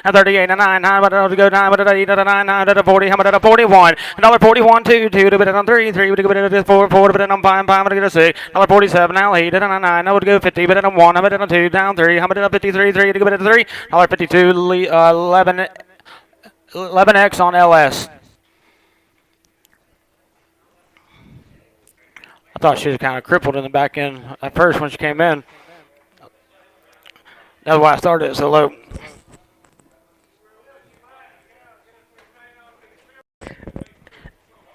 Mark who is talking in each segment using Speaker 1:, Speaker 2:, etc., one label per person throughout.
Speaker 1: and 38 and 9, 9, but it'll go 9, but it'll 8 and 9, 9, and 40, how about 41, $41, 2, 2, to bid it on 3, 3, would go bid it on 4, 4, to bid it on 5, 5, to get a 6, $47, now 8 and 9, I would go 50, bid it on 1, I bid it on 2, down 3, how about it on 53, 3, to go bid it on 3, $52, 11X on LS. I thought she was kind of crippled in the back end at first when she came in. That's why I started it so low.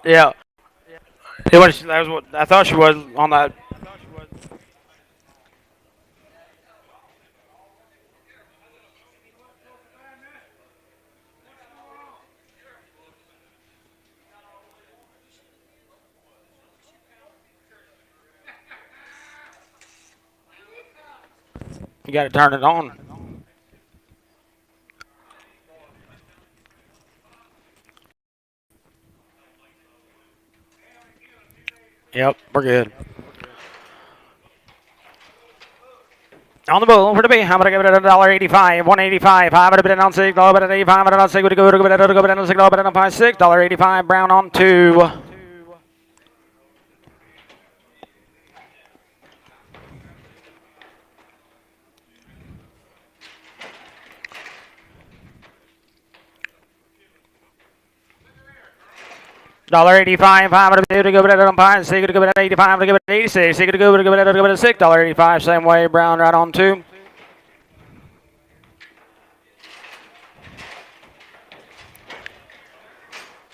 Speaker 1: Yeah. That was what I thought she was on that. You got to turn it on. Yep, we're good. On the bull for the B, I'm gonna give it a $1.85, 185. I'm gonna bid it on 6, $1.85, I'm gonna on 6, we go bid it on 6, $1.85, $6.85, brown on 2. $1.85, I'm gonna bid it on 5, 6, to go bid it 85, I'm gonna give it 86, 6, to go bid it on $6.85, same way, brown right on 2.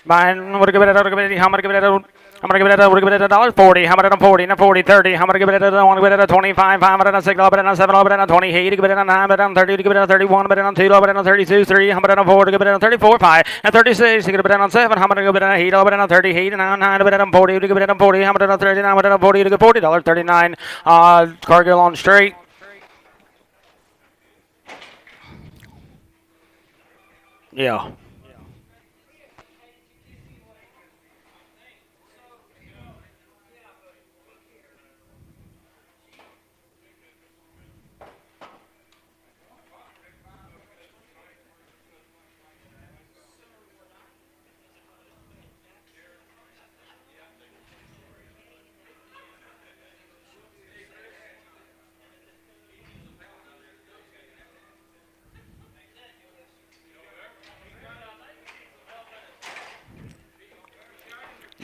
Speaker 1: Mine would give it a I'm gonna give it a $1.40. How about it on 40? Now 40, 30. How about give it a 25? How about it on 6? How about it on 7? How about it on 20? 8. Give it on 9. How about it on 30? Give it on 31. How about it on 2? How about it on 32? 3. How about it on 4? Give it on 34. 5. And 36. Give it on 7. How about it give it on 8? How about it on 30? 8 and 9. How about it on 40? Give it on 40. How about it on 39? How about it on 40? Give it $40.39. Cargill on straight. Yeah.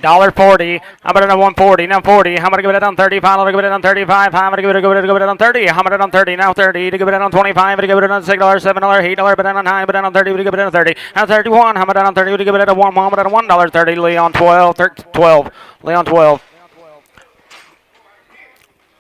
Speaker 1: $1.40. How about it on 140? Now 40. How about to give it on 35? I'll give it on 35. How about to give it on 30? How about it on 30? Now 30. To give it on 25. To give it on $6, $7, $8. But on 9. But on 30. To give it on 30. Now 31. How about it on 30? To give it on 1. How about it on $1.30? Leon 12. 12. Leon 12.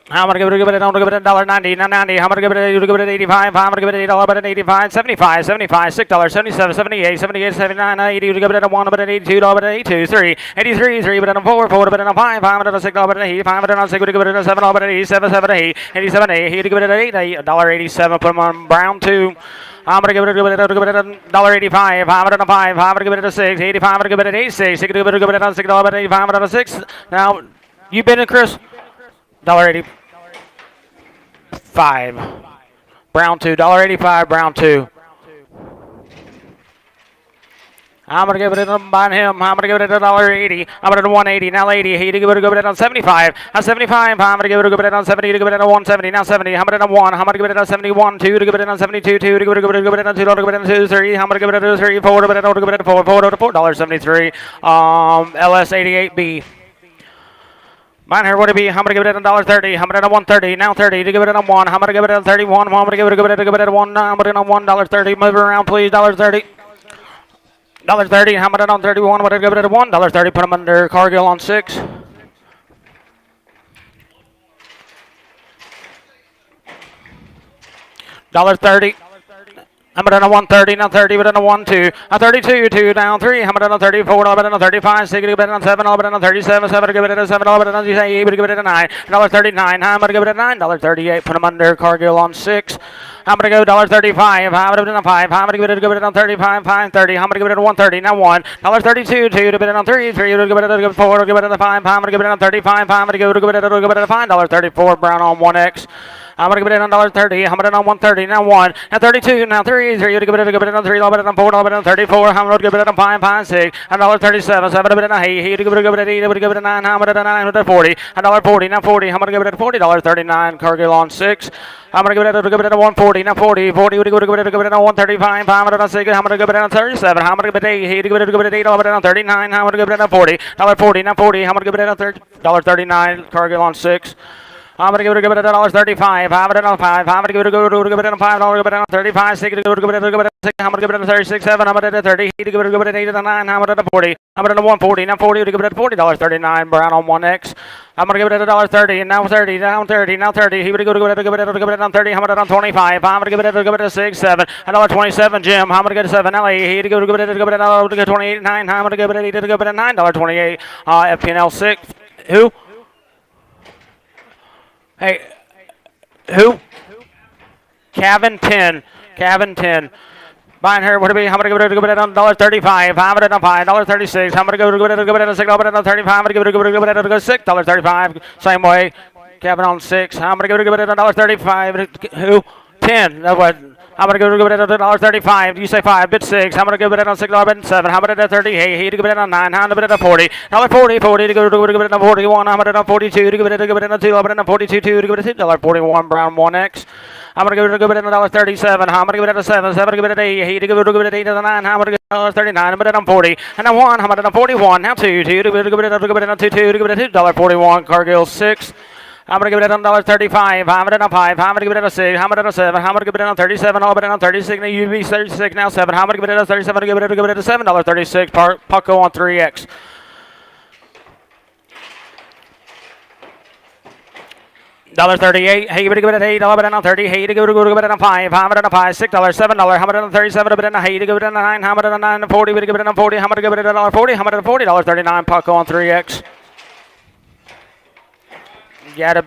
Speaker 1: How much give it $1.90, now 90. How much give it 85? How much give it $8, 85, 75, 75, $6, 77, 78, 78, 79, 80. Give it a 1, but an 82, but an 82, 3, 83, 3, but an 4, 4, but an 5, 5, but a 6, but an 8, 5, but an 6, give it a 7, but an 87, 7, 8, 87, 8. He give it an 8, $1.87. Put him on brown 2. I'm gonna give it a $1.85. I'm gonna 5. I'm gonna give it a 6. 85. I'm gonna give it an 86. Give it a $6, $85, but a 6. Now you been in, Chris? $1.85. Brown 2. $1.85. Brown 2. I'm gonna give it on behind him. I'm gonna give it a $1.80. I'm gonna 180. Now 80. He to give it on 75. On 75. I'm gonna give it on 70. To give it on 170. Now 70. I'm gonna 1. I'm gonna give it on 71. 2 to give it on 72. 2 to give it on 2. To give it on 2. 3. I'm gonna give it on 3. 4 to give it on 4. 4 to $4.73. LS 88B. Mine here would it be? I'm gonna give it a $1.30. I'm gonna 130. Now 30 to give it on 1. I'm gonna give it a 31. I'm gonna give it a 1. I'm gonna $1.30. Move it around, please. $1.30. $1.30. How about on 31? I'm gonna give it a $1.30. Put them under Cargill on 6. $1.30. I'm at a 130, now 30, but on a 1 2. A 32, 2 down 3. I'm at a 34, I'm at a 35, 6, give it on 7, I'm at a 37, 7, give it a 7, I'm at a 8, give it a 9. $1.39, I'm gonna give it a $9.38. Put them under Cargill on 6. I'm gonna go $1.35. I'm gonna give it on 5. I'm gonna give it on 35, 5.30. I'm gonna give it on 130. Now 1. $1.32, 2 to bid it on 3, 3 to give it on 4, give it on 5. I'm gonna give it on 35. I'm gonna give it on $5.34. Brown on 1X. I'm gonna give it $1.30. I'm gonna 130. Now 1. Now 32. Now 3. 3. You give it on 3. I'll bet it on 4. I'll bet it on 34. I'm gonna give it on 5. 5. 6. $1.37. 7. I'm gonna give it on 8. He give it on 8. I'm gonna give it on 9. I'm gonna 940. $1.40. Now 40. I'm gonna give it at $40.39. Cargill on 6. I'm gonna give it at 140. Now 40. 40. Give it on 135. I'm gonna 6. I'm gonna give it on 37. I'm gonna give it 8. He give it at 8. I'll bet it on 39. I'm gonna give it at 40. $40. Now 40. I'm gonna give it at $39. Cargill on 6. I'm gonna give it a $1.35. I'm gonna give it a 5. I'm gonna give it a $5. Give it a 35. 6. Give it a 6. I'm gonna give it a 36. 7. I'm gonna 30. Give it a 8 to 9. I'm gonna 40. I'm gonna 140. Now 40. Give it a $40.39. Brown on 1X. I'm gonna give it a $1.30. And now 30. Now 30. Now 30. He would give it on 30. I'm gonna on 25. I'm gonna give it a 6. 7. $1.27. Jim. I'm gonna get a 7. LA. He give it a 28. 9. I'm gonna give it a $9.28. FPNL 6. Who? Hey, who? Cabin 10. Cabin 10. Buying her, what it be? I'm going to give it on $1.35. I'm going to $5.36. I'm going to give it on $6. I'm going to $35. I'm going to give it on $6.35. Same way. Cabin on 6. I'm going to give it on $1.35. Who? 10. That was. I'm going to give it at $1.35. You say 5, bid 6. I'm going to give it at $6, 7. How about at 30? Hey, he to give it at 9. How about at 40? $40, 40 to give it at 41. How about at 42 to give it at 2. I'm going to 42 to give it at $2.41. Brown 1X. I'm going to give it at $1.37. I'm going to give it at 7. 7 to give it at 8. He to give it at 8 to the 9. I'm going to give it at $1.39. I'm going to 40. And now 1. I'm going to 41. Now 2. 2 to give it at 2. To give it at $2.41. Cargill 6. I'm going to give it $1.35. I'm going to 5. I'm going to give it a 6. I'm going to 7. I'm going to give it on 37. I'll bet it on 36. Now UV 36. Now 7. I'm going to give it a 37. Give it a $7.36. Pucko on 3X. $1.38. Hey, you give it at 8. I'll bet it on 30. Hey, you give it on 5. I'm going to 5. $6. $7. How about on 37? A bit on 8. You give it on 9. How about on 9 40? We give it on 40. How about give it at $1.40? How about at $40.39? Pucko on 3X. Got a.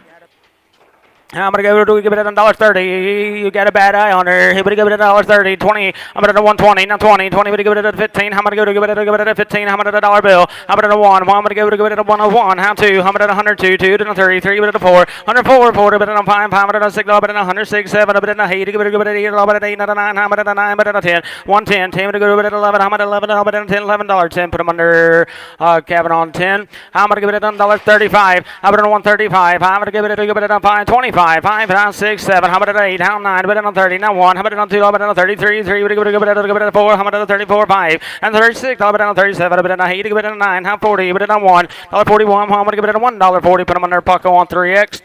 Speaker 1: I'm going to give it at $1.30. You got a bad eye on her. He would give it at $1.30. 20. I'm going to 120. Now 20. 20 would give it at 15. I'm going to give it at 15. I'm going to $1 bill. I'm going to 1. I'm going to give it at 101. How 2? I'm going to 102. 2 to 3. 3 to 4. 104. 4 to 5. 5 to 6. I'm going to 106. 7 to 8. Give it at 8. I'm going to 8. 9. I'm going to 9. I'm going to 10. 110. 10 to give it at 11. I'm going to 11. I'm going to 10. $11. Put them under cabin on 10. I'm going to give it at $1.35. I'm going to 135. I'm going to give it at 5.25. 5, 5, 6, 7, how about at 8, how 9, but on 30, now 1, how about on 2, how about on 33, 3, give it at 4, how about on 34, 5, and 36, how about on 37, how about on 8, give it at 9, how 40, but on 1, $1.41, how about give it at $1.40, put them under Pucko on 3X.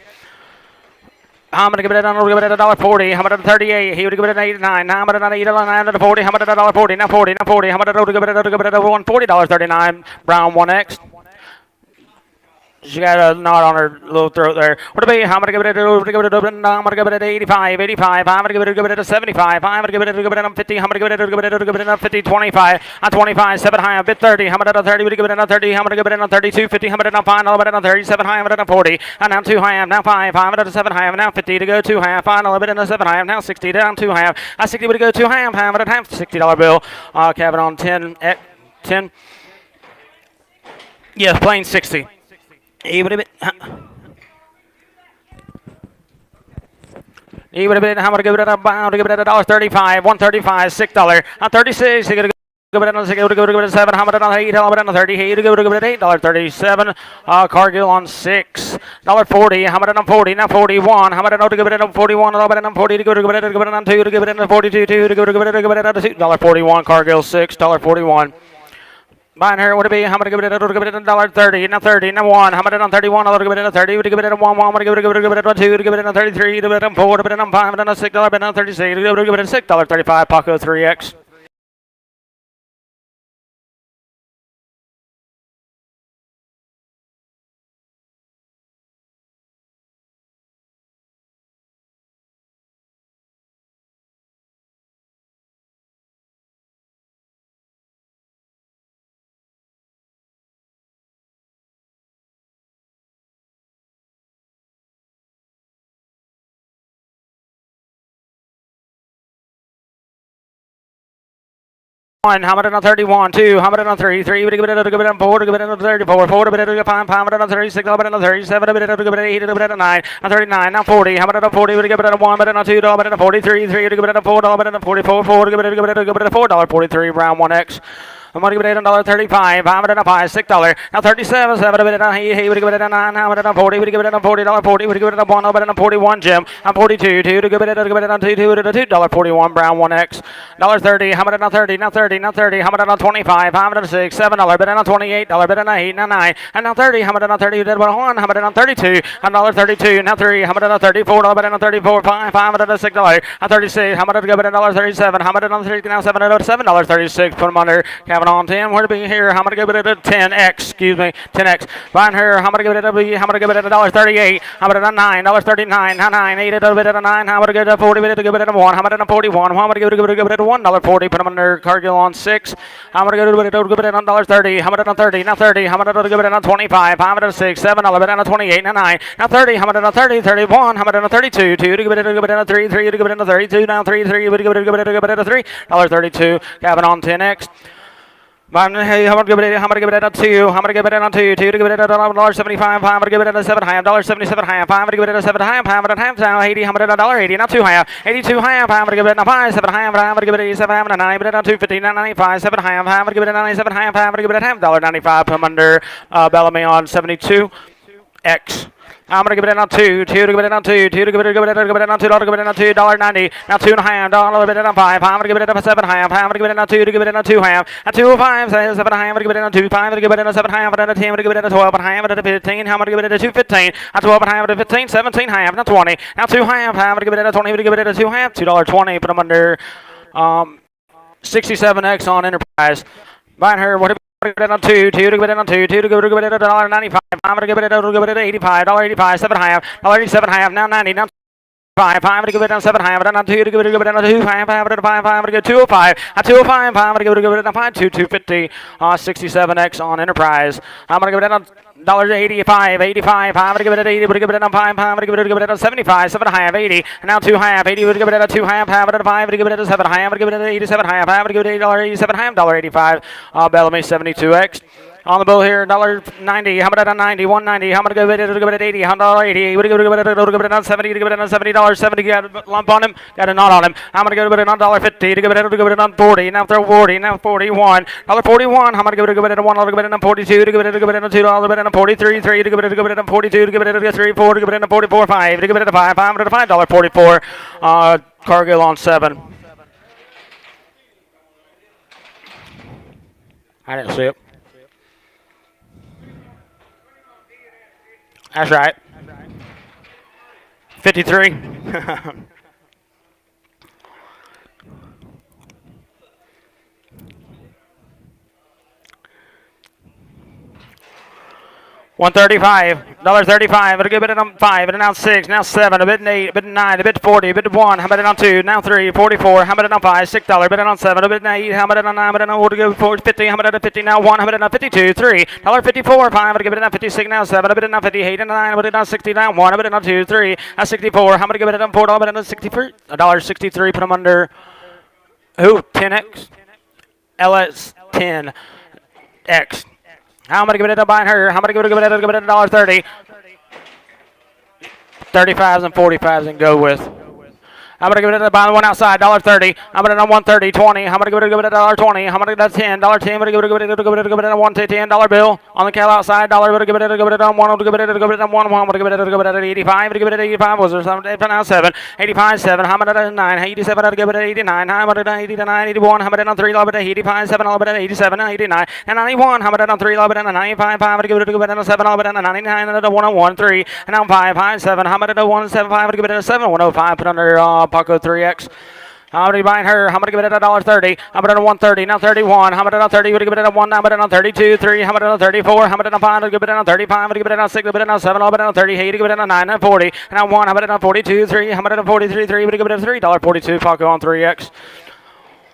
Speaker 1: I'm going to give it at $1.40. How about at 38? He would give it at 8 9. How about at 8 9 to 40? How about at $1.40? Now 40. Now 40. How about at give it at $140.39? Brown 1X. She got a knot on her little throat there. What about how I'm gonna give it I'm gonna give it at 85, 85. I'm gonna give it at 75. I'm gonna give it at 50. I'm gonna give it at 50, 25. On 25, 7 high, a bit 30. I'm gonna 30. We give it at 30. I'm gonna give it at 32, 50. I'm gonna 5. I'm gonna 37 high. I'm gonna 40. And now 2 high. I'm now 5. I'm at 7 high. I'm now 50 to go 2 high. Final a bit in 7 high. I'm now 60 down 2 high. I 60 to go 2 high. I'm at half $60 bill. Cabin on 10 at 10. Yes, plain 60. Even a bit. Even a bit. How much give it at $1.35? $1.35, $6. On 36, you're gonna give it at 6. Give it at 7. How much on 8? How about on 30? Hey, give it at $8.37. Cargill on 6. $1.40. How about on 40? Now 41. How about on give it at 41? How about on 40? To give it at on 2. To give it at 42. 2 to give it at $2.41. Cargill 6. $1.41. Buying her, would it be? How much give it at $1.30? Now 30, now 1. How much on 31? I'll give it at 30. Would give it at 1? I'm going to give it at 2. To give it at 33. To give it at 4. To give it at 5. And $6. But on 36. To give it at $6.35. Paco 3X. 1, how about on 31, 2, how about on 3, 3, give it a 4, give it a 34, 4, give it a 5, how about on 36, how about on 37, give it a 8, give it a 9, on 39, now 40, how about on 40, give it a 1, but on 2, how about on 43, 3, give it a 4, how about on 44, 4, give it a $4.43, round 1X. I'm going to give it $1.35. I'm going to buy $6. Now 37. 7. He would give it a 9. I'm going to 40. Would give it a $40. 40. Would give it a 1. I'm going to 41. Jim. I'm 42. 2 to give it a $2.41. Brown 1X. $1.30. How about on 30? Now 30. Now 30. How about on 25? How about on 6? $7. Bid on 28. Bid on 8. Now 9. And now 30. How about on 30? You did 1. How about on 32? $1.32. Now 3. How about on 34? How about on 34? 5. How about on $6? On 36. How about on $1.37? How about on 30? Now $7.36. Put them under. On 10, where to be here? How much give it a 10x? Excuse me, 10x. Find her. How much give it a B? How much give it a $1.38? How about a $9.39? 9, 8, a bit of a 9. How much give it a 40? Give it a 1. How about a 41? How much give it a $1.40? Put them under Cargill on 6. How much give it a $1.30? How about a 30? Now 30. How much give it a 25? How about a 6? 7, a 28. Now 9. Now 30. How about a 30? 31. How about a 32? 2 to give it a 3. 3 to give it a 32. Now 3. 3 would give it a $3.32. Gavin on 10x. Hey, how much give it a 2? How much give it a 2? 2 to give it a $1.75. How much give it a 7 half? $1.77 half. How much give it a 7 half? How much half? Now 80. How much $1.80? Now 2 half. 82 half. How much give it a 5? 7 half. How much give it a 7 half? 9. But a 250. 95. 7 half. How much give it a 97 half? How much give it a half? $1.95. Come under Bellamy on 72. X. I'm gonna give it on 2, 2 to give it on 2, 2 to give it on 2, $2.90. Now $2.50, give it on 5. I'm gonna give it on 7 half. I'm gonna give it on 2 to give it on 2 half. At 2.05, 7 half. I'm gonna give it on 2, 5 to give it on 7 half. At 10 to give it on 12 half. At 15, I'm gonna give it on 2.15. At 12 half. At 15, 17 half. Now 20. Now 2 half. I'm gonna give it on 20 to give it on 2 half. $2.20. Put them under 67X on Enterprise. Buying her. What? Give it on 2, 2 to give it on 2, 2 to give it a $1.95. I'm gonna give it a $85, 7 half, $87 half, now 90, now 5, 5 to give it on 7 half, and on 2 to give it on 2 half, 5 to 5, 5 to get 205, at 205, 5 to give it on 5, 250, 67X on Enterprise. I'm gonna give it on $85, 85, 5 to give it 80, would give it on 5, 5 to give it on 75, 7 half, 80, and now 2 half, 80 would give it a 2 half, 5 to give it a 7 half, would give it 87 half, 5 to give it $87 half, $1.85, Bellamy 72X. On the bill here, $1.90. How about on 90? 190. How much give it? Give it 80. $1.80. Would give it on 70? Give it on $70. 70. Got a lump on him. Got a knot on him. How much give it on $1.50? To give it on 40. Now throw 40. Now 41. $1.41. How much give it on 1? Give it on 42. To give it on $2. Give it on 43. 3. To give it on 42. To give it on 3. 4. To give it on 44. 5. To give it on 5. $5.44. Cargill on 7. I didn't see it. That's right. 53. $1.35. It'll give it on 5. And now 6. Now 7. A bit 8. A bit 9. A bit 40. A bit 1. How about it on 2? Now 3. 44. How about it on 5? $6. A bit on 7. A bit 8. How about it on 9? How about it on 4? 50. How about it on 50? Now 1. How about it on 52? 3. $1.54. 5. I'll give it on 56. Now 7. A bit on 58. And 9. How about it on 60? Now 1. How about it on 2? 3. 64. How about give it on 4? How about it on 63? $1.63. Put them under who? 10X? LS 10X. How much give it a buying her? How much give it a $1.30? 35s and 45s and go with. I'm going to give it a buy the one outside, $1.30. I'm going to $1.30, 20. I'm going to give it a $1.20. I'm going to give it a $10, $10. I'm going to give it a $1 bill on the cow outside. $1. Give it a $1. Give it a $1. I'm going to give it a $1. 85. Give it a 85. Was there something? Now 7. 85, 7. How about a 9? 87. I'll give it a 89. How about a 89, 81? How about a 3? I'll bet 85, 7. I'll bet 87, 89, and 91. How about a 3? I'll bet a 95. 5. I'll give it a 7. I'll bet a 99 and a 101, 3. And now 5, 5, 7. How about a 175? I'll give it a 7, 105. Put under Paco 3X. How many buying her? How many give it a $1.30? How about a 130? Now 31. How about a 30? Would give it a 1? How about a 32? 3. How about a 34? How about a 5? Give it a 35. Would give it a 6? Give it a 7. How about a 30? 8. Give it a 9 and 40. And now 1. How about a 42? 3. How about a 43? 3. Would give it a $3.42. Paco on 3X.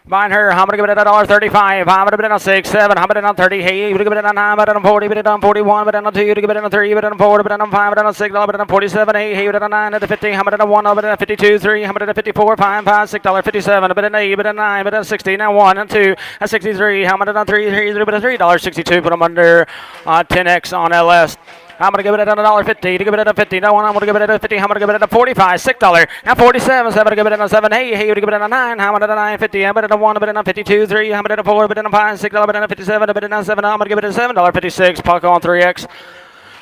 Speaker 1: Behind her, I'm gonna give it a $1.35. I'm gonna give it a 6, 7. I'm gonna give it a 30. Hey, you give it a 9, but on 40, but on 41, but on 2, you give it a 3, but on 4, but on 5, but on 6, but on 47. Hey, hey, but on 9 at the 50. I'm gonna 1, but on 52, 3. I'm gonna 54, 5, $6.57. But on 8, but on 9, but on 60. Now 1 and 2 at 63. I'm gonna 3, 3, 3, but on $3.62. Put them under 10x on LS. I'm gonna give it at $1.50. To give it at a 50. No one. I'm gonna give it at a 50. I'm gonna give it at a 45. $6. Now 47. So I'm gonna give it at a 7. Hey, hey, you give it at a 9. I'm gonna at a 9.50. I'm gonna at a 1. I'm gonna at a 52. 3. I'm gonna at a 4. I'm gonna at a 5. $6. I'm gonna at a 57. I'm gonna at a 7. I'm gonna give it at $7.56. Puck on 3x.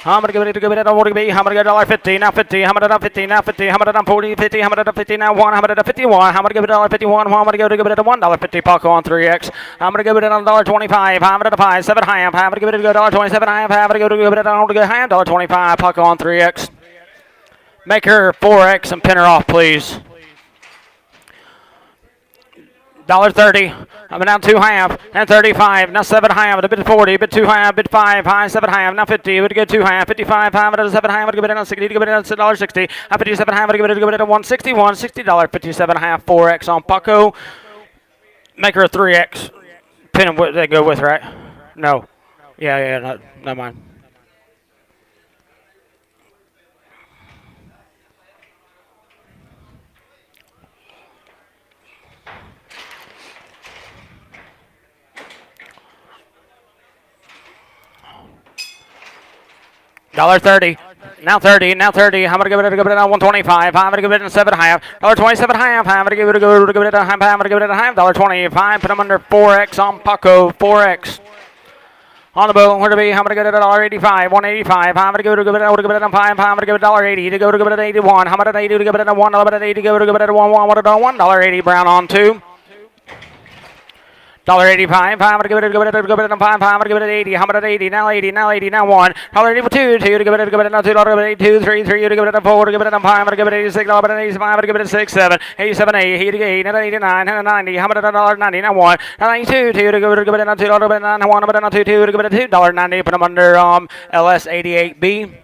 Speaker 1: I'm gonna give it at a 40. I'm gonna get $1.50. Now 50. I'm gonna at 50. Now 50. I'm gonna at 40. 50. I'm gonna at 50. Now 1. I'm gonna at 51. I'm gonna give it $1.51. I'm gonna give it at a $1.50. Puck on 3x. I'm gonna give it at $1.25. I'm gonna at a 5. 7 high. I'm gonna give it at $1.27. I'm gonna give it at $1.25. Puck on 3x. Make her 4x and pin her off, please. $1.30. I'm down 2 half and 35. Now 7 half, a bit 40, bit 2 half, bit 5 high, 7 half. Now 50. Would get 2 half, 55 half, at 7 half. Would give it on 60. Give it on $1.60. At 57 half. Would give it at 161. $60. 57 half. 4x on Pucko. Make her a 3x. Pin them. They go with, right? No. Yeah. No, never mind. $1.30. Now 30. Now 30. I'm gonna give it at 125. I'm gonna give it at 7 half. $1.27 half. I'm gonna give it at a half. I'm gonna give it at a half. $1.25. Put them under 4x on Pucko. 4x. On the boat, where to be? I'm gonna get it at $1.85, $1.85. I'm gonna give it at 5. I'm gonna give it $1.80 to go to give it at 81. I'm gonna 80 to give it at 1. I'm gonna 80 to go to give it at 1. What about $1.80? Brown on 2. $1.85. I'm gonna give it at 5. I'm gonna give it at 80. I'm gonna 80 now 80 now 80 now 1. $1.80 for 2. 2 to give it at $2. 3 3 to give it at 4 to give it at 5. I'm gonna give it at 86. $85. I'm gonna give it at 6 7. 87 8. 88 89 90. I'm gonna $1.90 now 1. 92 2 to give it at $2. 1. I'm gonna 2 2 to give it at $2.90. Put them under LS 88B.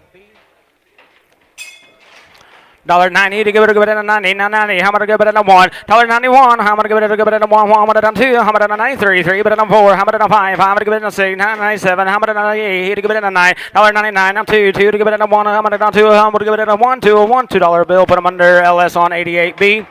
Speaker 1: $1.90 to give it at 90. Now 90. I'm gonna give it at a 1. $1.91. I'm gonna give it at a 1. I'm gonna at 2. I'm gonna 93. 3. But at 4. I'm gonna 5. I'm gonna give it at 6. 97. I'm gonna 8 to give it at a 9. $1.99. I'm 2. 2 to give it at a 1. I'm gonna 2. I'm gonna give it at a 1. 2. A $2 bill. Put them under LS on 88B.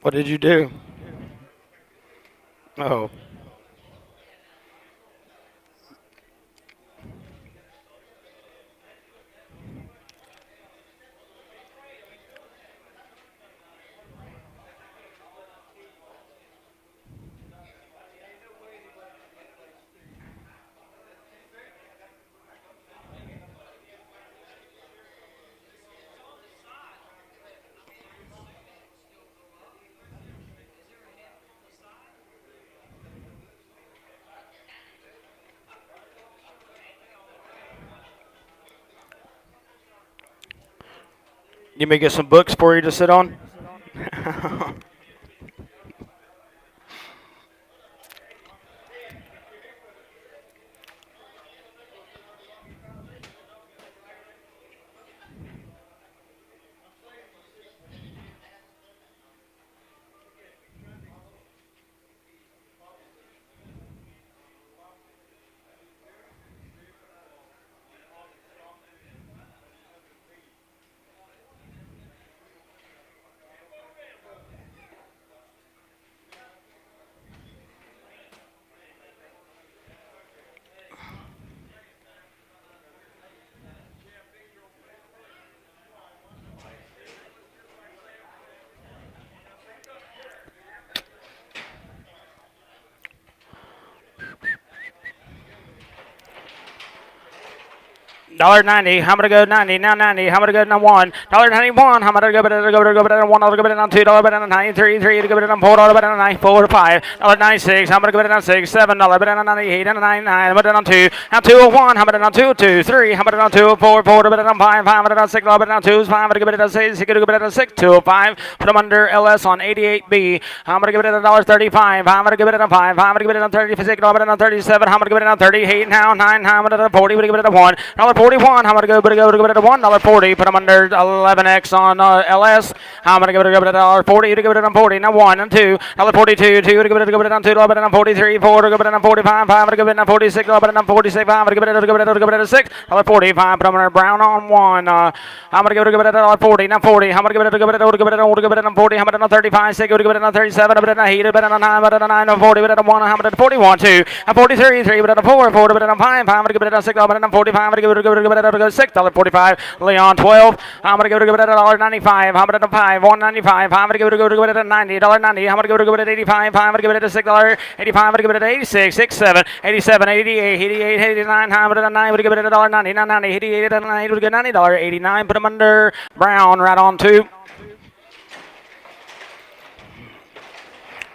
Speaker 1: What did you do? Oh. You may get some books for you to sit on. $1.90. I'm gonna go 90. Now 90. I'm gonna go now $1. $1.91. I'm gonna go better $1. I'll go better on $2. Better on 93. $3 to go better on $4. Better on 94 to $5. $1.96. I'm gonna go better on $6. $7. Better on 98. And 99. Better on 2. Now 201. I'm better on 202. 3. I'm better on 204. 4 to better on 5. 5 better on 6. Better on 2. 5. I'm gonna go better on 6. 6 to go better on 6. 205. Put them under LS on 88B. I'm gonna give it $1.35. I'm gonna give it a 5. I'm gonna give it on 36. I'm gonna 37. I'm gonna give it on 38 now. 9. I'm gonna 40. We're gonna give it a $1. $41. I'm gonna go it a $1.40. Put them under 11X on LS. I'm gonna give it a $1.40 to give it on 40. Now 1 and 2. $1.42. 2 to give it on 2. $1 on 43. 4 to give it on 45. 5 to give it on 46. $1 on 46. 5 to give it a 6. $1.45. Put them under brown on 1. I'm gonna give it a $1.40. Now 40. I'm gonna give it on 40. I'm gonna 35. 6 to give it on 37. I'm gonna 8. I'm gonna 9. I'm gonna 9. 40. I'm gonna 1. I'm gonna 41. 2. I'm 43. 3. I'm gonna 4. 4 to give it on 5. 5. I'm gonna give it on 6. I'm gonna 45. I'm gonna give it $6.45. Leon 12. I'm gonna give it $1.95. I'm gonna 5. 195. I'm gonna give it $90. $90. I'm gonna give it 85. I'm gonna give it $6.85. I'm gonna give it 86. 67. 87. 88. 88. 89. I'm gonna 9. I'm gonna give it $1.90. 90. 88. 89. We're gonna $90.89. Put them under brown right on 2.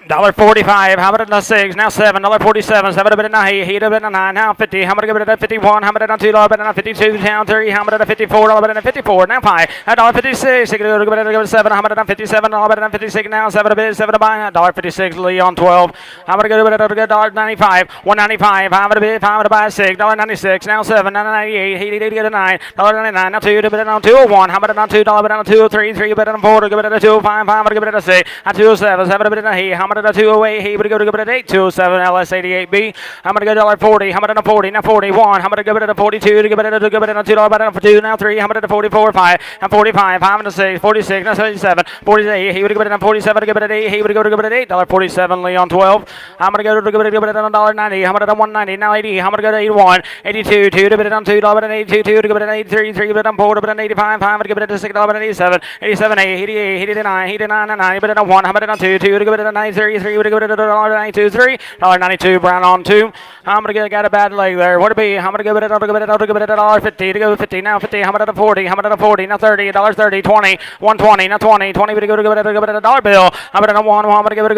Speaker 1: $1.45. How about it on 6? Now 7. $1.47. 7 a bit of 9. 8 a bit of 9. Now 50. How about it at 51? How about it on $2? $1 on 52. Down 3. How about it at 54? $1 on 54. Now 5. $1.56. $1 7. How about it on 57? $1 on 56. Now 7 a bit. 7 to buy. $1.56. Leon 12. How about it go to $1.95? $1.95. How about a bit? 5 to buy 6. $1.96. Now 7. $9.98. 88 to 9. $1.99. Now 2 to bid on 201. How about it on $2? $1 on 203. 3 bid on 4 to give it a 205. 5 to give it a 6. At 207. 7 to bid on 8. How much? 208. He would go to give it 8. 207 LS 88B. I'm gonna go $1.40. How about a 40? Now 41. I'm gonna give it a 42 to give it a $2 for 2. Now 3. How about a 44? 5. And 45. 5 and a 6. 46. Now 77. 48. He would give it a 47 to give it an 8. He would go to give it an $8.47. Leon 12. I'm gonna go to give it a $1.90. How about a 190? Now 80. I'm gonna go to 81. 82. 2 to give it on $2 and 82. 2 to give it an 83. 3 to give it on 4 to give it an 85. 5 to give it a $6 and 87. 87. 88. 89. 89 and 9. But it on 1. How about it on 2? 2 to give it a 93. 3 would give it a $1.92. 3. $1.92. Brown on 2. I'm gonna get a bad leg there. What to be? I'm gonna give it a $1.50 to go 50. Now 50. How about a 40? How about a 40? Now 30. $1.30. 20. 120. Now 20. 20 to go to give it a dollar bill. I'm gonna 1. I'm gonna give it a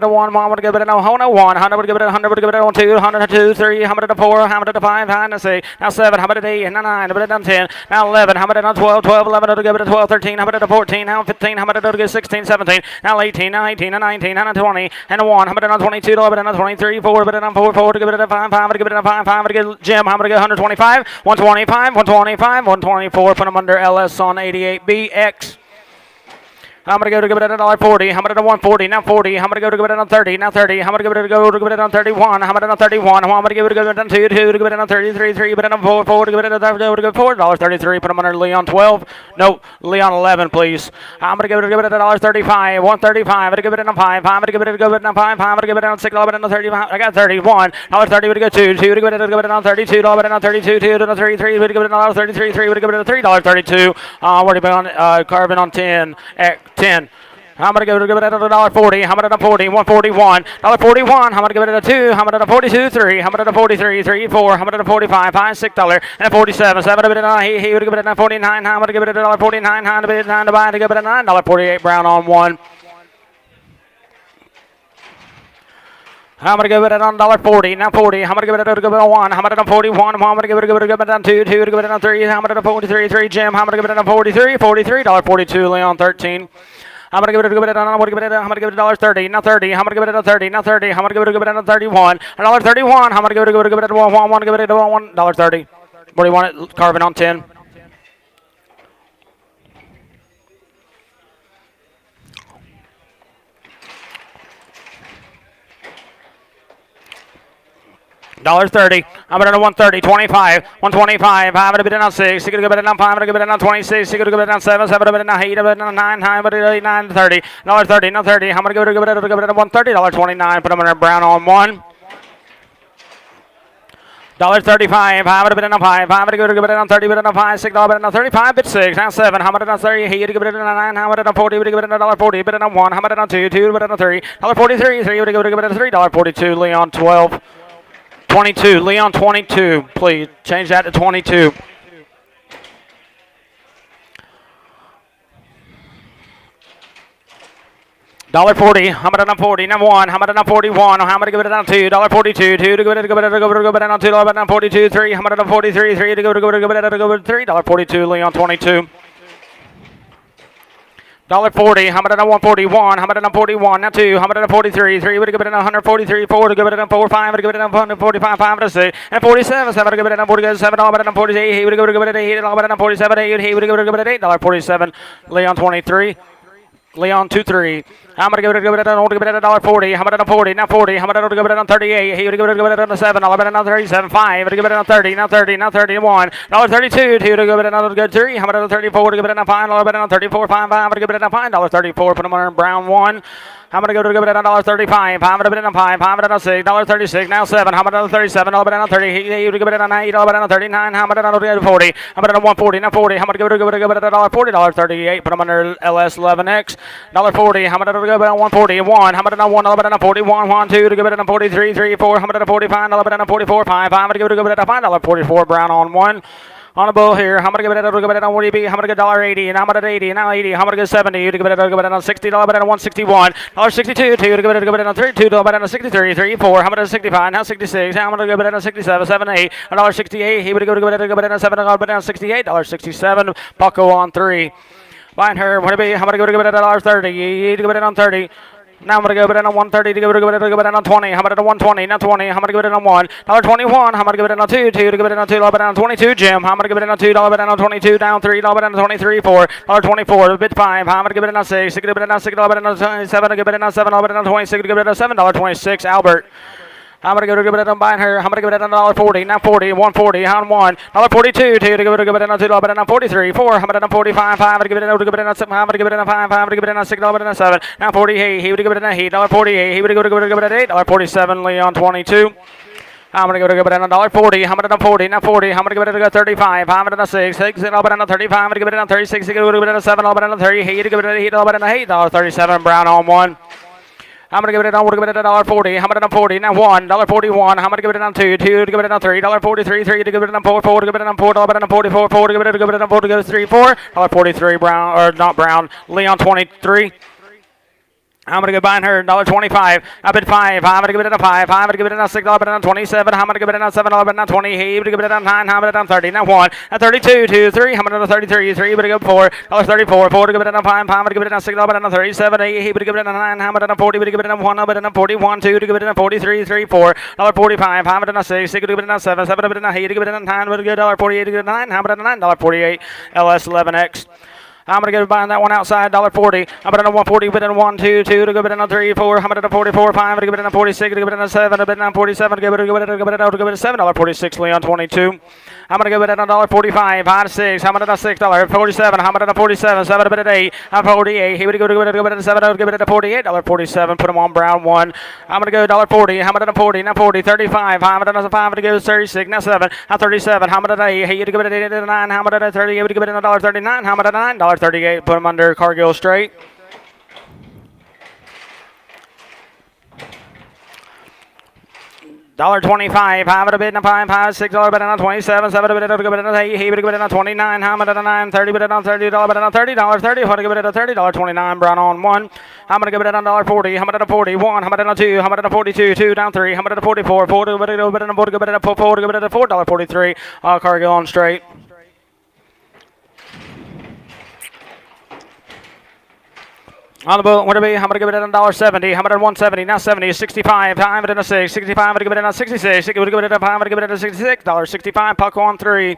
Speaker 1: 1. I'm gonna give it a 101. 100 would give it a 100 would give it a 2. 102. 3. How about a 4? How about a 5? How about a 6? Now 7. How about a 8? Now 9. How about a 10? Now 11. How about a 12? 12. 11 to give it a 12. 13. How about a 14? Now 15. How about a 16? 17. Now 18. Now 18. Now 19. Now 20. And a 1. How about a 22? How about a 23? 4. But a 4. 4 to give it a 5. 5 to give it a 5. 5 to give Jim. How about a 125? 125. 125. 124. Put them under LS on 88BX. I'm going to go to give it a $1.40. I'm going to 140. Now 40. I'm going to go to give it on 30. Now 30. I'm going to give it on 31. I'm going to on 31. I'm going to give it on 2. 2 to give it on 33. 3. But on 4. 4 to give it on $4.33. Put them under Leon 12. No, Leon 11, please. I'm going to give it a $1.35. 135. I'm going to give it on 5. I'm going to give it on 5. I'm going to give it on 6. I'm going to 35. I got 31. $1.30 would go 2. 2 to give it on 32. $1 on 32. 2 to 33. Would give it on 33. 3 would give it a $3.32. What are you on carbon on 10? 10. I'm going to give it a $1.40. I'm going to 40. 141. $1.41. I'm going to give it a 2. I'm going to 42. 3. I'm going to 43. 3. 4. I'm going to 45. 5. $6. And 47. 7 to give it a he would give it a 49. I'm going to give it a $1.49. 9 to bid 9 to buy to give it a $9.48. Brown on 1. I'm going to give it a $1.40. Now 40. I'm going to give it a 1. I'm going to 41. I'm going to give it a 2. 2 to give it a 3. I'm going to 43. 3. Jim. I'm going to give it a 43. 43. $1.42. Leon 13. I'm going to give it I'm going to give it $1.30. Now 30. I'm going to give it a 30. Now 30. I'm going to give it a 31. $1.31. I'm going to give it a $1. I'm going to give it a $1.30. What do you want it? Carbon on 10. $1.30. I'm going to 130. 25. 125. I'm going to bid it on 6. You're going to give it on 5. I'm going to give it on 26. You're going to give it on 7. 7 to bid it on 8. Bid it on 9. 9 bid it on 9. 30. $1.30. No 30. I'm going to give it on 130. $1.29. Put them in brown on 1. $1.35. I'm going to bid it on 5. I'm going to give it on 30. Bid it on 5. $6. Bid it on 35. Bid 6. Now 7. How about it on 30? He would give it on 9. How about it on 40? Would give it on $1.40. Bid it on 1. How about it on 2? 2 bid it on 3. $1.43. 3 would give it on $3.42. Leon 12. 22. Leon 22. Please change that to 22. $1.40, $140, number one, $141, how much to give it down two, $1.42, two to give it down two, $1.42, three, $143, three to give it $3, $1.42, Leon 22. $1.40, $141, $141, now two, $143, three would give it $143, four to give it $4, five to give it $145, five to six, and 47, seven to give it $47, $148, he would give it $8, $47, eight, he would give it $8, $47, Leon 23. Leon 2-3. I'm gonna give it $1.40. I'm gonna 40. Now 40. I'm gonna give it on 38. He would give it on 7. I'll bet it on 37. 5. I'm gonna give it on 30. Now 30. Now 31. $32. 2 to give it another good 3. I'm gonna 34 to give it on 5. I'll bet it on 34. 5. I'm gonna give it on $5. Put them on Brown 1. I'm gonna go to give it $1.35. I'm gonna bet it on 5. I'm gonna $6. $36. Now 7. I'm gonna 37. I'll bet it on 30. He would give it on 8. I'll bet it on 39. I'm gonna 40. I'm gonna 140. Now 40. I'm gonna give it $1.40. $38. Put them under LS11X. $1.40. I'm gonna go on 140. 1. I'm gonna 1. I'll bet it on 41. 1. 2 to give it on 43. 3. 4. I'm gonna 45. I'll bet it on 44. 5. I'm gonna give it $5.44. Brown on 1. On the bull here, I'm gonna give it on what do you be? I'm gonna get $1.80, and I'm at 80, now 80, I'm gonna get 70, you to give it on $60, but on 161, $1.62, 2 to give it on 3, 2 to but on 63, 3, 4, I'm at 65, now 66, I'm gonna give it on 67, 7, 8, $1.68, he would go to give it on 7, but on $68, $67, Bucko on 3. Buying her, what do you be? I'm gonna go to give it at $1.30, you to give it on 30. Now I'm going to go it on 130 to give it on 20. I'm going to 120, not 20. I'm going to give it on $1. $1.21. I'm going to give it on 2. 2 to give it on 2. $1 on 22. Jim. I'm going to give it on $2. $1 on 22. Down 3. $1 on 23. 4. $1.24. Bit 5. I'm going to give it on 6. 6 to give it on 6. $1 on 7. To give it on 7. $1 on 26. To give it on $7.26. Albert. I'm going to go to give it on buying her. I'm going to give it on $1.40. Now 40. 140. On 1. $1.42. 2 to give it on 2. $1 on 43. 4. I'm going to 45. 5. To give it on 7. I'm going to give it on 5. 5. To give it on 6. $1 on 7. Now 48. He would give it on 8. $1.48. He would go to give it on 8. $1.47. Leon 22. I'm going to go to give it on $1.40. I'm going to 40. Now 40. I'm going to give it on 35. I'm going to 6. 6. I'll bet on 35. I'm going to give it on 36. I'm going to give it on 7. I'll bet on 30. He to give it on 8. I'll bet on $8.37. Brown on 1. I'm going to give it on $1.40. I'm going to 40. Now $1.41. I'm going to give it on 2. 2 to give it on $3.43. 3 to give it on 4. 4 to give it on 4. $1 on 44. 4 to give it on 4 to go 3. 4. $1.43. Brown or not Brown. Leon 23. I'm going to go buying her $1.25. I bid 5. I'm going to give it a 5. I'm going to give it a 6. I'll bet on 27. I'm going to give it a 7. I'll bet on 20. He to give it a 9. I'm going to bet on 30. Now 1. At 32. 2. 3. I'm going to 33. 3. But to go 4. $34. 4 to give it a 5. I'm going to give it a 6. I'll bet on 37. 8. He would give it a 9. I'm going to bet on 40. But to give it a 1. I'll bet on 41. 2 to give it a 43. 3. 4. $45. I'm going to 6. 6 to give it a 7. 7 to give it a 8. To give it a 9. But to get $48 to get a 9. I'm going to $9.48. LS11X. I'm going to go buying that one outside, $1.40. I'm going to 140, bid in 1, 2, 2 to go bid in 3, 4. I'm going to 44, 5 to go bid in 46, to go bid in 7, to bid in 47, to go bid in $7.46, Leon 22. I'm going to go bid in $1.45, 5 to 6. I'm going to $6.47. I'm going to 47, 7 to bid at 8. I'm 48. He would go to bid in 7, to go bid at $48.47. Put him on Brown 1. I'm going to go $1.40. I'm going to 40, now 40, 35. I'm going to 5 to go 36, now 7. I'm 37. I'm going to 8. He would go bid at 8 to 9. I'm going to 30. He would go bid at $1.39. I'm going to $9.38. Put him under Cargill straight. $1.25. 5 at a bid on 5, 5, $6 bid on 27, 7 bid on 8, he would give it on 29, how much on 9, 30 bid on $30, bid on $30, what to give it at $30.29, Brown on 1. I'm gonna give it on $1.40, how much on 41, how much on 2, how much on 42, 2 down 3, how much on 44, 4 to bid on 4 to give it at $4.43, Cargill on straight. On the boat, what to be? I'm going to give it at $1.70. I'm at 170. Now 70 is 65. I'm at a 6. 65. I'm going to give it at 66. I'm going to give it at 5. I'm going to give it at $66. $65. Puck on 3.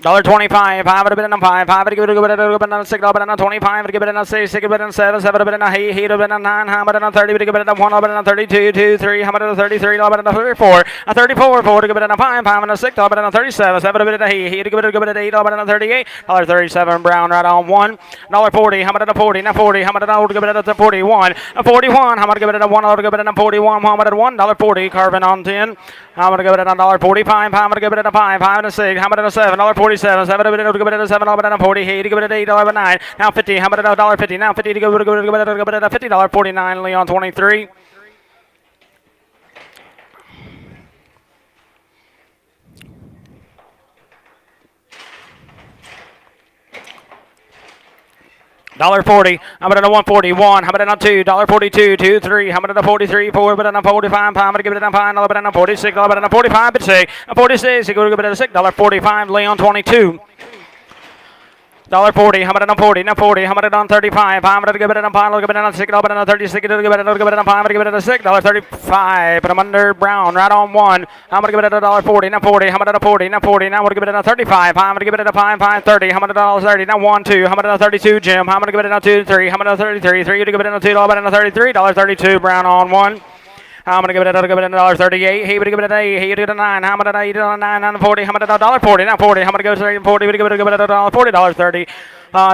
Speaker 1: $1.25. 5 at a bid on 5. 5 to give it at 6. I'll on 25. To give it at 6. 6 at 7. 7 to bid on 8. 8 to bid on 9. How about on 30? To give it at 1. I'll bet on 32. 2, 3. How about on 33? I'll bet on 34. 34. 4 to give it at 5. 5 and 6. I'll bet on 37. 7 to bid at 8. 8 to give it at 8. I'll bet on 38. $37. Brown right on 1. $1.40. How about on 40? Now 40. How about on to give it at 41? 41. How about to give it at 1? I'll give it at 41. How about at $1.40? Carvin on 10. I'm going to give it at $1.45. I'm going to give it at 5. 5 and 6. How about at $7? 47, 7 to give it at 7, I'll bet on 40, 8 to give it at 8, I'll bet 9, now 50, how about $1.50, now 50 to give it at $50.49, Leon 23. $1.40. I'm at a 141. I'm at a 2. $1.42. 2, 3. I'm at a 43. 4. But a 45. I'm gonna give it a 5. I'm at a 46. I'm at a 45. But say a 46. You go to give it a $6.45. Leon 22. $1.40, how about it on 40, now 40, how about it on 35, I'm going to give it a pile, give it a 6, $1 on 36, give it a 5, give it a $6.35, but I'm under Brown, right on 1, I'm going to give it a $1.40, now 40, how about it a 40, now 40, now I'm going to give it a 35, I'm going to give it a 5, 5.30, how about it a $1.30, now 1, 2, how about it a 32, Jim, I'm going to give it a 2, 3, how about it a 33, 3, you give it a 2, how about it a $33.32, Brown on 1. I'm gonna give it a $1.38. He would give it a $8. He would give it a 9. How much $8 on 9 on 40? How much $1.40? Now 40. How much goes to 40? Would give it a $40.30.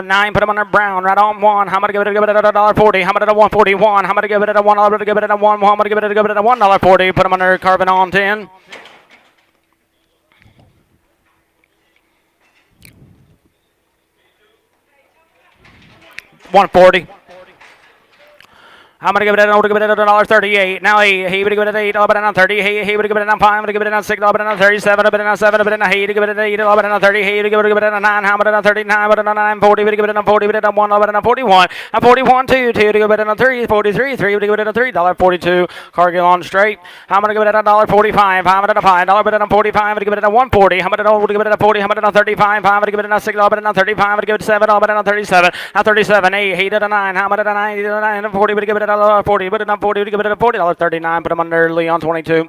Speaker 1: 9. Put him under Brown. Right on 1. How much give it a $1.40? How much a 141? How much give it a $1? Give it a 1. How much give it a $1.40? Put him under Carbon on 10. $1.40. I'm gonna give it a $1.38. Now he would give it an 8, but on 30. He would give it a 5, I'm gonna give it a 6, but on 37, but on 7, but on 8, give it an 8, but on 30. He would give it a 9, how about on 39, but on 9, 40, would give it a 40, but on 1, but on 41. A 41, 2, 2 to give it a 3, 43, 3 would give it a $3.42. Cargill on straight. I'm gonna give it a $1.45. I'm gonna $5, but on 45, would give it a 140. How about would give it a 40, how about on 35, I'm gonna give it a 6, but on 35, would give it 7, but on 37. A 37, 8, he did a 9, how about a 9, he did a 9, 40, would give it a $40, but not 40, give it a $40.39, put him under Leon 22.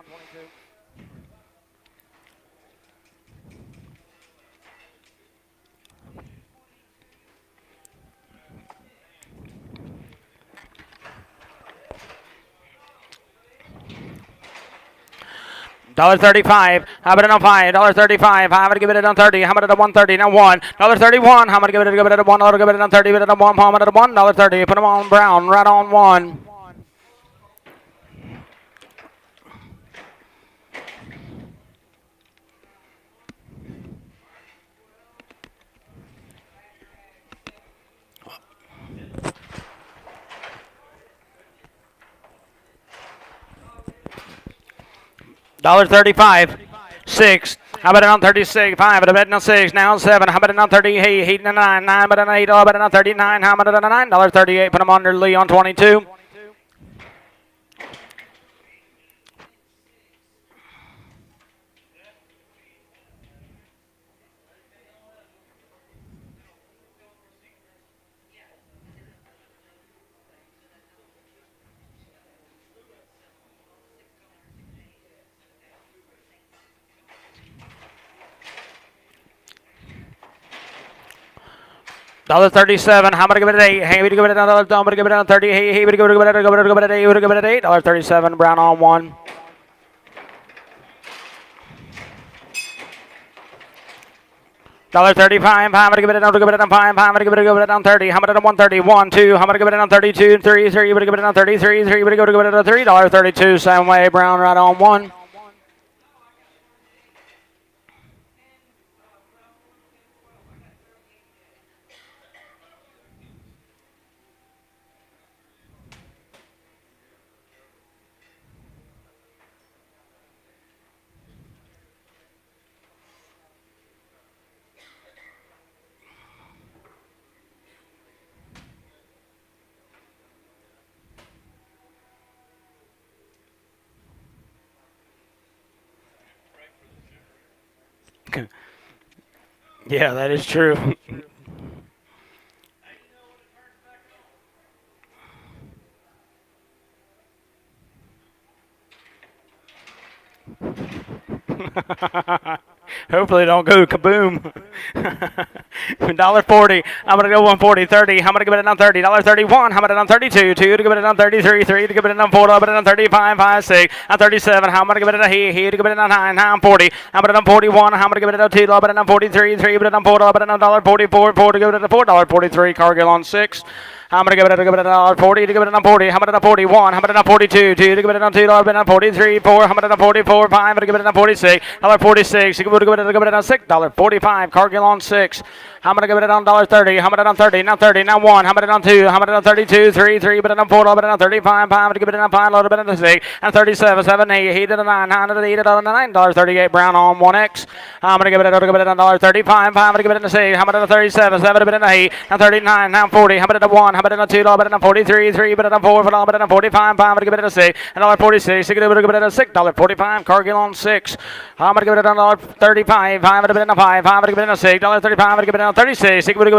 Speaker 1: $1.35. How about it on 5? $1.35. How about give it on 30? How about it on 130? Now 1. $1.31. How about give it on 1? Give it on 30. Give it on 1. How about $1.30? Put him on Brown. Right on 1. $1.35. 6. How about it on 36? 5. But a bet on 6. Now 7. How about it on 30? Hey, 8 and 9. 9. But on 8. How about it on 39? How about it on $9.38? Put him under Leon 22. $1.37. How about give it an 8? Hey, we give it another. I'm gonna give it a 30. Hey, we give it an 8. We give it an 8. $1.37. Brown on 1. $1.35. How about give it an 5? How about give it on 30? How about it on 130? 1, 2. How about give it on 32? 3, 3. Would give it on 33. 3. Would give it a $3.32. Same way. Brown right on 1. Yeah, that is true. Hopefully, don't go kaboom. $1.40. I'm gonna go 140. 30. I'm gonna give it on 30. $1.31. How about it on 32? 2 to give it on 33. 3 to give it on 4. How about it on 35? 5, 6. On 37. How about to give it on he to give it on 9. 9, 40. How about it on 41? How about to give it on 2? How about it on 43? 3 to give it on 4. How about it on $1.44? 4 to give it on $4.43. Cargill on 6. I'm gonna give it a $40 to give it a 40. I'm gonna 41. I'm gonna 42. Two to give it a $2. 43. 4. I'm gonna 44. 5. I'm gonna give it a 46. $46. You can give it a $6.45. Cargill on 6. I'm gonna give it on $30. I'm gonna on 30. Now 30. Now 1. I'm gonna on 2. I'm gonna on 32. 3. 3. But on 4. But on 35. 5. I'm gonna give it on 5. Load bit on 6. And 37. 7. 8. Heated on 9. 9 on $9.38. Brown on 1X. I'm gonna give it on $35. 5. I'm gonna give it on 6. I'm gonna 37. 7. But on 8. Now 39. Now 40. I'm gonna 1. I'm gonna 2. But on 43. 3. But on 4. But on 45. 5. I'm gonna give it a 6. And $46. You can give it a $6.45. Cargill on 6. I'm gonna give it on $35. 5. I'm gonna give it on 5. I'm gonna give it on $6.35. I'm gonna give it on 36. You can give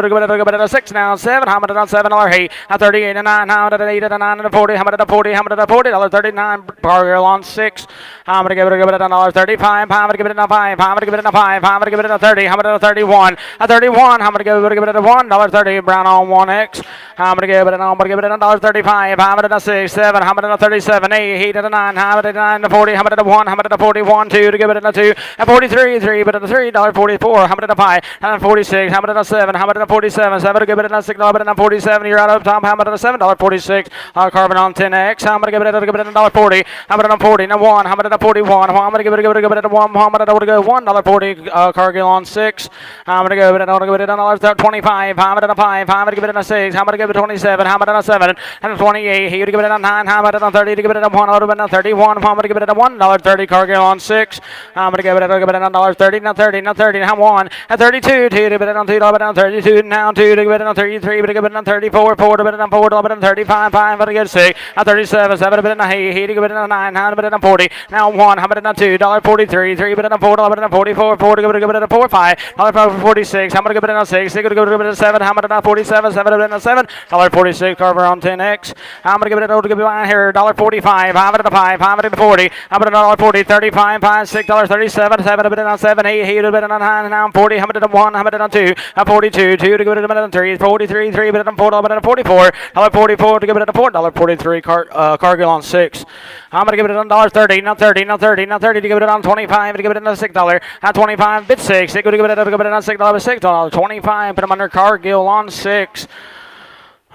Speaker 1: it a 6 now. 7. I'm gonna on $7.08. Now 38 and 9. Now 8 and 9 and 40. I'm gonna 40. I'm gonna $40.39. Cargill on 6. I'm gonna give it on $35. I'm gonna give it on 5. I'm gonna give it on 5. I'm gonna give it on 30. I'm gonna 31. At 31. I'm gonna give it a $1.30. Brown on 1X. I'm gonna give it on $1.35. I'm gonna 6. 7. I'm gonna 37. 8 and 9. I'm gonna 9 to 40. I'm gonna 1. I'm gonna 41. 2 to give it a 2. And 43. 3. But a $3.44. I'm gonna 5. And 46. I'm gonna 7. I'm gonna 47. 7 to give it a $6.47. You're out of time. I'm gonna $7.46. Carbon on 10X. I'm gonna give it a $1.40. I'm gonna 40. Now 1. I'm gonna 41. I'm gonna give it a 1. I'm gonna go $1.40. Cargill on 6. I'm gonna give it a $1.25. I'm gonna 5. I'm gonna give it a 6. I'm gonna give it 27. I'm gonna 7 and 28. Here to give it a 9. I'm gonna 30 to give it a 1. I'm gonna 31. I'm gonna give it a $1.30. Cargill on 6. I'm gonna give it a $1.30. Now 30. Now 30. Now 1 and 32. 2 to give it on $2. 32. Now 2 to give it on 33. But to give it on 34. 4 to give it on 4. To 35. 5 to get 6. 37. 7 to give it on 8. Here to give it on 9. 9 to give it on 40. Now 1. How about on $2.43. 3 but on 4. 44. 4 to give it on 4. 5. $46. I'm gonna give it on 6. 6 to give it on 7. How about on 47. 7 to give it on 7. $46. Carver on 10X. I'm gonna give it on here $1.45. I'm gonna 5. I'm gonna 40. I'm gonna $1.40. 35. 5. $6.37. 7 to give it on 7. 8. 8 to give it on 9. Now 40. I'm gonna 1. I'm gonna 2. 42. 2 to give it on 3. 43. 3 but on 4. But on 44. $44 to give it on $4.43. Cargill on 6. I'm gonna give it on $30. Now 30. Now 30. Now 30 to give it on 25. To give it on $6. Now 25. Bit 6. They could give it on $6. $25. Put them under Cargill on 6.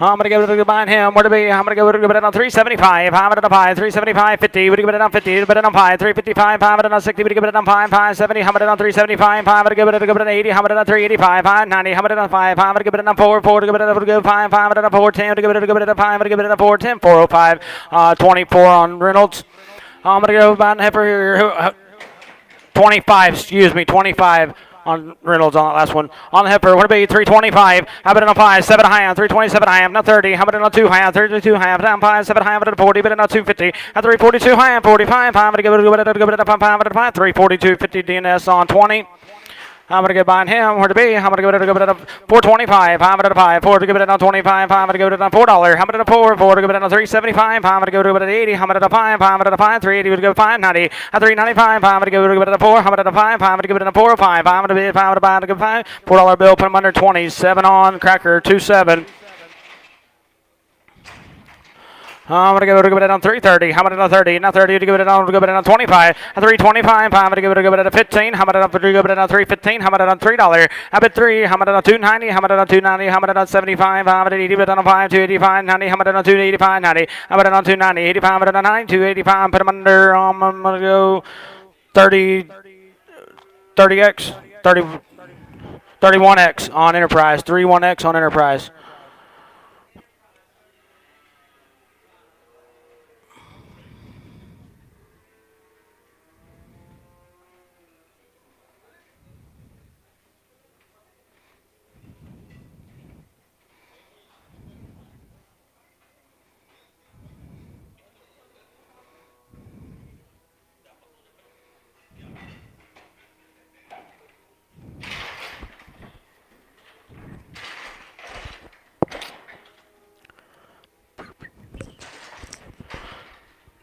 Speaker 1: I'm going to give it behind him. Where to be? I'm going to give it on 375. I'm going to 5. 375. 50. Would give it on 50. But on 5. 355. 5 on 60. Would give it on 5. 570. I'm going to on 375. 5 to give it on 80. I'm going to on 385. 590. I'm going to on 5. 5 to give it on 4. 4 to give it on 5. 5 to 4. 10 to give it on 5. To give it on 4. 10. 405. 24 on Reynolds. I'm going to go behind Heifer here. 25. Excuse me. 25. On Reynolds on that last one. On the Heifer, would it be 325? How about it on 5? 7 high on 327 high on. Now 30. How about it on 2 high on 32 high on. Down 5, 7 high on 40. But on 250. At 342 high on 45. 5 to give it a 5. 342 50 DNS on 20. I'm going to get behind him. Where to be? I'm going to give it a 425. I'm going to 5. 4 to give it on 25. I'm going to give it on $4. I'm going to 4. 4 to give it on 375. I'm going to give it at 80. I'm going to 5. I'm going to 5. 380 would go 590. At 395. I'm going to give it a 4. I'm going to 5. I'm going to give it a 405. I'm going to be 5 to buy to give 5. $4 bill. Put him under 27 on Cracker 27. I'm going to give it on 330. How about it on 30? Now 30 to give it on 25. At 325. I'm going to give it at 15. How about it on 315? How about it on $3? How about 3? How about it on 290? How about it on 290? How about it on 75? How about it 80? But on 5, 285, 90. How about it on 285, 90? How about it on 290, 85? How about it on 9, 285? Put him under. I'm going to go 30x, 31x on Enterprise. 31x on Enterprise.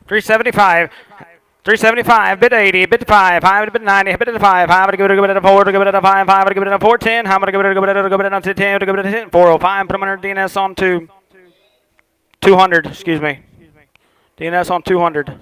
Speaker 1: $375. 375, bit 80, bit 5, 5 bit 90, bit 5, 5 to give it a 4, to give it a 5, 5 to give it a 410, how much to give it a 10, to give it a 10, 405, put them under DNS on 200, excuse me. DNS on 200.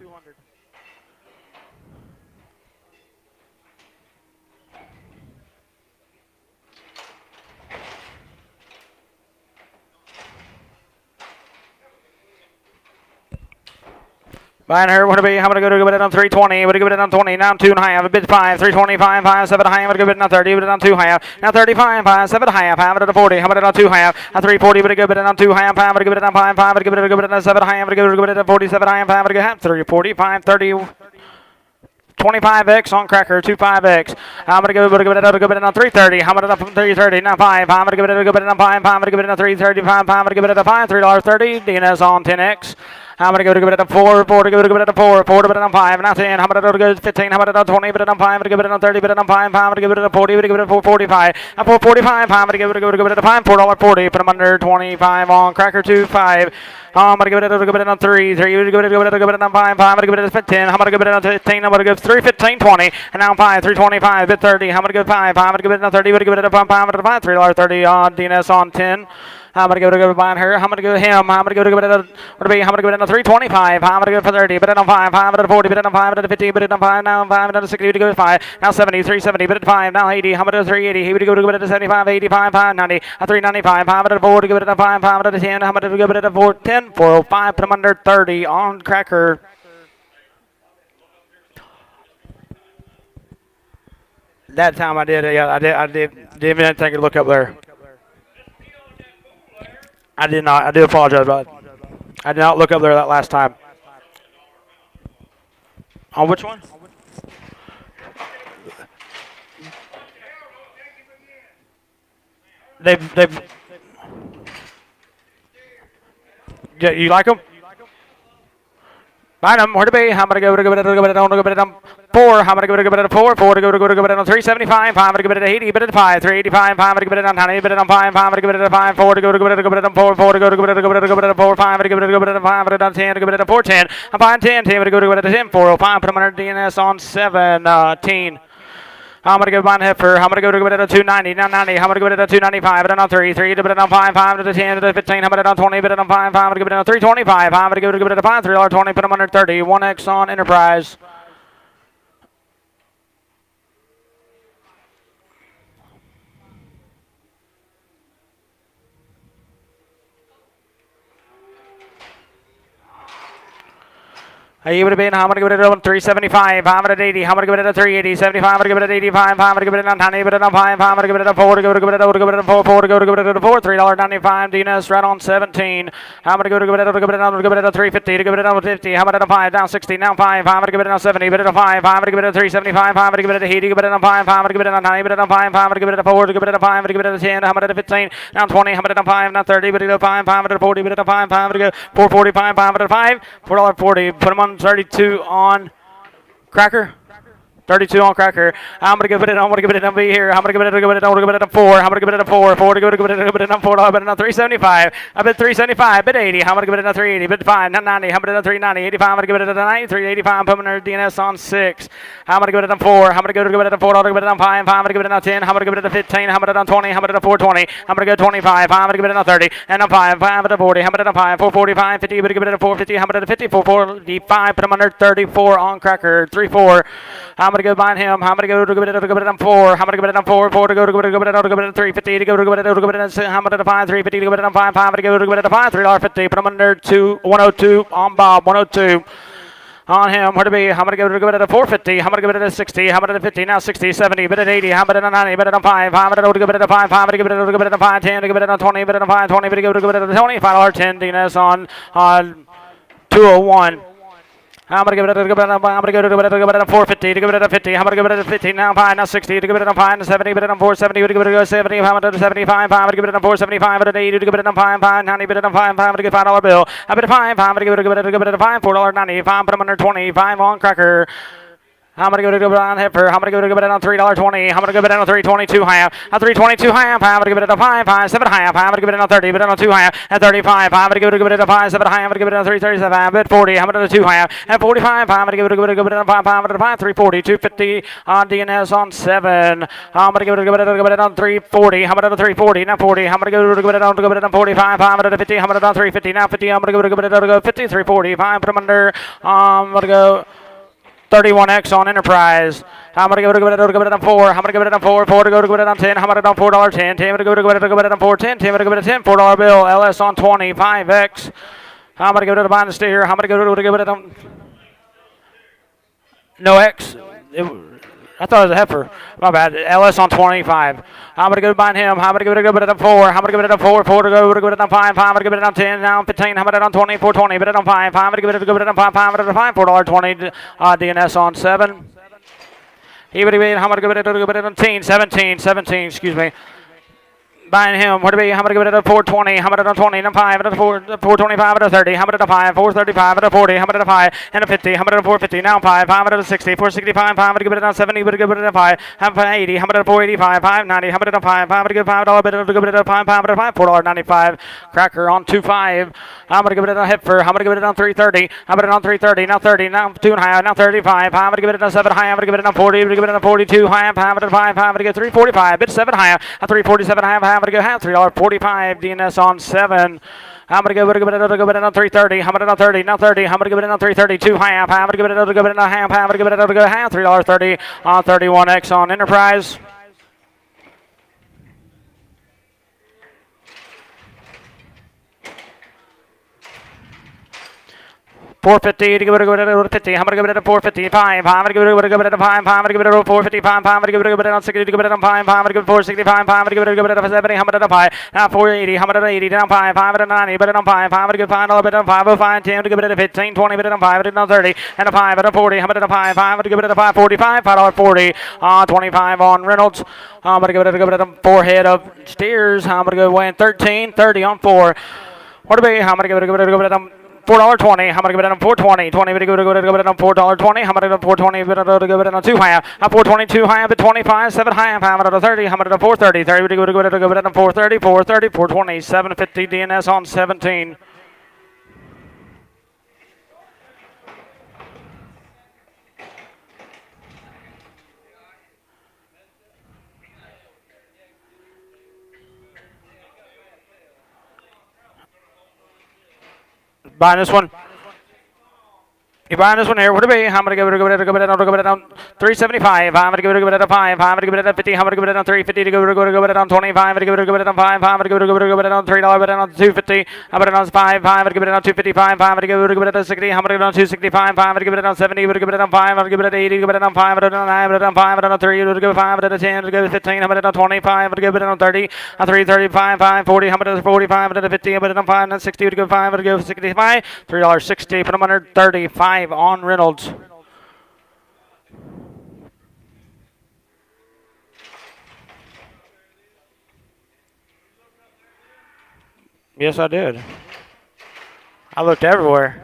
Speaker 1: Buying her, what to be? I'm going to go it on 320. Would give it on 20. Now 2.5. A bid 5. 325. 5. 7 high. I'm going to give it on 30. Would it on 2 high. Now 35. 5. 7 high. 5 at 40. How about it on 2 high? At 340. Would give it on 2 high. 5. I'm going to give it on 5. 5. Would give it on 7 high. I'm going to give it on 47 high. 5. I'm going to give it 340. 5. 30. 25x on cracker, 25x. I'm going to give it on 330. I'm going to give it on 330. Now 5. I'm going to give it on 5. I'm going to give it on 335. I'm going to give it on 5. $3.30. DNS on 10x. I'm going to give it a 4, 4 to give it a 4, 4 to give it on 5, now 10, I'm going to give it 15, I'm going to 20, but it on 5, I'm going to give it on 30, but it on 5, I'm going to give it a 40, I'm going to give it a 445, a 445, I'm going to give it a 5, $4.40, put them under 25 on cracker 2, 5. I'm going to give it on 3, 3, give it on 5, I'm going to give it a 10, I'm going to give it on 15, I'm going to give 3, 15, 20, and now 5, 325, bit 30, I'm going to give 5, I'm going to give it on 30, I'm going to give it a 5, I'm going to 5, $3.30 on DNS on 10. I'm going to go to buying her. I'm going to go him. I'm going to go to give it a, what to be? I'm going to give it a 325. I'm going to go for 30. But it on 5. 5 at 40. But it on 5 at 50. But it on 5. Now 5 at 60. To go to 5. Now 70. 370. But at 5. Now 80. I'm going to go 380. He would go to give it a 75. 85. 590. A 395. 5 at 4. To give it a 5. 5 at 10. I'm going to give it a 410. 405. Put him under 30 on cracker. That time I did. Yeah, I did. Didn't even take a look up there. I did not. I do apologize about it. I did not look up there that last time. On which one? They've. Yeah, you like them? Find them. Where to be? I'm going to go to it on 4. I'm going to go to it on 4. 4 to go to it on 375. 5. I'm going to give it at 80. But at 5. 385. 5. I'm going to give it on 90. But on 5. 5. I'm going to give it at 5. 4 to go to it on 4. 4 to go to it on 4. 5. I'm going to give it on 5. But on 10 to give it at 410. I'm 5 10. 10 to go to it at 10. 405. Put them under DNS on 17. I'm going to go mine heifer. I'm going to go to it at 290. Now 90. I'm going to give it at 295. But on 3. 3 to put it on 5. 5 to the 10 to the 15. I'm going to it on 20. But on 5. 5. I'm going to give it on 325. I'm going to give it at 5. $3.20. Put them under 30. 1x on Enterprise. He would have been, I'm going to give it at 375, I'm going to 80, I'm going to give it at 380, 75, I'm going to give it at 85, I'm going to give it at 90, but at 5, I'm going to give it at 4, to go to give it at 4, to give it at 4, 4 to go to give it at 4, $3.95, DNS right on 17. I'm going to go to give it at 350, to give it at 50, I'm going to at 5, down 60, now 5, I'm going to give it at 70, but at 5, I'm going to give it at 375, I'm going to give it at 80, give it at 5, I'm going to give it at 90, but at 5, I'm going to give it at 4, to give it at 5, I'm going to give it at 10, I'm going to at 15, now 20, I'm going to at 5, now 30, but at 5, I'm going to 40, but at 5, I'm going to go 445, I'm at 5, $4.40, put them on 32 on cracker. 32 on cracker. I'm gonna give it. I'm gonna give it an MB here. I'm gonna give it. I'm gonna give it a 4. I'm gonna give it a 4. 4 to go to give it. Give it a 4. I bet a 375. I bet 375. Bet 80. I'm gonna give it a 380. Bet 5. Not 90. I'm gonna a 390. 85. I'm gonna give it a 93. 85. Putting our DNS on 6. I'm gonna give it a 4. I'm gonna go to give it a 4. I'm gonna give it a 5. I'm gonna give it a 10. I'm gonna give it a 15. I'm gonna a 20. I'm gonna a 420. I'm gonna go 25. I'm gonna give it a 30 and a 5. 5 at a 40. I'm gonna a 5. 445. 50. I'm gonna give it a 450. I'm gonna a 50. 445. Put them under 34 on cracker. 3-4. I'm gonna go behind him. I'm gonna go to give it on 4. I'm gonna give it on 4. 4 to go to give it on 350 to go to give it on. I'm gonna 5. 350 to give it on 5. 5 to go to give it on 5. $3.50. Put him under 102 on Bob. 102. On him, where to be? I'm going to give it at 450. I'm going to give it at 60. I'm going to 50. Now 60, 70, but at 80. I'm going to 90, but at 5. I'm going to give it at 5. 5 to give it at 5. 10 to give it at 20, but at 5. 20, but to give it at 20. $5.10 DNS on 201. I'm going to give it at 450 to give it at 50. I'm going to give it at 50 now 5 now 60 to give it at 5 now 70 but at 470 to give it at 70 I'm going to 75 5 to give it at 475 but at 80 to give it at 5 5 90 but at 5 5 to give $5 bill. I bet at 5 5 to give it at 5 $4.95 put them under 25 on cracker. I'm going to give it on heifer. I'm going to give it on $3.20. I'm going to give it on 322 half. A 322 half. I'm going to give it a 5, 5, 7 half. I'm going to give it on 30, but on 2 half. At 35. I'm going to give it a 5, 7 half. I'm going to give it on 337. At 40. I'm going to 2 half. At 45. I'm going to give it on 5, 5, 340, 250 on DNS on 7. I'm going to give it on 340. I'm going to 340. Now 40. I'm going to give it on 45. I'm going to 50. I'm going to 350. Now 50. I'm going to give it on 50, 345. Put them under. I'm going to go 31X on Enterprise. I'm going to give it on 4. I'm going to give it on 4. 4 to go to give it on 10. I'm going to go $4.10. 10 to go to give it on 4. 10. 10 to give it a 10. $4 bill. LS on 25X. I'm going to give it a bind the steer. I'm going to give it on. No X. I thought it was a heifer. My bad. LS on 25. I'm going to go behind him. I'm going to give it on 4. I'm going to give it on 4. 4 to go. Give it on 5. 5. I'm going to give it on 10. Now 15. I'm going to give it on 20. 4 20. Give it on 5. 5. I'm going to give it on 5. 5. I'm going to give it on 5. $4.20. DNS on 7. He would be. I'm going to give it on 17. 17. Excuse me. Behind him, what to be? How many give it a 420? How many on 20? And a 5 and a 425 and a 30. How many a 5? 435 and a 40. How many a 5 and a 50? How many a 450? Now 5. 5 and a 60. 465. 5 give it on 70. But give it a 5. Have 80. How many a 485? 590. How many a 5? 5 give $5. But give it a 5. 5 5. $4.95. Cracker on 25. I'm gonna give it a hit for. I'm gonna give it on 330. I'm gonna on 330. Now 30. Now 2 and high. Now 35. I'm gonna give it a 7 high. I'm gonna give it a 40. I'm gonna give it a 42 high. I'm gonna 5. I'm gonna get 345. Bit 7 high. A 347 high. I'm gonna go half $3.45. DNS on 7. I'm gonna give it on 330. I'm gonna on 30. Now 30. I'm gonna give it on 332 high. I'm gonna give it a half. I'm gonna give it a half. $3.30 on 31X on Enterprise. 450 to give it a 50. I'm gonna give it a 455. I'm gonna give it a 5. I'm gonna give it a 455. I'm gonna give it a 60 to give it a 5. I'm gonna give it 465. I'm gonna give it a 70. I'm gonna 5. Now 480. I'm gonna 80 down 5. 5 and 90. But on 5. I'm gonna give $5 bit on 505. 10 to give it a 15. 20 bit on 5. Bit on 30 and a 5 and a 40. I'm gonna 5. I'm gonna give it a 545. $5.40. 25 on Reynolds. I'm gonna give it a 4 head of steers. I'm gonna go away in 13. 30 on 4. What about I'm gonna give it a $4.20. How many give it on 420? 20 to go to it on $4.20. How many on 420? To go it on 2 high. 422 high, but 25, 7 high. How many on 30? How many on 430? 30 to go it on 430, 430, 420, 750 DNS on 17. Buying this one. You're buying this one here. What do be? I'm going to give it on 375. I'm going to give it a 5. I'm going to give it a 50. I'm going to give it on 350 to go it on 25. I'm going to give it on 5. I'm going to give it on $3, but on 250. I'm going to on 5. I'm going to give it on 255. I'm going to give it on 60. I'm going to give it on 265. I'm going to give it on 70. I'm going to give it on 5. I'm going to give it on 80. Give it on 5. I'm going to on 9. I'm going to on 5. I'm going to on 3. I'm going to give it 5. I'm going to 10. I'm going to give it 15. I'm going to on 25. I'm going to give it on 30. On 335. 5 40. I'm going to 45. I'm going to 50. I'm going to on 5. And 60. I'm going to give 5. I'm going to give 65. $3.60. Put them under 35 on Reynolds. Yes, I did. I looked everywhere.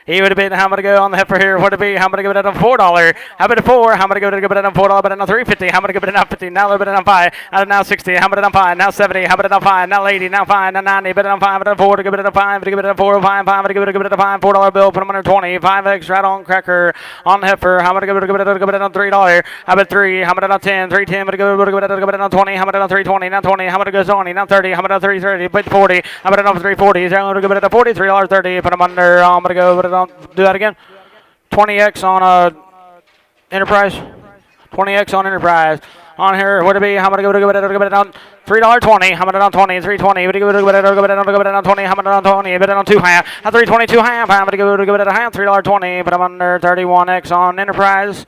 Speaker 1: He would have been, how many go on the heifer here? What would it be? How many give it at a $4? How about a 4? How many give it at a $4? But on 350. How many give it at 50? Now a bit on 5. Now 60. How many on 5? Now 70. How about on 5? Now 80. Now 5. Now 90. But on 5. But on 4 to give it at a 5. To give it at a 4 5. 5 to give it at a 5. $4 bill. Put them under 20. 5X right on Cracker on the heifer. How many give it at on $3? How about 3? How many on 10? 310. But give it on 20. How many on 320? Now 20. How many goes 20? Now 30. How many on 330? But 40. How about on 340? I'm going to give it at a $43.30. Put them under. I'm going to go do that again. 20X on Enterprise. 20X on Enterprise. On here, what would it be? How many go it on $3.20? How many on 20? 320. Would you give it on 20? How many on 20? Bid it on 2 high. At 322 high. How many go it at a high? $3.20. But I'm under 31X on Enterprise.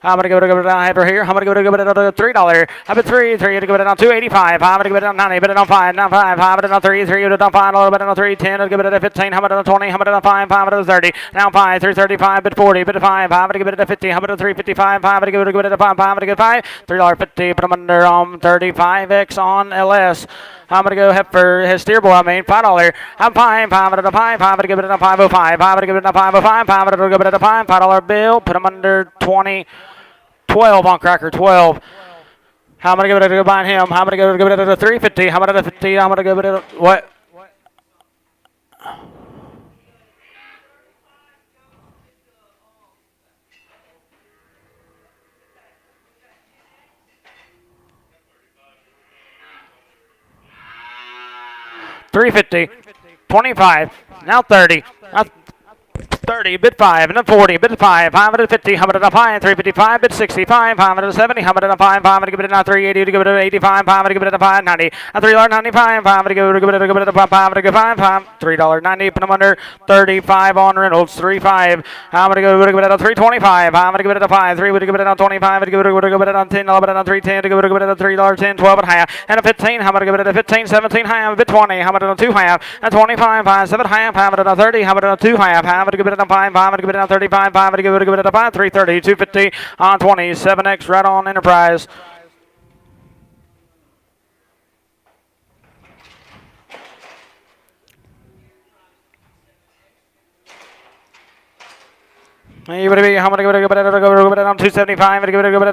Speaker 1: I'm going to give it on hyper here. I'm going to give it on $3. How about 3? 3 to give it on 285. I'm going to give it on 90. Bid it on 5. Now 5. How about on 3? 3 to on 5. A little bit on 3. 10 to give it at 15. How about on 20? How about on 5? 5 to 30. Now 5. 335. Bid 40. Bid 5. I'm going to give it at 50. How about 355? I'm going to give it at 5. I'm going to give 5. $3.50. Put them under 35X on LS. I'm going to go heifer his steer boy. I mean $5. I'm 5. 5 at a 5. I'm going to give it at a 505. I'm going to give it at a 505. 5 to give it at a 5. $5 bill. Put them under 20. 12 on Cracker, 12. How am I going to give it to behind him? How am I going to give it at a 350? How am I going to 50? I'm going to give it at a, what? $350, 25, now 30. Now 30, bid 5, and then 40, bid 5, 550, hammered it up high, 355, bid 65, 570, hammered it up high, 500, give it a 380, give it an 85, 500, give it a 590, a $3.95, 500, give it a 500, $3.90, put them under 35 on Reynolds, 35, I'm gonna give it a 325, I'm gonna give it a 5, 3 would give it a 25, give it a 10, 11 a 310, give it a $3.10, 12 at high, and a 15, I'm gonna give it a 15, 17 high, a bit 20, I'm gonna 2 high, a 25, 5, 7 high, I'm gonna 30, I'm gonna 2 high, I'm gonna give it a 5, I'm gonna give it a 35, I'm gonna give it a 5, 330, 250 on 20, 7X right on Enterprise. You would be, I'm going to give it on 275, I'm going to give it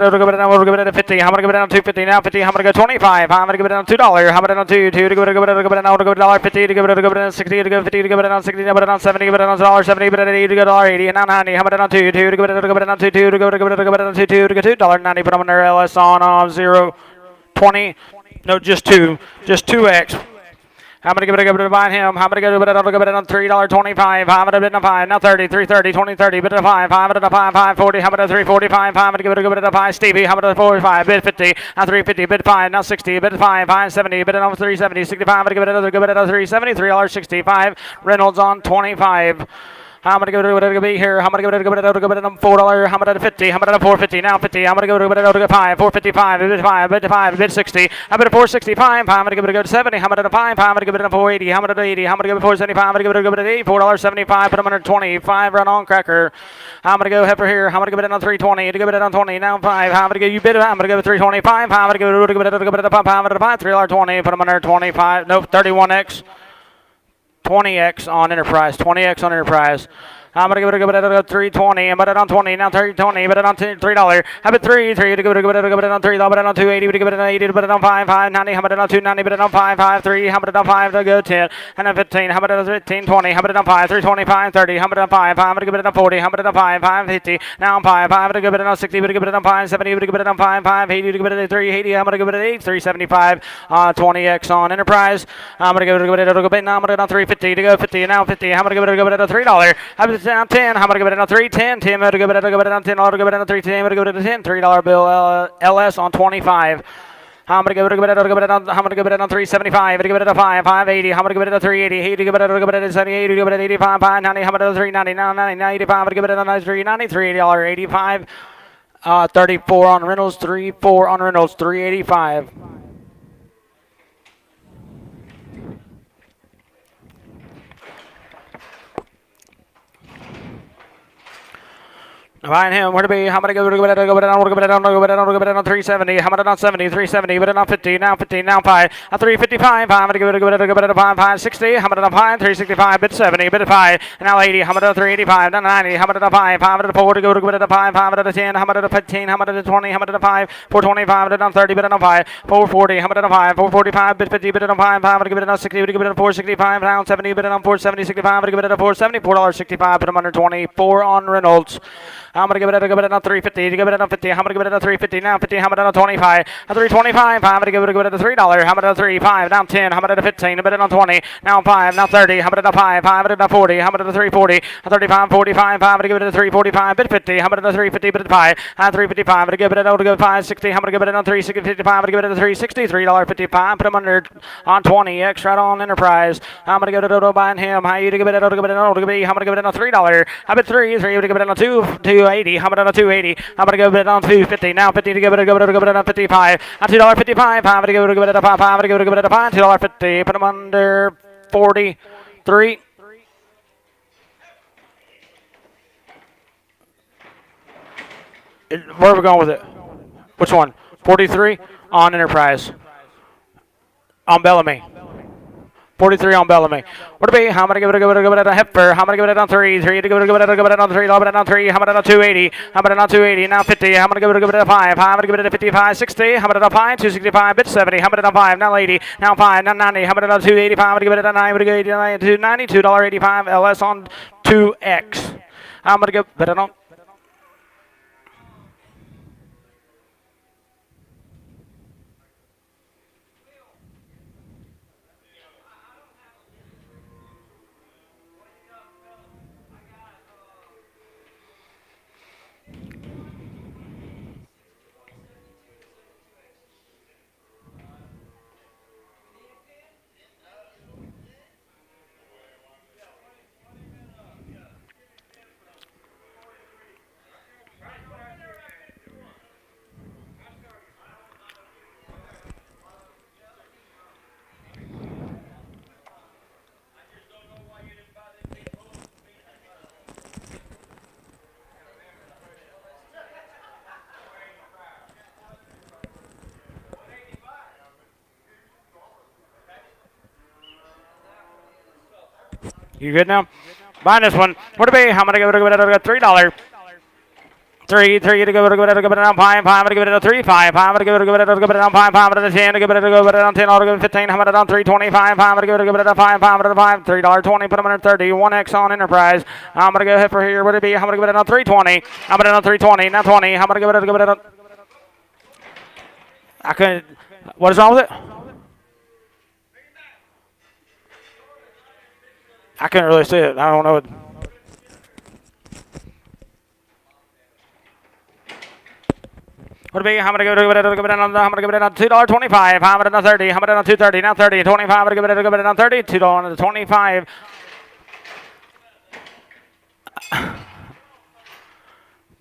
Speaker 1: a 50, I'm going to give it on 250 now, 50, I'm going to go 25, I'm going to give it on $2, I'm going to go 2 to give it on $1.50 to give it on 60 to go 50 to give it on 60, give it on 70, give it on $1.70, give it on 80 to go $1.80, and now 90, I'm going to on 2 to give it on 2 to go $2 to go $2.90, put them on their LS on 0, 20, no, just 2X. I'm going to give it behind him. I'm going to give it on $3.25. I'm going to bid on 5. Now 30, 330, 20, 30. Bid on 5. I'm going to 5, 540. I'm going to 345. I'm going to give it a 5. Stevie. I'm going to 45. Bid 50. Now 350. Bid 5. Now 60. Bid 5. 570. Bid it on 370. 65. I'm going to give it a 370. $3.65. Reynolds on 25. I'm going to give it a be here. I'm going to give it a $4. I'm going to 50. I'm going to 450. Now 50. I'm going to give it a 5. 455. Bid 5. Bid 5. Bid 60. I'm going to 465. I'm going to give it a 70. I'm going to 5. I'm going to give it a 480. I'm going to 80. I'm going to give it 475. I'm going to give it a $4.75. Put them under 25. Run on cracker. I'm going to go heifer here. I'm going to give it on 320. To give it on 20. Now 5. I'm going to give you bid. I'm going to give it 325. I'm going to give it a 5. I'm going to 5. $3.20. Put them under 25. Nope. 31X. 20X on Enterprise. 20X on Enterprise. I'm going to give it a 320. I'm going to on 20. Now 320. But it on $3. I bet 3 to give it on 3. But it on 280. But give it on 80. But it on 5. 590. How about it on 290? But it on 5. 5 3. How about it on 5 to go 10? And then 15. How about it on 15? 20. How about it on 5? 325. 30. How about it on 5? 5 to give it on 40. How about it on 5? 550. Now on 5. 5 to give it on 60. But give it on 5. 70. But give it on 5. 580. To give it a 380. I'm going to give it an 8. 375. 20X on Enterprise. I'm going to give it a now I'm going to go on 350 to go 50. Now 50. I'm going to give it a $3. I'm down 10. I'm going to give it a 310. 10. I'm going to give it on 10. I'm going to give it a 310. I'm going to give it a 10. $3 bill LS on 25. I'm going to give it on 375. I'm going to give it a 5. 580. I'm going to give it a 380. To give it a 78. To give it an 85. 590. I'm going to 390. Now 90. 85. I'm going to give it a 390. $3.85. 34 on Reynolds. 34 on Reynolds. 385. Behind him, where to be? How many go it on 370. How many on 70? 370, but it on 50. Now 50, now 5. A 355. How many go it on 5? 560. How many on 5? 365. Bit 70. Bit 5. And now 80. How many on 385? Now 90. How many on 5? 5 to 4 to go it on 5. 5 to 10. How many on 15? How many on 20? How many on 5? 425. Bit on 30. Bit on 5. 440. How many on 5? 445. Bit 50. Bit on 5. 5 to give it on 60. Bit give it on 465. Now 70. Bit on 470. 65. To give it on 470. $4.65. Put them under 24 on Reynolds. I'm going to give it on 350. To give it on 50. I'm going to give it on 350. Now 50. How about on 25? A 325. I'm going to give it a $3. How about on 3? 5. Now 10. How about on 15? A bit on 20. Now 5. Now 30. How about on 5? 5 on 40. How about on 340? A 35. 45. I'm going to give it a 345. Bit 50. How about on 350? Bit 5. 355. I'm going to give it a 560. I'm going to give it on 365. I'm going to give it a 360. $3.55. Put them under on 20. X right on Enterprise. I'm going to give it a buy him. How you to give it a I'm going to give it a $3. I bet 3. 3 to give it on 280. How about on a 280? I'm going to give it on 250. Now 50 to give it on 55. On $2.55. I'm going to give it a 5. I'm going to give it a 5. $2.50. Put them under 43. Where are we going with it? Which one? 43 on Enterprise. On Bellamy. 43 on Bellamy. What to be? How many give it a heifer? How many give it on 3? 3 to give it on 3. How about on 3? How about on 280? How about on 280? Now 50. How many give it a 5? How many give it a 55? 60. How about on 5? 265. Bit 70. How about on 5? Now 80. Now 5. Now 90. How about on 285? How many give it a 9? $2.90. $2.85. LS on 2X. I'm going to give it on. You good now? Buying this one. Where to be? I'm gonna give it a $3. Three to give it on five, I'm gonna give it a 3, 5, I'm gonna give it on 5, I'm gonna 10, give it on 10, I'll give it 15, I'm gonna on 325, I'm gonna give it a 5, I'm gonna 5, $3.20, put them under 30, 1x on Enterprise. I'm gonna go ahead for here, would it be? I'm gonna give it on 320, I'm gonna on 320, now 20, I'm gonna give it on. I couldn't. What is wrong with it? I couldn't really see it. I don't know. Would it be? I'm gonna give it on $2.25. I'm gonna on 30. I'm gonna on 230. Now 30. 25. I'm gonna give it on 30. $2.25.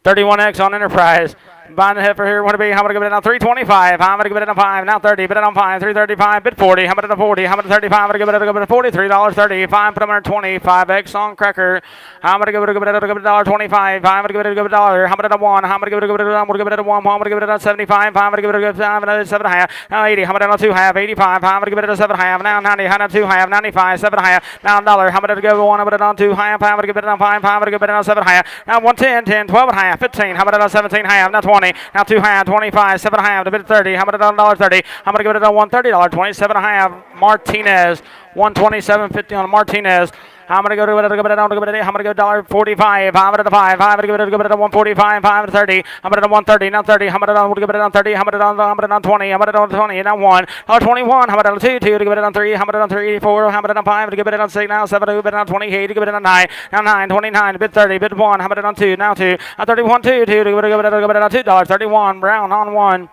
Speaker 1: 31x on Enterprise. Buying the heifer here, what to be? I'm going to give it on 325. I'm going to give it on 5. Now 30. Bid it on 5. 335. Bid 40. I'm going to 40. I'm going to 35. I'm going to give it a $43.35. Put them on 25x on Cracker. I'm going to give it a $1.25. I'm going to give it a $1. I'm going to 1. I'm going to give it a $1. I'm going to give it a 1. I'm going to give it a 75. I'm going to give it a 7.5. Now 80. I'm going to 2.5. 85. I'm going to give it a 7.5. Now 90. I'm going to 2.5. 95. 7.5. Now $1. I'm going to go 1. I'm going to 2.5. I'm going to give it on 5. I'm going to give it on 7.5. Now 110. 10. 12.5. 15. I'm going to 17.5. Now 20. Now 2.5, 25, 7.5, to bid 30. I'm gonna do $1.30. I'm gonna give it a $130, 27.5. Martinez, 127.50 on Martinez. I'm gonna go to it. I'm gonna go $1.45. I'm gonna 5. I'm gonna give it a 145. 5 to 30. I'm gonna 130. Now 30. I'm gonna give it on 30. I'm gonna 20. I'm gonna 20. Now 1. 21. I'm gonna 2. 2 to give it on 3. I'm gonna 3. 4. I'm gonna 5 to give it on 6. Now 7 to give it on 20. 8 to give it on 9. Now 9. 29. Bid 30. Bid 1. I'm gonna 2. Now 2. 31. 2. 2 to give it on $2.31. Brown on 1.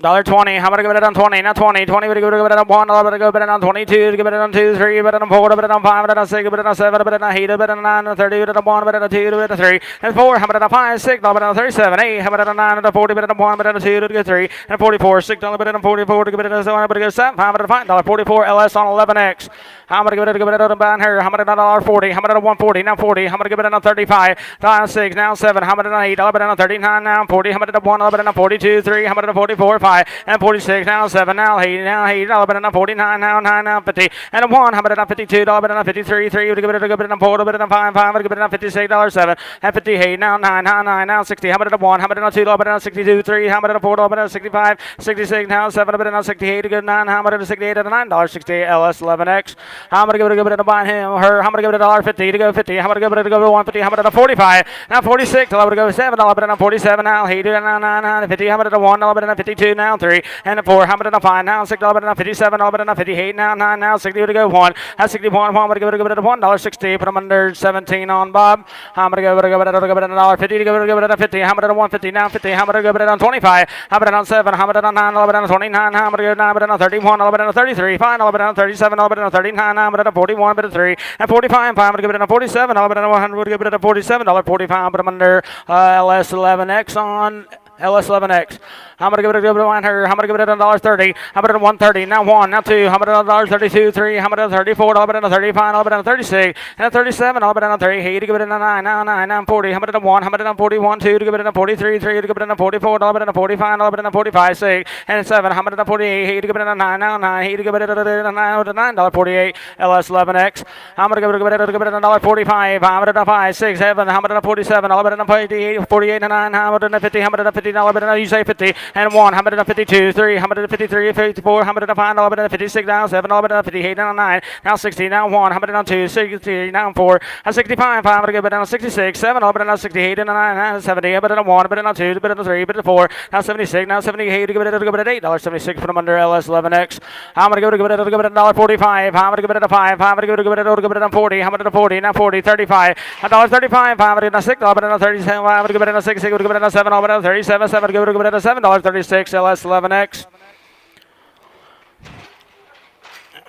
Speaker 1: $1.20. I'm gonna give it on 20. Now 20. 20. We're gonna give it on 1. I'm gonna give it on 22. Give it on 2. 3. Give it on 4. Give it on 5. Give it on 6. Give it on 7. Give it on 8. Give it on 9. 30. Give it on 1. Give it on 2. Give it on 3. And 4. Give it on 5. 6. Give it on 37. 8. Give it on 9. Give it on 40. Give it on 1. Give it on 2. Give it on 3. And 44. 6. Give it on 44. Give it on 7. Give it on 7. 5. Give it on $5.44. LS on 11X. I'm gonna give it on down here. I'm gonna $1.40. I'm gonna 140. Now 40. I'm gonna give it on 35. Now 6. Now 7. I'm gonna 8. I'm gonna 39. Now 40. I'm gonna 1. I'm gonna 42. 3. I'm gonna 44. 5. And 46. Now 7, now 8, now 8, now 49, now 9, now 50, and a 1, I'm gonna 52, I'm gonna 53, 3, give it a 4, I'm gonna 5, 5, I'm gonna 56, 7, and 58, now 9, now 9, now 60, I'm gonna 1, I'm gonna 2, I'm gonna 62, 3, I'm gonna 4, I'm gonna 65, 66, now 7, I'm gonna 68, good 9, I'm gonna 68 at $9.68 LS 11X. I'm gonna give it a buy him, her, I'm gonna give it $1.50 to go 50, I'm gonna give it a go 150, I'm gonna 45, now 46, I'm gonna go 7, I'm gonna 47, now 8, now 9, 50, I'm gonna 1, I'm gonna 52, now 3, and 4, I'm gonna 5, now 6, I'm gonna 57, I'm gonna 58, now 9, now 60 to go 1, now 61, I'm gonna give it a $1.60, put them under 17 on Bob. I'm gonna give it a $1.50 to give it a 50, I'm gonna 150, now 50, I'm gonna give it on 25, I'm gonna on 7, I'm gonna on 9, I'm gonna 29, I'm gonna go 9, I'm gonna 31, I'm gonna 33, fine, I'm gonna 37, I'm gonna 39, I'm gonna 41, but 3, and 45, I'm gonna give it a 47, I'm gonna 100, give it a $47.45, but I'm under LS 11X on LS11X. I'm going to give it a line here. I'm going to give it a $1.30. I'm going to 130. Now 1. Now 2. I'm going to $1.32. 3. I'm going to 34. I'm going to 35. I'm going to 36. And 37. I'm going to 38. To give it a 9. Now 9. Now 40. I'm going to 1. I'm going to 41. 2. To give it a 43. 3. To give it a 44. I'm going to 45. I'm going to 45. 6. And 7. I'm going to 48. To give it a 9. Now 9. To give it a $9.48. LS11X. I'm going to give it a $1.45. I'm going to 5. 6. 7. I'm going to 47. I'm going to 48. 48. 9. I'm going to 50. I'm going to 50. I'm going to you say 50. And 1. 152. 3. 153. 54. 105. 156. Now 7. 158. Now 9. Now 60. Now 1. 102. 60. Now 4. 65. 5. I'm going to give it down 66. 7. 68. And 9. 70. I'm going to 1. I'm going to 2. I'm going to 3. I'm going to 4. Now 76. Now 78. Give it at $8.76. Put them under LS11X. I'm going to give it a $1.45. I'm going to give it a 5. I'm going to give it a 40. I'm going to 40. Now 40. 35. $1.35. I'm going to 6. I'm going to 37. I'm going to give it a 6. I'm going to give it a 7. I'm going to 37. 7. Give it a $7.36. LS11X.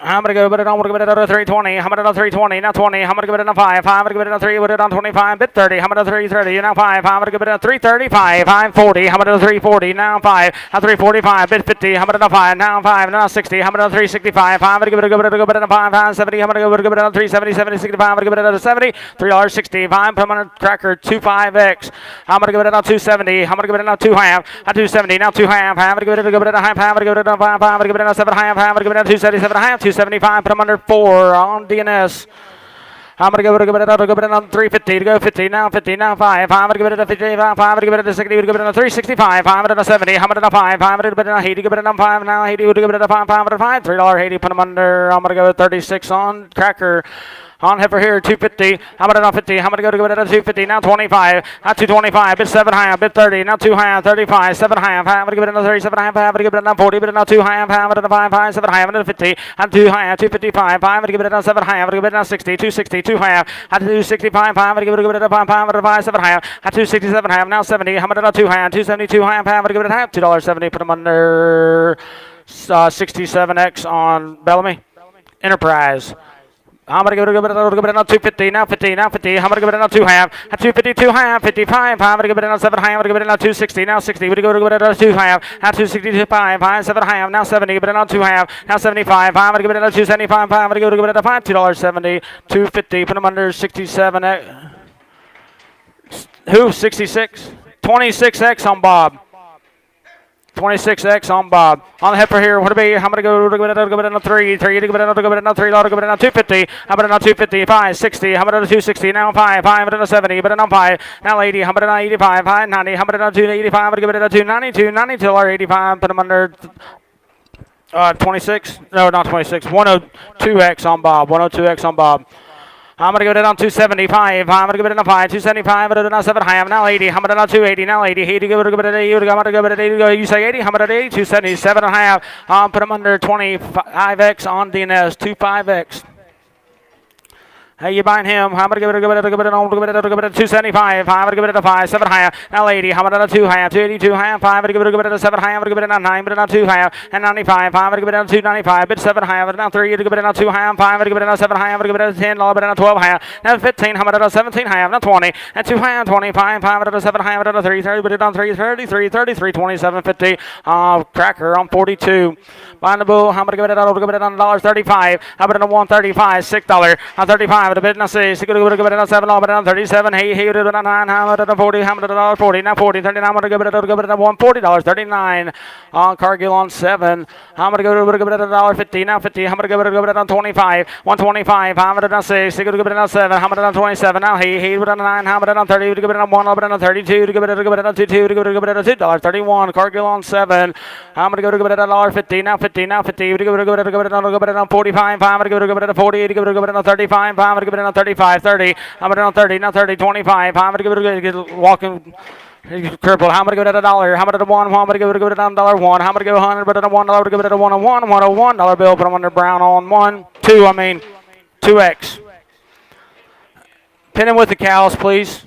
Speaker 1: I'm gonna go with it on. We're gonna give it on 320. I'm gonna 320. Now 20. I'm gonna give it on 5. I'm gonna give it on 3. With it on 25. Bit 30. I'm gonna 330. Now 5. I'm gonna give it on 335. I'm 40. I'm gonna 340. Now 5. I'm 345. Bit 50. I'm gonna 5. Now 5. Now 60. I'm gonna 365. I'm gonna give it on 5. I'm 70. I'm gonna give it on 370. 70. 65. I'm gonna give it on 70. $3.65. Put on cracker 25x. I'm gonna give it on 270. I'm gonna give it on 2 half. 270. Now 2 half. I'm gonna give it on half. I'm gonna give it on 5. I'm gonna give it on 7 half. I'm gonna give it on 277 half. 275, put them under 4 on DNS. I'm going to give it on 350 to go 50, now 50, now 5. I'm going to give it a 55, I'm going to give it a 60, to give it a 365, I'm going to 70, I'm going to 5, I'm going to give it a 80, give it a 5, now 80, to give it a 5, $5, $3.80, put them under, I'm going to go with 36 on cracker. On heifer here, 250. I'm going to 50. I'm going to go to 250. Now 25. Now 225. Bit 7 high. Bit 30. Now 2 high. 35. 7 high. I'm going to give it another 37 high. I'm going to give it another 40. Bit now 2 high. I'm going to 5 high. 7 high. I'm going to 50. I'm 2 high. 255. I'm going to give it another 7 high. I'm going to give it another 60. 260. 2 high. I'm 265. I'm going to give it another 5. I'm going to 5. 7 high. I'm 267 high. I'm now 70. I'm going to 2 high. 272 high. I'm going to give it a half. $2.70. Put them under 67X on Bellamy Enterprise. I'm going to give it on 250, now 50, now 50. I'm going to give it on 2 half. At 250, 2 half, 55. I'm going to give it on 7 high. I'm going to give it on 260, now 60. We're going to give it on 2 half. At 260, 5, 5, 7 high. Now 70, but on 2 half. Now 75. I'm going to give it on 275. I'm going to give it on 5, $2.70, 250. Put them under 67. Who? 66? 26X on Bob. 26X on Bob. On the heifer here, what to be? I'm going to go it on 3. 3, to give it on 3, to give it on 250. I'm going to 250, 5, 60. I'm going to 260, now 5, 5, but on 70, but on 5. Now 80, I'm going to 85, 5, 90. I'm going to 285, I'm going to give it on 290, 290 till 85. Put them under 26. No, not 26. 102X on Bob. 102X on Bob. I'm going to give it on 275. I'm going to give it on 5. 275. I'm going to 7 high. I'm now 80. I'm going to 280. Now 80. He to give it an 80. I'm going to give it an 80. You say 80. I'm going to 80. 277 and a half. Put them under 25X on DNS. 25X. Hey, you buying him? I'm going to give it on 275. I'm going to give it a 5, 7 high. Now 80. I'm going to 2 high. 282 high. 5. I'm going to give it a 7 high. I'm going to give it a 9, but on 2 high. And 95. I'm going to give it on 295. Bit 7 high. But now 3. To give it on 2 high. 5. I'm going to give it on 7 high. I'm going to give it a 10. But on 12 high. Now 15. I'm going to 17 high. Now 20. And 2 high. 25. 5. I'm going to 7 high. I'm going to 3. 30. But it on 3. 33. 33. 27. 50. Cracker on 42. Buying the bull. I'm going to give it on $1.35. I'm going to 135. $6. On 35. A bit now 6. He could have given it on 7, but on 37. He would have done 9. How about 40? How about 40? Now 40. 39. I'm going to give it on $140. 39 on Cargill on 7. I'm going to give it on $1.50. Now 50. I'm going to give it on 25. 125. I'm going to on 6. He could have given it on 7. How about on 27? Now he would have done 9. How about on 30? To give it on 1. But on 32. To give it on 22. To give it on $2.31. Cargill on 7. I'm going to give it on $1.50. Now 50. Now 50. To give it on 45. I'm going to give it on 40. To give it on 35. I'm going to give it on 35. 30. I'm going to on 30. Now 30. 25. I'm going to give it walking. Crippled. How much give it $1? How much $1? How much give it $1? $1. How much give 100? But $1. Give it a 1 on 1. $1 bill. Put them under Brown on 1. 2. I mean 2X. Pin him with the cows, please.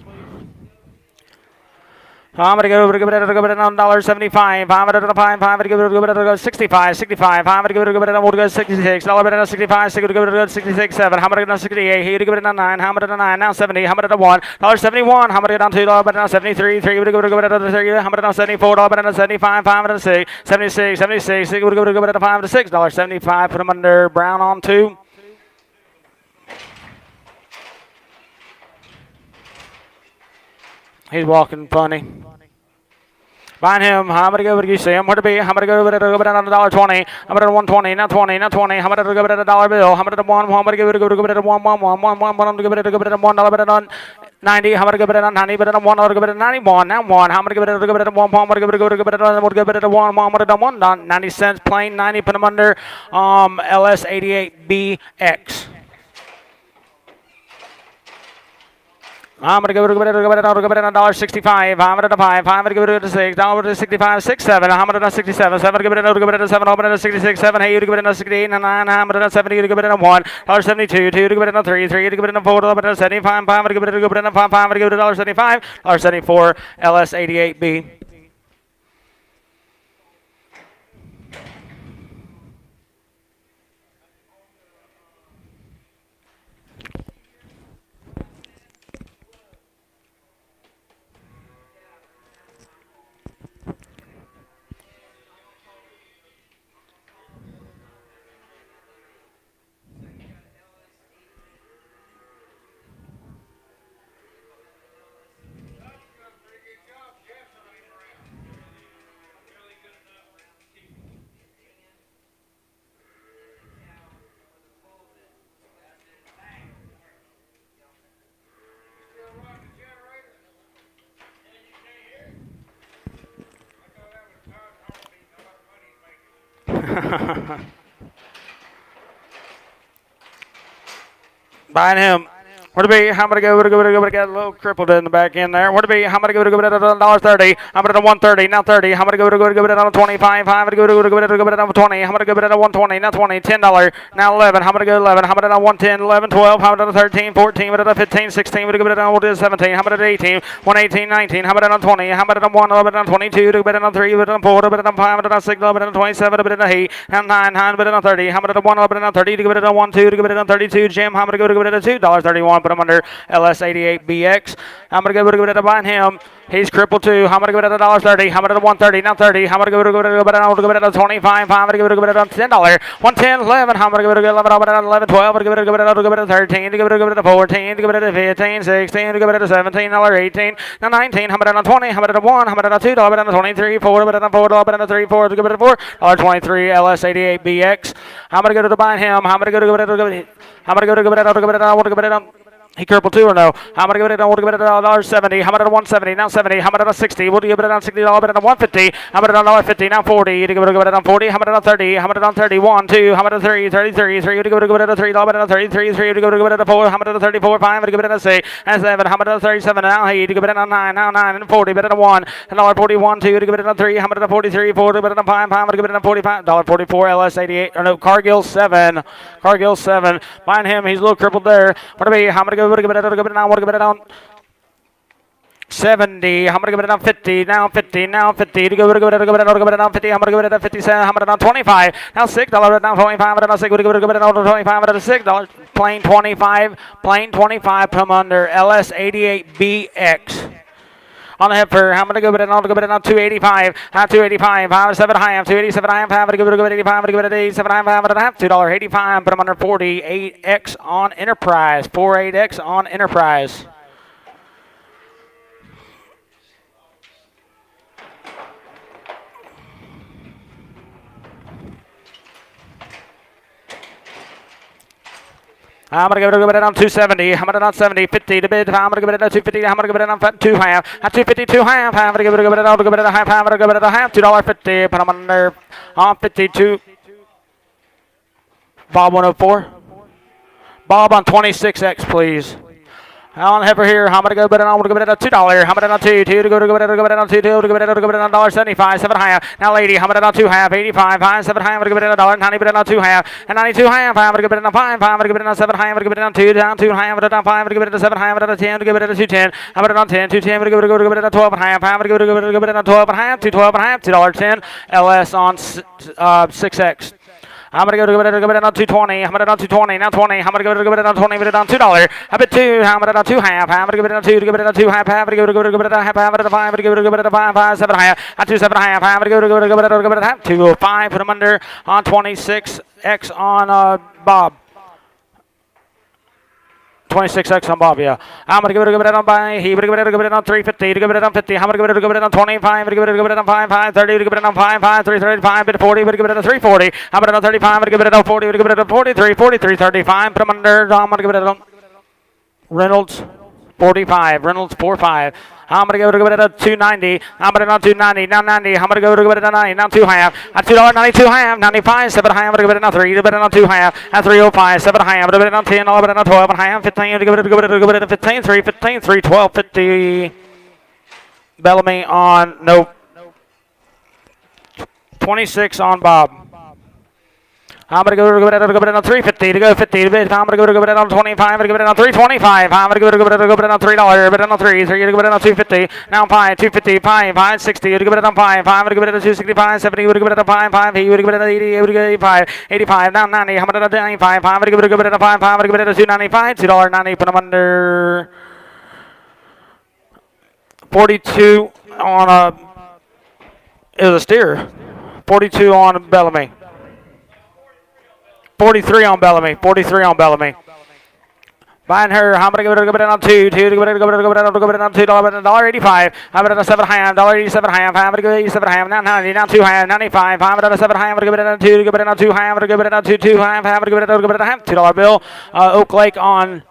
Speaker 1: I'm going to give it on $1.75. I'm going to 5. I'm going to give it 65. 65. I'm going to give it on 66. $1 65. 66. 7. How much 68? He to give it on 9. How much 9? Now 70. How much $1? $71. How much on $2? But on 73. 3. Give it on 30. How much on 74? But on 75. 5 and 6. 76. 76. Give it on 5 to $6. $75. Put them under Brown on 2. He's walking funny. Find him. How much go? You see him? Where to be? How much go? On $1.20. I'm at $1.20. Now 20. Now 20. How much go? $1 bill. How much $1? How much give it? Go to 1. 1. 1. 1. 1. Give it $1. But on 90. How much give it on 90? But on $1. Give it 91. Now 1. How much give it? Go to 1. How much give it? Go to 1. 1. 90 cents. Plain 90. Put them under LS88BX. I'm going to give it $1.65. I'm going to 5. I'm going to give it $6. $1.65. 6. 7. I'm going to 67. 7. Give it a 7. I'm going to 66. 7. Hey, you to give it a 68. 9. I'm going to 70. To give it a 1. $1.72. 2. To give it a 3. 3. To give it a 4. I'm going to 75. 5. To give it a 5. 5. To give it $1.75. $1.74. LS88B. Buying him. Where to be? How many go? Got a little crippled in the back end there. Where to be? How many go? $1.30. How many to 130? Now 30. How many go? On 25. How many go? On 20. How many go? On 120? Now 20. $10. Now 11. How many go? 11. How many on 110? 11. 12. How many on 13? 14. How many on 15? 16. How many go? On 17. How many on 18? 118. 19. How many on 20? How many on 1? How many on 22? How many on 3? How many on 4? How many on 5? How many on 6? How many on 27? How many on 8? And 9. How many on 30? How many on 1? How many on 30? How many on 1? 2. How many on 32? Jim. How many go? $2.31. Put him under LS88BX. I'm going to go to buying him. He's crippled too. How many go to $1.30? How many to 130? Now 30. How many go to 25? How many go to $10? 110, 11. How many go to 11? 11, 12. How many go to 13? Go to 14. Go to 15, 16. Go to 17, 18. Now 19. How many on 20? How many to 1? How many to 2? How many to 23? 4. How many to 4? How many to 3? 4. Go to $4.23 LS88BX. How many go to buying him? How many go to how many go to he crippled too or no? How many give it? I want to give it $1.70. How many at 170? Now 70. How many at 60? What do you give it on $60? How many at 150? How many at $1.50? Now 40. You give it on 40. How many at 30? How many at 31? 2. How many at 3? 33. 3. You give it at 3. How many at 33? 3. You give it at 4. How many at 34? 5. You give it at 6. And 7. How many at 37? Now 8. You give it on 9. Now 9 and 40. Bet at 1. $1.41. 2. You give it on 3. How many at 43? 4. You give it on 5. 5. You give it on 45. $1.44. LS88. Or no, Cargill 7. Cargill 7. Buying him. He's a little crippled there. What do we? How many give it now? I want to give it on 70. I'm going to give it on 50. Now 50. Now 50. To go to on 50. I'm going to give it at 57. I'm going to on 25. Now $6. Now 25. I'm going to say, give it on 25. I'm going to $6. Plain 25. Plain 25. Come under LS88BX. On the heifer, how many go it on? Go it on 285. 285. 7 high. 287 high. How many go it 85? How many go it 87 high? $2.85. Put them under 48X on Enterprise. 48X on Enterprise. I'm going to give it on 270. I'm going to on 70, 50 to bid. I'm going to give it on 250. I'm going to give it on 2 half. At 250, 2 half. I'm going to give it on a half. I'm going to give it a half. $2.50. Put them under on 52. Bob 104. Bob on 26X, please. On the heifer here, how many go bet it on? I'm going to give it at $2. How many on 2? 2 to go to go it on 2. 2 to go it on $1.75. 7 half. Now 80. How many on 2 half? 85. 5. 7 half. I'm going to give it at $1.90. Bet it on 2 half. And 92 half. I'm going to give it on 5. 5. I'm going to give it on 7 half. I'm going to give it on 2. Down 2 half. I'm going to on 5. I'm going to give it at 7 half. I'm going to 10. To give it at 210. I'm going to on 10. 210. I'm going to give it at 12 half. I'm going to give it at 12 half. 212 half. $2.10. LS on 6X. I'm going to go to it on 220. I'm going to on 220. Now 20. I'm going to go to it on 20. But it on $2. I bet 2. I'm going to on 2 half. I'm going to give it on 2. To give it on 2 half. I'm going to go to it on half. I'm going to 5. I'm going to go to it on 5. 5. 7 half. I 2 7 half. I'm going to go to it on half. 205. Put him under on 26X on Bob. 26X on Bob, yeah. I'm going to give it on by. He would give it on 350. To give it on 50. I'm going to give it on 25. To give it on 5. 5. 30. To give it on 5. 5. 335. Bit 40. Would give it on 340. I'm going to on 35. I'm going to give it on 40. Would give it on 43. 43. 35. Put him under. I'm going to give it on Reynolds 45. Reynolds 45. I'm going to go to it at 290. I'm going to on 290. Now 90. I'm going to go to it at 90. Now 2 half. At $2.92 half. 95. 7 half. I'm going to give it on 3. To give it on 2 half. At 305. 7 half. I'm going to give it on 10. I'll give it on 12 and half. 15. To give it at 15. 3. 15. 3. 12. 50. Bellamy on nope. 26 on Bob. I'm going to go to it on 350 to go 50 to bid. I'm going to go to it on 25. I'm going to give it on 325. I'm going to go to it on $3. Bid it on 3. 3 to go it on 250. Now 5. 250. 5. 5. 60. To give it on 5. 5. I'm going to give it on 265. 70. Would give it on 5. 5. He would give it on 80. Would give it 85. 85. Now 90. I'm going to 95. 5. I'm going to give it on 5. 5. I'm going to give it on 295. $2.90. Put them under 42 on it was a steer. 42 on Bellamy. 43 on Bellamy. 43 on Bellamy. Buying her. How many go it on 2? 2 to go it on $2. $1.85. I'm going to 7 half. $1.87 half. I'm going to go 87 half. Now 90. Now 2 half. 95. I'm going to 7 half. I'm going to give it on 2 to go it on 2 half. I'm going to give it on 2 half. I'm going to give it on half. $2 bill. Oak Lake on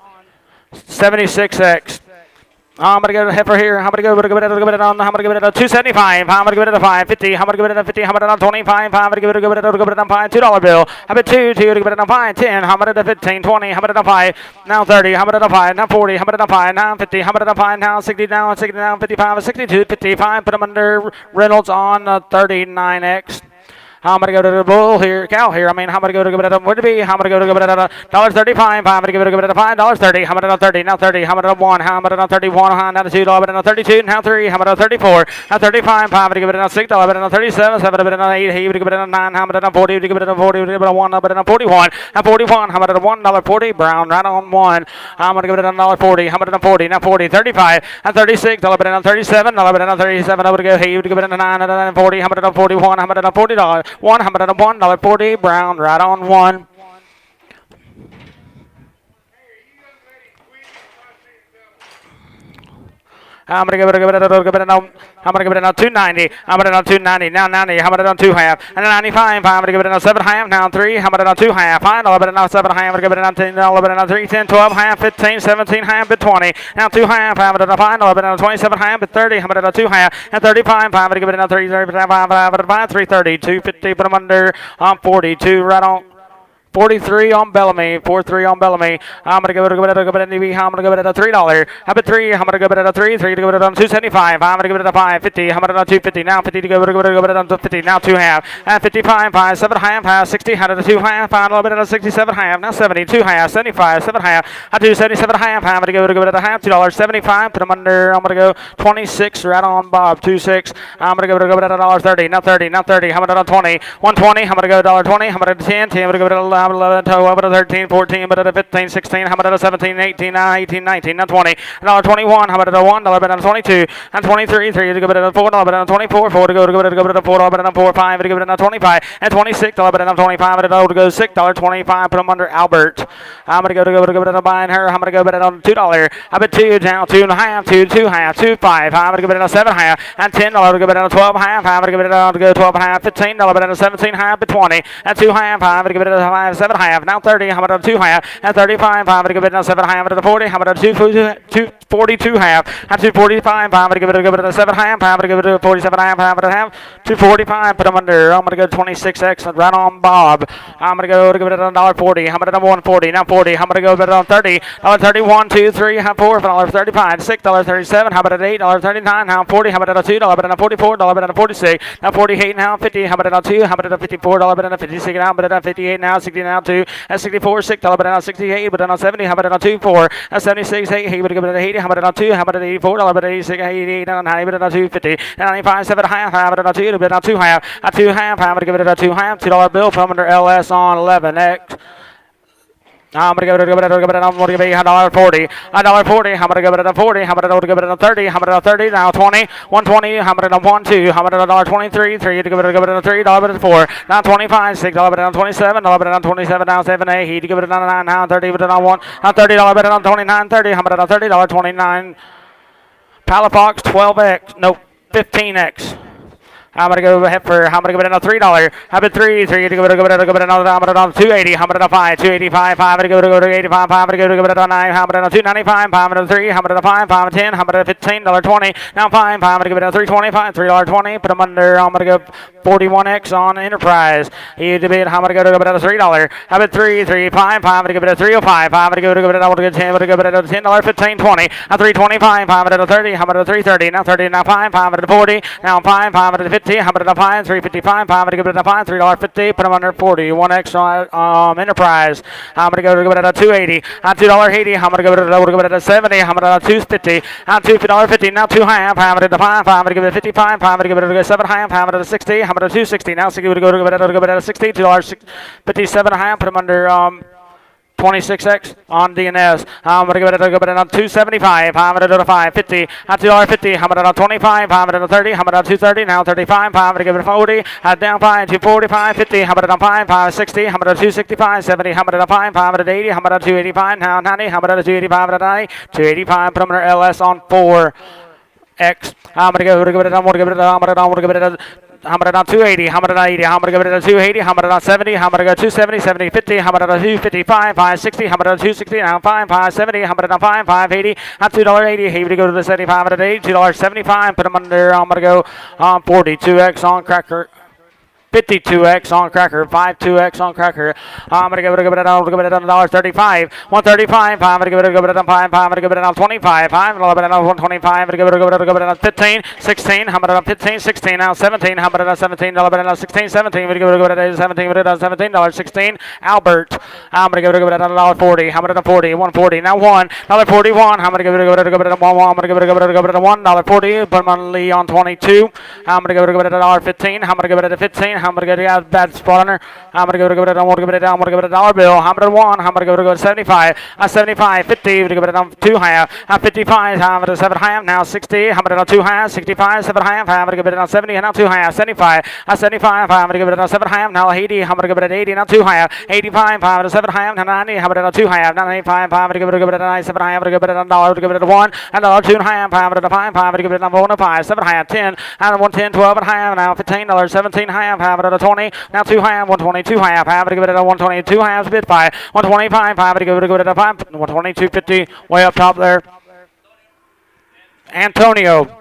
Speaker 1: 76X. I'm gonna go to heifer here. I'm gonna go it on. I'm gonna give it a 275. I'm gonna give it a 550. I'm gonna give it a 50. I'm gonna 25. I'm gonna give it a $5 $2 bill. I'm at two to give it a 5 10. I'm gonna 15 20. I'm gonna 5 now 30. I'm gonna 5 now 40. I'm gonna 5 now 50. I'm gonna 5 now 60 now 60 now 55 62 55. Put them under Reynolds on 39X. I'm gonna go to the bull here, cow here. I'm gonna go to what to be. I'm gonna go to $1.35. I'm gonna give it a $5.30. I'm gonna 30 now 30. I'm gonna 1. I'm gonna 31. I'm gonna 2. I'm gonna 32 now 3. I'm gonna 34. Now 35. I'm gonna give it a 6. I'm gonna 37. 7. I'm gonna 8. He would give it a 9. I'm gonna 40. Give it a 40. Give it a 1. I'm gonna 41. Now 41. I'm gonna $1.40. Brown right on 1. I'm gonna give it a $1.40. I'm gonna 40. Now 40. 35. And 36. I'm gonna 37. I'm gonna 37. I'm gonna go. He would give it a 9. And 40. I'm gonna 41. I'm gonna $40. $101.40. Brown right on 1. I'm gonna give it a 290. I'm gonna 290 now 90. I'm gonna 2 half and a 95. I'm gonna give it a 7 half now 3. I'm gonna 2 half. I'm gonna 7 half. I'm gonna give it a 10. I'm gonna 3 10 12 half 15 17 half at 20. Now 2 half. I'm gonna 5. I'm gonna 27 half at 30. I'm gonna 2 half and 35. I'm gonna give it a 3 330 250. Put them under 42 right on. 43 on Bellamy. 43 on Bellamy. I'm gonna give it a NDB. I'm gonna give it a $3. How about 3? I'm gonna give it a 3. 3 to give it a 275. I'm gonna give it a 550. I'm gonna 250 now. 50 to give it a 50 now 2 half. And 55 5 7 half 60. How to 2 half. I'm gonna give it a 67 half now 70 2 half 75 7 half. I do 77 half. I'm gonna give it a half $2.75. Put them under. I'm gonna go 26 right on Bob 26. I'm gonna give it a $1.30 now 30 now 30. I'm gonna 20 120. I'm gonna go $1.20. I'm gonna 10 10. I'm gonna give it a 11, 12, 13, 14, 15, 16, how about 17, 18, 18, 19, now 20, $1.21, how about $1, 22, and 23, 3 to give it a $4, 24, 4 to go to give it a $4, 4, 5 to give it a 25, and 26, $25, to go $6.25, put them under Albert. I'm gonna go to give it a buying her. I'm gonna go bet it on $2. I bet 2 down, 2 1/2, 2 2 half, 2 5. I'm gonna give it a 7 half, and $10 to give it a 12 half. I'm gonna give it a to go 12 half, $15, bet it a 17 half, but 20, and 2 half. I'm gonna give it a 5 7 half, now 30. I'm gonna 2 half, and 35. I'm gonna give it a 7 half, and 40. I'm gonna 242 half, and 245. I'm gonna give it a 7 half. I'm gonna give it a 47 half, I'm gonna have 245. Put them under. I'm gonna go 26x right on Bob. I'm gonna go to give it a $1.40. I'm gonna 140 now 40. I'm gonna go bet it on 30. $31, 2, 3, $4, $35, $6.37. How about at $8.39? How 40? How about at $2? Bet on $44. Bet on 46. Now 48 now 50. How about at 2? How about at $54? Bet on 56 now. Bet on 58 now 60 now 2. At 64 $6. Bet on 68. Bet on 70. How about on 2 4? At 76 8. He would give it at 80. How about on 2? How about at $84? Bet on 86 88 on 90. Bet on 250. 95 7 half. How about on 2? Bet on 2 half. A 2 half. I'm gonna give it a 2 half. $2 bill from under LS on 11X. I'm gonna give it I'm gonna give it $1.40. $1.40. I'm gonna give it a 40. I'm gonna give it a 30. I'm gonna 30 now 20. 120. I'm gonna 1 2. I'm gonna $1.23. 3 to give it a $3. 4. Now 25. $6. Bet on 27. $1 bet on 27. Now 7 8. He to give it a 9 now 30. Bet on 1. Now $30. Bet on 29. 30. I'm gonna $30. 29. Palafox 12X. Nope. 15X. I'm gonna go ahead for. I'm gonna give it a $3. How about 3? 3 to give it another. I'm gonna 280. I'm gonna 5. 285. 5 to go to 85. 5 to go to 9. I'm gonna 295. 5 to 3. I'm gonna 5. 5 to 10. I'm gonna $15.20. Now 5. I'm gonna give it a 325. $3.20. Put them under. I'm gonna go 41X on Enterprise. He to bid. I'm gonna go to a $3. How about 3? 3 5. 5 to give it a 305. 5 to go to it. I want to get 10. To give it a $10. 15 20. A 325. 5 to 30. How about a 330? Now 30. Now 5. 5 to 40. Now 5. 5 to 50. How about a 5? 355. 5 to give it a 5. $3.50. Put them under 41X on Enterprise. I'm gonna go to it at a 280. $2.80. I'm gonna go to it at a 70. I'm gonna 250. $2.50. Now 2 half. I'm gonna 5. I'm gonna give it a 55. I'm gonna give it a 7 half. I'm gonna 60. I'm gonna 260. Now 60 to go to it at a 60. $2.57 half. Put them under 26X on DNS. I'm going to give it a 275. I'm going to do a 550. $2.50. I'm going to 25. I'm going to 30. I'm going to 230. Now 35. I'm going to give it a 40. Down 5. 245. 50. I'm going to 5. 560. I'm going to 265. 70. I'm going to 5. 580. I'm going to 285. Now 90. I'm going to 285. 90. 285. Put them under LS on 4X. I'm going to give it. I'm going to give it. I'm going to give it a Hammered on 280, hammered on 80, hammered go to 280, hammered on 70, hammered go 270, 70, 50, hammered on 255, 560, hammered on 260, now 5, 570, hammered on 5, 580, on $2.80, here to go to the 75 at 8, $2.75, put them under, I'm going to go on 42X on cracker. 52X on cracker, 52X on cracker. I'm gonna give it a $1.35, 135. I'm gonna give it a 5. I'm gonna give it a 25. I'm gonna give it a 125. I'm gonna give it a 15, 16. I'm gonna 15, 16. Now 17. I'm gonna 17. I'm gonna 16, 17. I'm gonna give it a 17. I'm gonna 17 $16. Albert. I'm gonna give it a $1.40. I'm gonna 40, 140. Now $1.41. I'm gonna give it a $1. I'm gonna give it a $1.40. Put on Lee on 22. I'm gonna give it a $1.15. I'm gonna give it a 15. I'm gonna get a bad spot on her. I'm gonna give it. I'm gonna give it. I'm gonna give it a dollar bill. I'm gonna one. I'm gonna go to 75. 75, 50. I'm gonna give it a 2 high. 55. I'm gonna 7 high. Now 60. I'm gonna 2 high. 65. 7 high. I'm gonna give it a 70. Now 2 high. 75. 75. I'm gonna give it a 7 high. Now 80. I'm gonna give it an 80. Now 2 high. 85. I'm gonna 7 high. Now 90. I'm gonna 2 high. 95. I'm gonna give it a 97 high. I'm gonna give it a dollar. Give it a 1. $1. 2 high. I'm gonna 5. I'm gonna give it a 1 5. 7 high. 10. I'm 110. 12 high. Now $15. 17 high. I'm gonna 20. Now 2 high, 122 high. I'm going to give it a 122 high. I'm bid 5. 125. I'm going to give it a 5. 122.50. Way up top there. Antonio.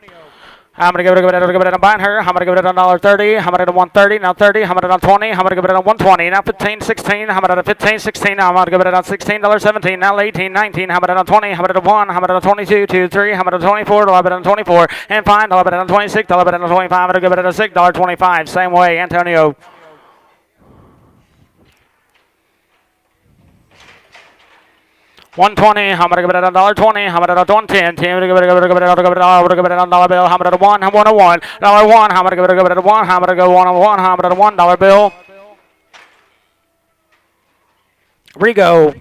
Speaker 1: I'm going to give it a buying her. I'm going to give it a $1.30. I'm going to get a 130. Now 30. I'm going to get a 20. I'm going to give it a 120. Now 15, 16. I'm going to get a 15, 16. I'm going to give it a $16, 17. Now 18, 19. I'm going to get a 20. I'm going to get a 1. I'm going to get a 22, 2, 3. I'm going to get a 24. I'm going to get a 24. And 5. I'm going to get a 26. I'm going to get a 25. I'm going to give it a $6.25. Same way, Antonio. 120, I'm gonna give it a $1.20, I'm gonna give it a 110, I'm gonna give it a dollar bill, I'm gonna $1, I'm gonna $1, $1, I'm gonna give it a $1, I'm gonna go $1, I'm gonna $1 bill. Rigo.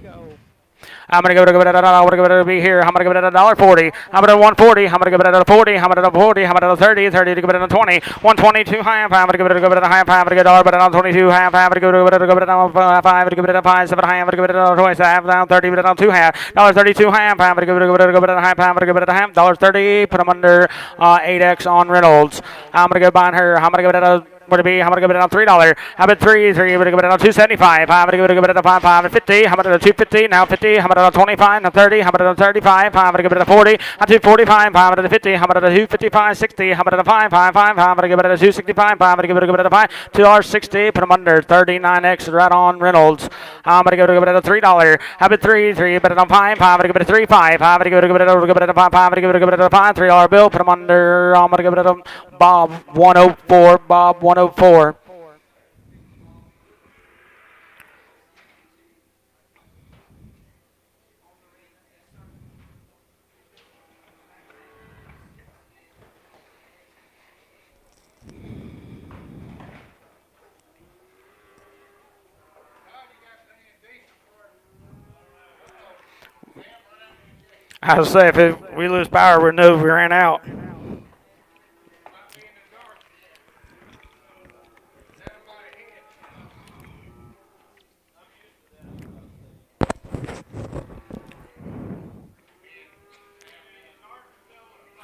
Speaker 1: I'm gonna give it a be here. I'm gonna give it a $1.40. I'm gonna 140. I'm gonna give it a 40. I'm gonna 40. I'm gonna 30. 30 to give it a 20. 122 high. I'm gonna give it a high. I'm gonna give it a $1, but 22 high. I'm gonna give it a 5. I'm gonna give it a 5. 7 high. I'm gonna give it a 25. Down 30. But down 2 high. $32 high. I'm gonna give it a high. I'm gonna give it a half. $30. Put them under 8X on Reynolds. I'm gonna go buying her. I'm gonna give it a would it be? I'm gonna give it a $3. I'm at 3. I'm gonna give it a 275. I'm gonna give it a 5. 5 and 50. I'm gonna 250. Now 50. I'm gonna 25. Now 30. I'm gonna 35. I'm gonna give it a 40. I'm 245. I'm gonna 50. I'm gonna 255. 60. I'm gonna 5. 5. 5. I'm gonna give it a 265. I'm gonna give it a 5. $2.60. Put them under 39X right on Reynolds. I'm gonna give it a $3. I'm at 3. 3. But on 5. I'm gonna give it a 3. 5. I'm gonna give it a 5. I'm gonna give it a 5. $3 bill. Put them under. I'm gonna give it a Bob 104. Bob 104. I was say if we lose power, we know we ran out.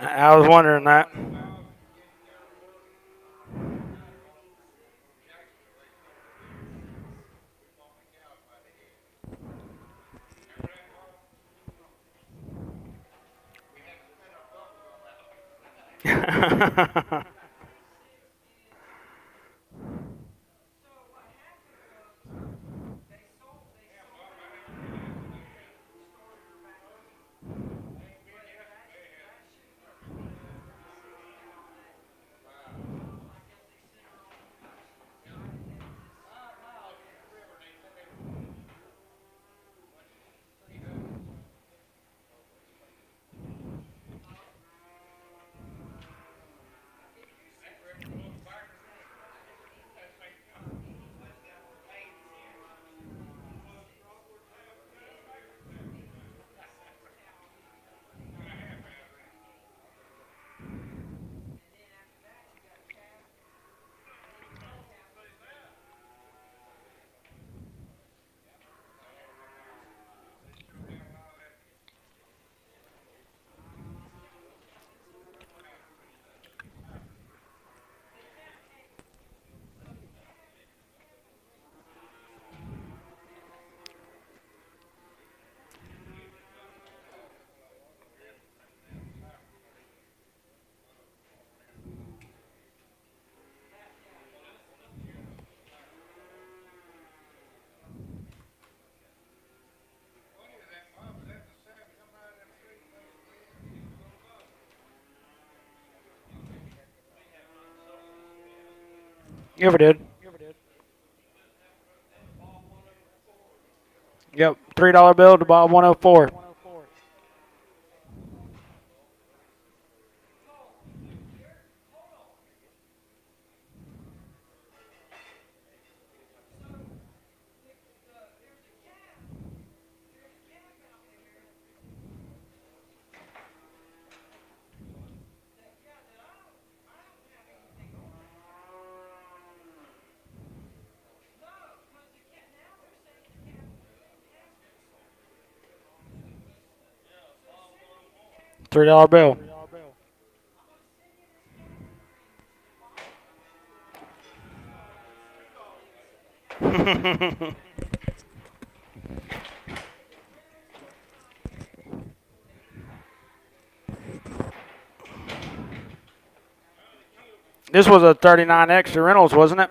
Speaker 1: I was wondering that. You ever did? Yep. $3 bill to Bob 104. $3 bill. This was a 39 extra Reynolds, wasn't it?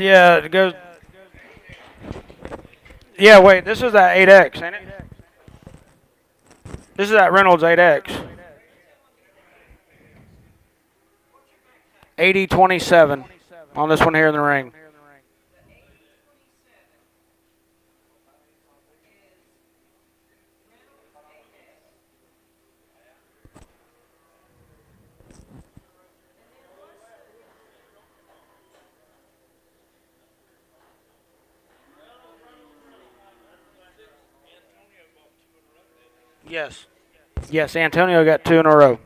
Speaker 1: Yeah, it goes. Yeah, wait, this is that 8X, ain't it? This is that Reynolds 8X. 8027 on this one here in the ring. Yes. Yes, Antonio got 2 in a row.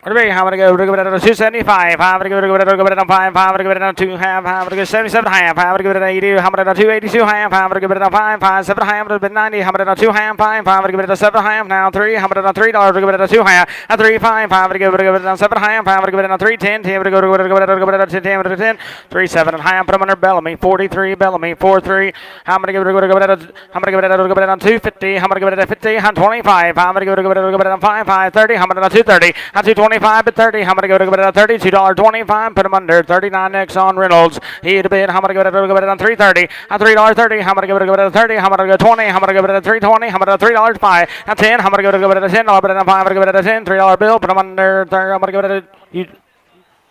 Speaker 1: What about how many go to 275? How many go to 5? How many go to 2 half? How many go 77 half? How many go to 80? How many go 282 half? How many go to 5? 7 half? How many 90? How many 2 half? 5? How many go to 7 half? Now 3. How many $3? Go to 2 half? 3 5. How many go to 7 half? How many go to 3 10? 10 go to 10 3 7 and half. Put them under Bellamy 43. Bellamy 4 3. How many go to 250? How many go to 50? 25. How many go to 5 5 30? How many 230? 225 at 30. How many go to 30? $2.25. Put them under 39 next on Reynolds. He had a bid. How many go to 330? $3.30. How many go to 30? How many go 20? How many go to 320? How many $3.05? 10. How many go to $10? $5 go to 10. $3 bill. Put them under 30. How many go to you?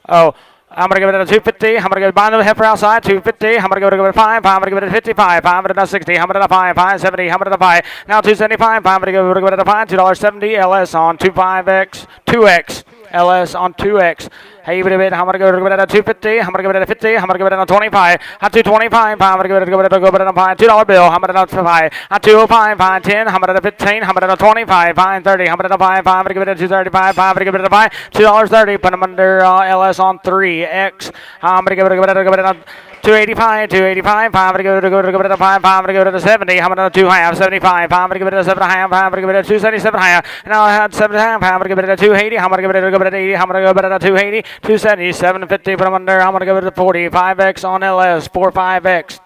Speaker 1: Oh. I'm going to give it a 250. I'm going to go behind the heifer outside. 250. I'm going to go to 5. I'm going to give it a 55. I'm going to 60. I'm going to 5. 570. I'm going to 5. Now 275. I'm going to go to 5. $2.70. LS on 25X. 2X. LS on 2X. Hey, bit. I'm going to go to 250. I'm going to give it a 50. I'm going to give it a 25. 225. I'm going to go to $2 bill. I'm going to 5. 205. 510. I'm going to 15. I'm going to 25. 530. I'm going to 5. I'm going to give it a 235. I'm going to give it a 5. $2.30. Put them under LS on 3X. I'm going to give it a 285, 285, 5 to go to 5, 5 to go to 70, I'm going to 2 half, 75, 5 to give it a 7 half, 5 to give it a 277 half, and now I had 7 half, 5 to give it a 280, I'm going to give it a 80, I'm going to go to 280, 270, 750, put them under, I'm going to give it a 40, 5X on LS, 4 5X.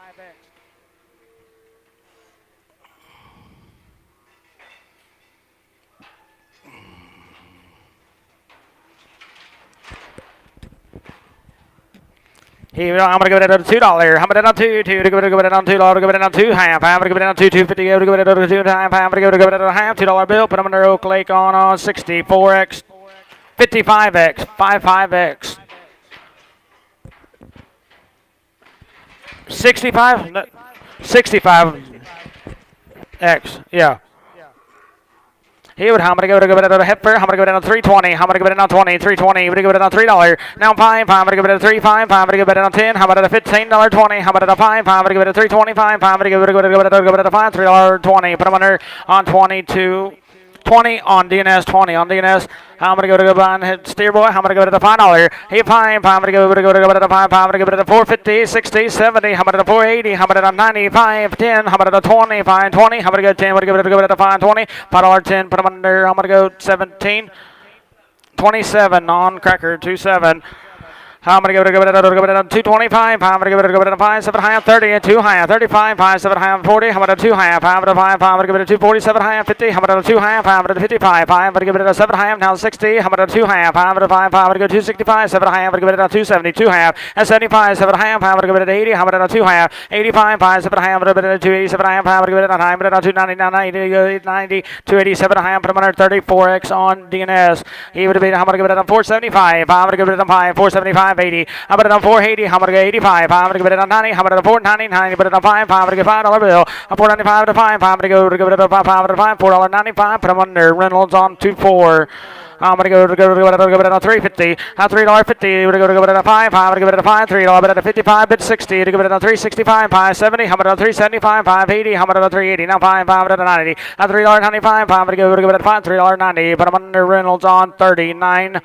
Speaker 1: Here, I'm going to give it a $2. I'm going to $2 to give it a $2 to give it a 2 half. I'm going to give it a 250 to give it a 2 half. I'm going to give it a half $2 bill. Put them under Oak Lake on 60, 4X, 55X, 55X, 65, 65X. Yeah. Here, how many go to give it a heifer? How many go down to 320? How many give it down 20? 320. We're going to give it $3. Now 5. How many give it a 3 5? How many give it down 10? How about a $15.20? How about a 5? How many give it a 325? How many give it a 5? $3.20. Put them under on 22. 20 on DNS, 20 on DNS. How many go to go behind steer boy? How many go to the $5? Hey, 5. How many go to the 5? How many go to the 450, 60, 70? How many to 480? How many to 95, 10? How many to 20, 5, 20? How many go 10? How many go to the 5, 20? $5.10. Put them under. I'm going to go 17. 27 on cracker, 27. How many go to 225? How many go to 5, 7 half, 30, 2 half, 35, 5, 7 half, 40. How many 2 half? How many 5? How many go to 247 half, 50? How many 2 half? How many 55? 5 many give it a 7 half, now 60. How many 2 half? How many 5? How many go 265? 7 half. How many give it a 270? 2 half, and 75. 7 half. How many give it a 80? How many 2 half? 85. 5, 7 half. How many give it a 287 half? How many give it a 9? 290, 90, 287 half. Put them under 34X on DNS. He would have been. How many give it a 475? How many give it a 5? 475, 80. How about on 480? How about 85? How about give it on 90? How about on 490? 90, but on 5? How about $5 bill? A 495 to 5. How about go to give it a 5 to 5? $4.95. Put them under Reynolds on 24. I'm going to go to give it a 350. $3.50. We're going to give it a 5. I'm going to give it a 5. $3. But at a 55 bid 60. To give it a 365. 570. How about a 375? 580. How about a 380? Now 5. 5 at a 90. A $3.95. I'm going to give it a 5. $3.90. Put them under Reynolds on 39.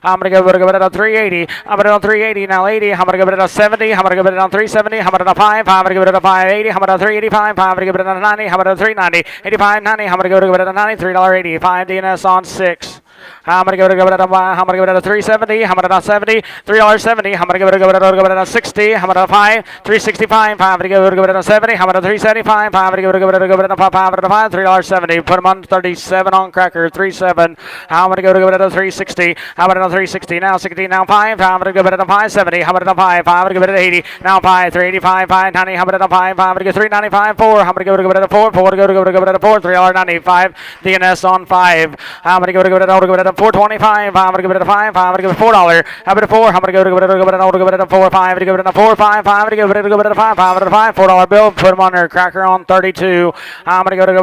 Speaker 1: I'm going to give it a 380. I'm going to 380 now 80. I'm going to give it a 70. I'm going to give it a 370. I'm going to 5. I'm going to give it a 580. I'm going to 385. I'm going to give it a 90. I'm going to 390. 85 90. I'm going to give it a 90. $3.80. 5 DNS on 6. I'm going to give it a 370. I'm going to 70. $3.70. I'm going to give it a 60. I'm going to 5. 365. I'm going to give it a 70. I'm going to 375. I'm going to give it a 5. $3.70. Put them on 37 on cracker. 37. I'm going to give it a 360. I'm going to 360 now 60 now 5. I'm going to give it a 570. I'm going to 5. I'm going to give it an 80 now 5. 385. 590. I'm going to 5. I'm going to give 395. 4. I'm going to give it a 4. 4 to go to give it a 4. $3.95. DNS on 5. I'm going to give it a 425. I'm going to give it a 5. I'm going to give it $4. I'm going to 4. I'm going to give it a 4. 5 to give it a 4. 5. 5 to give it a 5. 5 to 5. $4 bill. Put them on there. Cracker on 32. I'm going to give it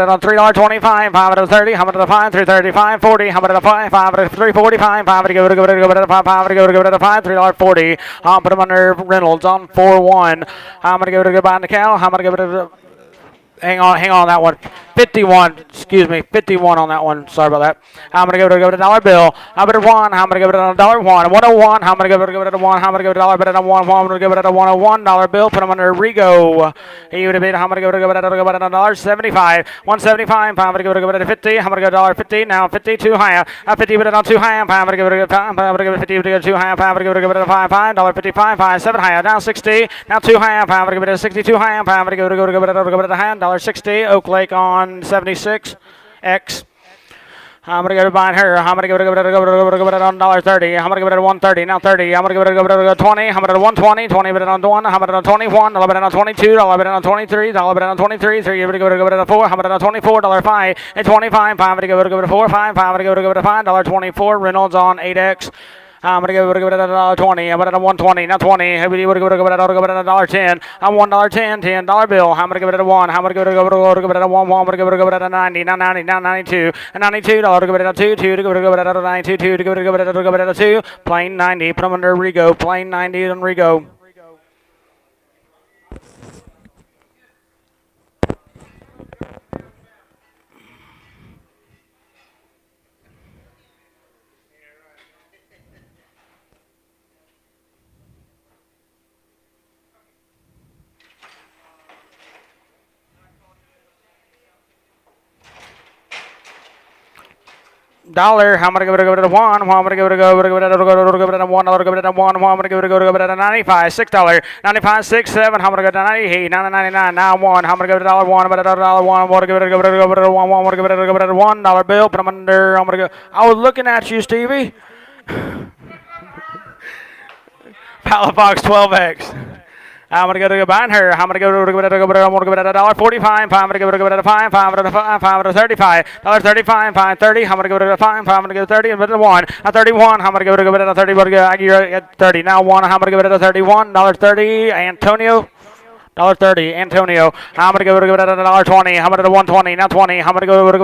Speaker 1: on $3.25. 5 to 30. I'm going to 5. 335. 40. I'm going to 5. 5 to 345. I'm going to give it a 5. 5 to give it a 5. $3.40. I'll put them under Reynolds on 4-1. I'm going to give it a goodbye on the cow. I'm going to give it a hang on that one. 51. Excuse me, 51 on that one. Sorry about that. I'm gonna give it a dollar bill. I'm gonna one. I'm gonna give it a dollar one. 101. I'm gonna give it a one. I'm gonna give it a dollar bill. I'm gonna give it a $101 bill. Put them under Rigo. He would have been. I'm gonna give it a $1.75. 175. I'm gonna give it a 50. I'm gonna go $1.50. Now 50 too high. 50 but not too high. I'm gonna give it a 5. I'm gonna give it 50 but too high. I'm gonna give it a $5.55. 5 7 high. Now 60. Now too high. I'm gonna give it a 62 high. I'm gonna give it a high. $1.60. Oak Lake on 76. X. I'm gonna go behind her. I'm gonna give it a $1.30. I'm gonna give it a 130. Now 30. I'm gonna give it a 20. I'm gonna 120. 20 bid on 1. I'm gonna 21. $1 bid on 22. $1 bid on 23. $1 bid on 23. 3. I'm gonna give it a 4. I'm gonna $24. 5. And 25. I'm gonna give it a 4. 5. I'm gonna give it a $5.24. Reynolds on 8X. I'm gonna give it a $1.20. I'm gonna 120. Now 20. I'm gonna give it a $1.10. I'm $1.10. $10 bill. I'm gonna give it a 1. I'm gonna give it a 1. I'm gonna give it a 90. Now 90. Now 92. And $92. Give it a 2. 2 to give it a 92. 2 to give it a 2. Plain 90. Put them under Rigo. Plain 90 on Rigo. Dollar. I'm gonna give it a 1. I'm gonna give it a $1. I'm gonna give it a 95. $6. 95. 6. 7. I'm gonna go to 98. 99. Now 1. I'm gonna give it a $1. I'm gonna give it a $1. I'm gonna give it a $1. I'm gonna give it a $1 bill. Put them under. I'm gonna go. I was looking at you, Stevie. Palafox 12X. I'm gonna go to behind her. I'm gonna go to $1.45. I'm gonna give it a 5. $5.35. $35. 5.30. I'm gonna give it a 5. I'm gonna give it a 30. And a 1. A 31. I'm gonna give it a 30. But 30. Now 1. I'm gonna give it a $31.30. Antonio. $1.30. Antonio. I'm gonna give it a $1.20. I'm gonna do 120. Now 20. I'm gonna go to $10. I'm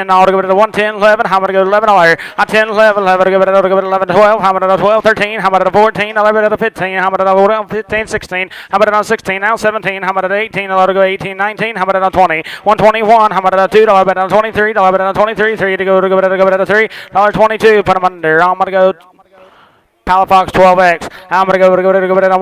Speaker 1: gonna give it a 110. 11. I'm gonna go to $11. A 10. 11. I'm gonna give it a 11. 12. I'm gonna do 12. 13. I'm gonna do 14. I'm gonna do 15. I'm gonna do 15. 16. I'm gonna do 16. Now 17. I'm gonna do 18. I'm gonna go 18. 19. I'm gonna do 20. 121. I'm gonna do $2. I'm gonna do 23. I'm gonna do 23. 3 to go to $3. $22. Put them under. I'm gonna go. Palafox 12X. I'm gonna go to I'm gonna give it a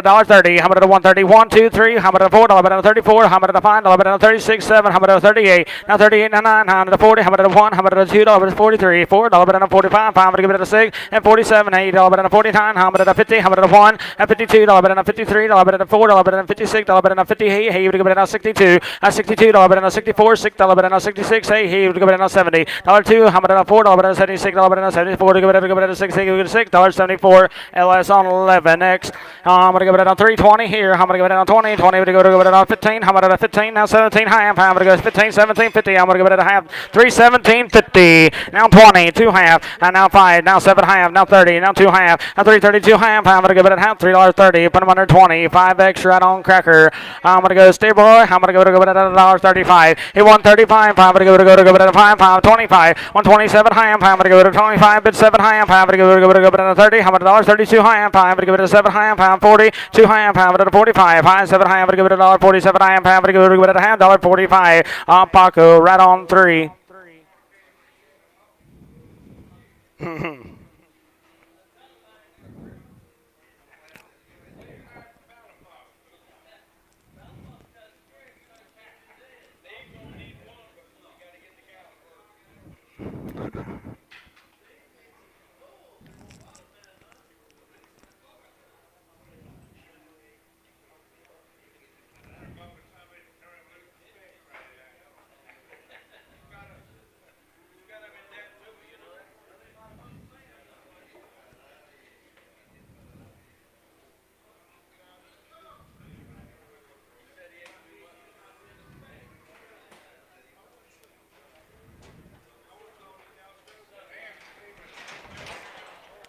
Speaker 1: $1.30. I'm gonna do 130. 1, 2, 3. I'm gonna $4. I'm gonna 34. I'm gonna 5. I'm gonna 36. 7. I'm gonna 38. Now 38. Now 9. I'm gonna 40. I'm gonna 1. I'm gonna $2. I'm gonna 43. $4. I'm gonna 45. I'm gonna give it a 6 and 47. $8. I'm gonna 49. I'm gonna 50. I'm gonna 1 and 52. I'm gonna 53. I'm gonna 4. I'm gonna 56. I'm gonna 58. Hey, you would give it a 62. A 62. I'm gonna 64. 6. I'm gonna 66. Hey, he would give it a 70. $2. I'm gonna 4. I'm gonna 76. I'm gonna 74. Give it a 6. Give it a 6. $74. LS on 11X. I'm going to give it on 320 here. I'm going to give it on 20. 20 to go to give it on 15. I'm going to go to 15. Now 17 half. I'm going to go 15, 17, 50. I'm going to give it a half. 3, 17, 50. Now 20, 2 half. And now 5. Now 7 half. Now 30. Now 2 half. Now 3, 32 half. I'm going to give it a half. $3.30. Put them under 20. 5X right on cracker. I'm going to go stay boy. I'm going to go to give it a $1.35. Hit 135. I'm going to go to give it a 5. 525. 127 half. I'm going to go to 25. Bid 7 half. I'm going to go to give it a 30. I'm going to $32 high. I'm going to give it a 7 high. I'm 40. 2 high. I'm going to 45. High 7 high. I'm going to give it a $1.47 high. I'm going to give it a half $1.45. Paco right on 3.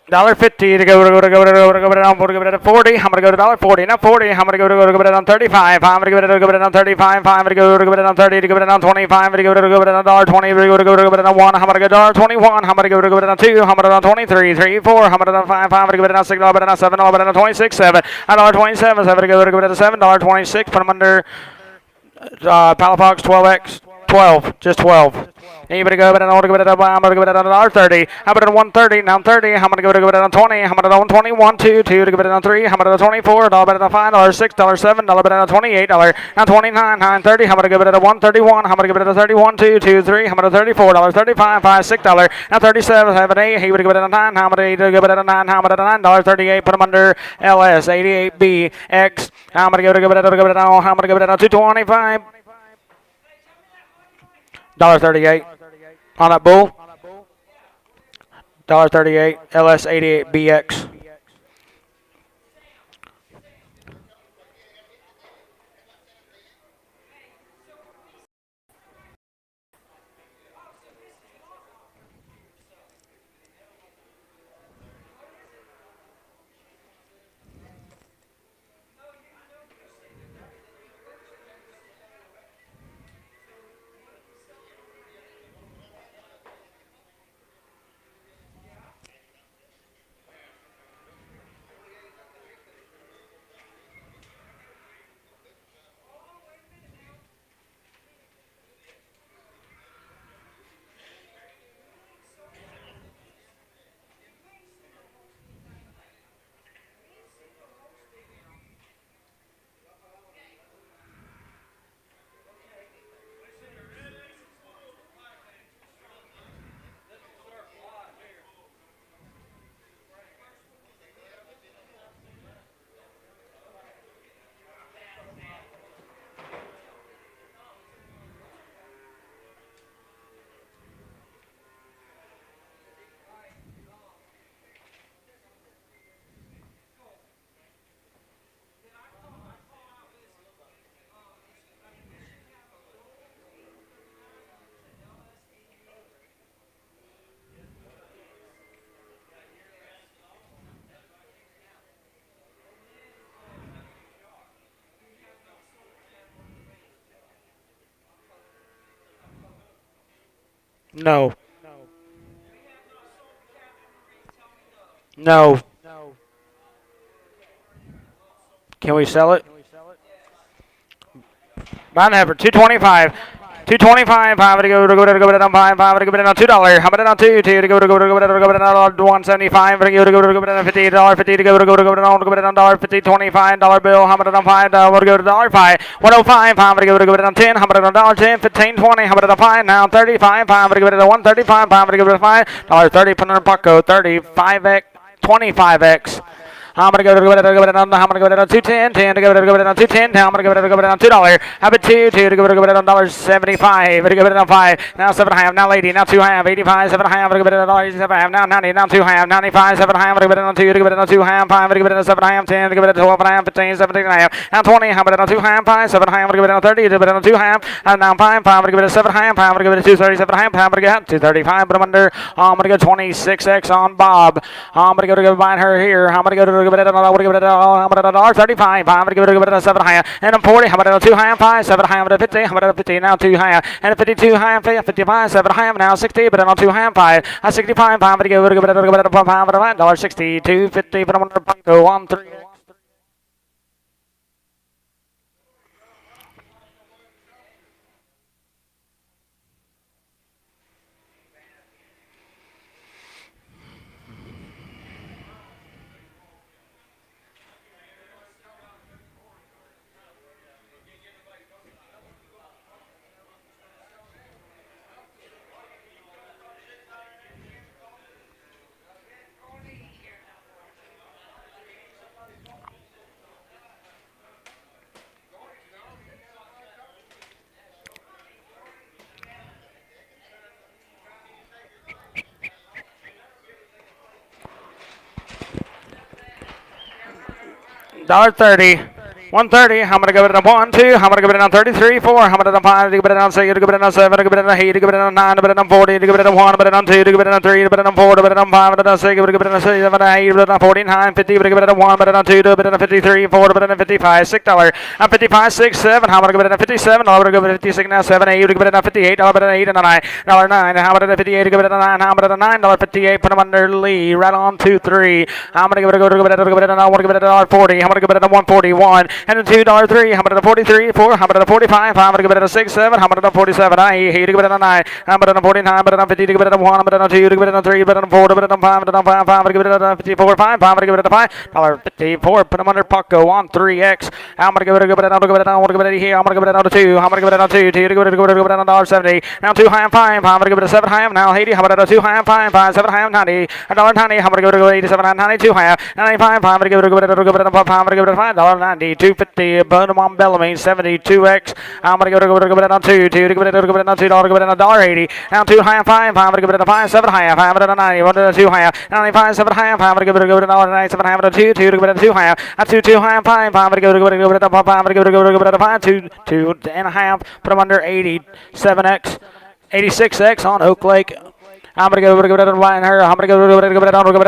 Speaker 1: $1.50 to go to give it on 40. I'm gonna go to $1.40. Now 40. I'm gonna go to give it on 35. I'm gonna give it on 35. I'm gonna go to give it on 30 to give it on 25. I'm gonna go to give it on $1.20. I'm gonna go to give it on 1. I'm gonna go to $1.21. I'm gonna go to give it on 2. I'm gonna go to 23. 3, 4. I'm gonna go 5. I'm gonna give it on 6. I'm gonna 7. I'm gonna 26. 7. $1.27. I'm gonna go to give it on $7.26. Put them under Palafox 12X, 12, just 12. Anybody go, but I want to give it a I'm going to give it a 30. How about a 130? Now I'm 30. I'm going to give it a 20. I'm going to 121, 2, 2 to give it a 3. How about a 24? $1 bet a $5, $6, $7, bet a $28. Now 29, 9, 30. I'm going to give it a 131. I'm going to give it a 31, 2, 2, 3. I'm going to $34, 35, $5, $6. Now 37, 7, 8. He would give it a 9. How many to give it a 9? How about a $9, 38? Put him under LS 88B X. I'm going to give it a I'm going to give it a 225. $1.38 on that bull. $1.38 LS 88 BX. No. No. Can we sell it? Mine have for 225. 225, 5 to go to 5, 5 to go to $2. How about it on 2, 2 to go to 175, to go to $58, 50 to go to $50, 25 dollar bill. How about it on 5, to go to $5, 105, 5 to go to 10, how about it on 10, 15, 20, how about it on 5, now 35, 5 to go to 135, 5 to go to $5, 30, put on Paco, 35x, 25x. I'm gonna go to I'm gonna go to 210, 10 to go to 210, I'm gonna go to $2. How about 2 to go to $1.75, to go to 5, now 7.5, now 80, now 2.5, 85, 7.5, to go to $7.5, now 90, now 2.5, 95, 7.5, to go to 2 to go to 2.5, 5 to go to 7.5, 10 to go to 12.5, 15, 17.5, now 20, how about 2.5, 5, 7.5, to go to 30, to go to 2.5, and now 5, 5 to go to 7.5, 5 to go to 237.5, 5 to go 235, but I'm under, I'm gonna go 26x on Bob. I'm gonna go to buying her here. I'm gonna go to I'm gonna give it a 35. I'm gonna give it a 7 high, and I'm 40. How about a 2 high and 5, 7 high, I'm at a 50. How about a 50 now 2 high, and a 52 high and 55, 7 high, I'm now 60, but I'm not 2 high and 5. 65. I'm gonna give it a $5.60, 250, but I'm gonna go on 3. $1.30. 130, I'm gonna go it on 1, 2, I'm gonna go it on 33, 4, I'm gonna go 5, to go it on 6, to go it on 7, to go it on 8, to go it on 9, to go it on 40, to go it on 1, to go it on 2, to go it on 3, to go it on 4, to go it on 5, to go it on 6, to go it on 7, to go it on 49, 50, to go it on 1, to go it on 2, to go it on 53, 4, to go it on 55, $6, I'm 55, 6, 7, I'm gonna go it on 57, I'm gonna go it on 56 now, 7, 8, to go it on 58, I'm gonna 8 and a 9, $9, how about a 58, to go it on 9, how about a $9.58, put them under Lee, right on 2, 3, I'm gonna go it on, I want to go it on 40, I'm gonna go it on 141, and a $2.03. How about a 43, 4? How about a 45? I'm gonna give it a 6, 7. How about a 47? I hate to give it a 9. How about a 49? But a 50 to give it a 1. But a 2 to give it a 3. But a 4 to give it a 5. But a 5. 5 to give it a 54. 5. 5 to give it a 5. $54. Put them under Pucko on 3X. I'm gonna give it a good. I'm gonna give it a. I'm gonna give it a here. I'm gonna give it a 2. I'm gonna give it a 2. 2 to give it a $1.70. Now 2 high and 5. I'm gonna give it a 7 high and now 80. How about a 2 high and 5? 5 7 high and 90. $1.90. I'm gonna give it a 87 and 92 high. 95. I'm gonna give it a good. I'm gonna give it a $5.90. 250. Put them on Bellamy 72X. I'm gonna give it a good on 2. 2 to give it a good on $2. Give it a $1.80. Now 2 high and 5. I'm gonna give it a 5 7 high. 5 and a 90. 1 to 2 high. 95 7 high. I'm gonna give it a good $1.97 high. 2 2 to give it a 2 high. 2 high and 5. I'm gonna give it a good $5. I'm gonna give it a 5 2 and a half. Put them under 87X. 86X on Oak Lake. I'm gonna give it a line her. I'm gonna give it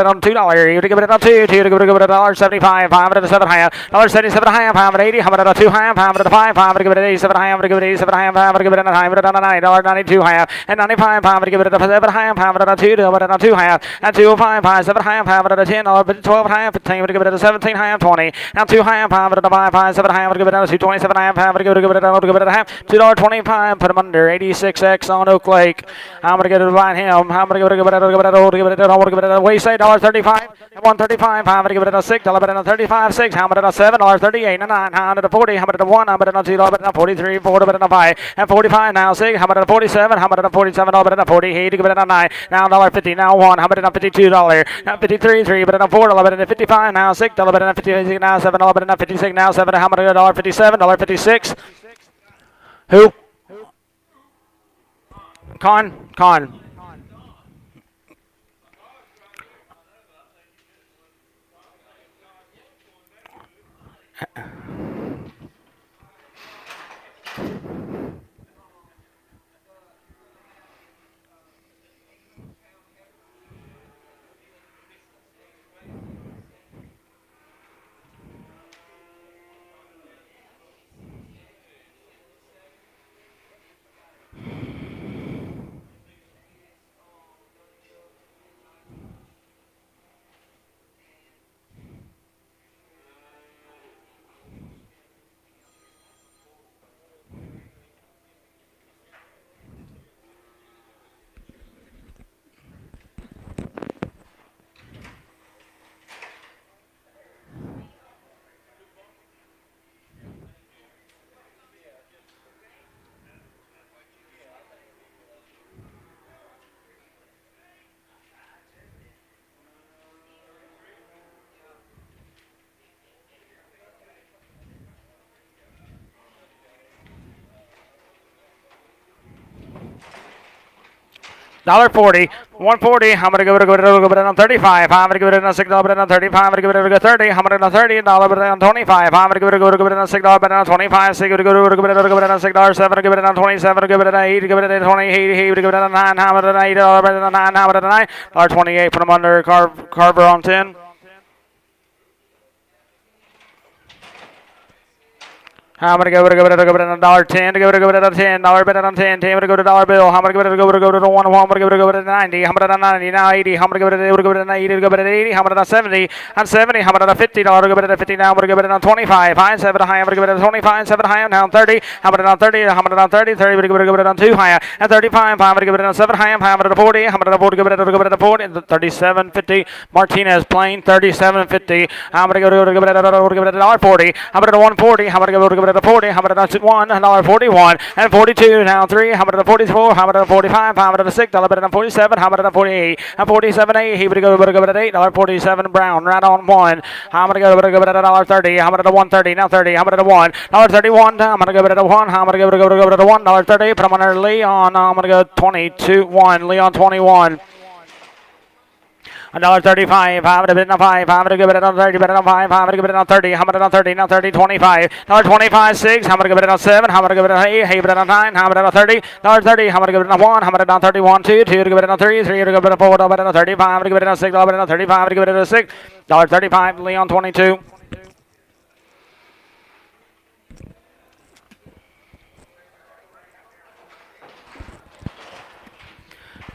Speaker 1: on $2. You to give it on 2. 2 to give it a $1.75. 5 and a 7 high. $1.77 high. 5 and 80. I'm gonna 2 high. 5 and a 5. 5 to give it 87 high. I'm gonna give it 87 high. 5 to give it a high. I'm gonna $9.92 high. And 95. 5 to give it a 7 high. 5 and a 2 to give it a 2 high. And 205. 5 7 high. 5 and a $10. 12 high. 15 to give it a 17 high. 20. Now 2 high. 5 and a 5. 5 7 high. I'm gonna give it a 227 high. 5 to give it a half. $2.25. Put them under 86X on Oak Lake. I'm gonna get it by him. I'm gonna give it a wayside $1.35 and $1.35. How about give it a $6? $35 6. How about a $7? $38 and a 9. How about a 40? How about a 1? How about a 2? How about a 43? 4 about a 5 and 45 now 6. How about a 47? How about a 47? How about a 40? Hey, give it a 9. Now $1.50. Now 1. How about a $52? Now 53 3. But a 4. How about a 55? Now 6. How about a 56? Now 7. How about a 56? Now 7. How about a $1.57? $1.56. Who? Con. $1.40, $1.40. I'm gonna give it on 35. I'm gonna give it on $6 on 35. I'm gonna give it a 30. I'm gonna $30 on 25. I'm gonna give it on $6 on 25. Give it on $6. 7. Give it on 27. Give it on 8. Give it on 28. Give it on 9. How about an $8 on 9? How about a 9? $28. Put them under Carver on 10. I'm gonna give it a $1.10 to give it a $10 bet on 10. 10 to go to $1 bill. I'm gonna give it a go to 1. I'm gonna give it a 90. I'm gonna 90 now 80. I'm gonna give it a 80 to go to 80. I'm gonna 70 on 70. I'm gonna $50 to go to 50 now. I'm gonna give it on 25. High 7 high. I'm gonna give it a 25. 7 high now 30. I'm gonna 30. I'm gonna 30. 30 to give it on 2 high and 35. I'm gonna give it on 7 high. I'm gonna 40. I'm gonna 40 give it a 40. 37.50. Martinez Plain 37.50. I'm gonna give it a $1.40. I'm gonna 140. I'm gonna give it a 40, how about a $1.41 and 42 now 3, how about a 44, how about a 45, how about a $6, how about a 47, how about a 48, and 47 8, he would go at $8.47 Brown right on 1. I'm gonna go at $1.30, how about a 130 now 30, how about a $1.31, I'm gonna go at a 1, I'm gonna go at a $1.30, put him on Leon, I'm gonna go 22 1, Leon 21. $1.35, I'm gonna bid on 5, I'm gonna give it on 30, bid on 5, I'm gonna give it on 30, I'm gonna on 30, now 30, 25, $1.25, 6, I'm gonna give it on 7, I'm gonna give it on 8, hey, bid on 9, I'm gonna on 30, $30, I'm gonna give it on 1, I'm gonna on 31, 2, 2 to give it on 3, 3 to give it on 4, I'm gonna on 35, I'm gonna give it on 6, I'm gonna on 35, I'm gonna give it on 6, $35, Leon 22.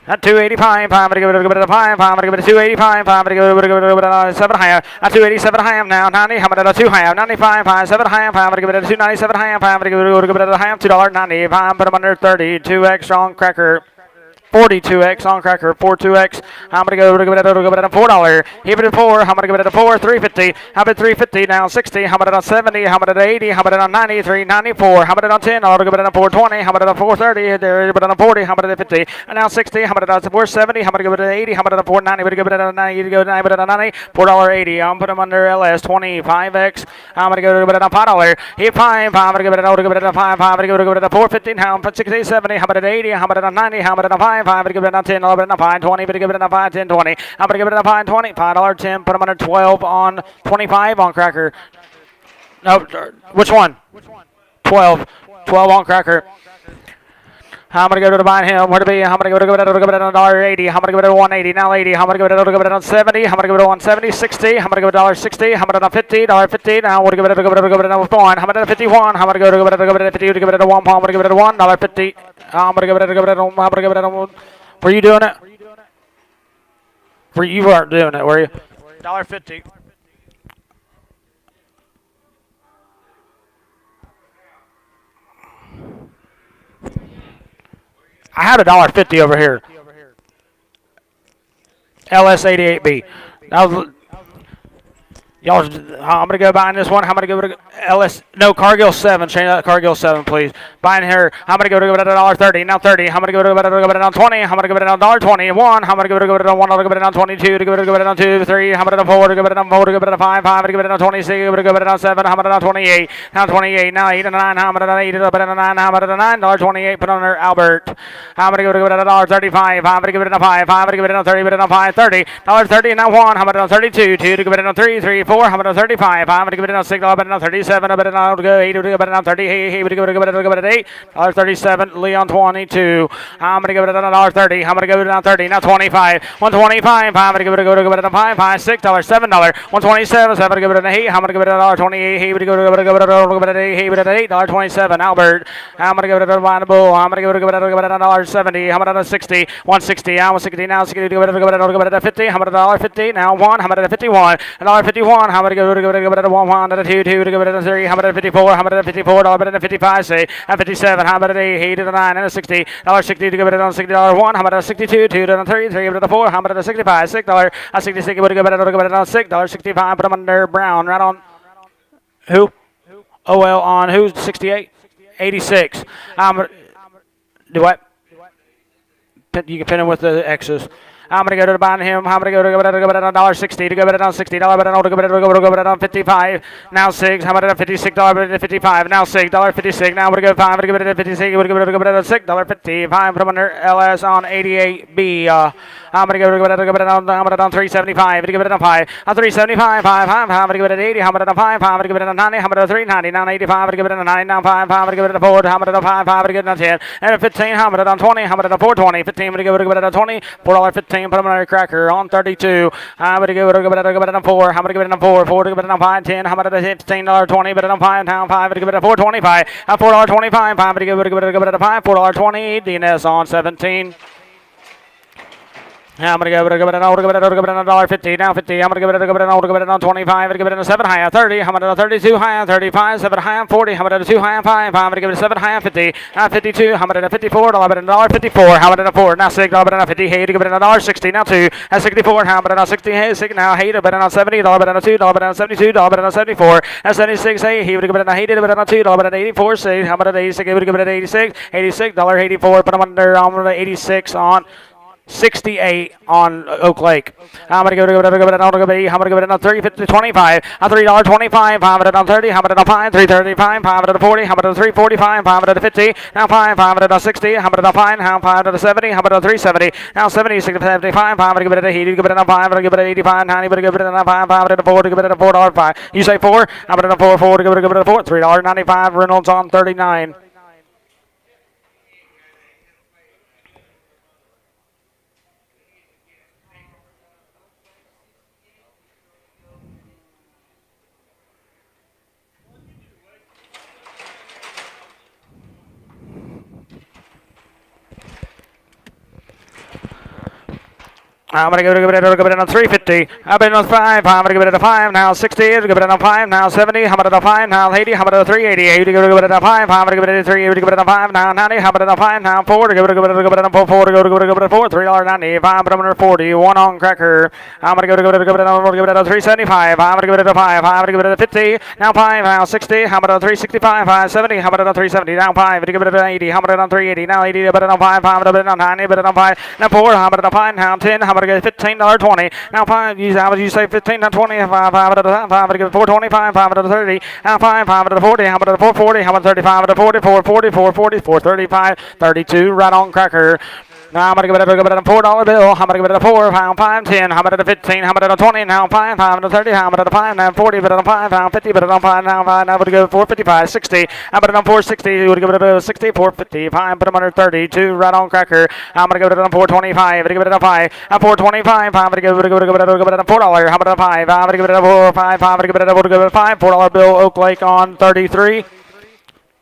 Speaker 1: At 285, I'm going to give it a 5, I'm going to give it a 285, I'm going to give it a 7 high, at 287 high now, 90, I'm going to 2 high, 95 high, 7 high, I'm going to give it a 297 high, I'm going to give it a high, $2.90, put them under 30, 2X on cracker. 42X on cracker, 42X. I'm gonna go give it a $4. Give it a 4. I'm gonna give it a 4. 350. How about 350 now? 60. How about it on 70? How about it on 80? How about it on 93? 94. How about it on 10? I'll give it a 420. How about it on 430? There, but on a 40. How about it at 50? And now 60. How about it on 470? How about it give it an 80? How about it on 490? But give it a 90. Go 9. But on 90. $4.80. I'm putting them under LS 25X. I'm gonna go give it a $5. Hit 5. I'm gonna give it a 5. I'm gonna give it a 450. Now 60, 70. How about it 80? How about it on 90? How about it on 5? I'm gonna give it a 10, 11, 5, 20, but give it a 5, 10, 20. I'm gonna give it a 5, 20, $5.10. Put them under 12 on 25 on cracker. No, which one? 12. 12 on cracker. I'm gonna go to the buy him. Where to be? I'm gonna go to give it a $1.80. I'm gonna give it a 180. Now 80. I'm gonna give it a 70. I'm gonna give it a 170. 60. I'm gonna give it a $1.60. I'm gonna give it a $50. Now I'm gonna give it a 1. I'm gonna 51. I'm gonna go to give it a 50. Give it a 1 pound. I'm gonna give it a $1.50. I'm gonna give it a. Were you doing it? You weren't doing it, were you? $1.50. I had a $1.50 over here. LS88B. That was, y'all, I'm gonna go buying this one. I'm gonna go to LS. No, Cargill 7. Change that to Cargill 7, please. Buying here. I'm gonna go to it at $1.30. Now 30. I'm gonna go to it on 20. I'm gonna give it on $1.21. I'm gonna go to it on 1. I'm gonna give it on 22. To give it on 2, 3. I'm gonna 4. To give it on 4. To give it on 5. 5. To give it on 26. I'm gonna give it on 7. I'm gonna on 28. Now 28. Now 8 and 9. I'm gonna 8. I'm gonna 9. I'm gonna $9.28. Put on there Albert. I'm gonna go to it at $1.35. I'm gonna give it on 5. I'm gonna give it on 30. But on 5. $30. Now 1. I'm gonna 32. 2. To give it on 3. 3. 4. I'm gonna 35. I'm gonna give it on 6. I'm gonna 37. I'm gonna go 8. I'm gonna 30. Hey, give it at 8. $37. Leon 22. I'm gonna give it at $30. I'm gonna give it on 30. Now 25. 125. I'm gonna give it at 5. $6. $7. 127. I'm gonna give it at 8. I'm gonna give it at $28. Hey, give it at 8. Hey, at $8.27. Albert. I'm gonna give it at $1. I'm gonna give it at $1.70. I'm gonna 60. 160. I'm 60 now. 60. Give it at 50. I'm at $1.50. Now 1. I'm at 51. $1.51. I'm gonna give it at 1. At 2. 2. To give it at 3. I'm at 54. I'm at 54. $1 at 55. Say at 57. I'm at 8. To 9 and a $60. $60 to give it on $60. 1. I'm at 62. 2 to 3. 3 to 4. I'm at 65. $6. At 66. Would give it on $6.65. Put them under Brown. Right on. Who? OL on who? 68. 86. Do what? You can pin him with the X's. I'm gonna go to the bottom of him. I'm gonna go to $1.60 to go it on $60. Go it on 55. Now 6. How about it $56? 55. Now $6. Now we're gonna go 5. I'm gonna give it at 56. We're gonna go it on $6.55. Put them under LS on 88B. I'm gonna go it on 375. Give it on 5. On 375. 5. I'm gonna give it at 80. I'm gonna 5. I'm gonna give it on 90. I'm gonna 390. Now 85. I'm gonna give it on 9. Now 5. I'm gonna give it on 4. I'm gonna 5. I'm gonna give it on 10. And 15. I'm gonna on 20. I'm gonna 420. 15. I'm gonna give it on 20. $4.15. Put them on a cracker on 32. I'm gonna give it on 4. I'm gonna give it on 4. 4 to give it on 5. 10. I'm gonna $15.20. But on 5. Now 5. I'm gonna give it a 425. $4.25. I'm gonna give it a 5. $4.20. DNS on 17. I'm gonna give it on $1.50. Now 50. I'm gonna give it on 25. I'm gonna give it on 7 high on 30. I'm gonna 32 high on 35. 7 high on 40. I'm gonna 2 high on 5. I'm gonna give it a 7 high on 50. 52. I'm gonna 54. I'm gonna $1.54. I'm gonna 4. Now 6. I'm gonna 50. Hey, to give it $1.60. Now 2. At 64. I'm gonna 60. Hey, 6. Now hey, to bet on 70. $2. $2. 72. $74. 76. Hey, he would give it on 80. $2. $84. 6. I'm gonna 86. He would give it at 86. $86. $84. Put them under 86 on 68 on Oak Lake. I'm gonna go to I'm gonna give it on 30, 50, 25. On $3.25. I'm gonna on 30. I'm gonna on 5. 335. I'm gonna 40. I'm gonna 345. I'm gonna 50. Now 5. I'm gonna 60. I'm gonna 5. Now 5 to 70. I'm gonna 370. Now 70, 75. I'm gonna give it a heat. Give it on 5. I'm gonna give it a 85. 90. But give it on 5. I'm gonna 4. Give it a $4.05. You say 4. I'm gonna 4. 4 to give it a 4. $3.95. Reynolds on 39. I'm going to give it a 350. I've been on 5. I'm going to give it a 5 now. 60. Give it a 5 now. 70. I'm going to 5 now. 80. I'm going to 380. 80. Give it a 5. I'm going to give it a 3. Give it a 5 now. 90. I'm going to 5 now. 4. Give it a 4. Give it a 4. Give it a 4. $3.95. I'm going to 40. One on cracker. I'm going to give it a 375. I'm going to give it a 5. I'm going to give it a 50. Now 5. Now 60. I'm going to 365. 570. I'm going to 370. Now 5. Give it a 80. I'm going to 380. Now 80. But on 5. I'm going to 90. But on 5. Now 4. I'm going to 5 now. 10. I'm going to get $15.20. Now 5, how would you say 15 to 20? 5 out of 5, I'm going to give it 425, 5 out of 30. Now 5 out of 40, how about the 440, how about 35 out of 40, 440, 440, 435, 32, right on cracker. Now I'm going to give it a $4 bill. I'm going to give it a 4, pound 5, 10. How about a 15? How about a 20? Now 5, pound 30. How about a 5? Now 40, but on 5, pound 50, but on 5, now 5. Now I'm going to give it 455, 60. How about it on 460? You would give it a 60, 455, but I'm under 32, right on cracker. I'm going to give it a 425. I'm going to give it a 5. A 425. I'm going to give it a $4. How about a 5? I'm going to give it a 4, 5. I'm going to give it a 5. $4 bill. Oak Lake on 33.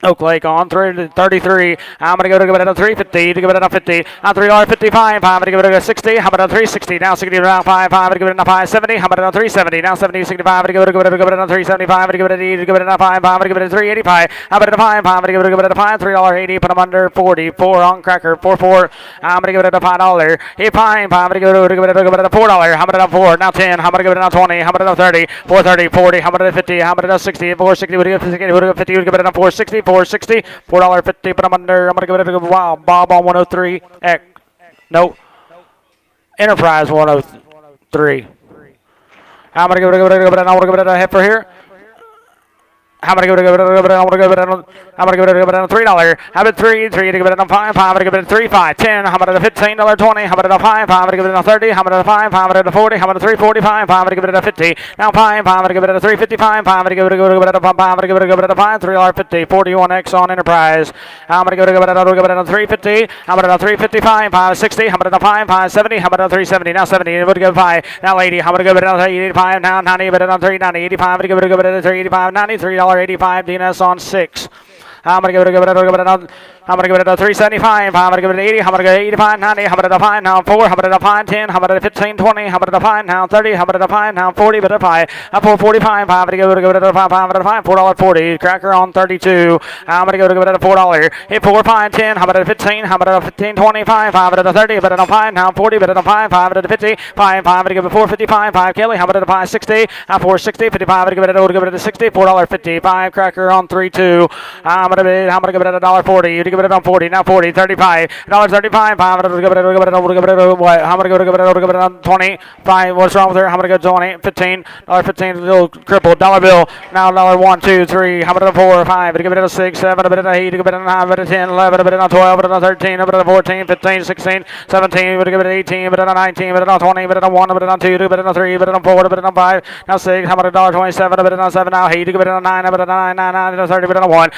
Speaker 1: Oak Lake on 33. I'm going to give it a 350 to give it a 50. On $3.55. I'm going to give it a 60. How about a 360? Now 60 around 5. I'm going to give it a 570. How about a 370? Now 70, 65. I'm going to give it a 375. I'm going to give it a 80 to give it a 5. I'm going to give it a 385. How about a 5? I'm going to give it a 5. $3.80. Put them under 44 on cracker. 44. I'm going to give it a $5. Hey, 5. I'm going to give it a $4. How about a 4? Now 10. How about to give it a 20? How about a 30? 430, 40. How about a 50? How about a 60? 460. Would you give it a 50? Would you give it a 460? 460, $4.50, but I'm under. I'm gonna give it a wow. Bob on 103. No. Enterprise 103. I'm gonna give it a heifer here. I'm gonna give it a $3. How about 3 to give it a 5? I'm gonna give it a 3, 5, 10. How about a $15.20? How about a 5? I'm gonna give it a 30. How about a 5? How about a 40? How about a 345? I'm gonna give it a 50. Now 5. I'm gonna give it a 355. I'm gonna give it a 5. I'm gonna give it a 5. $3.50. 41X on Enterprise. I'm gonna give it a 350. How about a 355? 560. How about a 5? 570. How about a 370? Now 70. I'm gonna give 5. Now 80. I'm gonna give it a 85. Now 90. But on 390. 85. I'm gonna give it a 385. $93. $85. DNS on 6. I'm going to give it a 375. I'm going to give it an 80. I'm going to give it 85, 90. How about a 5 now? 4. How about a 5, 10? How about a 15, 20? How about a 5 now? 30. How about a 5 now? 40. But a 5. A 445. I'm going to give it a 5. $4.40. Cracker on 32. I'm going to give it a $4. Hit 4, 5, 10. How about a 15? How about a 15, 25? How about a 30? But a 5 now? 40. But a 5. 5 at a 50. 5. I'm going to give it 455. 5 Kelly. How about a 560? 460. 55. I'm going to give it a 60. $4.50. 5 Cracker on 32. I'm going to give it a $1.40. You give it on 40. Now 40. 35. $1.35. I'm going to give it what? I'm going to give it on 20. 5. What's wrong with her? I'm going to go 20. 15. $15. Little crippled. $1 bill. Now $1, 2, 3. How about a 4, 5? Give it a 6, 7. Give it a 8. Give it a 9. Give it a 10, 11. Give it a 12. Give it a 13. Give it a 14. 15. 16. 17. Give it a 18. Give it a 19. Give it a 20. Give it a 1. Give it a 2. Give it a 3. Give it a 4. Give it a 5. Now 6. How about $1.27? Give it a 7. Now 8. Give it a 9. Give it a 9. 9. 30. Give it a 1.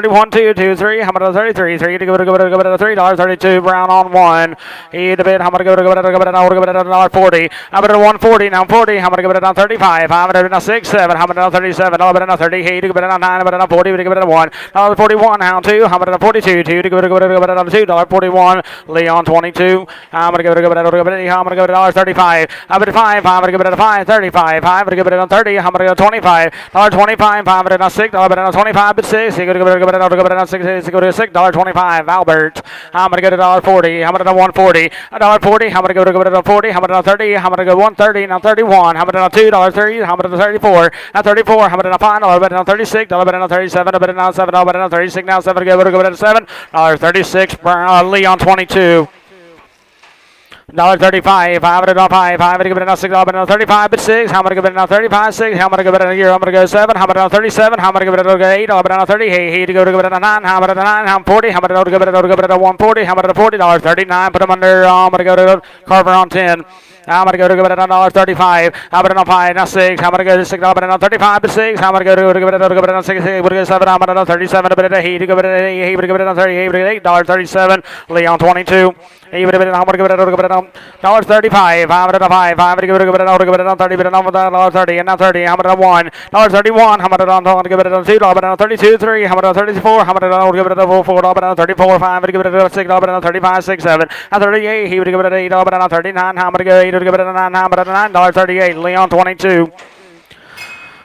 Speaker 1: $31. 2, 2, 3. How about a 33? 3 to give it a $3.32. Brown on 1. Eat a bit. How about to give it a $1.40? How about a 140? Now 40. How about to give it a 35? How about a 6, 7? How about a 37? How about a 30? Hey, to give it a 9. How about a 40? To give it a 1. $41. How 2? How about a 42? 2 to give it a $2.41. Leon 22. I'm going to give it a $35. How about a 5? I'm going to give it a 5. 35. I'm going to give it a 30. I'm going to go 25. $25. I'm going to 6. I'm going to 25. But 6. You're going to give it a $6.25. Albert. I'm going to get a $1.40. I'm going to go 140. $1.40. I'm going to go to a 40. I'm going to 30. I'm going to go 130. Now 31. I'm going to $2.30. I'm going to 34. Now 34. I'm going to $5. I'm going to 36. I'm going to 37. I'm going to 7. I'm going to 36. Now 7. Go to $7. $36. Leon 22. $1.35. $5. I'm going to give it a 6. I'm going to 35 but 6. I'm going to give it a 35 6. I'm going to give it a year. I'm going to go 7. I'm going to 37. I'm going to give it a 8. I'm going to 30. Hey, to go to give it a 9. I'm going to 9. I'm 40. I'm going to give it a 140. I'm going to $40.39. Put them under. I'm going to go to Carver on 10. I'm going to go to give it a $1.35. I'm going to 5. Now 6. I'm going to go to 6. I'm going to 35 but 6. I'm going to go to give it a 6. I'm going to go 7. I'm going to 37. But a 8. To give it a 8. To give it a 38. $8.37. Leon 22. I'm going to give it a $1.35. I'm going to 5. I'm going to give it a 30. But I'm 30. And now 30. I'm going to 1. $1.31. I'm going to give it a 2. I'm going to 32. 3. I'm going to 34. I'm going to give it a 4. I'm going to 34. 5. I'm going to give it a 6. I'm going to 35. 6. 7. I'm 38. He would give it an 8. I'm going to 39. I'm going to go 8. to give it a $9.38. Leon 22.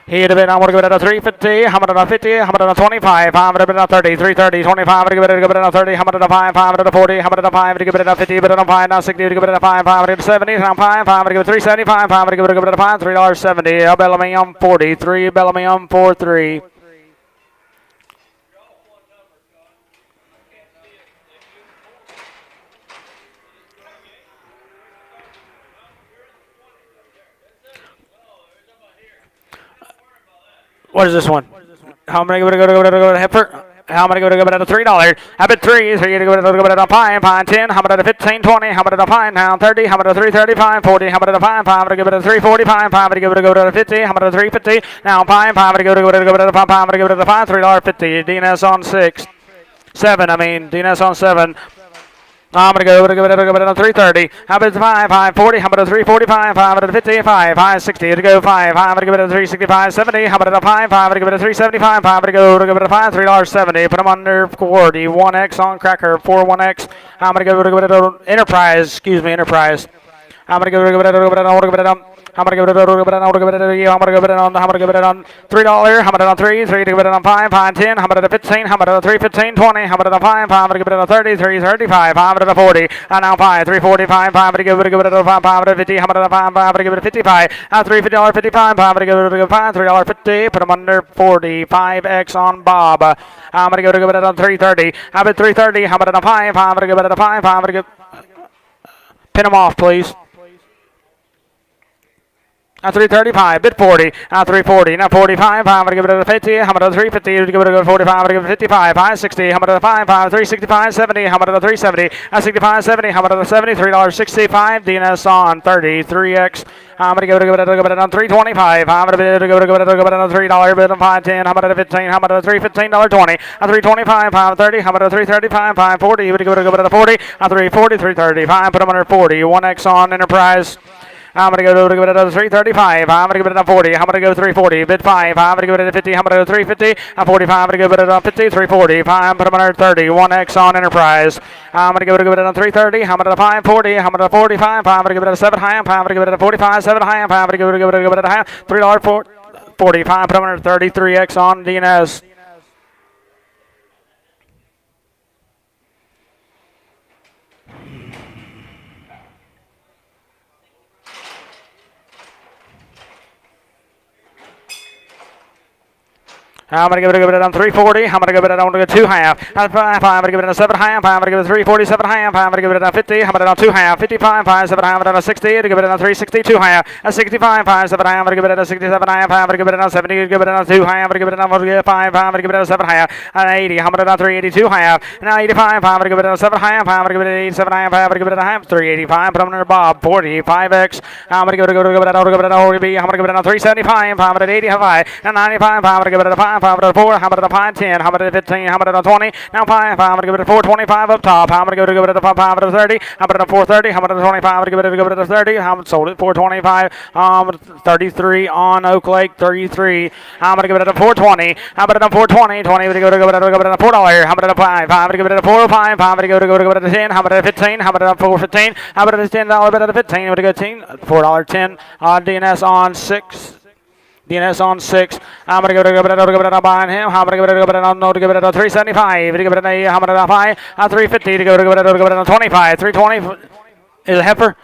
Speaker 1: He had a bit, I'm going to give it a 350, I'm going to 50, I'm going to 25, I'm going to give it a 30, 330, 25, I'm going to give it a 30, I'm going to 5, I'm going to 40, I'm going to 5, I'm going to give it a 50, but I'm 5, now 60, I'm going to give it a 5, I'm going to give it 70, I'm 5, I'm going to give it 375, I'm going to give it a 5, $3.70, Bellamy on 43, Bellamy on 43. What is this one? How many going to go to Heifer? How many going to go to $3? I bet 3. So you're going to go to pine, 10. How about a 15, 20? How about a pine now 30? How about a 335, 40? How about a 5? 5 to give it a 345. 5 to give it a go to 50. How about a 350? Now pine, 5 to go to the 5. 5 to give it a 5. $3.50. DNS on 6. 7. I mean DNS on 7. I'm going to go to 330. How about 5, 540? How about a 345? 555, 560 to go 5. I'm going to give it a 365, 70. How about a 5, 5 to give it a 375? 5 to go to give it a 5, $3.70. Put them under 40. 1X on Cracker, 41X. I'm going to go to it Enterprise. Excuse me, Enterprise. I'm going to go to it I'm going to give it on $3. How about it on 3? 3 to give it on 5, 5, 10. How about it on 15? How about it on 3, 15, 20? How about it on 5? 5 to give it on 30, 3, 35. 5 to 40. And now 5, 345. 5 to give it on 5, 5 to 50. How about it on 5? 5 to give it a 55. $3.55. 5 to give it on 5, $3.50. Put them under 45X on Bob. I'm going to give it on 330. How about 330? How about it on 5? 5 to give it on 5. 5 to give. Pin them off, please. 335, bid 40, 340, now 45, I'm going to give it a 50, how about a 350, give it a 45, I'm going to give it a 55, 560, how about a 5, 365, 70, how about a 370, 65, 70, how about a 70, $3.65, DNS on 33X. I'm going to go to it on 325. I'm going to go to it on $3 bid on 510. How about a 15? How about a $315 $20? A 325, 530. How about a 335, 540? You would go to it on 40. A 340, 335. Put them under 40. 1X on Enterprise. I'm going to go to give it a 335. I'm going to give it a 40. I'm going to go 340. Bid 5. I'm going to give it a 50. I'm going to go 350. A 45. I'm going to give it a 50. 340. 5. Put them under 30. 1X on Enterprise. I'm going to go to give it a 330. I'm going to 540. I'm going to 45. I'm going to give it a 7 high. I'm going to give it a 45. 7 high. I'm going to give it a high. $3.45. Put them under 33X on DNS. I'm going to give it on 340. I'm going to give it on 2 half. I'm going to give it a 7 half. I'm going to give it a 347 half. I'm going to give it a 50. I'm going to give it on 2 half. 55, 5, 7 half. I'm going to 60. To give it on 360, 2 half. A 65, 5, 7 half. I'm going to give it a 67 half. I'm going to give it on 70. Give it on 2 half. I'm going to give it on 5. I'm going to give it on 7 half. An 80. I'm going to give it on 382 half. Now 85. I'm going to give it on 7 half. I'm going to give it an 87 half. I'm going to give it a half. 385. Put them under Bob. 45X. I'm going to give it on 40B. I'm going to give it on 375. 585. And 95. I'm going to give it a 5. 504. How about a 5, 10? How about a 15? How about a 20? Now 5. I'm going to give it a 425 up top. I'm going to give it a 5. 5 to 30. How about a 430? How about a 25? I'm going to give it a 30. How about sold it? 425. 33 on Oak Lake. 33. I'm going to give it a 420. How about a 420? 20. I'm going to give it a $4. How about a 5? I'm going to give it a 405. I'm going to give it a 10. How about a 15? How about a 415? How about a $10 bid at a 15? I'm going to go $4.10. DNS on 6. DNS on 6. I'm going to give it a behind him. I'm going to give it a 375. To give it a how about a 5? 350 to give it a 25. 320 is a heifer.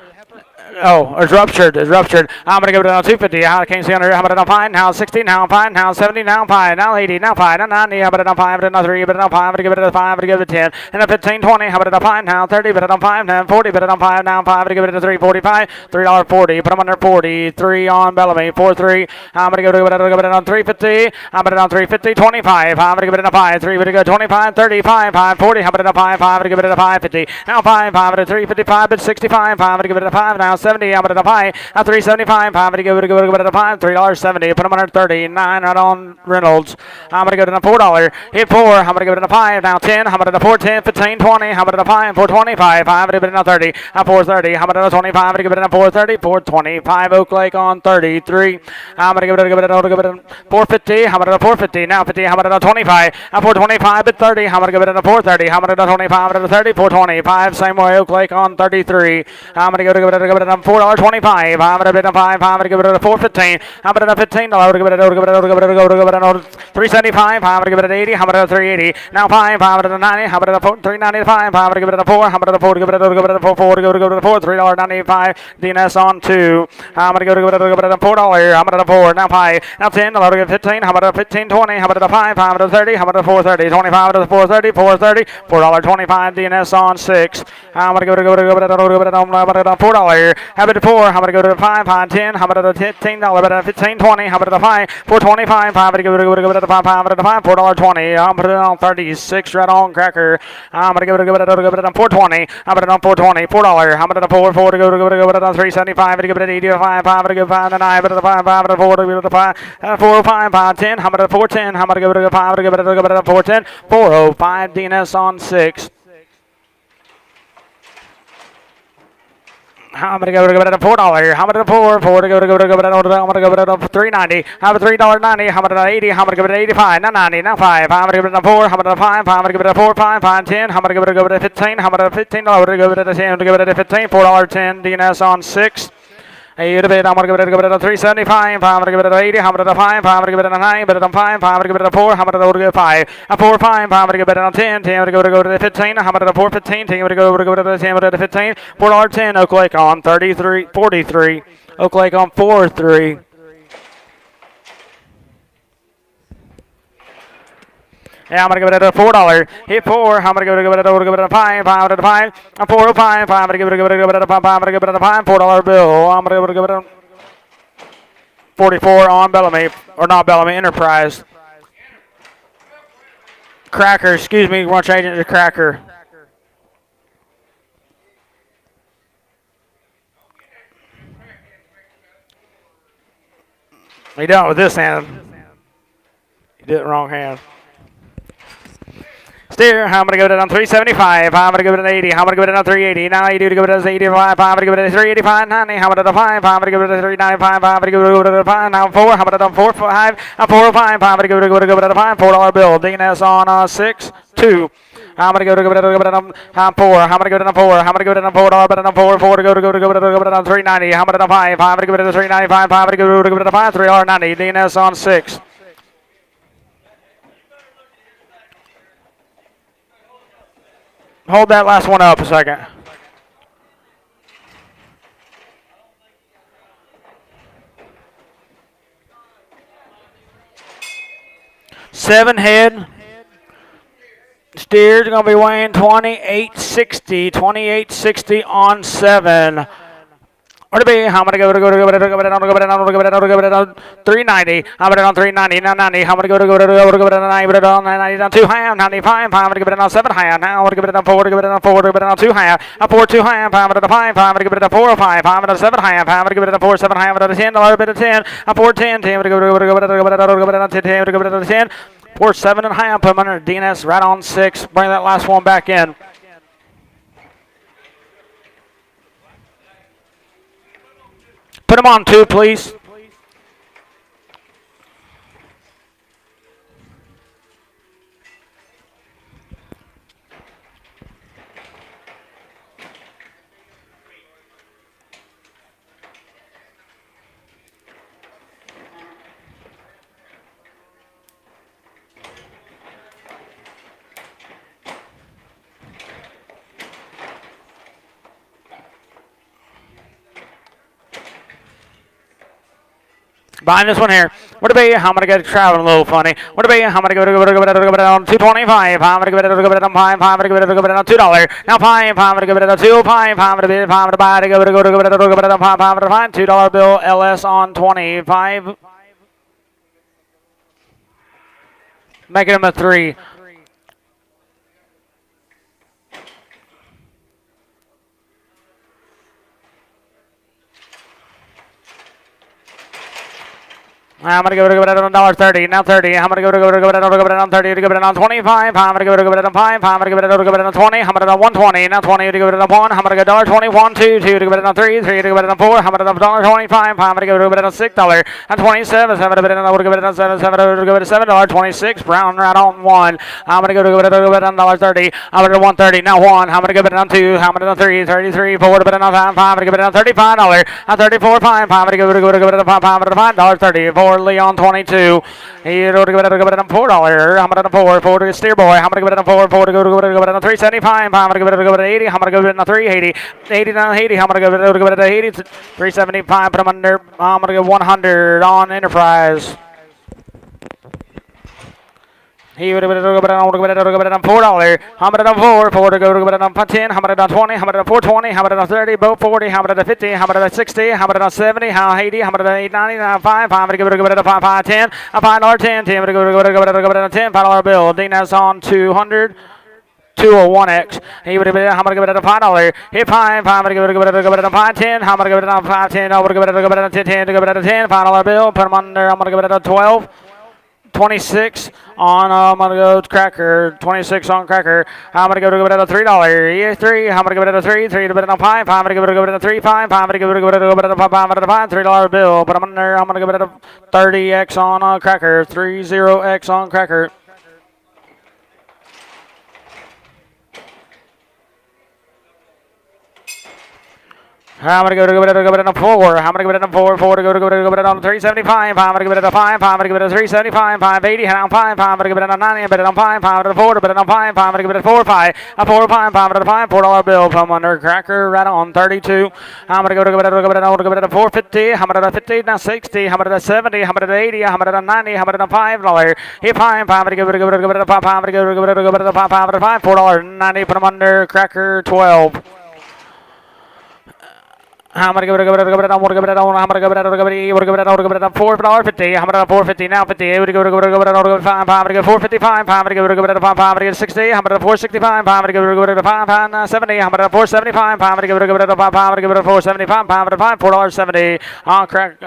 Speaker 1: Oh, it's ruptured. It's ruptured. I'm going to give it a 250. I can't see under. How about a 5? Now 60. Now 5. Now 70. Now 5. Now 80. Now 5. Now 90. How about a 5? But a 3. But a 5. I'm going to give it a 5. I'm going to give it a 10. And a 15. 20. How about a 5? Now 30. But a 5. Now 40. But a 5. Now 5. I'm going to give it a 345. $3.40. Put them under 43 on Bellamy. 43. I'm going to give it on 350. I'm going to give it on 350. 25. I'm going to give it a 5. 3. But a 25. 35. 540. How about a 5? 5. I'm going to give it a 550. Now 5. 5 at a 355. But 65. 5. I'm going to give it a 5. Now 70. I'm going to pie. 375. I'm going to give it a 5. $3.70. Put them under 39 right on Reynolds. I'm going to go to a $4. Hit 4. I'm going to give it a 5. Now 10. I'm going to 4, 10, 15, 20. I'm going to 5. 425. I'm going to give it a 30. 430. I'm going to 25. I'm going to give it a 430. 425. Oak Lake on 33. I'm going to give it a 450. I'm going to 450. Now 50. I'm going to 25. 425 at 30. I'm going to give it a 430. I'm going to 25 at 30. 425. Same way Oak Lake on 33. I'm going to give it a $4.25. I'm gonna bid on 5. I'm gonna give it a $4.15. I'm gonna $15. I'm gonna give it a $3.75. I'm gonna give it an 80. I'm gonna $3.80. Now 5. I'm gonna 90. I'm gonna $3.95. I'm gonna give it a 4. I'm gonna give it a 4. Give it a 4. $3.95. DNS on 2. I'm gonna give it a $4. I'm gonna 4. Now 5. Now 10. I'm gonna give 15. I'm gonna 15. 20. I'm gonna 5. I'm gonna 30. I'm gonna 4.30. 25 to 4.30. 4.30. $4.25. DNS on 6. I'm gonna give it a $4. Have it at 4. I'm gonna go to the 5. 10. I'm gonna $15. 15. 20. I'm gonna 5. 4.25. I'm gonna give it a $5. $4.20. I'm gonna put it on 36. Right on cracker. I'm gonna give it a $4.20. I'm gonna $4.20. $4. I'm gonna 4. 4 to go to $3.75. I'm gonna give it an 85. I'm gonna give 5 to 9. I'm gonna 5. 5 to 4 to give it a 5. 4. 5. 5. 10. I'm gonna 4.10. I'm gonna give it a 5. I'm gonna give it a 4.10. 4.05. DNS on 6. I'm gonna go to $4. I'm gonna 4 to go to I'm gonna go to $3.90. I'm gonna $3.90. I'm gonna 80. I'm gonna give it 85. Now 90. Now 5. I'm gonna give it a 4. I'm gonna 5. I'm gonna give it a 4. 5. 5. 10. I'm gonna give it a 15. I'm gonna $15. Give it a 10. I'm gonna give it a 15. $4.10. DNS on 6. I'm gonna give it a 375. I'm gonna give it an 80. I'm gonna 5. I'm gonna give it a 9. But I'm 5. I'm gonna give it a 4. I'm gonna go to 5. A 4. 5. I'm gonna give it a 10. 10. I'm gonna go to 15. I'm gonna 4.15. 10. I'm gonna go to 10. I'm gonna 15. $4.10. Oak Lake on 33. 43. Oak Lake on 4.3. Yeah, I'm gonna give it a $4. Hit 4. I'm gonna give it a 5. 5 to 5. A 4.05. I'm gonna give it a 5. I'm gonna give it a $4 bill. I'm gonna give it a 44 on Bellamy, or not Bellamy, Enterprise. Cracker, excuse me, we're changing it to Cracker. You done it with this hand. You did it wrong hand. Steer, I'm going to give it on 375. I'm going to give it an 80. I'm going to give it on 380. Now 80 to give it as 85. I'm going to give it a 385. 90. I'm going to do 5. I'm going to give it a 395. I'm going to give it a 5. Now 4. I'm going to do 4 5. 4 5. I'm going to give it a 5. $4 bill. DNS on 6 2. I'm gonna go to 4. I'm gonna give it a 4. I'm gonna give it a $4, but a 4 to go to 390. I'm gonna do 5. I'm gonna give it a 395. I'm gonna give it a 5. $3.90. DNS on 6. Hold that last one up a second. Seven head. Steers going to be weighing 2860. 2860 on 7. What to be? I'm gonna go to 390. I'm gonna on 390. Now 90. I'm gonna go to 90. But on 90 down 2 high. 95. I'm gonna give it on 7 high. Now I'm gonna give it on 4. Give it on 4. Give it on 2 high. A 4 2 high. I'm gonna 5. I'm gonna give it a 4 5. I'm gonna 7 high. I'm gonna give it a 4 7 high. I'm gonna 10. A little bit of 10. A 4 10. 10. I'm gonna go to 10. 10. 4 7 and high. I'm putting under DNS right on 6. Bring that last one back in. Put them on 2, please. Behind this one here. What to be? I'm gonna get traveling a little funny. What to be? I'm gonna go to on 225. I'm gonna give it on 5. I'm gonna give it on $2. Now 5. I'm gonna give it on 2 5. I'm gonna bid 5 to buy to go to on 5. I'm gonna find $2 bill LS on 25. Making him a 3. I'm gonna give it a $1.30. Now 30. I'm gonna give it on 30. To give it on 25. I'm gonna give it on 5. I'm gonna give it on 20. I'm gonna 120. Now 20. To give it on 1. I'm gonna go $1.21. 2. 2 to give it on 3. 3 to give it on 4. I'm gonna $1.25. I'm gonna give it on $6. And 27. 7 to give it on 7. 7 to give it $7.26. Brown right on 1. I'm gonna give it on $1.30. I'm gonna 130. Now 1. I'm gonna give it on 2. I'm gonna 3. 33. 4 to give it on 5. I'm gonna give it on $35. On 34. 5. I'm gonna give it on $5.30. Leon 22. He would give it on $4. I'm gonna 4 to steer boy. I'm gonna give it on 4 to go to it on 375. I'm gonna give it on 80. I'm gonna give it on 380. 80 down 80. I'm gonna give it on 80. 375. Put him under. I'm gonna give 100 on Enterprise. He would have been $4. I'm at a 4 to go to on 10. I'm at a 20. I'm at a 420. I'm at a 30. Boat 40. I'm at a 50. I'm at a 60. I'm at a 70. How 80. I'm at a 890. 5. I'm going to give it a 5 10. A $5 10. 10 to go to $10 bill. Dina's on 200. 201X. He would have been. I'm gonna give it a $5. Hit 5. I'm gonna give it a 5 10. I'm gonna give it a 5 10. I'm gonna give it a 10 10 to give it a $10 bill. Put him under. I'm gonna give it a 12. 26 on, I'm going to go cracker, 26 on cracker. I'm going to give it a $3. 3, I'm going to give it a 3, 3 to bid on 5. I'm going to give it a 3, 5. I'm going to give it a $5, $3 bill. But I'm going to give it a 30X on cracker, 30X on cracker. I'm going to give it a 4. I'm going to give it a 4 to go to it on 375. I'm going to give it a 5. I'm going to give it a 375. 580. On 5. I'm going to give it a 90. Bet it on 5. I'm going to 4 to bet it on 5. I'm going to give it a 4 5. A 4 5. I'm going to $5 bill from under cracker right on 32. I'm going to give it a 450. I'm going to 50. Now 60. I'm going to 70. I'm going to 80. I'm going to 90. I'm going to $5. Hit 5. I'm going to give it a 5. I'm going to give it a 5. I'm going to $4.90. Put them under cracker 12. I'm gonna give it $4.50. I'm gonna give it $4.50 now 50. I'm gonna give it 5. I'm gonna give 455. I'm gonna give it 5. I'm gonna give 60. I'm gonna 465. I'm gonna give it 5. 70. I'm gonna 475. I'm gonna give it 5. I'm gonna give it 475. I'm gonna $4.70 on crack.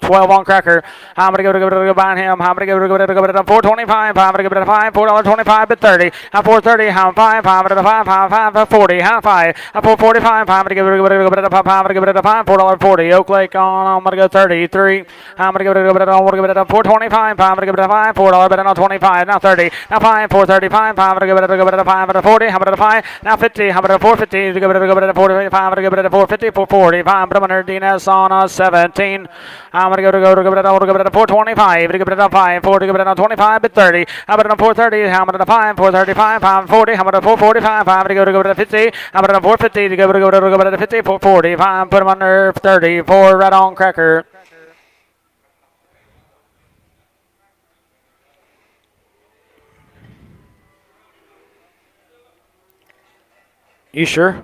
Speaker 1: 12 on cracker. I'm going to give it behind him. I'm going to give it a 425. I'm going to give it a 5. $4.25 at 30. I'm 430. I'm 5. I'm going to 5. 40. I'm 5. I'm 445. I'm going to give it a 5. I'm going to give it a 5. $4.40. Oak Lake on. I'm going to go 33. I'm going to give it a 425. I'm going to give it a 5. $4 bet on 25. Now 30. Now 5. 435. I'm going to give it a 5 and a 40. I'm going to 5. Now 50. I'm going to 450. To give it a 45. I'm going to give it a 450. 445. But I'm under Dinas on 17. I'm going to give it a 425. To give it a 5. 4 to give it a 25 at 30. I'm going to 430. I'm going to 5. 435. I'm 40. I'm going to 445. I'm going to give it a 50. I'm going to 450. To give it a 50. 445. Put him under 34. Right on cracker. You sure?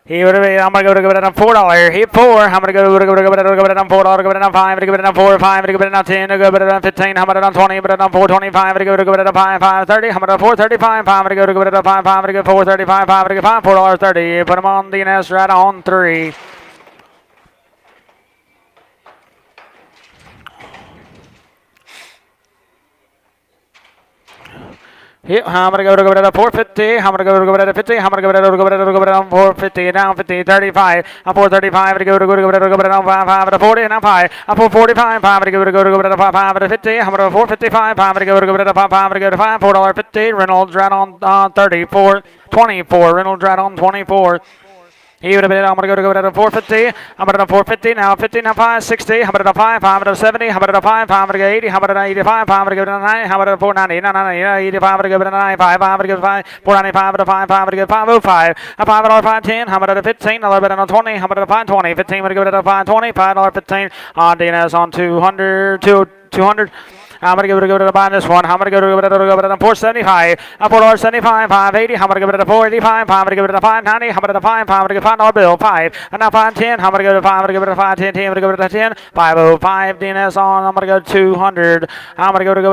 Speaker 1: He would have been, I'm going to give it a $4. Hit 4. I'm going to give it a $4. Give it a 5. Give it a 4. 5. Give it a 10. Give it a 15. I'm going to 20. Give it a 425. Give it a 5. 530. I'm going to 435. I'm going to give it a 5. 5. Give it 435. 5. Give it $4.30. Put him on DNS right on 3. I'm going to go to 450. I'm going to go to 50. I'm going to go to 450. Now 50, 35. I'm 435. I'm going to go to 5 to 40. Now 5. I'm 445. I'm going to go to 5 to 50. I'm going to 455. I'm going to go to 5. I'm going to go to 5. $4.50. Reynolds right on 34. 24. Reynolds right on 24. He would have been, I'm going to go to 450. I'm going to 450. Now 50. Now 5. 60. I'm going to 5. I'm going to 70. I'm going to 5. I'm going to go 80. I'm going to 85. I'm going to go to 90. I'm going to 490. 85. I'm going to go to 95. I'm going to go 5. 495 to 5. I'm going to go 505. A $5 510. I'm going to 15. $1 bet on 20. I'm going to 520. 15. I'm going to go to 520. $5.15 on DNS on 200. 200. I'm going to give it a buy this one. I'm going to give it a 475. I'm $4.75, 580. I'm going to give it a 485. I'm going to give it a 590. I'm going to give it a 5. I'm going to give it a $5 bill. 5. And now 510. I'm going to give it a 5. I'm going to give it a 510. I'm going to give it a 10. 505. DNS on. I'm going to go 200. I'm going to give it a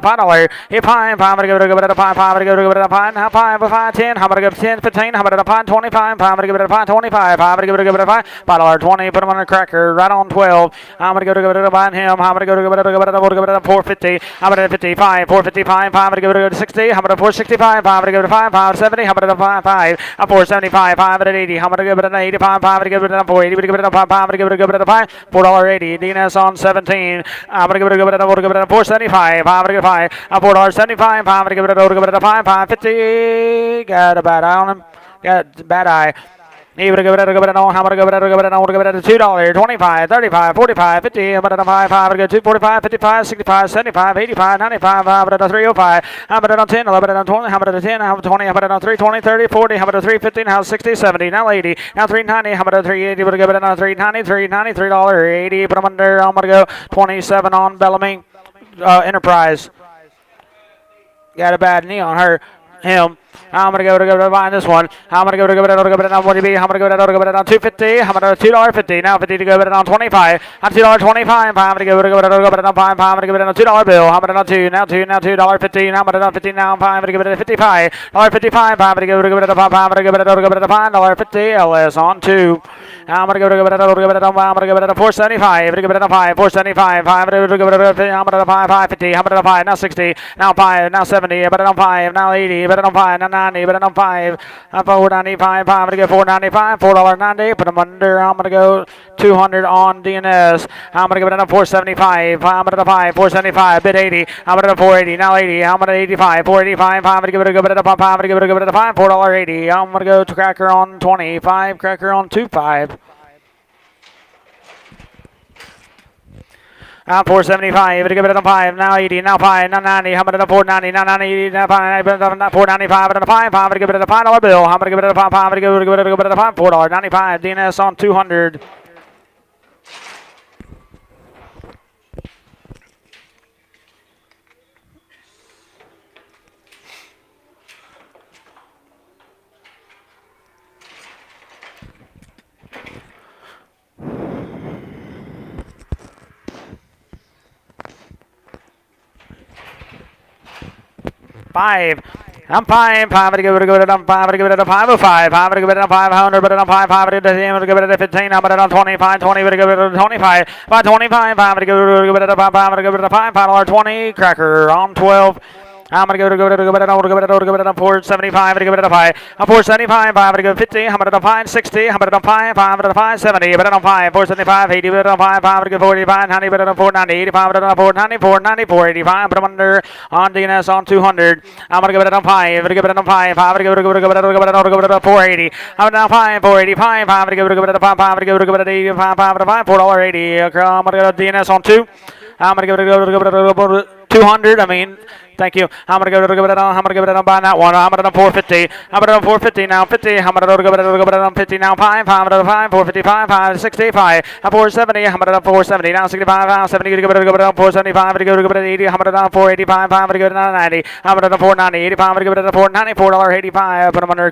Speaker 1: $5. Hit 5. I'm going to give it a 5. I'm going to give it a 5. Now 5. 510. I'm going to give it 10. 15. I'm going to give it a 525. I'm going to give it a 525. I'm going to give it a 5. $5.20. Put him on a cracker right on 12. I'm going to give it a buy him. I'm going to give it a 450. I'm going to 55. 455. I'm going to give it a 60. I'm going to 465. I'm going to give it a 5. 570. I'm going to 5. 5. I'm 475. 580. I'm going to give it an 85. I'm going to give it a 480. I'm going to give it a 5. I'm going to give it a 5. $4.80. DNS on 17. I'm going to give it a 475. I'm going to give it a 5. I'm $4.75. I'm going to give it a 5. 550. Got a bad eye on him. Got a bad eye. I'm going to give it a $2, 25, 35, 45, 50, I'm going to 5, I'm going to 45, 55, 65, 75, 85, 95, I'm going to 305, I'm going to 10, 11, 20, I'm going to 10, I'm 20, I'm going to 3, 20, 30, 40, I'm going to 350, now 60, 70, now 80, now 390, I'm going to 380, I'm going to give it a 390, 390, $3.80, put them under, I'm going to go 27 on Bellamy Enterprise. Got a bad knee on him. I'm going to go to buy this one. I'm going to go to it on what do you be? I'm going to go to it on 250. I'm going to $2.50. Now 50 to go to it on 25. On $2.25. I'm going to go to it on 5. I'm going to give it on a $2 bill. I'm going to 2. Now $2.50. Now I'm going to 50. Now I'm going to give it a 55. $55. I'm going to go to it on 5. I'm going to give it a $5.50. LS on 2. I'm going to go to it on I'm going to give it a 475. I'm going to give it a 5. 475. I'm going to give it a 550. I'm going to 5. Now 60. Now 5. Now 70. But on 5. Now 80. But on 5. Now 90. But on 5. 495. I'm going to get 495. $4.90. Put them under. I'm going to go 200 on DNS. I'm going to give it a 475. I'm going to 5. 475. Bid 80. I'm going to 480. Now 80. I'm going to 85. 485. I'm going to give it a 5. I'm going to give it a 5. $4.80. I'm going to go to cracker on 25. Cracker on 25. Now 475, give it a 5, now 80, now 5, now 90, how about a 490, now 90, now 5, 495, and a 5, I'm going to give it a $5 bill, I'm going to give it a 5, I'm going to give it a 5, $4.95, DNS on 200. Five. I'm fine. 5. I'm going to give it a 5. I'm going to give it a 505. I'm going to give it a 500. But on 5. I'm going to give it a 15. I'm going to on 25. 20. I'm going to give it a 25. 525. I'm going to give it a 5. I'm going to give it a 5. $5.20. Cracker on 12. I'm going to give it a 475. I'm going to give it a 5. A 475. I'm going to give it 50. I'm going to 5. 60. I'm going to 5. I'm going to 5. 70. But on 5. 475. 80. But on 5. I'm going to give 45. 90. But on 490. 85. But on 490. 490. 485. But I'm under on DNS on 200. I'm going to give it a 5. I'm going to give it a 5. I'm going to give it a 480. I'm going to 5. 485. I'm going to give it a 5. I'm going to give it a 85. $4.80. I'm going to go to DNS on 2. I'm going to give it a 200. I mean, thank you. I'm going to give it on buying that one. I'm going to 450. I'm going to 450 now. 50. I'm going to give it on 50 now. 5. 5. 455. 5. 65. 470. I'm going to 470 now. 65. 70. Give it on 475. Give it 80. I'm going to 485. I'm going to give it on 90. I'm going to 490. 85. I'm going to give it a 490. $4.85. Put them under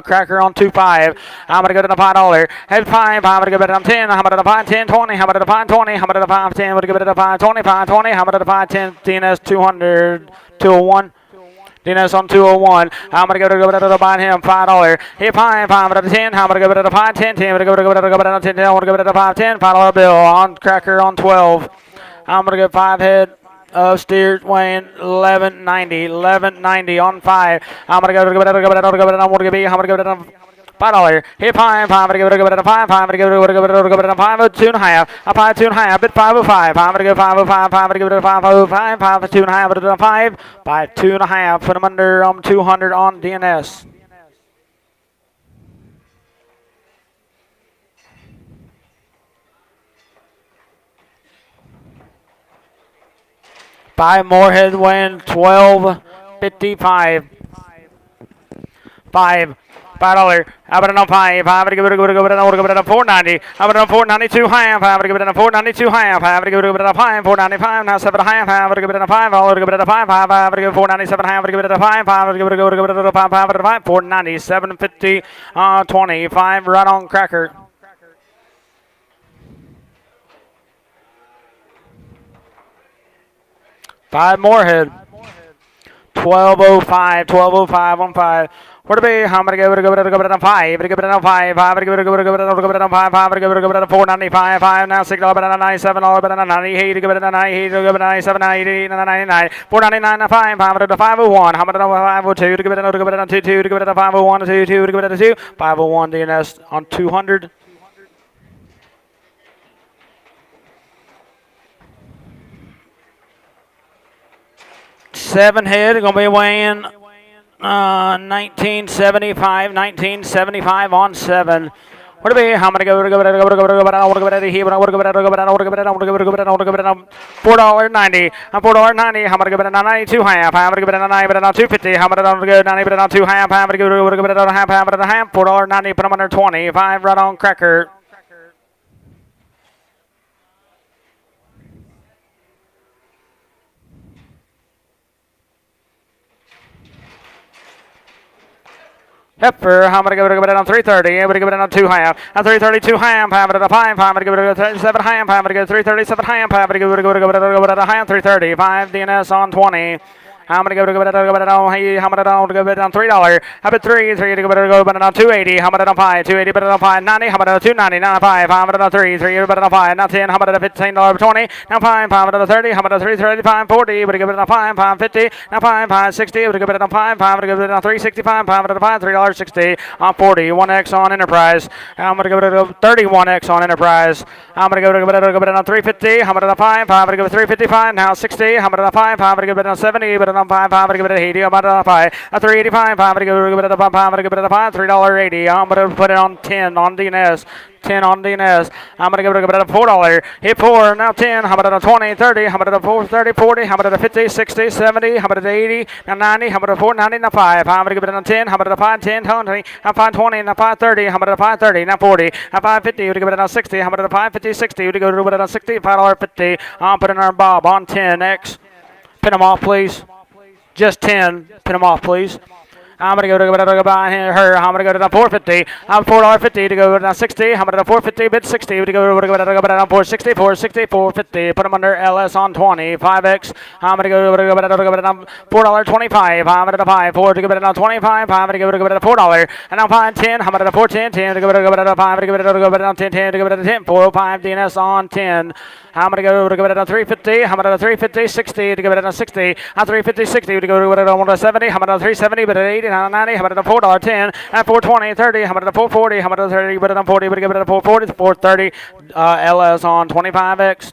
Speaker 1: cracker on 25. I'm going to go to the $5. Head 5. I'm going to give it on 10. I'm going to 5. 10. 20. I'm going to 5. 20. I'm going to 5. 10. I'm going to give it a 5. 25. 20. I'm going to 5. 10. DNS 200. 201. DNS on 201. I'm going to go to buy him $5. Hit 5. 5 out of 10. I'm going to give it a 5. 10. 10. I'm going to go to 10. I'm going to give it a 5. 10. $5 bill on cracker on 12. I'm going to get 5 head of steers weighing 1190. 1190 on 5. I'm going to go to I'm going to give it a $5. Hit 5. I'm going to give it a 5. I'm going to give it a 5. 2.5. A 5. 2.5. Bit 505. I'm going to give 505. I'm going to give it a 505. 5. 2.5. But a 5. By 2.5. Put them under 200 on DNS. Five more head weighing 1255. 5. $5. How about it on 5? I'm going to give it a 490. How about it on 492 half? I'm going to give it a 492 half. I'm going to give it a 5. 495. Now 7 half. I'm going to give it a 5. I'm going to give it a 5. I'm going to give it 497 half. I'm going to give it a 5. I'm going to give it a 5. 5. 497.50. 25. Right on cracker. Five more head. 1205, 1205 on 5. Where to be? I'm going to give it a 5. I'm going to give it a 5. I'm going to give it a 5. I'm going to give it a 495. 5 now $6 better than 97. $1 better than 98. Give it a 98. Give it a 97. 98. 99. 499. 5. 500 to 501. How much to 502? To give it a 22. To give it a 501. 22. To give it a 2. 501 DNS on 200. Seven head going to be weighing 1975 on 7. What to be? How many go? I want to go to here. I want to go $4.90. I'm $4.90. How much go? 92 half. I'm going to go 90, but not 250. How much go? 90, but not 2 half. I'm going to go half. $4.90. Put them under 25. Right on cracker. Heifer, I'm going to give it on 330. I'm going to give it on 2 half. On 332 half, I'm going to 5. I'm going to give it a 37 half. I'm going to give it 337 half. I'm going to give it a high on 330. 5 DNS on 20. I'm going to go on $3. How about 3? 3 to go on 280. How about it on 5? 280 but on 5. 90. How about it on 290? Now 5. 500 on 3. 3 but on 5. Now 10. How about it on $15.20? Now 5. 500 on 30. How about it on 335? 40. But give it on 5. 550. Now 5. 560. But give it on 5. 500 give it on 365. 500 on 5. $3.60 on 40. 1X on Enterprise. I'm going to give it a 31X on Enterprise. I'm going to give it on 350. How about it on 5? 500 give it 355. Now 60. How about it on 5? 500 give it on 70. But on 5, 5, give it a 80, about a 5, a 385, 5, give it a 5, 5, give it a 5, $3.80. I'm going to put it on 10 on DNS. 10 on DNS. I'm going to give it a $4. Hit 4, now 10. How about a 20, 30? How about a 4, 30, 40? How about a 50, 60, 70? How about a 80? Now 90? How about a 490? Now 5. I'm going to give it a 10. How about a 5, 10, 20? Now 520, now 530. How about a 530? Now 40. Now 550. Would give it a 60. How about a 550, 60? Would go to it a 60, $5.50. I'm putting our Bob on 10X. Pin them off, please. Just 10. Pin them off, please. I'm going to go by her. I'm going to go to the 450. I'm $4.50 to go to the 60. I'm going to the 450 bid 60 to go to 460, 460, 450. Put them under LS on 20. 5X. I'm going to go to $4.25. I'm going to 5. 4 to go to 25. I'm going to go to $4. And now 5, 10. I'm going to 4, 10, 10 to go to 5 to go to 10, 10 to go to 10. 405 DNS on 10. I'm going to go to 350. I'm going to 350, 60 to go to 60. I'm 350, 60 to go to 70. I'm going to 370, but at 80. 90, how about a $4.10, and 420, 30, how about a 440, how about a 30, but a 40, but give it a 440, 430, LS on 25X.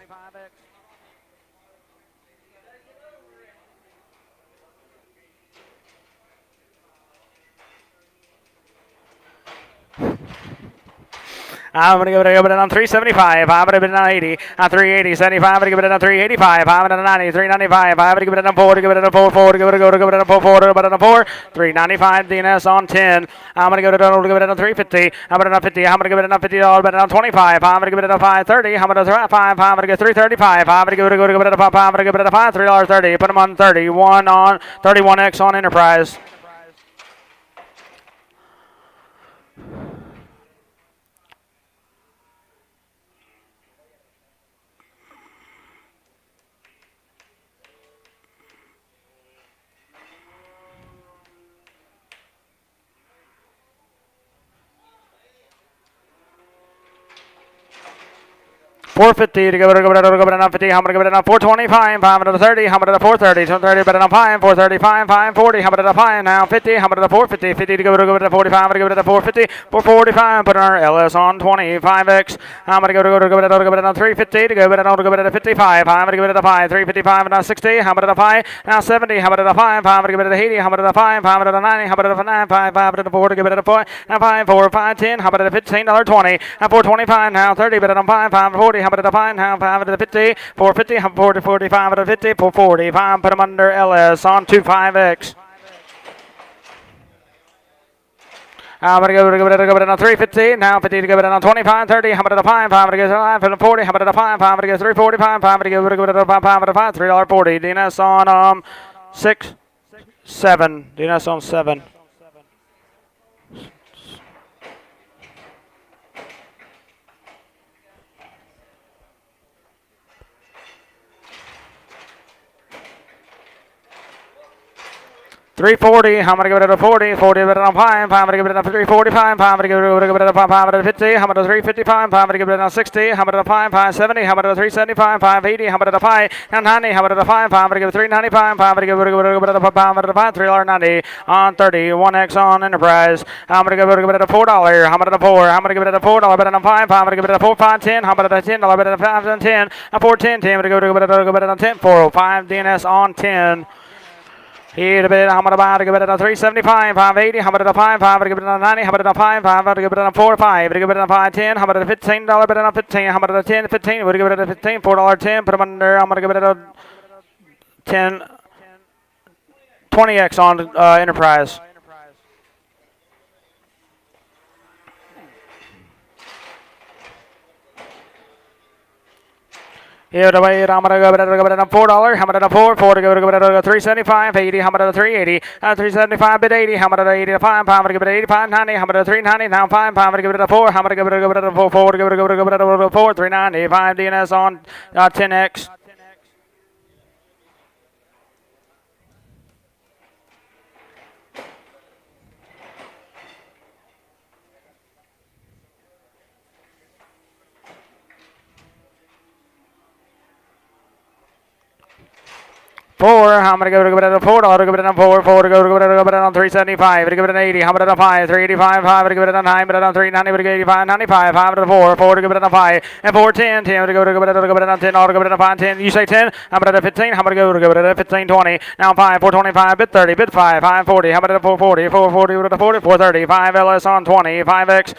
Speaker 1: I'm going to give it on 375. I'm going to give it on 80. On 380. 75. I'm going to give it on 385. I'm going to 90. 395. I'm going to give it on 4. Give it on 4. 4. Give it on 4. 4. But on 4. 395 DNS on 10. I'm going to give it on 350. I'm going to 50. I'm going to give it on $50. But on 25. I'm going to give it on 530. I'm going to 5. I'm going to get 335. I'm going to give it on 5. I'm going to give it on 5. $3.30. Put them on 31 on 31X on Enterprise. $450 to go to 50. How much give it on 425? 530. How much at 430? 230. But on 5. 435. 540. How much at 5? Now 50. How much at 450? 50 to go to 45. I'm going to give it at 450. 445. Put our LS on 25X. I'm going to go to 350 to go to 55. I'm going to give it at a 5. 355 and now 60. How much at 5? Now 70. How much at 5? I'm going to give it at 80. How much at 5? 5 at 90. How much at 9? 5 at 4 to give it at a 4. Now 5 4 5 10. How much at $15.20? Now 425. Now 30. But on 5 540. How about a 5? Now 5 at a 50, 450, 40, 45 at a 50, 445. Put them under LS on 25X. I'm going to give it on 350. Now 50 to give it on 25, 30. I'm going to 5. I'm going to give it 40. I'm going to 5. I'm going to give 345. I'm going to give it a 5. $3.40. DNS on 6, 7. DNS on 7. 340, I'm going to give it a 40, 40 give it on 5, I'm going to give it a 345, I'm going to give it a 550, I'm going to 355, I'm going to give it a 60, I'm going to 570, I'm going to 375, 580, I'm going to 5, 90, I'm going to 5, I'm going to give it 395, I'm going to give it a 5, $3.90 on 30, 1X on Enterprise, I'm going to give it a $4, I'm going to 4, I'm going to give it a $4, bet on 5, I'm going to give it a 4, 5, 10, I'm going to $10, bet on 5, and 10, a 4, 10, 10, I'm going to give it a 10, 405, DNS on 10. Here a bit, I'm going to give it a 375, 580, I'm going to 5, I'm going to give it a 90, I'm going to 5, I'm going to give it a 4, 5, I'm going to give it a 5, 10, I'm going to $15, bet on 15, I'm going to 10, 15, I'm going to give it a 15, $4, 10, put them under, I'm going to give it a 10, 20X on Enterprise. Here the way, I'm going to give it a $4, I'm going to 4, 4 to give it a 375, 80, I'm going to 380, 375, bid 80, I'm going to 85, I'm going to give it 85, 90, I'm going to 390, now 5, I'm going to give it a 4, I'm going to give it a 4, 4 to give it a 4, 390, 5 DNS on 10X. Four, I'm going to give it a $4, give it a 4, 4 to give it a 375, to give it an 80, I'm going to 5, 385, 5 to give it a 9, but on 390, but 85, 95, 5 to 4, 4 to give it a 5, and 4, 10, 10 to give it a 10, all to give it a 5, 10, you say 10, I'm going to 15, I'm going to give it a 15, 20, now 5, 425, bit 30, bit 5, 540, I'm going to 440, 440 with a 40, 430, 5 LS on 20, 5X.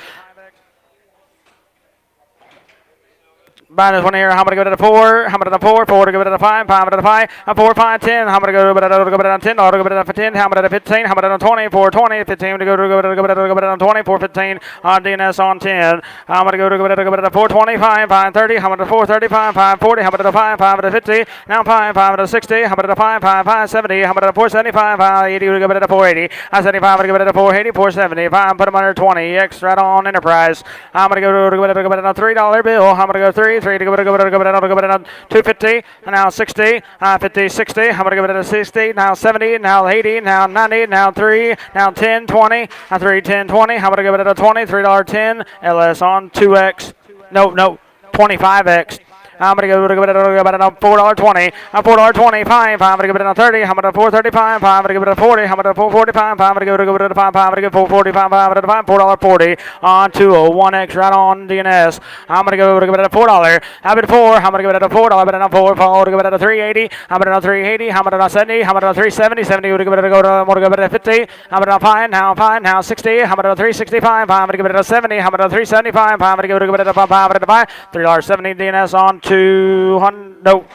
Speaker 1: Minus 1 here, I'm going to give it a 4, I'm going to 4, 4 to give it a 5, 5 to 5, a 4, 5, 10, I'm going to go to give it a 10, I'll give it a 10, I'm going to 15, I'm going to 20, 4, 20, 15 to go to give it a 20, 4, 15 on DNS on 10, I'm going to go to give it a 425, 5, 30, I'm going to 435, 5, 40, I'm going to 5, 5 to 50, now 5, 5 to 60, I'm going to 5, 5, 5, 70, I'm going to 475, 5, 80, to give it a 480, I 75, to give it a 480, 470, 5, put them under 20, extra on Enterprise, I'm going to go to give it a $3 bill, I'm going to go 3, 3 to give it a 250, now 60, 50, 60, I'm going to give it a 60, now 70, now 80, now 90, now 3, now 10, 20, 3, 10, 20, I'm going to give it a 20, $3.10, LS on 2X, no, 25X. I'm going to give it a $4.20, a $4.25, I'm going to give it a 30, I'm going to 435, I'm going to give it a 40, I'm going to 445, I'm going to give it a 5, I'm going to give it 445, I'm going to 5, $4.40 on 201X right on DNS. I'm going to give it a $4, I'm at 4, I'm going to give it a $4, but a 4, I'm going to give it a 380, I'm going to 380, I'm going to 70, I'm going to 370, 70, I'm going to give it a 50, I'm going to 5, now 60, I'm going to 365, I'm going to give it a 70, I'm going to 375, I'm going to give it a 5, $3.70 DNS on 200, no.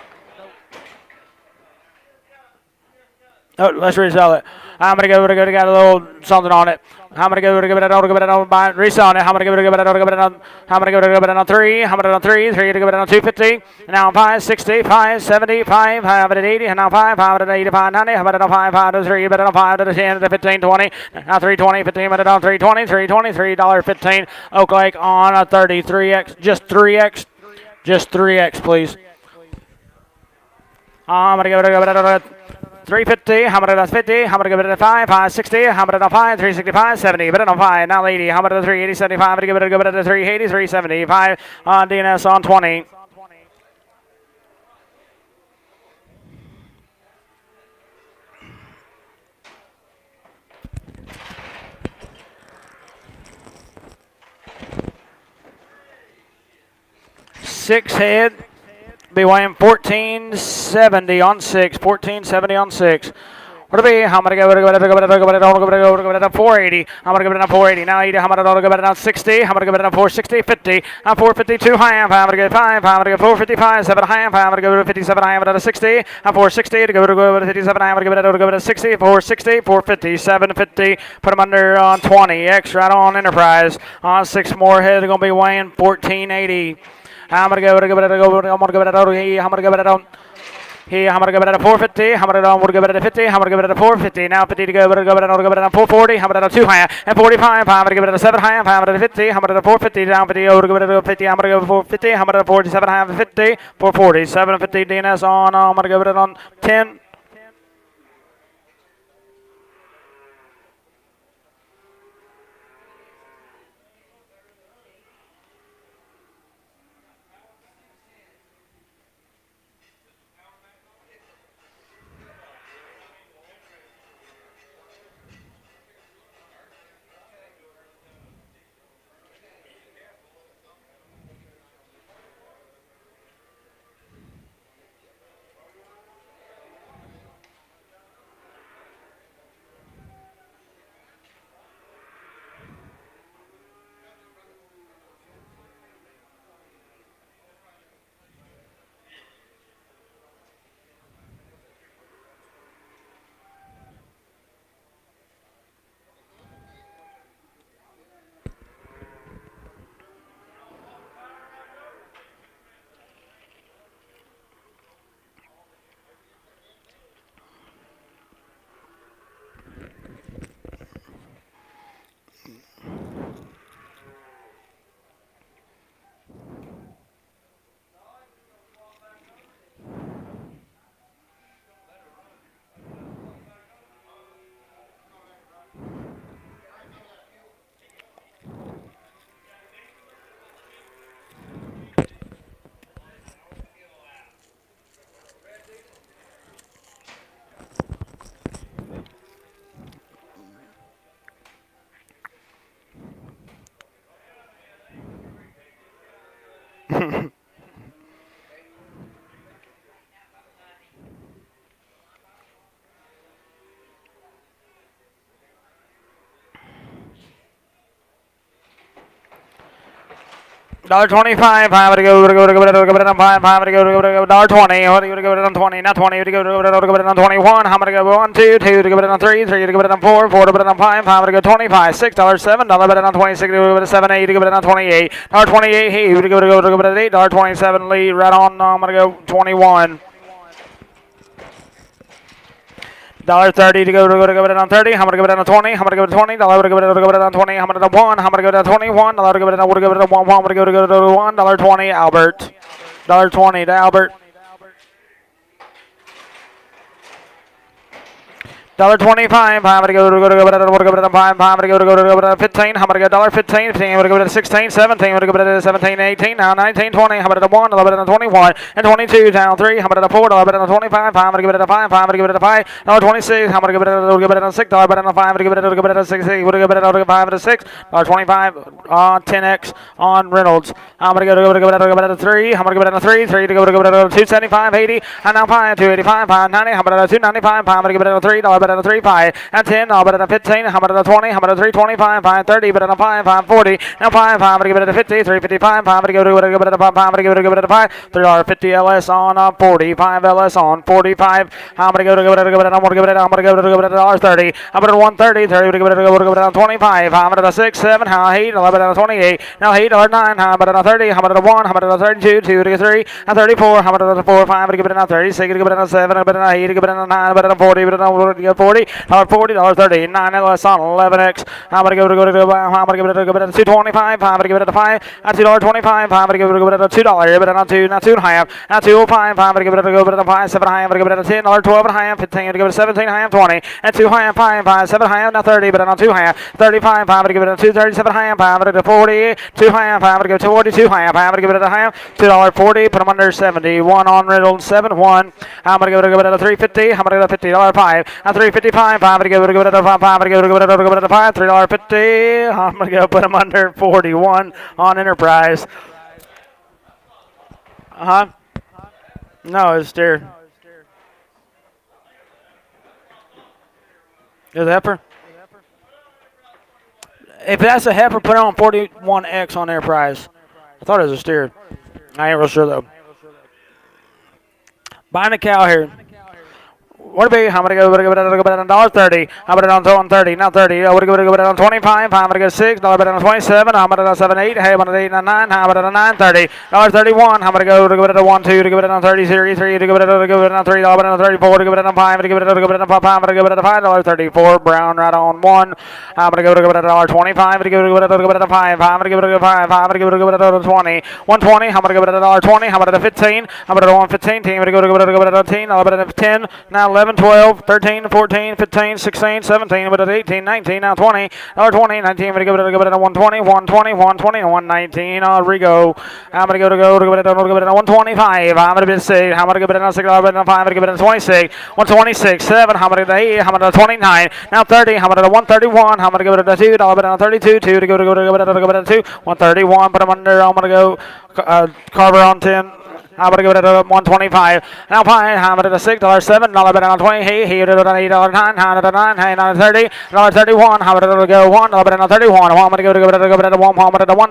Speaker 1: Oh, let's resell it. I'm going to get a little something on it. I'm going to give it a resell it. I'm going to give it a 3. I'm going to give it a 3 to give it a 250. Now 5, 60, 5, 70, 5, 580, and now 5, 585, 90, I'm going to 5, 5 to 3, but on 5 to 10 to 15, 20, now 320, 15, but on 320, $3.15. Oak Lake on a 33X, just 3X. Just 3X, please. I'm going to give it a 350, I'm going to 50, I'm going to give it a 5, 560, I'm going to 5, 365, 70, but on 5, now 80, I'm going to 380, 75, I'm going to give it a 380, 375 on DNS on 20. Six head, be weighing 1470 on 6, 1470 on 6. What be? I'm gonna go to 480. I'm gonna give it a 480. Now 80. I'm gonna give it a 60. I'm gonna give it a 460, 50. I'm 450, 2 high. I'm gonna get 5. I'm gonna get 455, 7 high. I'm gonna give it a 57 high. I'm gonna 60. I'm 460 to go to 57 high. I'm gonna give it a 60. 460, 450, 750. Put them under on 20. X right on Enterprise. On 6 more heads. They're gonna be weighing 1480. I'm gonna go to give it a go. I'm gonna give it a. I'm gonna give it a. Here, I'm going to give it a 450. I'm going to give it a 50. I'm going to give it a 450. Now 50 to go. I'm going to give it a 440. I'm going to 2 high and 45. I'm going to give it a 7 high. I'm going to 50. I'm going to 450. Down 50. I'm going to give it a 50. I'm going to go 450. I'm going to 47 high and 50. 440. 750 DNS on. I'm going to give it on 10. $1.25. I'm going to go to $5. I'm going to go to $1.20. I'm going to go to 20. Not 20. I'm going to go to 21. I'm going to go 1, 2, 2 to go to 3, 3 to go to 4, 4 to go to 5. I'm going to go 25. $6, $7 to 26 to go to 7, 8 to go to 28. $1.28. Hey, to go to $8. $1.27 lead right on. I'm going to go 21. $1.30 to go to on 30. I'm gonna give it on 20. I'm gonna give it 20. $1 to go to on 20. I'm gonna 1. I'm gonna go to 21. $1 to go to 1. I'm gonna go to $1.20. Albert. $1.20 to Albert. $1.25. I'm gonna go to 5. I'm gonna go to 15. I'm gonna go $1.15. I'm gonna go to 16, 17. I'm gonna go to 17, 18. Now 19, 20. I'm gonna 1. I'm gonna 21 and 22. Down 3. I'm gonna 4. I'm gonna 25. I'm gonna give it a 5. I'm gonna give it a 5. $1.26. I'm gonna give it a 6. I'm gonna 5. I'm gonna give it a 6. I'm gonna give it a 5 and a 6. $1.25 on 10x on Reynolds. I'm gonna go to 3. I'm gonna give it a 3. 3 to go to 275, 80. And now 5, 285, 590. I'm gonna 295. I'm gonna give it a 3. $1 a 3, 5 and 10. I'm gonna 15. I'm gonna 20. I'm gonna 325, 530. But a 5, 540. Now 5. I'm gonna give it a 50. 355. I'm gonna go to give it a 5. I'm gonna give it a 5. $3.50 LS on 45 LS on 45. I'm gonna go to give it. I'm gonna give it. I'm gonna go to give it $1.30. I'm gonna 130. 30 to give it on 25. I'm gonna 6, 7. How 8. 11 28. Now 8 or 9. I'm gonna 30. I'm gonna 1. I'm gonna 32. 2 to 3. And 34. I'm gonna 4. 5. I'm gonna give it a 36. Give it a 7. I'm gonna 8. Give it a 9. I'm gonna 40. But $40. $40. 30. 9 LS on 11x. I'm gonna I'm gonna give it a $2.25. I'm gonna give it a 5. At $2.25. I'm gonna give it a $2. Give it a 2. Not 2 high. At 2.05. I'm gonna give it a 5. 7 high. I'm gonna give it a $10. 12 high. 15. I'm gonna give it a 17 high. 20. And 2 high. 5. 5. 7 high. Now 30. But not 2 high. 35. I'm gonna give it a 2.37 high. I'm gonna give it a 40. 2 high. I'm gonna give it a 42 high. I'm gonna give it a high. $2.40. Put them under 71 on Reynolds. 7-1. I'm gonna give it a 350. I'm gonna give it a $50 5. At 355. I'm gonna give it a 5. I'm gonna give it a 5. $3.50. I'm gonna go put them under 41 on Enterprise. No, it's steer. Is it heifer? If that's a heifer, put it on 41X on Enterprise. I thought it was a steer. I ain't real sure though. Buying a cow here. What be? How many go? Go bet on $1.30. How about it on 30? Not 30. I would go bet on 25. How about it go $6? Bet on 27. How about it on 7, 8? Hey, about it 8, 9. How about it on 9.30? $31. How about it go bet on 1, 2? To go bet on 30, 3. To go bet on 3. Bet on 34. To go bet on 5. To go bet on 5. How about it go bet on $5.34? Brown right on 1. How about it go bet on $1.25? To go bet on 5. How about it go bet on 5? How about it go bet on 20? 120. How about it go bet on $1.20? How about it 15? How about it on 15? Team to go bet on 10. How about it 10? Now 11, 12, 13, 14, 15, 16, 17, but at 18, 19, now 20, or 20, 19, but go to 120, 120, 120, 119, Rigo. I'm going to go to 125. I'm going to say, how about to go on 6, I'm going to 5, I'm going to go on 26, 126, 7, how about 8, how about 29, now 30, how about 131, how about to go to 2, I'm going to 32, 2 to go to 2, 131, put them under, I'm going to go Carver on 10. I'm going to give it a 125. Now, fine. I'm going to $6, $7, bet on 20. Hey, here to $8, $9, $9, hey, $30, $31. I'm going to go $1, bet on 31. I'm going to go to $1,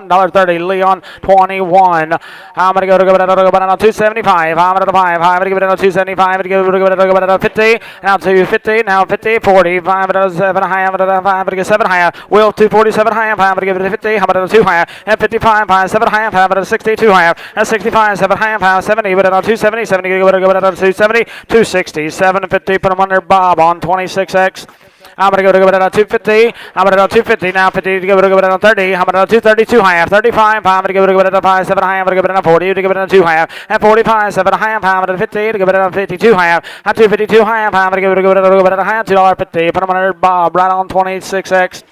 Speaker 1: $1.30. Leon 21. I'm going to go to on 275. I'm going to 5. I'm going to give it a 275. I'm going to go to 50. Now 250. Now 50, 40. 5 7 high. I'm going to get 7 higher. Will 247 high. I'm going to give it a 50. I'm going to 2 higher. And 55. 5 7 high. I'm going to 62 higher. And 65. 7 high. 70, but on 270, 70, go to 270, 260, 750, put them under Bob on 26X. I'm going to go to 250. I'm going to go 250 now. 50 to go to 30. I'm going to 232 high. 35. I'm going to go to 5 7 high. I'm going to go to 40 to go to 2 high. And 45 7 high. I'm going to 50 to go to 52 high. At 252 high. I'm going to go to high. $2.50. Put them under Bob right on 26X.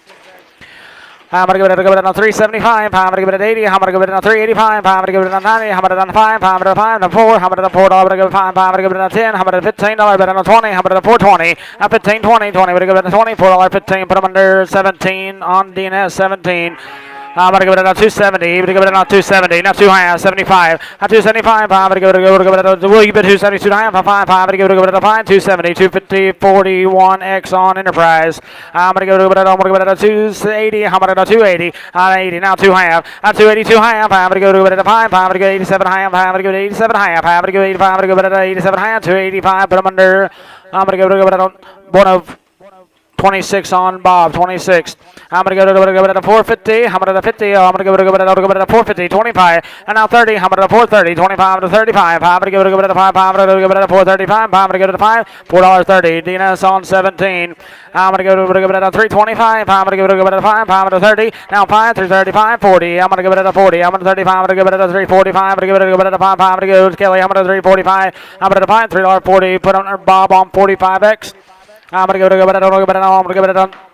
Speaker 1: I'm going to go on 375. I'm going to go 80. I'm going to go on 385. I'm going to go on 90. I'm going to go on 5. I'm going to 5 and 4. I'm going to $4. I'm going to go 5. I'm going to go on 10. I'm going to $15. Bet on 20. I'm going to 420. 15, 20, 20. I'm going to go on 20. $4.15. Put them under 17 on DNS 17. I'm going to go to 270. I'm going to go to 270. Not too high. 75. At 275. I'm going to go to will you bet 272 high? 5. I'm going to go to 5. 270. 250. 41X on Enterprise. I'm going to go to 280. I'm going to go to 280. 80. Now 2 high. At 282 high. I'm going to go to 5. I'm going to go 87 high. I'm going to go to 87 high. I'm going to go 85. I'm going to go to 87 high. 285. Put them under. I'm going to go to one of 26 on Bob, 26. I'm going to go to 450. I'm going to 50. I'm going to go to 450, 25. And now 30. I'm going to 430, 25 to 35. I'm going to go to 5. I'm going to go to 435. I'm going to go to 5. $4.30. DNS on 17. I'm going to go to 325. I'm going to go to 5. I'm going to 30. Now 5, 335, 40. I'm going to go to 40. I'm going to 35. I'm going to go to 345. I'm going to go to 5. I'm going to go to Kelly. I'm going to 345. I'm going to 5, $3.40. Put on Bob on 45X. I'm going to go to I'm going to go to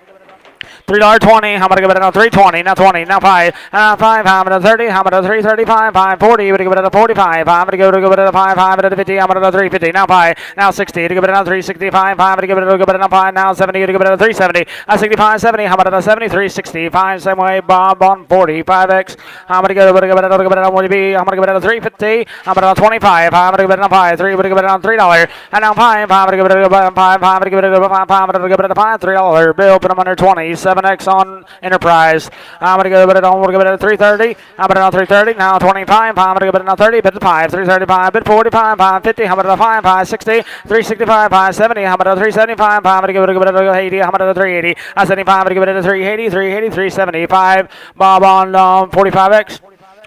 Speaker 1: $3.20. I'm going to give it on 320. Now 20. Now 5. 5. I'm going to 30. I'm going to 335. 540. I'm going to give it on 45. I'm going to go to 5. I'm going to 50. I'm going to 350. Now 5. Now 60. To give it on 365. I'm going to give it on 5. Now 70. To give it on 370. 65. 70. I'm going to 73. 65. Same way. Bob on 45X. I'm going to go to give it on what you be. I'm going to give it on 350. I'm going to on 25. I'm going to give it on 5. 3. I'm going to give it on $3. And now 5. I'm going to give it on 5. I'm going to give it on 5. I'm going to give it on 5. $3 bill. Put them under 20. 7X on Enterprise. I'm going to go to 330. I'm going to on 330. Now 25. I'm going to go to 30. Bid 5. 335. Bid 45. 550. I'm going to 5. 560. 365. 570. I'm going to 375. I'm going to go to 80. I'm going to 380. 75. I'm going to give it to 380. 380. 375. Bob on 45X.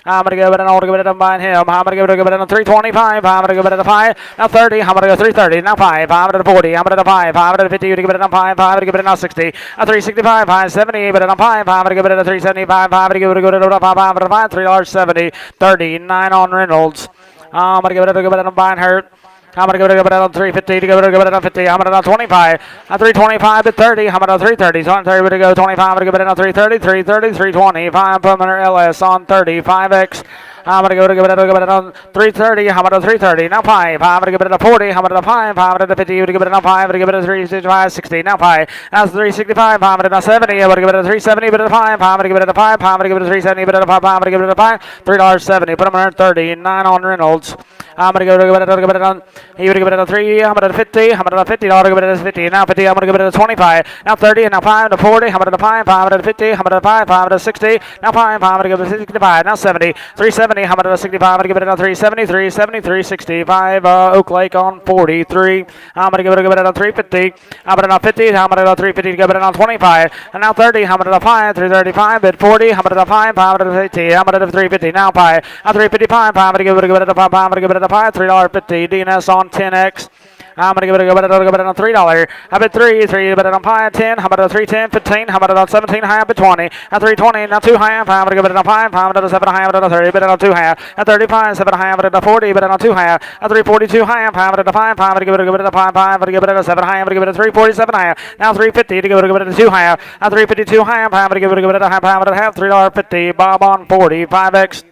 Speaker 1: I'm going to go to go behind him. I'm going to go to 325. I'm going to go to 5. Now 30. I'm going to go 330. Now 5. I'm going to 40. I'm going to 5. I'm going to 50. I'm going to go to 5. I'm going to go to 60. 365. 570. But on 5. I'm going to go to 375. I'm going to go to 5. I'm going to 5. $3.70. 39 on Reynolds. I'm going to go to buying Hurt. I'm going to go to 350 to go to 50. I'm going to 25. 325 to 30. I'm going to 330. So on 30 to go 25. I'm going to go to 330, 330, 320. 5 Permanent LS on 30. 5X. I'm going to go to 330. I'm going to 330. Now 5. I'm going to go to 40. I'm going to 5. I'm going to 50. I'm going to go to 5. I'm going to go to 365, 60. Now 5. That's 365. I'm going to 70. I'm going to go to 370. But at 5. I'm going to go to 5. I'm going to go to 370. But at 5. I'm going to go to 5. $3.70. Put them on 30. 9 on Reynolds. I'm gonna give it on. He would give it a 3. I'm gonna 50. I'm gonna 50. I'll give it a 50. Now 50. I'm gonna give it a 25. Now 30. And now 5 to 40. I'm gonna 5. 5 to 50. I'm gonna 5. 5 to 60. Now 5. I'm gonna give it a 65. Now 70. 370. I'm gonna 65. I'm gonna give it a 370. 370. 365. Oak Lake on 43. I'm gonna give it a 350. I'm gonna 50. I'm gonna 350 to give it on 25. And now 30. I'm gonna 5. 335. Bid 40. I'm gonna 5. 550. I'm gonna 350. Now 5. Now 355. I'm gonna give it a 5. I'm gonna give it a 5. $3.50. DNS on 10X. I'm gonna give it a $3. I bet 3, bet it on 5, 10. How about a 310, 15? How about it on 17? High, bet 20. At 320, now 2 high. I'm gonna give it on 5, 5 to 7 high, bet on 30, bet it on 2 high. At 35, 7 high, bet it on 40, bet it on 2 high. At 342 high, I'm bet it on 5, 5 to give it a 5, 5 to give it a 7 high. I'm gonna give it a 347 high. Now 350 to give it a 2 high. At 352 high, I'm gonna give it a half, $3.50. Bob on 40, 5X.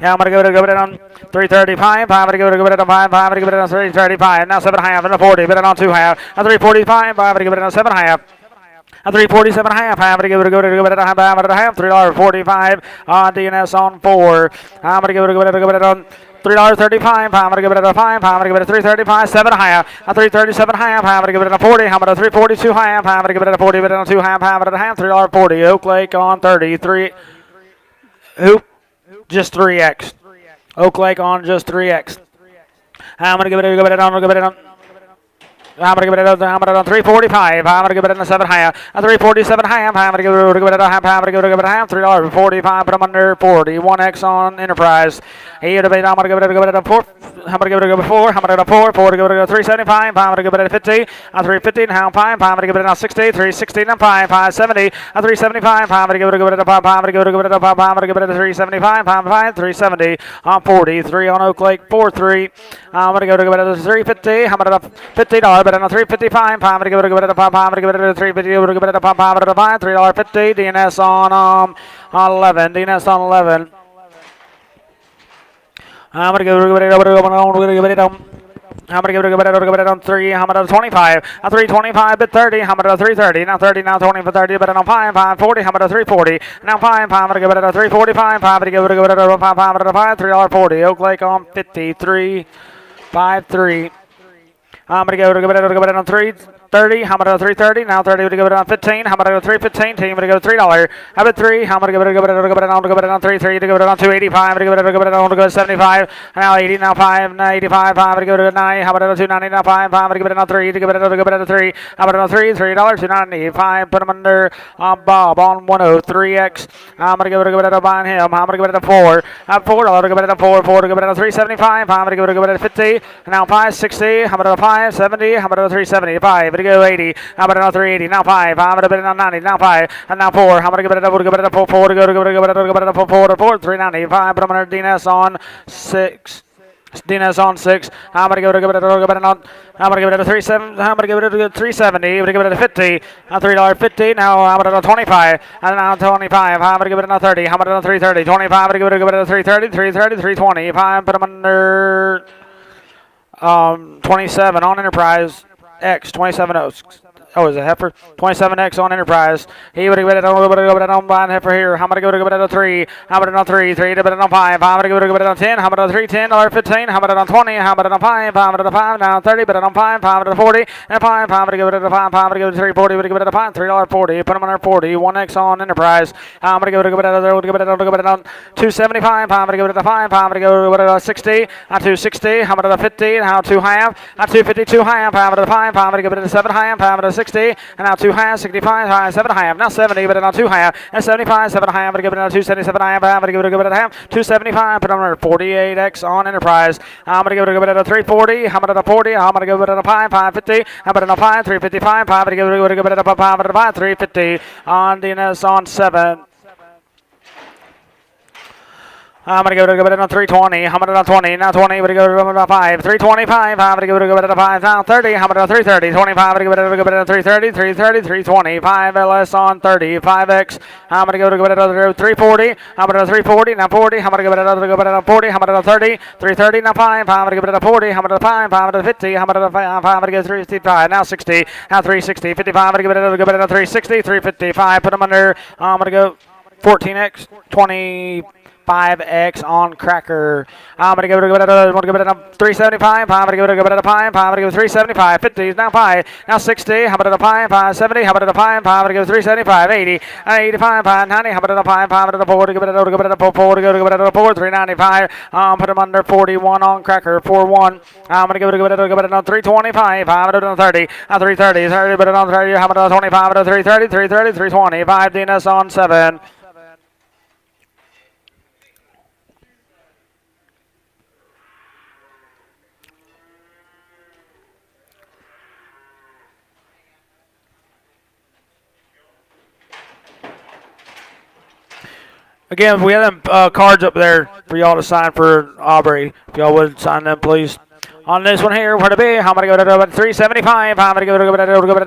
Speaker 1: Yeah, I'm going to give it on 335. I'm going to give it on 5. I'm going to give it on 335. Now 7 half and a 40. Bet it on 2 half. A 345. I'm going to give it on 7 half. A 347 half. I'm going to give it a half. $3.45 on DNS on 4. I'm going to give it on $3.35. I'm going to give it a 5. I'm going to give it a 335. 7 half. A 337 half. I'm going to give it a 40. I'm going to 342 half. I'm going to give it a 40. Bet it on 2 half. I'm going to half. $3.40. Oak Lake on 33. Hoop. Just 3X. Oak Lake on just 3X. I'm going to give it on. I'm going to give it on 345. I'm going to give it on 7 high. A 347 high. I'm going to give it a half. I'm going to give it a half. $3.45. But I'm under 40. 1X on Enterprise. I'm going to give it a 4. I'm going to give it a 4. I'm going to give it a 4. 4 to give it a 375. I'm going to give it a 50. A 350. Now 5. I'm going to give it a 60. 360. Now 5. 570. A 375. I'm going to give it a 5. I'm going to give it a 5. I'm going to give it a 375. 5. 370. On 43 on Oak Lake. 4-3. I'm going to give it a 350. I'm going to $50. But on a 355, I'm going to give it a 5. I'm going to give it a 350. I'm going to give it a 5. I'm going to $5. $3.50. DNS on 11. DNS on 11. I'm going to give it on 3. I'm going to 25. A 325, but 30. I'm going to 330. Now 30. Now 20 for 30. But on 5. 540. I'm going to 340. Now 5. I'm going to give it a 345. I'm going to give it a 5. I'm going to $5. $3.40. Oak Lake on 53. 5-3. I'm going to give it on 330. I'm going to 330. Now 30 to give it on 15. I'm going to go 315. Team going to go $3. How about 3? I'm going to give it on 3 3 to give it on 285. To give it on 75. Now 80. Now 5. Now 85. I'm going to give it a 9. How about a 290? Now 5. I'm going to give it on 3 to give it on 3. How about on 3? $3.295. Put him under Bob on 103X. I'm going to give it a behind him. I'm going to give it a 4. $4. To give it a 4. 4 to give it a 375. I'm going to give it a 50. Now 560. I'm going to 570. I'm going to 375. To go 80. I'm going to 380. Now 5. I'm going to give it on 90. Now 5. And now 4. I'm going to give it a 4 to give it a 4. 4 to go to give it a 4 to 4. 395. But I'm going to DNS on 6. DNS on 6. I'm going to give it a 37. I'm going to give it a 370. I'm going to give it a 50. $3.50. Now I'm going to 25. And now 25. I'm going to give it a 30. I'm going to 330. 25. I'm going to give it a 330. 330. 320. Put them under 27 on Enterprise X. 27 O's. Oh, is it heifer? 27X on Enterprise. He would have given it on buying heifer here. How about to give it on 3? How about it on 3? 3 to give it on 5. How about to give it on 10? How about on 3? $10.15. How about it on 20? How about it on 5? How about it on 5? Now 30, but it on 5. How about it on 40? And 5. How about to give it on 5? How about to give it 340? Would give it on 5? $3.40. Put them on 40. 1X on Enterprise. I'm going to give it on 275. I'm going to give it a 5. I'm going to give it a 60. 260. How about a 50? How 2 half? 252 half. How about a 5? I'm going to give it a 7 half. How about a 60? And now 2 half. 65 high. 7 half. Now 70. But it on 2 half. And 75. 7 half. I'm going to give it a 277 half. I'm going to give it a half. 275. Put on 48X on Enterprise. I'm going to give it a 340. How about a 40? I'm going to give it a 5. 550. How about a 5? 355. I'm going to give it a 5. 350 on DNS on 7. I'm going to give it on 320. I'm going to on 20. Now 20. We're going to give it a 5. 325. I'm going to give it a 5. Now 30. I'm going to 330. 25. I'm going to give it a 330. 330. 320. 5 LS on 30. 5X. I'm going to give it a 340. I'm going to 340. Now 40. I'm going to give it a 40. I'm going to 30. 330. Now 5. I'm going to give it a 40. I'm going to 5. I'm going to 50. I'm going to 5. I'm going to give it 365. Now 60. Now 360. 55. I'm going to give it a 360. 355. Put them under. I'm going to go. 14X, 25X on Cracker. I'm going to give it a 375. I'm going to give it a pie. I'm going to give it 375. 50 is now pie. Now 60. How about a pie? 70. How about a pie? I'm going to give it 375. 80. 85. 90. How about a pie? 4. Give it a 4. Give it a 4. Give it a 4. 395. Put him under 41 on Cracker. 4-1. I'm going to give it a 325. I'm going to 30. 330. 30. But on 30. How about a 25? 330. 330. 320. 5 Dinas on 7. Again, we have them cards up there for y'all to sign for Aubrey. If y'all would sign them, please. On this one here, where to be? How about to go to 375? How about to go to 5?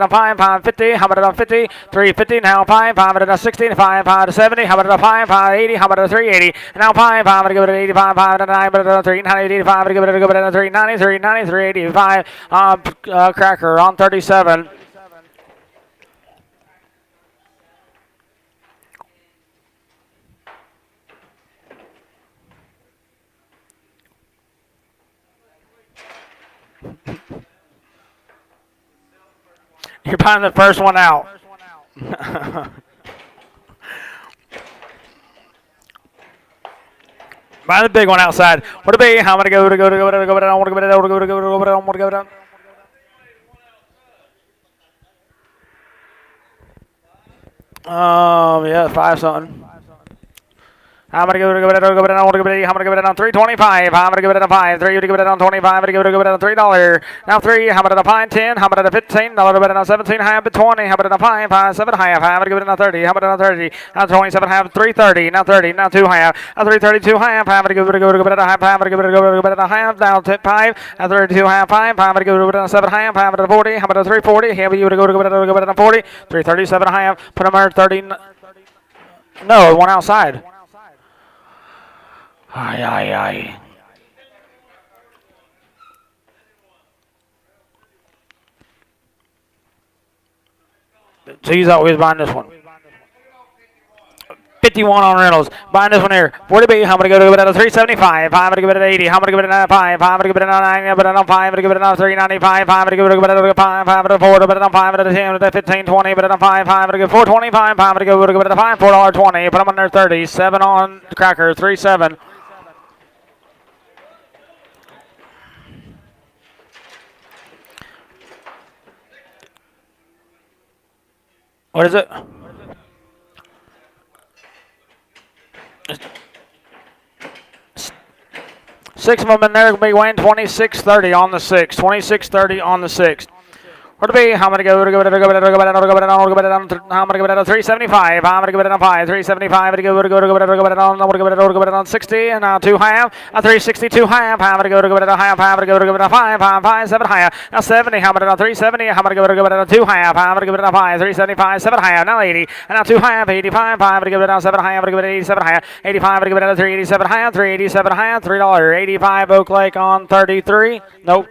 Speaker 1: 550? How about to 50? 350 now 5. 560? 5 70? How about to 5 80? How about to 380? Now 5. 5 to go to 85? 5 to 9? But 385 to go to 390? 390? 385. Cracker on 37. You're buying the first one out. Buy the big one outside. What to be? How am I going to go down? I want to go down. I want to go down. Yeah, 5 something. I'm going to go down. I want to go down 325. I'm going to give it a 5. 3 to give it on 25. I'm going to give it on $3. Now 3. How about a pie? 10. How about a $15? $1 on 17. How about 20? How about a pie? 5 7 half. I'm going to give it on 30. How about on 30? Now 27 half. 330. Now 30. Now 2 half. Now 332 half. I'm going to give it a half. I'm going to give it a half. Now 5. Now 32 half. 5. I'm going to give it a 7 half. I'm going to 40. How about a 340? How about you to go to 40? 337 half. Put them at 30. No, one outside. Aye, aye, aye. So he's always buying this one. 51 on Reynolds. Buying this one here. 40B. I'm going to go to it at a 375. I'm going to give it at 80. I'm going to give it at 5. I'm going to give it at 9. I'm going to give it at 5. I'm going to give it at 395. I'm going to give it at 5. I'm going to 4. But at 5. At 10. At 15. 20. But at 5. I'm going to give 425. I'm going to give it at 5. $4.20. Put them under 30. 7 on Cracker. 3-7. What is it? Six of them in there will be weighing 26.30 on the 6. 26.30 on the 6. Where to be? How many go? I'm going to give it at a 375. I'm going to give it at a 5. 375. I'm going to give it on 60 and now 2 half. A 362 half. I'm going to give it at a half. I'm going to give it at a 5. 5 7 half. Now 70. I'm going to 370. I'm going to give it at a 2 half. I'm going to give it at a 5. 375. 7 half. Now 80. And now 2 half. 85. I'm going to give it at 7 half. I'm going to give it at 87 half. 85. I'm going to give it at a 387 half. 387 half. $3.85. Oak Lake on 33. Nope.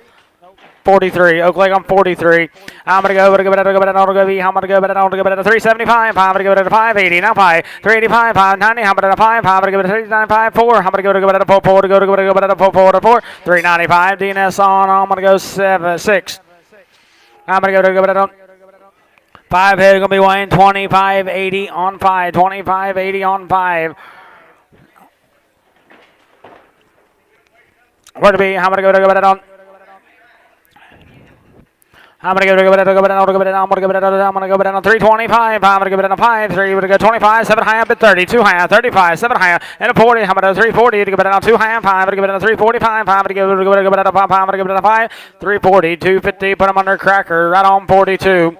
Speaker 1: 43. Oak Lake on 43. I'm going to go. I'm going to give it at a 375. I'm going to give it at a 580. Now 5. 385. 590. I'm going to 5. I'm going to give it a 395. 4. I'm going to go to it at a 4. To go to it at a 4. 395. DNS on. I'm going to go 6. I'm going to go to it at 5 head. Going to be weighing 25.80 on 5. 25.80 on 5. Where to be? How going to go it on? I'm going to give it on 325. I'm going to give it on 5. 3. We're going to go 25. 7 half at 30. 2 half. 35. 7 half. And a 40. How about a 340? To give it on 2 half. I'm going to give it on 345. I'm going to give it on 5. I'm going to give it on 5. 340. 250. Put them under Cracker. Right on 42.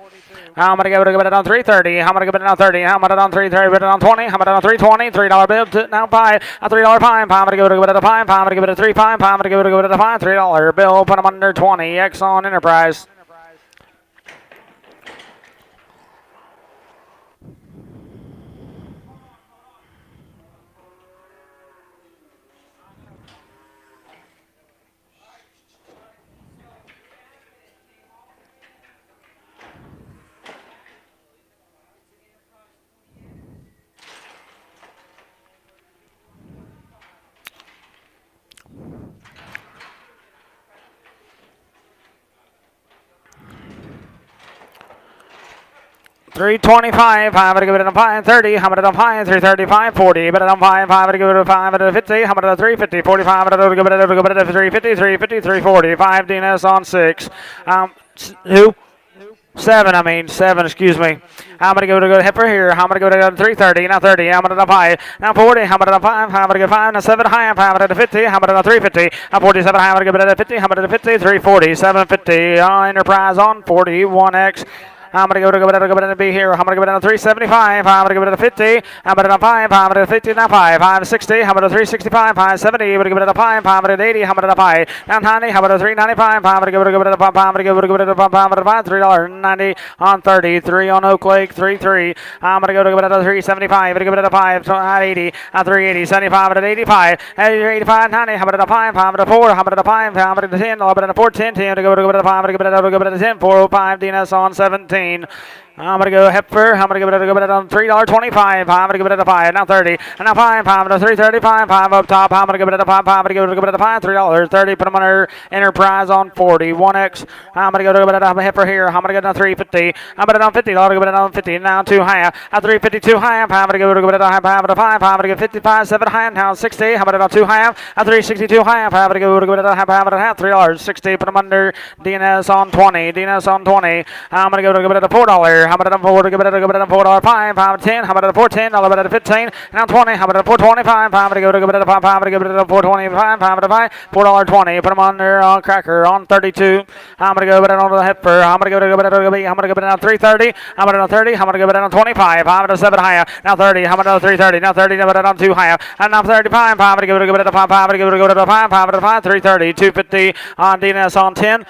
Speaker 1: I'm going to give it on 330. I'm going to give it on 30. I'm going to on 330. Put it on 20. I'm going to on 320. $3 bill. Now 5. A $3 5. I'm going to give it at a 5. I'm going to give it a 3 5. I'm going to give it at a 5. $3 bill. Put them under 20. Exxon Enterprise. 325, 5, I'm gonna give it a 530, I'm gonna 5, 335, 40, but I'm 5, 5, I'm gonna give it a 5, I'm gonna 50, I'm gonna 350, 45, I'm gonna give it a 350, 350, 340, 5, DNS on 6. Who? 7, excuse me. I'm going to go to good heifer here. I'm going to go to 330, now 30. I'm going to 5, now 40. I'm going to 5, I'm going to get 5, now 7 high. I'm going to 50. I'm going to 350. I'm 47 high. I'm going to give it a 50. I'm going to 50, 340, 750. Enterprise on 41X. I'm going to go to be here. I'm going to go down to 375. I'm going to give it a 50. I'm going to 5. I'm going to 50. Now 5. 560. I'm going to 365. 570. I'm going to give it a 5. 580. I'm going to 5. Now 90. I'm going to 395. I'm going to give it a 5. I'm going to give it a 5. I'm going to 5. $3.90 on 30. 3 on Oak Lake. 3. I'm going to go to 375. I'm going to give it a 5. 80. 380. 75. 85. 85. 90. I'm going to 5. I'm going to 4. I'm going to 5. I'm going to 10. I'm going to 4. 10. 10. I'm going to go to 5. I'm going to give it a 10. 405. DNS on 17. I'm going to go heifer. I'm going to give it on $3.25. I'm going to give it a 5. Now 30. And now 5. I'm going to 335. 5 up top. I'm going to give it a 5. I'm going to give it a 5. $3.30. Put them under Enterprise on 41X. I'm going to go to a heifer here. I'm going to get on 350. I'm going to get on 50. I'm going to give it on 50. Now 2 high. At 352 high. I'm going to give it a high. I'm going to 5. I'm going to get 55. 7 high. Now 60. I'm going to get on 2 high. At 362 high. I'm going to give it a high. I'm going to have $3.60. Put them under DNS on 20. DNS on 20. I'm going to give it a $4. How about a $4? Give it a $4.5. 5, 10. How about a 410? How about a 15? Now 20. How about a 425? I'm going to give it a 5. I'm going to give it a 425. 5 to 5. $4.20. Put them on there on cracker on 32. I'm going to go with it on the heifer. I'm going to give it on 330. I'm going to 30. I'm going to give it on 25. I'm going to 7 higher. Now 30. I'm going to 330. Now 30. I'm going to 2 higher. And now 35. I'm going to give it a 5. I'm going to give it a 5. 5 to 5. 330. 250 on DNS on 10.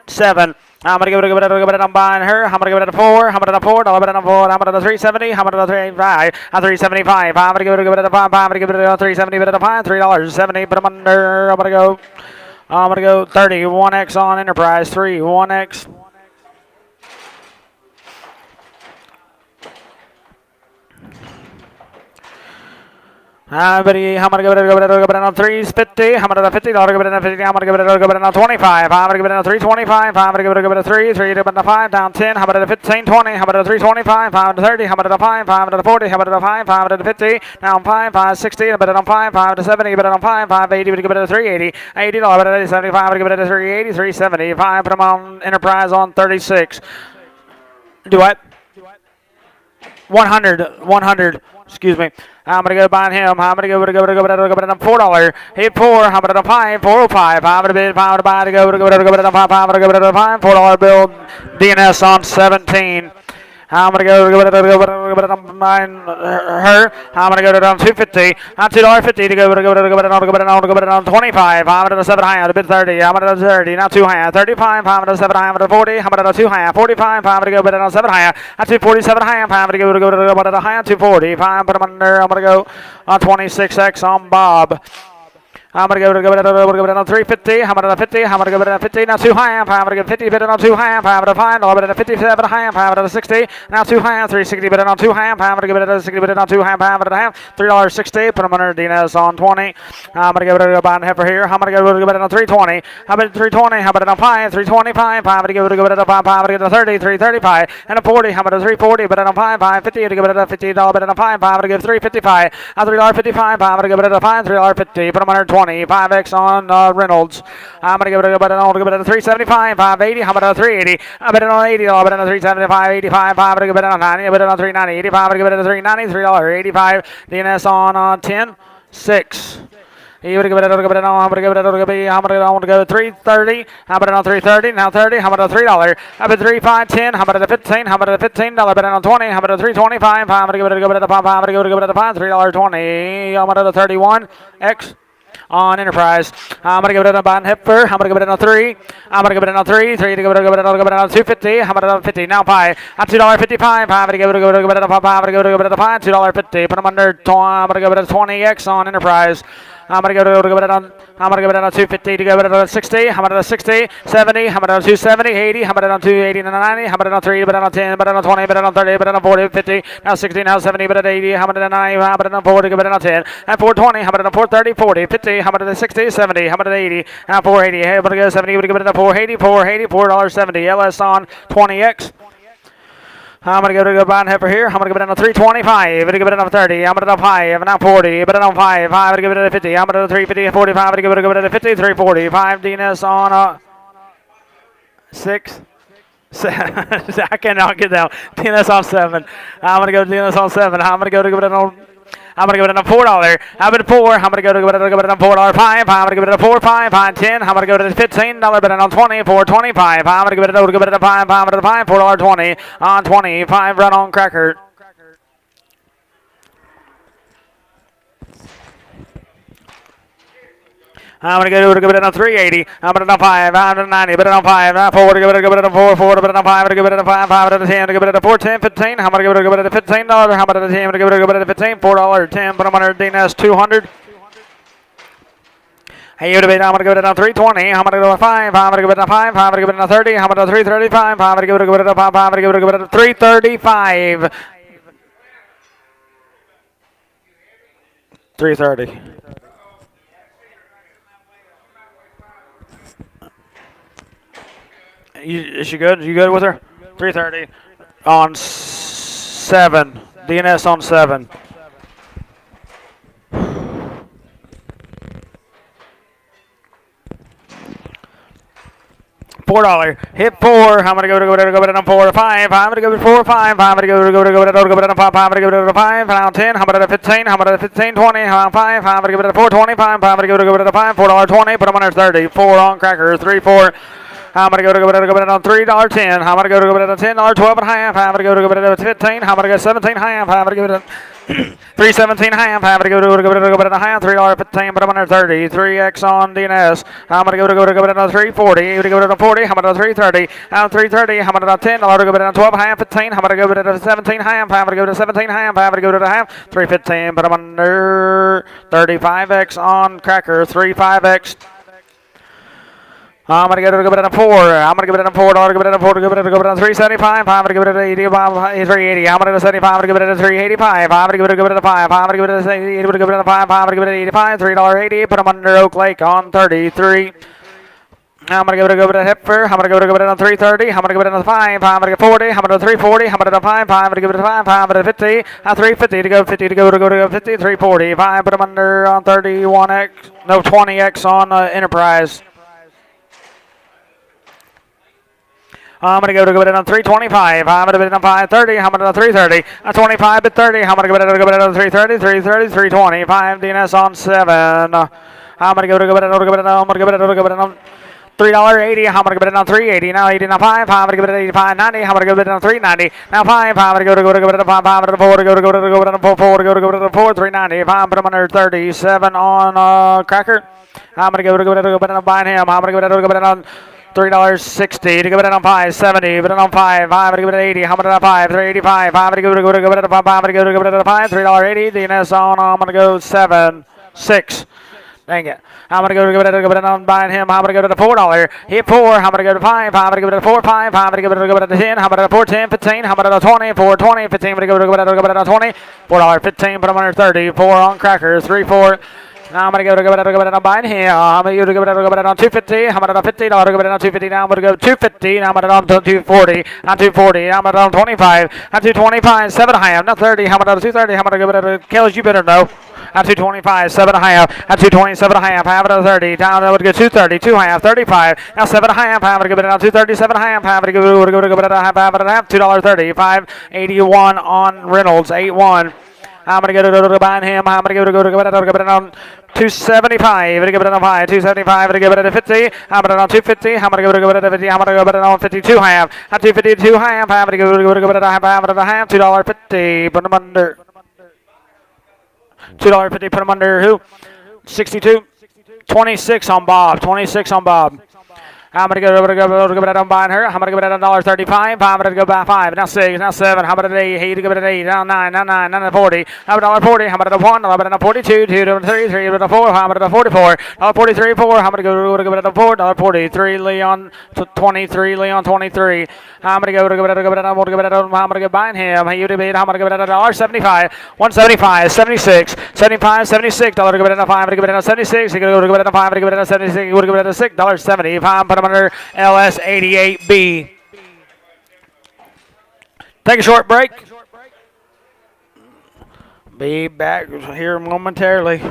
Speaker 1: 7. I'm going to give it I'm buying her. I'm going to give it a 4. I'm going to 4. I'm going to 4. I'm going to 370. I'm going to 385. I'm 375. I'm going to give it a 5. I'm going to give it a 370. But a 5. $3.70. But I'm under. I'm going to go 30. 1X on Enterprise. 3. 1X. I'm going to give it on 350. I'm going to $50. Give it on 50. I'm going to give it on 25. I'm going to give it on 325. I'm going to give it a 3. 3 to 5 down 10. I'm going to 15. 20. I'm going to 325. 5 to 30. I'm going to 5. 5 to 40. I'm going to 5. 5 to 50. Now 5. 5 60. I'm going to 5. 5 to 70. I'm going to 5. 5 80. I'm going to give it a 380. $80. I'm going to 75. I'm going to give it a 380. 370. 5. Put them on Enterprise on 36. Do what? 100. 100. Excuse me. I'm going to go behind him. I'm going to go $4. Hit 4. I'm going to 5. 405. I'm going to bid 5 to buy to go $5. I'm going to go $5. $4 bill. DNS on 17. I'm going to go her. I'm going to go to 250. I'm $2.50 to go on 25. I'm going to 7 high. I'm bid 30. I'm going to 30. Now 2 high. 35. I'm going to 7 high. I'm going to 40. I'm going to 2 high. 45. I'm going to go on 7 high. I'm 247 high. I'm going to go to high. 245. Put them under. I'm going to go on 26X on Bob. I'm going to go on 350. I'm going to 50. I'm going to go on 50. Now 2 high. I'm going to get 50. Bid on 2 high. I'm going to 5. I'm going to 57 high. I'm going to 60. Now 2 high. 360. Bid on 2 high. I'm going to give it a 60. Bid on 2 high. I'm going to have $3.60. Put them under DNS on 20. I'm going to go buy a heifer here. I'm going to go on 320. I'm going to 320. I'm going to 5. 325. I'm going to go to 5. I'm going to get a 30. 335 and a 40. I'm going to 340. But on 5. 550 to give it a $50. Bid on 5. I'm going to give 355. $3.55. I'm going to give it a 5. $3.50. Put them under 20. 5X on Reynolds. I'm going to give it a 375, 580. I'm going to 380. I'm going to 80. I'm going to 375, 85. I'm going to give it on 90. I'm going to 390, 85. I'm going to give it a 390, $3.85. DNS on 10, 6. I'm going to go 330. I'm going to 330. Now 30. I'm going to $3. I'm going to 3, 5, 10. I'm going to 15. I'm going to $15. Bet on 20. I'm going to 325. I'm going to give it a 5. I'm going to give it a 5. $3.20. I'm going to 31. X. On Enterprise. I'm going to give it a button heifer. I'm going to give it a 3. I'm going to give it a 3. 3 to give it a 250. I'm going to 50. Now 5. I'm $2.55. I'm going to give it a 5. I'm going to give it a 5. $2.50. Put them under. I'm going to give it a 20X on Enterprise. I'm going to give it on. I'm going to give it on 250 to give it on 60. I'm going to 60, 70. I'm going to 270, 80. I'm going to 280 and 90. I'm going to 3, but on 10, but on 20, but on 30, but on 40, 50. Now 60, now 70, but at 80. I'm going to 90. I'm going to 40, but on 10. And 420. I'm going to 430, 40, 50. I'm going to 60, 70. I'm going to 80. Now 480. I'm going to go 70. I'm going to give it a 480, $4.70. LS on 20X. I'm going to go to the bottom heifer here. I'm going to give it on a 325. I'm going to give it on a 30. I'm going to go 5. Now 40. But on 5. I'm going to give it a 50. I'm going to 350. 45. I'm going to give it a 50. 340. 5 DNS on a 6. I cannot get down. DNS on 7. I'm going to go to DNS on 7. I'm going to go to give it on. I'm going to give it a $4. I'm going to 4. I'm going to go to give it a $4 5. I'm going to give it a 4 5 5 10. I'm going to go to the $15 bet on 20 4 25. I'm going to give it a 5 5 $4 20 on 25 run on cracker. I'm going to give it a 380. I'm going to go 5. I'm going to 90. Bet on 5. 4 to give it a 4. 4 to bet on 5. To give it a 5. 5 to 10. To give it a 4 10 15. I'm going to give it a $15. How about a 10? To give it a 15. $4 10. Put them under DNS 200. Hey, you debate. I'm going to give it a 320. I'm going to go to 5. I'm going to give it a 5. I'm going to give it a 30. I'm going to 335. I'm going to give it a 5. I'm going to give it a 335. 330. Is she good? You good with her? 330 on 7. DNS on 7. $4. Hit 4. I'm gonna go to 4 5. I'm gonna go to 4 5. I'm gonna go to 5. I'm gonna go to 5. Pound 10. I'm gonna 15. I'm gonna 15 20. I'm 5. I'm gonna give it a 425. I'm gonna go to 5. $4.20. Put them under 30. 4 on crackers. 3 4. I'm going to go to on $3.10. I'm going to go to $10, 12 and a half. I'm going to go to 15. I'm going to go 17 half. I'm going to go to 317 half. I'm going to go to a half. $3.15. But I'm under 30. 3x on DNS. I'm going to go to 340. I'm going to go to 40. I'm going to 330. I'm 330. I'm going to $10. I'm going to go to 12 half. 15. I'm going to go to 17 half. I'm going to go to 17 half. I'm going to go to a half. 315. But I'm under 35x on cracker. 35x. I'm going to go to a 4. I'm going to give it a $4. Give it a 4. Give it a 375. I'm going to give it a 80. 380. I'm going to go to 75. I'm going to give it a 385. I'm going to give it a 5. I'm going to give it a 80. I'm going to give it a 5. I'm going to give it a 85. $3.80. Put them under Oak Lake on 33. I'm going to go to Hipfer. I'm going to go to 330. I'm going to give it a 5. I'm going to go 40. I'm going to 340. I'm going to 5. I'm going to give it a 5. I'm going to 50. 350 to go 50 to go 50. 340. 5. Put them under on 31x. No, 20x on Enterprise. I'm going to go to on 325. I'm going to go on 530. I'm going to 330. 25 at 30. I'm going to go to 330, 330, 325. DNS on 7. I'm going to go to $3.80. I'm going to give it on 380. Now 80 now 5. I'm going to give it 85 90. I'm going to give it on 390. Now 5. I'm going to go to 5. I'm going to 4 to go to 4 390. 5. Put him under 37 on cracker. I'm going to go to buying him. I'm going to go to on $3.60 to give it on 570, but on 5, I'm gonna give it 80, I'm gonna 5, 385, I'm gonna go to 5, I'm gonna go to 5, $3.80, DNS on, I'm gonna go 7, 6. Dang it. I'm going to go to on buying him. I'm going to go to the $4. Hit 4. I'm going to go to 5. I'm going to give it a 4 5. I'm going to go to 10. I'm going to 4 10 15. I'm going to 20 4 20 15. I'm going to go to 20 $4.15. But I'm under 30. 4 on crackers. 3 4. Now I'm going to go to buying him. I'm going to go to on 250. I'm going to $50. Go on 250. Now I'm going to go 250. Now I'm going to on 240. On 240. I'm going to on 25. On 225. 7 high. I'm not 30. I'm going to 230. I'm going to go to Kells. You better know. At 225, 7 and a half. At 227 and a half, half it to 30. Down, I would go 230, 2 half, 35. Now 7 and a half, half it to go down 237 and a half, half it to go to half, half it and a half, $2.30, 581 on Reynolds, 8-1. I'm going to go to buying him. I'm going to go to on 275. I'm going to give it on 5. 275. I'm going to give it at 50. I'm going to on 250. I'm going to go to 50. I'm going to go on 52 half. At 252 half. I'm going to go to half, half and a half, $2.50. Put them under. $2.50, put him under who? 62. 26 on Bob. 26 on Bob. I'm going to go on buying her. I'm going to give it at $1.35. I'm going to go by 5. Now 6. Now 7. How about an 8? Hey, to give it an 8. Now 9. Now 9. Now 40. How about $1.40? How about a 1? How about a 42? 2 to 3. 3 to 4. How about a 44? $43. 4. I'm going to go to a 4. $43. Leon 23. Leon 23. I'm going to go to I'm going to go buying him. Hey, you to beat. I'm going to give it at $1.75. 175. 76. 75. 76. $5. I'm going to give it at 76. You're going to go to 5. I'm going to give it at 76. You're going to give it at $6.75. Put him under LS 88B. Take a short break. Be back here momentarily.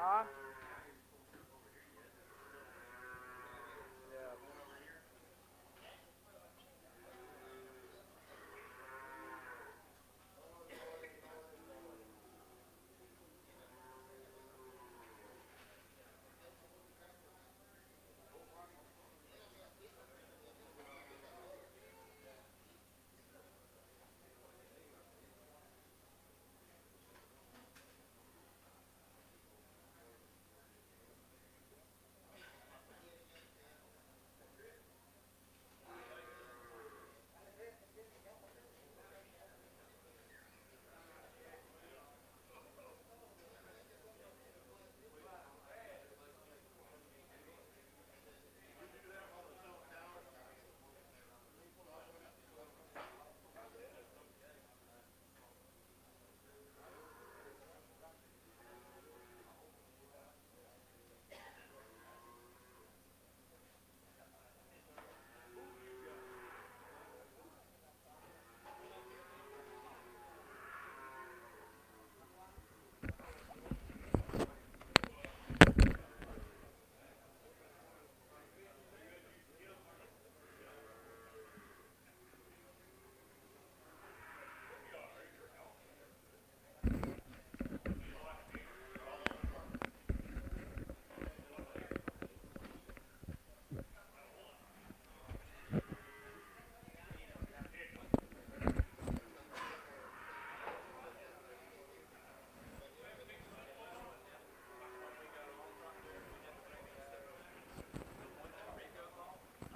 Speaker 1: Huh?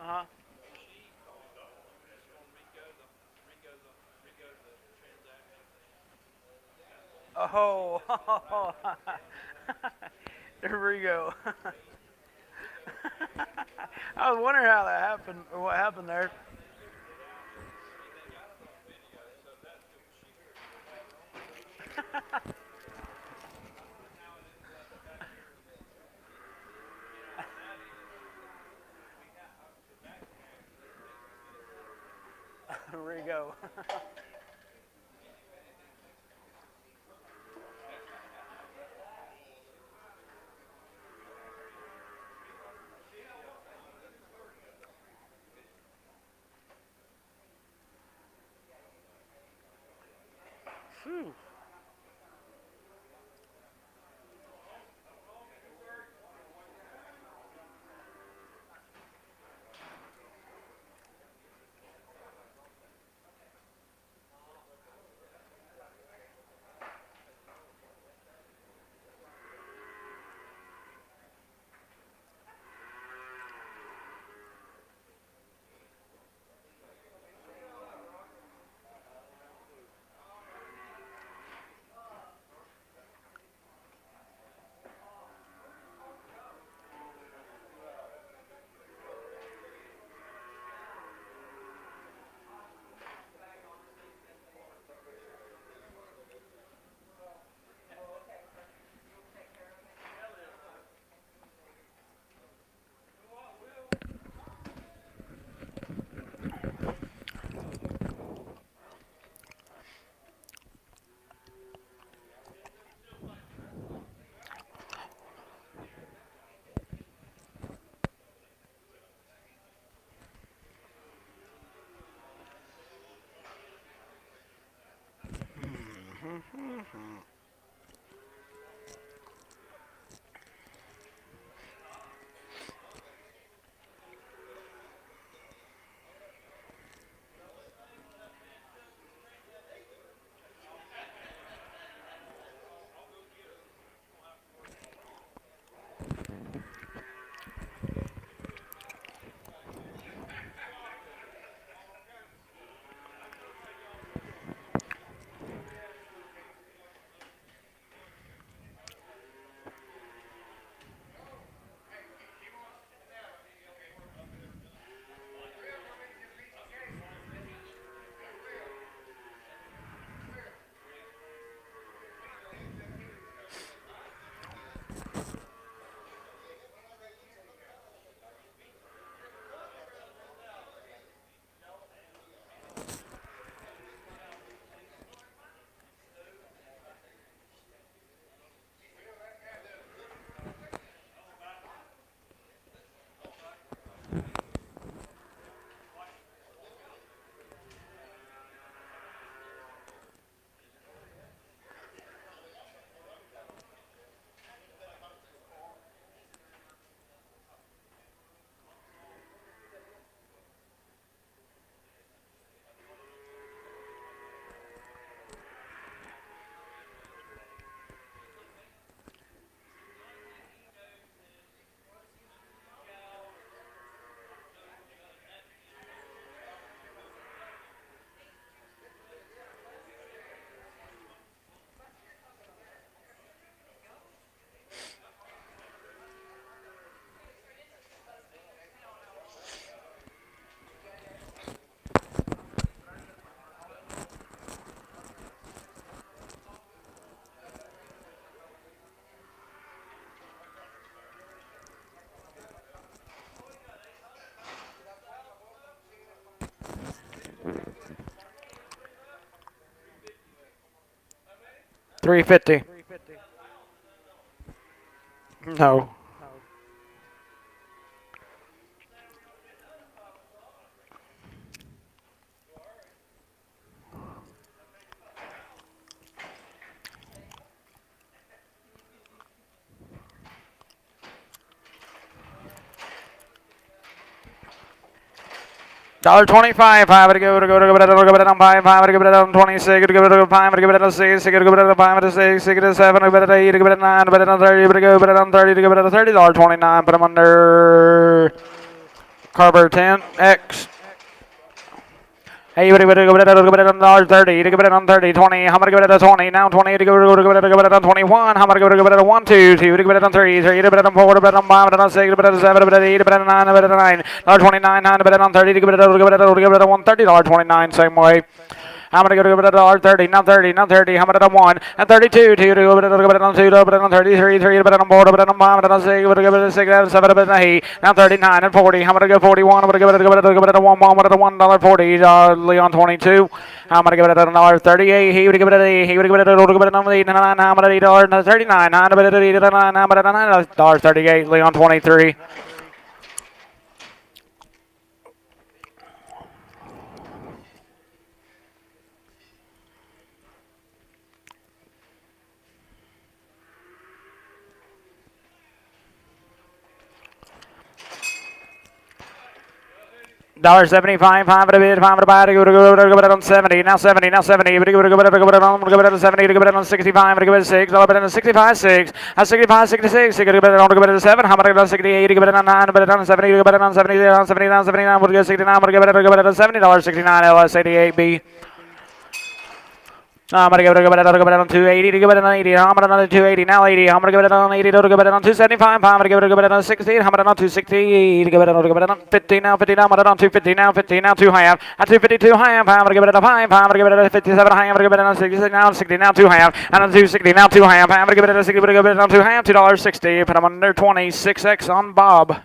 Speaker 1: Uh-huh. Oh, there we go. I was wondering how that happened, or what happened there. There we go. Phew. $3.50. No. $1.25. Five to go to go to go to on five. Five to give it on 26. To give it on five. To give it on 6. To give it on 5 to 6. 6 to 7. To give it on 8. To give it on 9. To give it on 30. To give it on 30. To give it on $30.29. Put them under Carver 10X. Hey, you give it on 30, to give it on 30, 20, how much give it on 20, now 20, to give it on 21, how much give it on 1, 2, 2, to give it on 3, 3, to give it on 4, to give it on 5, to give it on 6, to give it on 7, to give it on 8, to give it on 9, to give it on 9, $29, 9, to give it on 30, to give it on $130.29, same way. I'm gonna give it a $30, now 30, now 30, how much on 1, and 32, 2, to give it on 2, to give it on 33, 3, to give it on 4, to give it on 5, to give it on 6, to give it on 6, 7, to give it on 8, now 39 and 40, how much to go 41, I'm gonna give it a $1.40, Leon 22, I'm gonna give it a $1.38, he would give it a 8, he would give it a $8, I'm gonna $8.39, I'm gonna $8.38, Leon 23. $1.75, 5 to bid, 5 to buy, to go it on 70, now 70, now 70, to go it on 70, to go it on 65, to go it on 6, I'll bet on 65, 6, 65, 66, to go it on 7, how about on 68, to go it on 9, to go it on 70, to go it on 70, 79, 79, we'll go 69, we'll go it on $70.69, LS88B. I'm gonna give it on 280 to give it on 80. I'm gonna on 280 now 80. I'm gonna give it on 80 to give it on 275. I'm gonna give it on 60. I'm gonna on 260 to give it on 50 now 50 now. I'm gonna on 250 now 50 now 2 half. At 252 half. I'm gonna give it a 5. I'm gonna give it a 57 half. I'm gonna give it on 66 now 60 now 2 half. And on 260 now 2 half. I'm gonna give it a 60. We're gonna give it on 2 half. $2.60. Put them under 26x on Bob.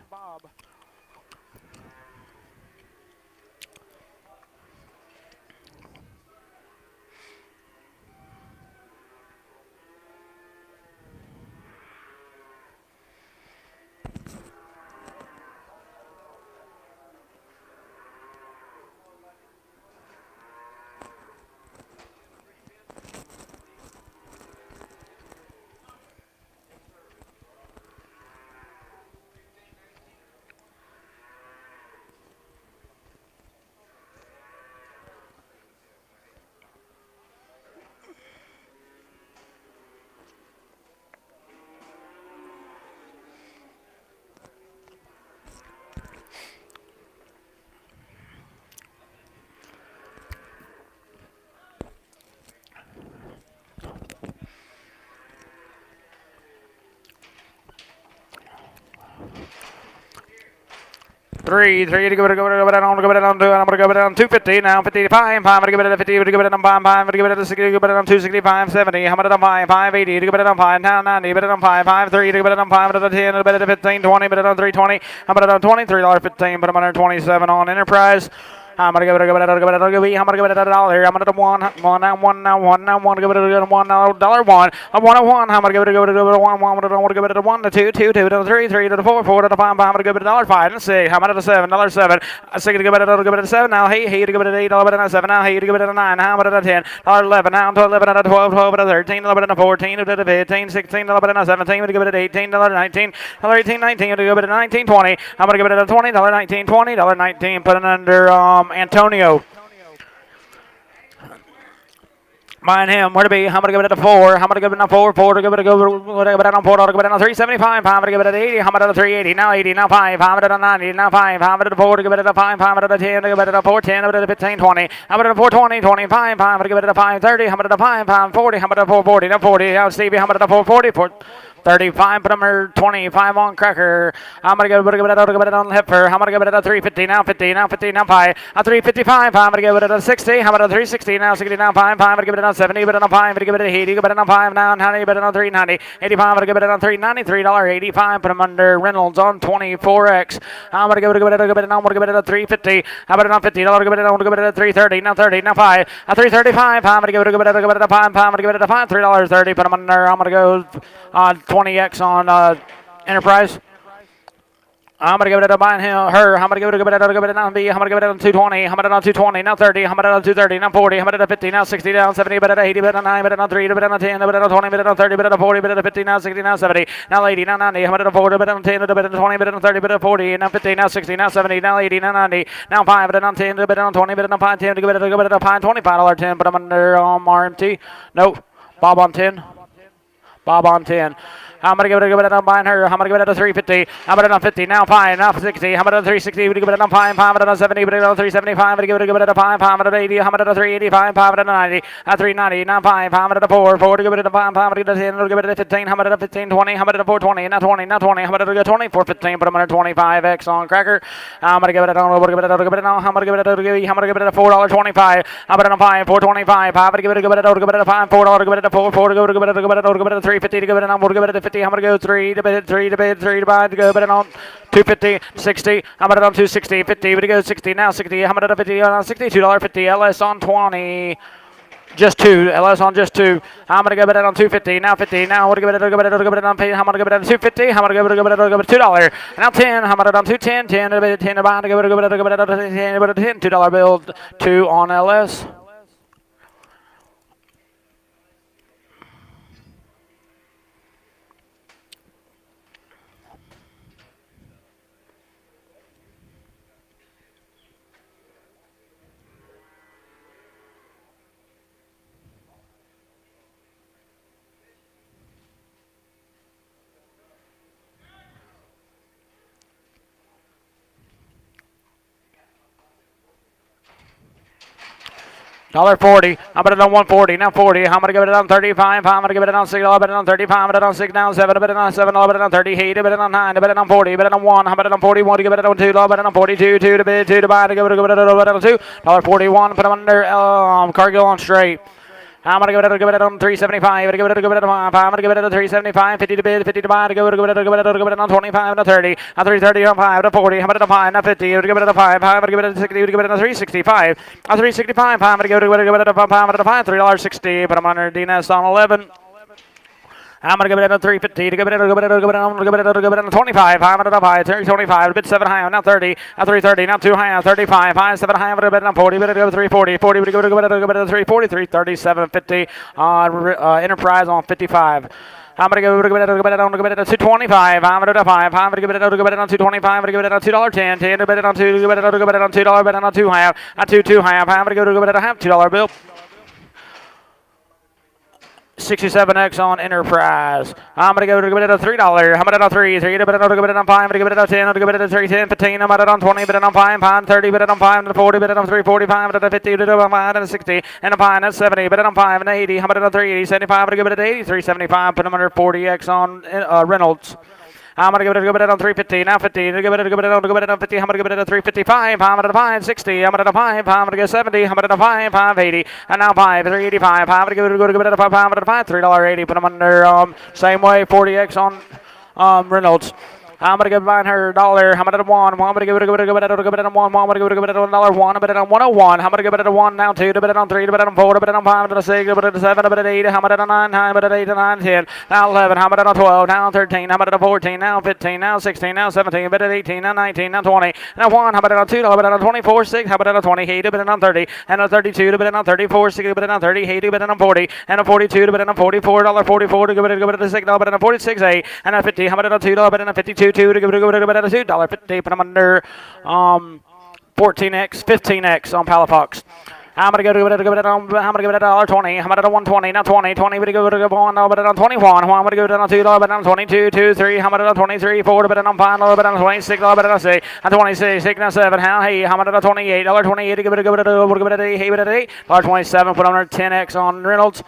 Speaker 1: Three to give it on 2. I'm gonna give it on 250 now 55. I'm gonna give it a 50 to give it on 5. I'm gonna give it a 60 to give it on 265 70. I'm gonna on 5 580 to give it on 5 now 90 to give it on 5 5 3 to give it on 5 to 10 to bet it 15 20 bet it on 320. I'm gonna on $23.15 but I'm under 27 on Enterprise. I'm gonna give it a $1. I'm gonna give it a $1. I'm gonna one give it a $1. I'm one. I'm gonna give it a one. I'm gonna give it a 1 to 2 to the 3 to the 4 to the 5. I'm gonna give it a $5 and 6. I'm gonna $7. I'm gonna give it a 7 now. Hey, to give it an $8 now. Hey, to give it a 9. How about a 10? $11 now to 11 to 12, 12 to 13, 11 to 14 to 15, 16, 11 to 17. To give it an $18, $19, $18, 19. To give it a 19, 20. I'm gonna give it a $20, $19, $20, $19. Put it under Antonio. Mine him, where to be? I'm gonna give it a 4. I'm gonna give it a 4, 4 to give it a go. Give it a 4, to give it a 375. I'm gonna give it an 80. I'm gonna 380. Now 80. Now 5. I'm gonna 90. Now 5. I'm gonna 4 to give it a 5. I'm gonna 10 to give it a 4, 10. I'm gonna 15, 20. I'm gonna 4, 20, 25. I'm gonna give it a 5, 30. I'm gonna 5, 40. I'm gonna 4, 40. Now 40. Now Stevie. I'm gonna 4, 40. 35, put number 25 on Cracker. I'm going to give it on Hipper. I'm going to give it a 350, now 50, now 50, now 5. A 355, I'm going to give it a 60. How about a 360, now 60, now 5. I'm going to give it a 70, but on 5. I'm going to give it a 80, but on 5, now 90, but on 390. 85, I'm going to give it a 390, $3.85. Put them under Reynolds on 24X. I'm going to give it a 350. How about it on 50? I'm going to give it a 330, now 30, now 5. A 335, I'm going to give it a 5. I'm going to give it a 5, $3.30. Put them under, I'm going to go on 20X on Enterprise. I'm going to give it a buying her. I'm going to give it a on B. I'm going to give it a 220. I'm going to on 220. Now 30. I'm going to on 230. Now 40. I'm going to 50. Now 60. Now 70. But at 80. But at 9. But at 3. But at 10. But at 20. But at 30. But at 40. But at 50. Now 60. Now 70. Now 80. Now 90. I'm going to 40. But at 10. But at 20. But at 30. But at 40. Now 50. Now 60. Now 70. Now 80. Now 90. Now 5. But at 10. But at 20. But at 5. 10. To give it a $25 10. But I'm under RMT. Nope. Bob on 10. Bob on 10. I'm going to give it a buying her. I'm going to give it a 350. I'm going to on 50. Now 5. Now 60. I'm going to 360. I'm going to give it a 5. 5 and a 70. But a 375. I'm going to give it a 5. 5 and a 80. I'm going to 385. 5 and a 90. A 390. Now 5. 5 and a 4. 4 to give it a 5. 5 to give it a 10. To give it a 15. I'm going to 15. 20. I'm going to 420. Now 20. Now 20. I'm going to go 20. 415. Put them under 25X on Cracker. I'm going to give it a I'm going to give it a I'm going to give it a $4.25. I'm going to 5. 425. 5 to give it a $5. $4 to give it a 4. 4 to give it a 350 to give it a I'm going to give it a 50. I'm going to go 3 to bid, 3 to bid, 3 to buy to go, but on 250, 60. I'm going to on 260, 50, but it goes 60 now, 60. I'm going to 50 on 60, $2.50. LS on 20. Just 2. LS on just 2. I'm going to give it on 250. Now 50. Now I'm going to give it on 50. I'm going to give it on 250. I'm going to give it on $2. Now 10. I'm going to on 210. 10 to bid, 10 to buy to give it on 10. $2 bill. 2 on LS. $1.40. I'm going to on 140. Now 40. I'm going to give it on 35. I'm going to give it on 6. I'm going to on 35. I'm going to on 6. Now 7. I'm going to on 7. I'm going to on 30. 8. I'm going to on 9. I'm going to on 40. I'm going to on 1. I'm going to on 41 to give it on 2. I'm going to on 42. 2 to bid. 2 to buy to give it on 2. $1.41. Put them under Cargill on straight. I'm going to give it on 375. I'm going to give it on 5. I'm going to give it on 375. 50 to bid, 50 to buy to give it on 25 to 30. On 330 on 5 to 40. I'm going to 5 to 50. I'm going to give it on 5. I'm going to give it on 60. I'm going to give it on 365. On 365. I'm going to give it on 5. I'm going to 5. $3.60. Put them under DNS on 11. I'm going to give it a 350 to give it a 25. I'm going to buy 325. A bit 7 high. Now 30. Now 330. Now 2 high. 35. High 7 high. I'm going to bet on 40. But go 340. 40. But go to 340. 337. 50 on Enterprise on 55. I'm going to give it a 225. I'm going to 5. I'm going to give it on 225. I'm going to give it on $2.10. 10 to bet it on 2. Give it on $2. Bet on 2 high. On 2 high. I'm going to give it a half $2 bill. 67X on Enterprise. I'm going to give it a $3. I'm going to on 3. 3 to bet it on 5. I'm going to give it a 10. I'm going to give it a 3, 10, 15. I'm going to on 20. Bet it on 5. 5, 30. Bet it on 5. And 40. Bet it on 3, 45. Bet it on 50. Bet it on 5. And 60. And a 5. And 70. Bet it on 5. And 80. I'm going to on 3, 80. 75. I'm going to give it a 80. 375. Put them under 40X on Reynolds. I'm going to give it on 350. Now 50. Give it on 50. I'm going to give it a 355. I'm going to 5. 60. I'm going to 5. I'm going to go 70. I'm going to 5. 580. And now 5. 385. I'm going to give it a 5. I'm going to 5. $3.80. Put them under same way. 40X on Reynolds. I'm gonna give mine her $1. I'm gonna one. I'm gonna give it a one. I'm gonna give it a $1. $1. I'm gonna 101. I'm gonna give it a 1 now 2. To bet it on 3. To bet it on 4. To bet it on 5. To bet it on 6. To bet it on 7. To bet it on 8. I'm gonna 9. I'm gonna 8 to 9 10. Now 11. I'm gonna 12. Now 13. I'm gonna 14. Now 15. Now 16. Now 17. Bet it 18. Now 19. Now 20. Now 1. I'm gonna 2. I'm gonna 24. 6. I'm gonna 20. 8. To bet it on 30. And a 32. To bet it on 34. 6. To bet it on 30. 8. To bet it on 40. And a 42. To bet it on 44. $44. To give it a 6. To bet it on 46. 8. And a 50. I'm gonna 2. To bet it on 52. 2. To give it a $2.50. Put them under 14x, 15x on Palafox. I'm gonna give it a $1.20. I'm gonna 120. Now 20. 20. We're gonna go on. I'll bet it on 21. I'm gonna give it on $2. Bet it on 22. 2. 3. I'm gonna on 23. 4. Bet it on 5. Bet it on 26. Bet it on 6. On 26. 6. Now 7. How? Hey, I'm gonna $28. $28. Give it a $8. $27. Put under 10x on Reynolds.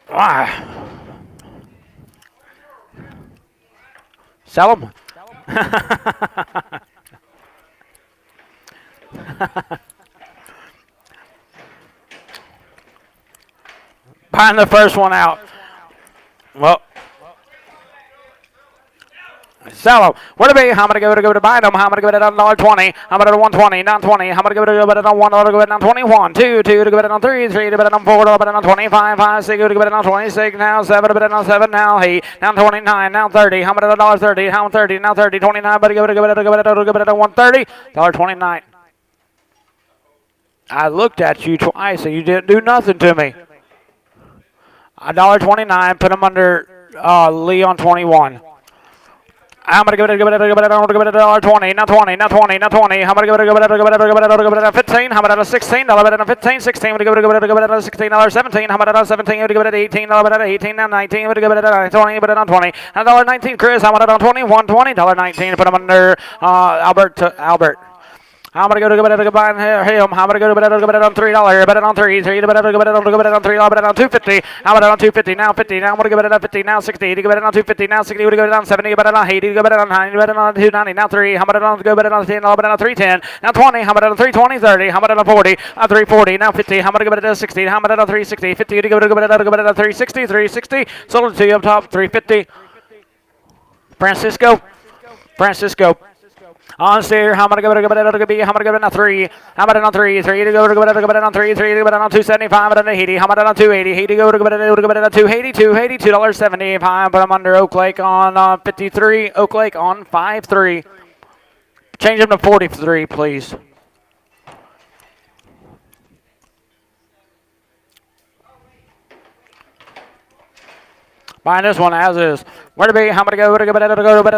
Speaker 1: Wow. Sell them. Buying the first one out. Well, sell them. Where to be? I'm going to go to buy them. I'm going to give it on $1.20. I'm going to 120, not 20. I'm going to give it on $1 to go it on 21. 2 to go it on 3. 3 to bet it on 4. To bet it on 25. 5 6 to go it on 26. Now 7 to bet it on 7. Now 8. Now 29. Now 30. I'm going to $1.30. Now 30. Now 30. 29. But go it on 130. $1.29. I looked at you twice and you didn't do nothing to me. $1.29. Put them under Lee on 21. I'm gonna give it $1.20. Now 20. Now 20. Now 20. I'm gonna give it 15. I'm gonna 16. I'll bet it on 15. 16. I'm gonna give it a $16. 17. I'm gonna 17. I'm gonna give it 18. I'll bet it 18. Now 19. I'm gonna give it a 20. But it on 20. $1.19. Chris. I'm gonna on 21. $19. Put them under Albert. I'm gonna go to him. I'm gonna go to bet it on $3. Bet it on 3. 3 to bet it on $3. Bet it on 250. I'm gonna on 250 now 50. Now I'm gonna give it on 50 now 60. To go bet it on 250 now 60. To go bet it on 70. Bet it on 80. To go bet it on 90. Bet it on 290 now 3. I'm gonna go bet it on 10. I'll bet it on 310. Now 20. I'm gonna on 320 30. I'm gonna on 40. 340 now 50. I'm gonna give it on 60. I'm gonna on 360 50. To go bet it on 360 360. Sold it to you up top 350. Francisco. On steer, I'm gonna go to be. I'm gonna go to 3. I'm gonna on 3. 3 to go to it on 3. 3 to go on 275 and 80. I'm gonna on 280. 80 to go to it on 280. $2.75. But I'm under Oak Lake on 53. Oak Lake on 5-3. Change them to 43, please. Buying this one as is. Where to be? I'm gonna go to bet it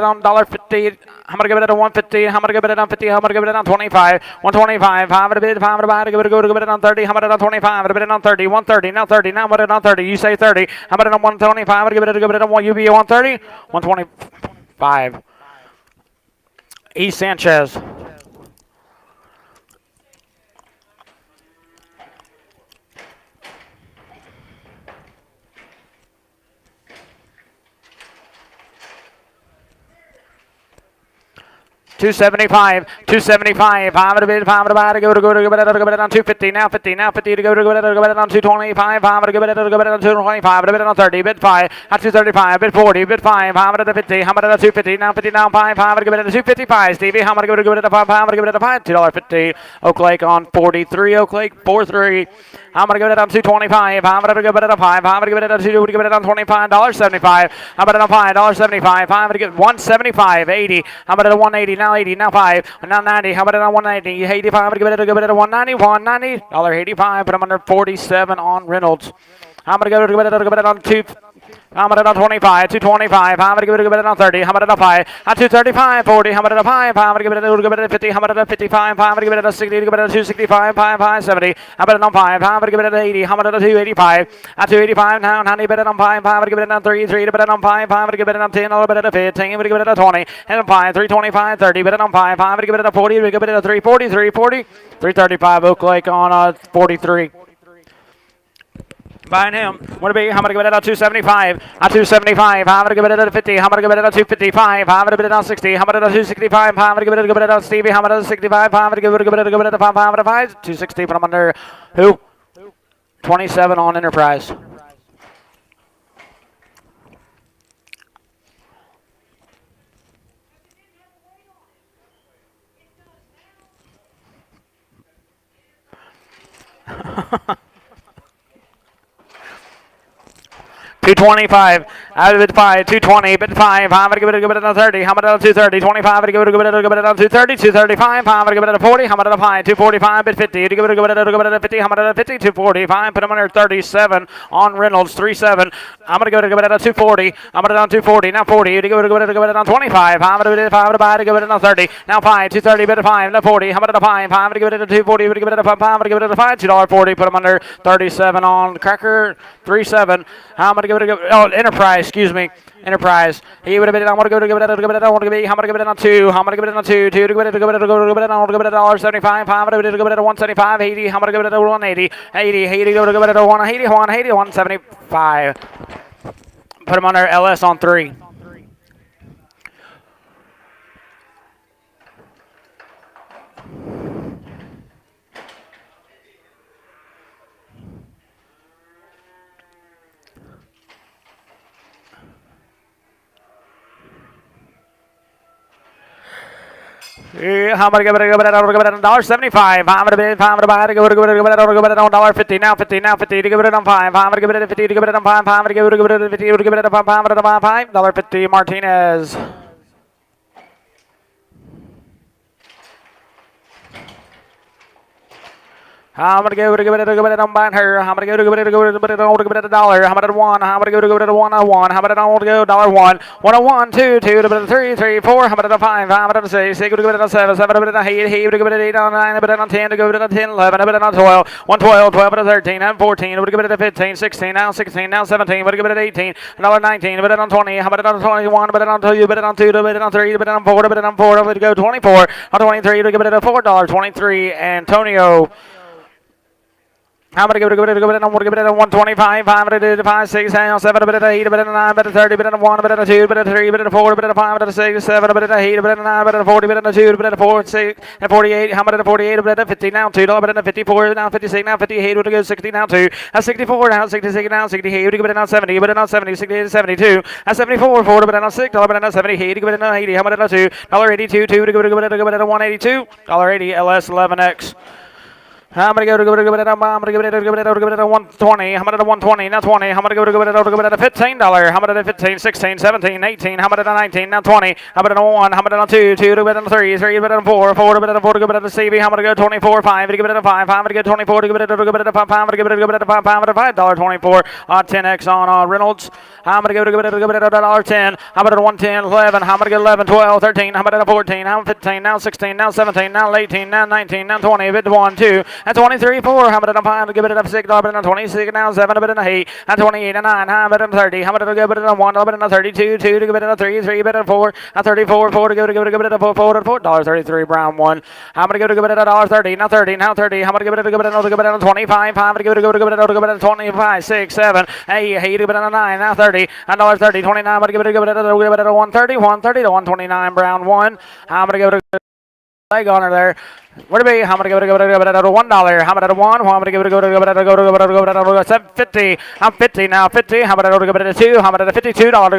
Speaker 1: on $1.50. I'm gonna give it on 150. I'm gonna give it on 50. I'm gonna give it on 25. 125. 5 to bid. 5 to buy. To go to bet it on 30. I'm gonna on 25. To bet it on 30. 130. Now 30. Now I'm gonna on 30. You say 30. I'm gonna on 125. I'm gonna give it on 1 UB 130. 125. E. Sanchez. $275. $275. 5 to bid. 5 to buy. To go to bet it on 250. Now 50. Now 50 to go to bet it on 225. 5 to go bet it on 225. To bet it on 30. Bid 5 at 235. Bid 40. Bid 5. 5 to 50. How much at 250? Now 50. Now 5. 5 to go bet it on 255. Stevie, how much to go to 5? 5 to go to 5. $2.50. Oak Lake on 43. Oak Lake 4-3. I'm going to give it on 225. I'm going to give it on 5. I'm going to give it on 2. Give it on $25.75. I'm going to $5.75. I'm going to get 175. 80. I'm going to 180. Now 80. Now 5. Now 90. How about it on 190? 85. I'm going to give it on 190. $190.85. But I'm under 47 on Reynolds. I'm going to go to it on 2. I'm going to on 25, 225. I'm going to give it on 30. I'm going to 5. At 235, 40. I'm going to 5. I'm going to give it on 50. I'm going to 55. I'm going to give it on 60. Give it on 265. 5, 70. I'm going to on 5. I'm going to give it on 80. I'm going to 285. At 285 now. 90. Bet it on 5. I'm going to give it on 3. 3 to bet it on 5. I'm going to give it on 10. I'll bet it on 15. I'm going to give it on 20. And on 5. 325, 30. Bet it on 5. I'm going to give it on 40. We give it on 340. 340. 335. Oak Lake on 43. Buying him. What to be? I'm going to give it at 275. At 275. I'm going to give it at 50. I'm going to give it at 255. I'm going to give it at 60. I'm going to give it at 265. I'm going to give it at Stevie. I'm going to give it at 65. I'm going to give it at 5. 260. But I'm under who? 27 on Enterprise. $225. Out of it, 5. 220. Bid 5. I'm going to give it a 30. How much on 230? 25. I'm going to give it a 230. 235. I'm going to give it a 40. How much on 5? 245. Bid 50. Give it a 50. How much on 50? 245. Put him under 37 on Reynolds. 37. I'm going to give it a 240. I'm going to on 240. Now 40. You give it on 25. I'm going to give it a 5 to buy to give it a 30. Now 5. 230. Bid 5. Now 40. How much on 5? I'm going to give it a 240. Give it a 5. I'm going to give it a 5. $2.40. Put him under 37 on Cracker. 37. I'm going to give it a Enterprise, excuse me. Enterprise. He would have been. I want to give it. I want to give it. I'm going to give it on 2. I'm going to give it on 2. 2 to give it. I want to give it $1.75. 5. I'm going to give it a 175. 80. I'm going to give it a 180. 80. 80. Give it a 180. 180. 175. Put him under LS on 3. How much give it $1.75. I'm gonna bid. I'm gonna buy it. Give it on $1.50. Now 50. Now 50. To give it on 5. I'm gonna give it a 50. To give it on 5. I'm gonna give it a 50. To give it on 5. I'm gonna buy $5.50. Martinez. I'm gonna give it on buying her. I'm gonna give it a $1. How about a 1? I'm gonna give it a 1 on 1. How about it on $1? 1 2 2 to 3 3 4. How about a 5? How about a 6? 6 give it a 7 7 give it a 8 8 give it a 8 on 9 give it on 10 to give it a 10 11 give it on 12 1 12 12 to 13 and 14 would give it a 15 16 now 16 now 17 would give it an 18 another 19 but it on 20 how about it on 21 but it on 2 but it on 2 but it on 3 but it on 4 but it on 4 would go 24 on 23 to give it a $4.23 Antonio. I'm going to give it a 125, 5, 6, 7, 8, 9, 30, 1, 2, 3, 4, 5, 6, 7, 8, 9, 40, 2, 4, 6, and 48. How about 48, 50 now, $2, 54, now 56, now 58, would go 60 now 2, 64 now, 66 now, 68, would give it now 70, but now 70, 68, 72, 74, 4, but now 6, but now 70, 80, give it now 80, how about now 2, $1.82, 2 to give it a $1.82, $1.80, LS 11X. I'm gonna give it a 120. I'm gonna 120. Now 20. I'm gonna give it a $15. How about a 15, 16, 17, 18. How about a 19? Now 20. How about a 1? How about a 2? 2 to give it a 3. 3 to give it a 4. 4 to give it a 4 to give it a CV. How about to go 24? 5 to give it a 5. 5 to get 24 to give it a 5. 5 to give it a 5. 5 to $5.24 on 10X on Reynolds. I'm gonna give it a $1.10. How about a 110? 11. How about to get 11? 12, 13. How about a 14? Now 15. Now 16. Now 17. Now 18. Now 19. Now 20. 1, 2. At 23, 4, how about it on 5, give it a 6, how about it on 26, now 7, how about it on 8, and 28, and 9, how about it on 30, how about it give it on 1, how about it on 32, 2 to give it on 3, 3, but on 4, and 34, 4 to give it a $4.33, Brown 1. I'm going to give it a $1.30, now 30, now 30, how about to give it on 25, 5 to give it on 25, 6, 7, 8, 8 to give it on 9, now 30, and $1.30, 29, I'm going to give it a 130, 130 to 129, Brown 1. I'm going to give it a leg on her there. Where'd it be? How many give it $1? How about a 1? How many give it a 750? I'm 50 now. 50. How about I give it a 2? How about a $52? Give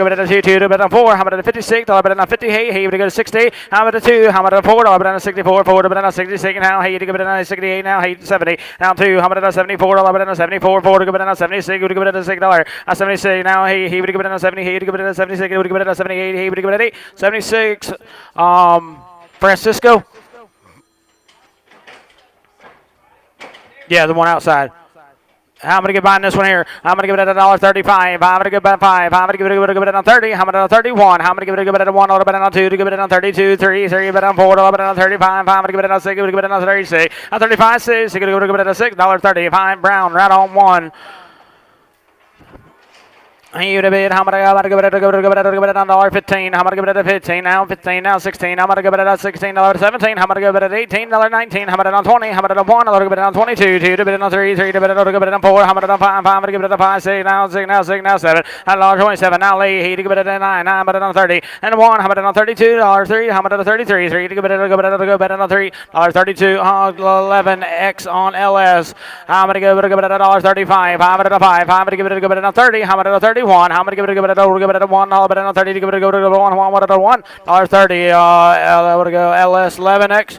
Speaker 1: it a 2. 2 to bet on 4. How about a 56? How about a 50? Hey, hey, to go to 60. How about a 2? How about a 4? How about a 64? 4 to bet on 66. Now, hey, to give it a 68. Now, hey, 70. Now 2. How about a 74? How about a 74? 4 to give it a 76. Would give it a $6. A 76. Now, hey, he would give it a 70. He would give it a 76. He would give it a 78. He would give it a 76. Francisco. Yeah, the one outside. I'm going to get buying this one here. I'm going to give it at $1.35. I'm going to give it at 5. I'm going to give it on 30. I'm going to on 31. I'm going to give it at 1. I'll bet on 2. To give it on 32. 3. 3. Bet on 4. I'll bet on 35. I'm going to give it on 6. I'm going to give it on 36. On 35. 6. I'm going to give it at $6.35. Brown right on 1. He would have been, how much I give it on $1.15. How much I give it at 15? Now 15, now 16. How much I give it at $16.17? How much I give it at $18.19? How much on 20? How much on 1? I'll give it on 22. 2 to bid on 3. 3 to bid on 4. How much on 5? 5 to give it at 5. 6 now 6 now 6 now 7. $27. Now Lee. He to give it at 9. 9 but on 30. And 1. How much on 32? $3. How much on 33? 3 to give it at on 3. $32. 11X on LS. How much I give it at $1.35? 5 at a 5. 5 to give it at 30. How much on 30? 1. How many give it a 1? I'll bet on 30 to give it a 1. What at a $1.30? LS 11X.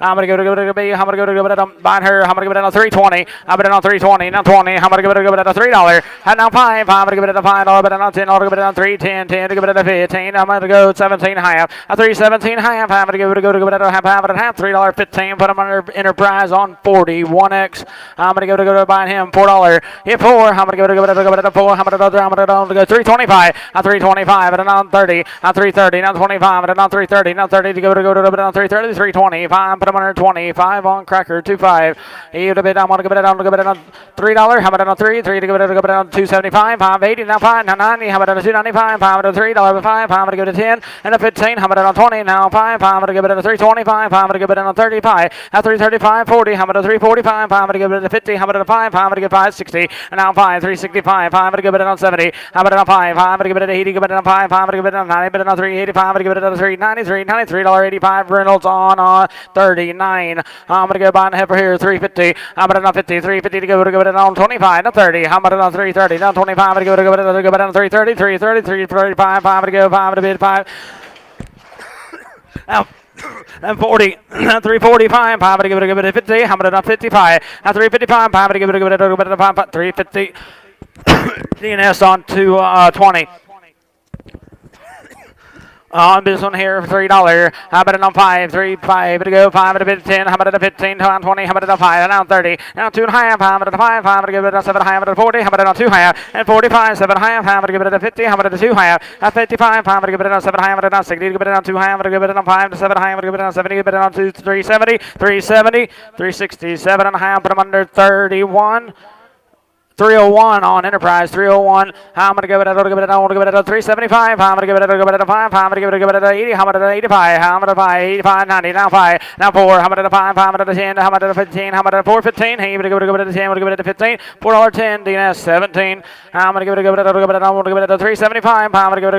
Speaker 1: I'm going to give it a B. I'm going to give it a behind her. I'm going to give it a 320. I'm going to give it a 320. Now 20. I'm going to give it a $3. And now 5. I'm going to give it a $5. But now 10. I'm going to give it a 310. 10 to give it a 15. I'm going to go 17 half. A 317 half. I'm going to give it a half. Half and a half. $3.15. Put him under Enterprise on 41X. I'm going to give it a behind him $4. Hit 4. I'm going to give it a 4. I'm going to go 325. A 325. And now 30. A 330. Now 25. And now 330. Now 30 to go to 330. 325. Put him under 25 on Cracker 25. He would have been. I'm going to give it on $3. How about on 3? 3 to give it on 275. 580. Now 5. Now 90. How about on 295? 5 to $3. 5. I'm going to give it a 10 and a 15. How about on 20? Now 5. I'm going to give it a 325. I'm going to give it on 35. At 335. 40. How about a 345? I'm going to give it a 50. How about a 5? I'm going to give 560. And now 5. 365. I'm going to give it on 70. How about on 5? I'm going to give it a 80. Give it on 5. I'm going to give it on 90. But on 385. I'm going to give it on 390. $3.85. Reynolds on 39. I'm going to go behind Heifer here, 350. I'm going to go 50, 350 to go it on 25, now 30. I'm going to go 330, now 25. I'm going to go it on 330, 330, 335. I'm going to go 5 to bid 5. Now, and 40, 345. I'm going to give it a 50. I'm going to go 55. Now 355. I'm going to give it a 350. DNS on to 20. On this one here for $3. How about it on 5? 3, 5 to go. 5 to bid 10. How about it on 15? How about 20? How about it on 5? And on 30. Now 2.5. How about it on 5? How about to give it a 7.5? How about it on 40? How about it on 2.5? And 45. 7.5. How about to give it a 50? How about it on 2.5? At 55. How about to give it on 7.5? How about it on 60? Give it on 2.5. How about to give it on 5 to 7.5? How about to give it on 70? Give it on 2, 370. 370. 360. 7.5. Put them under 31. 301 on Enterprise, 301. I'm going to give it a 375. I'm going to give it a 5. I'm going to give it a 80. How about an 85? How about a 5? 85, 90. Now 5. Now 4. How about a 5? How about a 10? How about a 15? How about a 415? Hey, I'm going to give it a 10. I'm going to give it a 15. $4.10. DNS 17. I'm going to give it a 375. I'm going to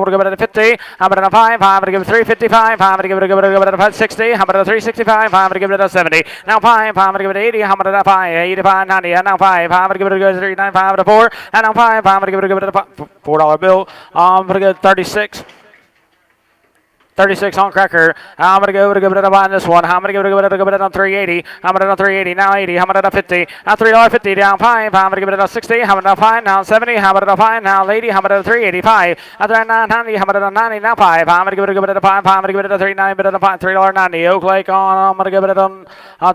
Speaker 1: give it a 50. How about a 5? I'm going to give it a 355. I'm going to give it a 560. How about a 365? I'm going to give it a 70. Now 5. I'm going to give it a 80. How about a 5? 85, 90. And now 5. I'm going to give it a 395 to 4, and on 5. I'm going to give it a $4 bill. I'm going to get 36. 36 on Cracker. I'm going to give it a buy on this one. I'm going to give it on 380. I'm going to on 380. Now 80. How about a 50? Now $3.50 down 5. I'm going to give it a 60. How about a 5? Now 70. How about a 5? Now 80. How about a 385? Now 990. How about a 90? Now 5. I'm going to give it a 5. I'm going to give it a 390. But a 5. $3.90. Oak Lake on. I'm going to give it on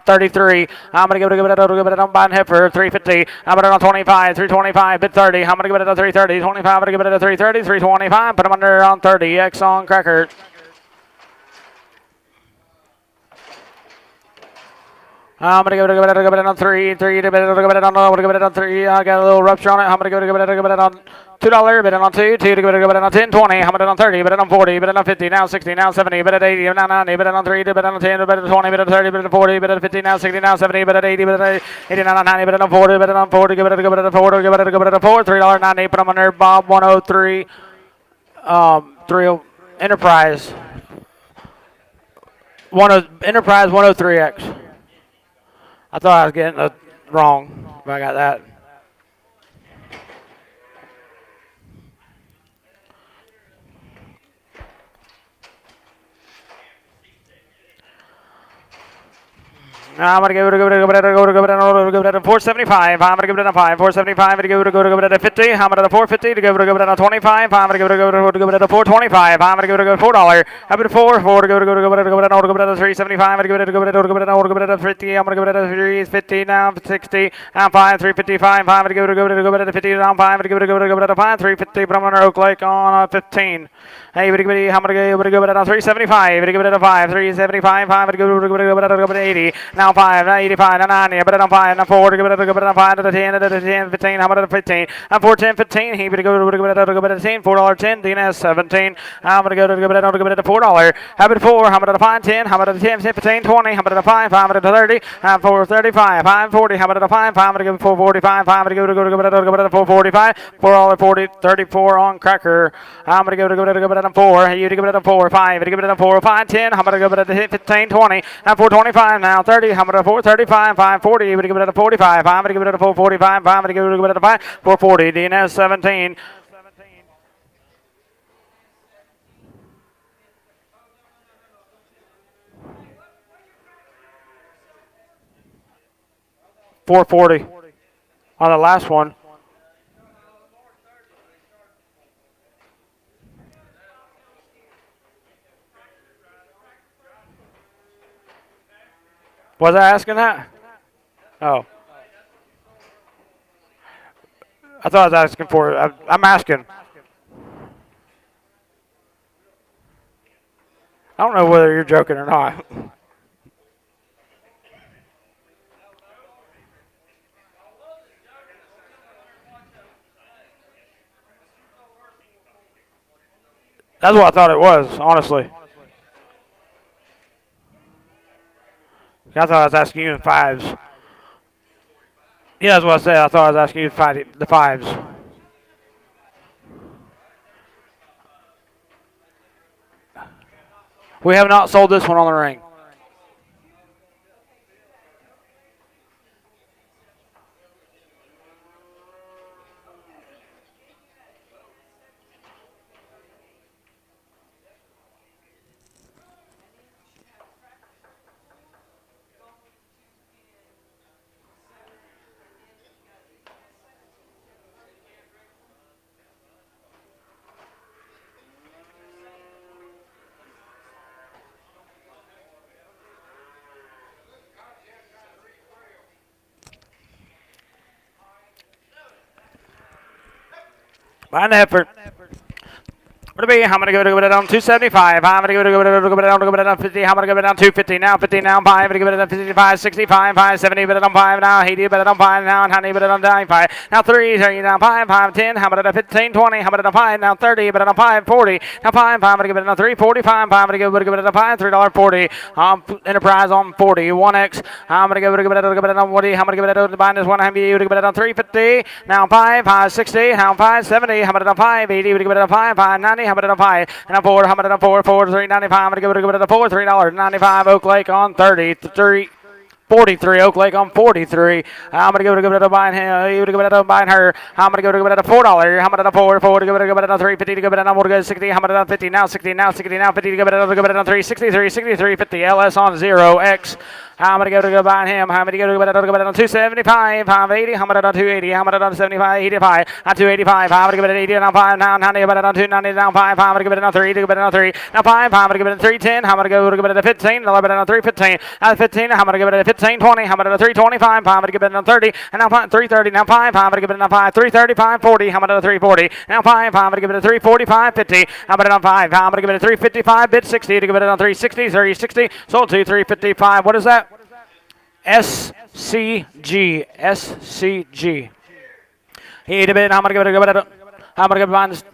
Speaker 1: 33. I'm going to give it on Biden Heifer 350. I'm going to on 25. 325. Bid 30. I'm going to give it a 330. 25. I'm going to give it a 330. 325. Put them under on 30. X on Cracker. I'm going to give it on 3. 3 to bid it on 3. I got a little rupture on it. I'm going to give it on $2. Bid it on 2. 2 to give it on 10. 20. I'm going to on 30. Bid it on 40. Bid it on 50. Now 60. Now 70. Bid it 80. Now 90. Bid it on 3. Bid it on 10. Bid it on 20. Bid it on 30. Bid it on 40. Bid it on 50. Now 60. Now 70. Bid it 80. Bid it 80. Now 90. Bid it on 40. Bid it on 40. Give it a 4. Give it a 4. $3.90. Put them under Bob 103. 3 Enterprise. Enterprise 103X. I thought I was getting it wrong, but I got that. I'm going to give it a 475. I'm going to give it a 5. 475 to give it a 50. I'm going to 450 to give it a 25. I'm going to give it a 425. I'm going to give it a $4. I'm going to 4 to give it a 375. I'm going to give it a 50. I'm going to give it a 350 now 60. Now 5 355. I'm going to give it a 50 down 5. I'm going to give it a 5 350. But I'm under Oak Lake on 15. Hey, I'm going to give it a 375. I'm going to give it a 5 375. I'm going to give it a 80. Now 5, now 85, now 90, I put it on 5, now 4, give it on 5, to the 10, to the 10, 15, how about a 15? Now 4, 10, 15, he would go to give it a 10, $4.10, DNS 17. I'm going to go to give it a $4. How about a 4, how about a 5, 10, how about a 10, 15, 20, how about a 5, 5 about a 30, 435, 540, how about a 5, 5 to give it 445, 5 to give it a 445, $4.40, 34 on Cracker. I'm going to give it a 4, you to give it a 4, 5, to give it a 4, 5, 10, how about to give it a 15, 20, now 425, now 30, how about a 435, 540, you would give it a 45, I'm going to give it a 445, I'm going to give it a 5, 440, DNS 17. 440 on the last one. Was I asking that? Oh. I thought I was asking for it. I'm asking. I don't know whether you're joking or not. That's what I thought it was, honestly. I thought I was asking you in fives. Yeah, that's what I said. I thought I was asking you the fives. We have not sold this one on the ring. Behind the effort. What be? How many go it on 275? How many go it on 50? How many go it on 250? Now 50 now 5. How many go it on 55? 65 5 70 bet it on 5 now 80 bet it on 5 now and honey bet it on 95 now 3 30 now 5 5 10 how about it on 15 20 how about it on 5 now 30 bet it on 5 40 now 5 5 bet it on 3 45 5 gonna go it on 5 $3.40 Enterprise on 40 1x I'm gonna go it on 40 how many go it on buying this one you to get it on 350 now 5 60 now 570 how about it on 580 we get it on 590 how about it on 5 and on 4 how about it on 4 395 I'm gonna give it a $4 $3.95 Oak Lake on 33 43 Oak Lake on 43. I'm gonna give it a buying him. You give it a buying her. I'm gonna give it a $4. How about a 4 to give it a 350 to give it a number to 60. How about a 50 now 60 now 60 now 50 to give it a 363 63 50 LS on 0x. How many go to go behind him? How many go to go on 275? 580. How many on 280? How many on 75? 85. On 285. How many give it an 80 on 5 now? 90 about it on 290 down 5. How many give it on 3? Give it on 3. Now 5. How many give it on 310? How many go to give it a 15? 11 on 315. Now 15. How many give it a 15 20? How many on 325? How many give it on 30? And now 330. Now 5. How many give it on 5? 335 40. How many on 340? Now 5. How many give it a 345 50? How many on 5? How many give it a 355 bid 60 to give it on 360 30 60. Sold to 355. What is that? SCG. SCG. He'd have been, I'm going to give it I'm going to give it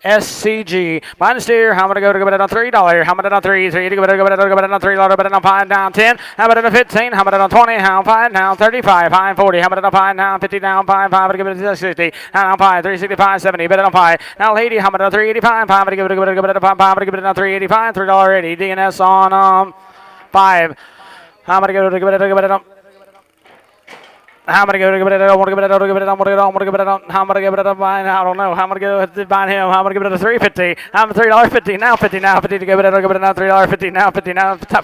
Speaker 1: SCG. Behind the steer, how many go to give it on $3? How many on 3? 3 to give it on $3, but on 5 down 10. How about on 15? How about on 20? How 5 now 35, 5 40. How about on 5 now 50 down 5 5 to give it a 60. Now 5 365 70. Bet on 5. Now lady, how about on 385? 5 to give it a 5 to give it on 385. $3.80. DNS on 5. How many go to give it on? How many go to give it? I want to give it. I want to give it. I want to give it. How many give it? I don't know. How many go to buy him? How many give it a 350? I'm $3.50 now. 50 now. 50 to give it. I'll give it now. $3.50 now. 50 now. 5.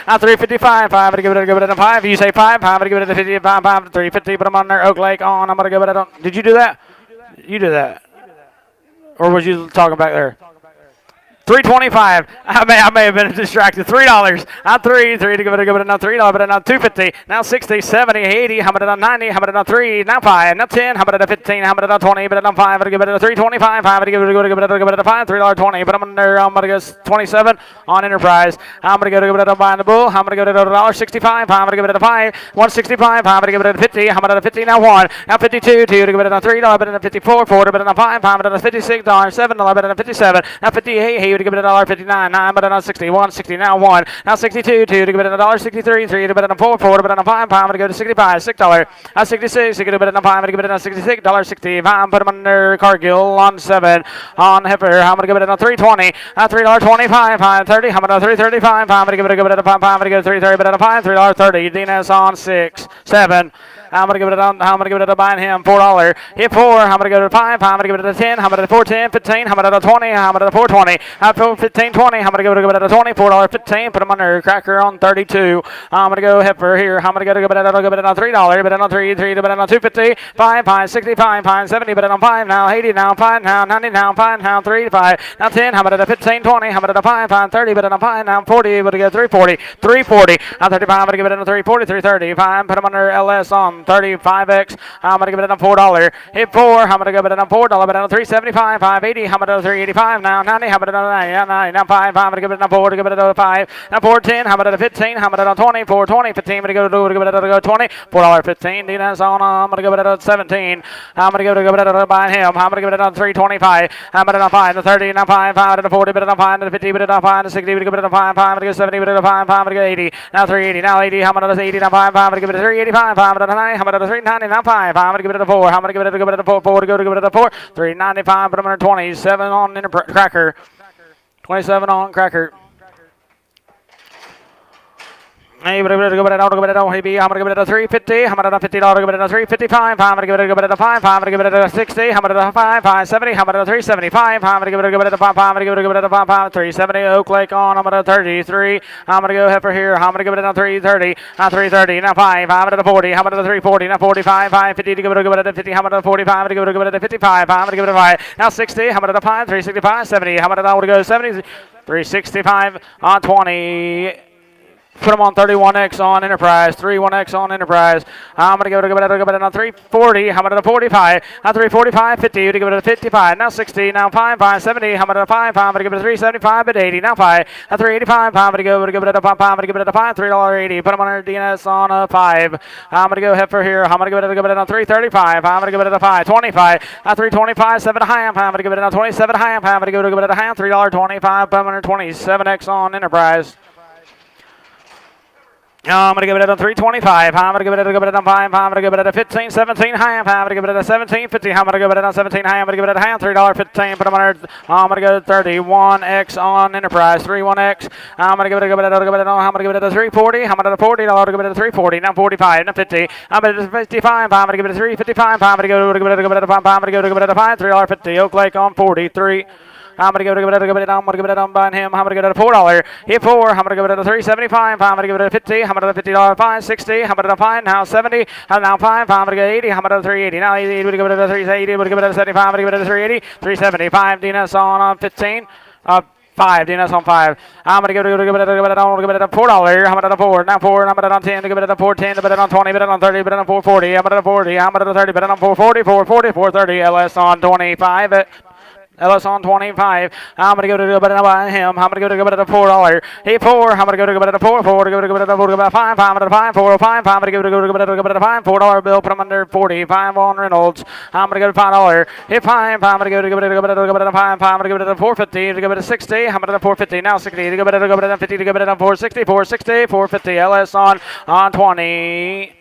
Speaker 1: Now 355. 5 to give it. Give it a 5. You say 5. 5 to give it a 50. 5 350. Put them on there. Oak Lake on. I'm gonna give it. Did you do that? You did that, or was you talking back there? 325. I may have been distracted. $3. On 3 to give it now $3, but now 250. Now 60, 70, 80. How about it on 90? How about it on 3? Now 5. Now 10. How about it on 15? How about it on 20? But it on 5. I'll give it a 325. 5 to give it a 5. $3.20. But I'm gonna guess 27 on Enterprise. I'm gonna go to give it a buying the bull. I'm gonna go to $1.65. I'm gonna give it a 5. 165. I'm gonna give it a 50. How about a 50? Now 1. Now 52. 2 to give it a $3. But it on 54. 4 to bet it on 5. 5 to $56. 7 to bet it on 57. Now 58. Hey, to give it $1.59. 9 but on 61, 60 now 1. Now 62, 2 to give it $1.63, 3 to bet on 4, 4 to bet on 5, 5 to go to 65, $6. Now 66, you get a bet on 5 to give it on $66, $65, put them under Cargill on 7. On Heifer, how many give it on 320, $3.25, 5.30, how about 3.35, 5 to give it a 5, 5 to go to 3.30, but on 5, $3.30, DNS on 6, 7. I'm gonna give it on. I'm gonna give it a buying him $4. Hit 4. I'm gonna give it a 5. I'm gonna give it a 10. I'm gonna give it a 4, 10, 15. I'm gonna give it a 20. I'm gonna give it a 4, 20. I'm 15, 20. I'm gonna give it a 20. $4.15. Put him under cracker on 32. I'm gonna go heifer here. I'm gonna give it on $3. Bet it on 3, 3. Bet it on 250. 5, 5, 65, 5, 70. Bet it on 5 now. 80 now. 5 now. 90 now. 5 now. 3, 5 now. 10. I'm gonna 15, 20. I'm gonna 5, 5, 30. Bet it on 5 now. 40. But to get 340. 340. Now 35. I'm gonna give it on 340. 330. 5. Put him under LS on 35X. I'm gonna give it on $4. Hit 4. I'm gonna give it on $4. Bet it on 375. 580. I'm gonna 385 now. 90. I'm gonna 90 now. 5. I'm gonna give it on 4. Give it on 5. Now 410. I'm gonna 15. I'm gonna 20. 420. 15. I'm gonna give it on 20. $4.15. Dina's on. I'm gonna give it on 17. I'm gonna give it on by him. I'm gonna give it on 325. I'm gonna on 5 to 30. Now 5. 5 to 40. Bet it on 5 to 50. Bet it on 5 to 60. Bet it on 5. 5. I'm gonna give 70. Bet it on 5. 5. I'm gonna get 80. Now 380. Now 80. I'm gonna 80. Now 5. 5. I'm gonna give it a 385. 5. I'm gonna 90. I'm gonna 390. Now 5. 5. I'm gonna give it a 4. I'm gonna give it a 4. 4 to go to give it a 4. 395. But I'm gonna 27 on cracker. 27 on cracker. I'm gonna give it a 350. I'm gonna $50. Give it a 355. I'm gonna give it a 5. I'm gonna give it a 60. I'm gonna 5. 570. I'm gonna 375. I'm gonna give it a 5. I'm gonna give it a 5. 370. Oak Lake on. I'm gonna 33. I'm gonna go heifer here. I'm gonna give it a 330. 330. Now 5. I'm gonna 40. I'm gonna 340. Now 45. 550 to give it a 50. I'm gonna 45 to give it a 55. I'm gonna give it a 5. Now 60. I'm gonna 5. 365. 70. I'm gonna go 70. 365 on 20. Put them on 31X on Enterprise, 31X on Enterprise. I'm going to give it on 340. I'm going to 45. Now 345, 50. To give it a 55. Now 60. Now 5, 5, 70. I'm going to 5, 5. I'm going to give it a 375 at 80. Now 5. Now 385. I'm going to give it a 5. I'm going to give it a 5. $3.80. Put them on DNS on a 5. I'm going to go heifer here. I'm going to give it on 335. I'm going to give it a 5. 25. Now 325, 7 high. I'm going to give it on 27 high. I'm going to give it a high. $3.25. 27X on Enterprise. I'm going to give it a 325. I'm going to give it a 5. I'm going to give it a 15, 17 high. I'm going to give it a 17, 50. I'm going to give it a 17 high. I'm going to give it a high. $3.15. Put them on. I'm going to go 31X on Enterprise. 31X. I'm going to give it a 340. I'm going to $40. Give it a 340. Now 45. Now 50. I'm going to 55. I'm going to give it a 355. I'm going to give it a 5. I'm going to give it a 5. $3.50. Oak Lake on 43. I'm going to give it on buying him. I'm going to give it a $4. Hit 4. I'm going to give it a 375. I'm going to give it a 50. I'm going to $50. 5, 60. I'm going to 5. Now 70. Now 5. I'm going to get 80. I'm going to 380. Now 80. We're going to give it a 380. We're going to give it a 75. I'm going to give it a 380. 375. DNS on 15. 5. DNS on 5. I'm going to give it a $4. I'm going to 4. Now 4. I'm going to on 10. Give it a 410. Give it on 20. Give it on 30. Give it on 440. I'm going to 40. I'm going to 30. Give it on 440. 440. 430. LS on 25. LS on 25. I'm going to go to a bit of him. I'm going to go to a bit of $4. Hey, 4. I'm going to go to a bit of 4. 4 to go to a bit of 5. I'm going to 5. 405. I'm going to go to a bit of $5. $4 bill. Put them under 45 on Reynolds. I'm going to go to $5. Hit 5. I'm going to go to a bit of 5. I'm going to go to 450. To go to 60. I'm going to 450. Now 60. To go to 50. To go to 460. 460. 450. LS on 20.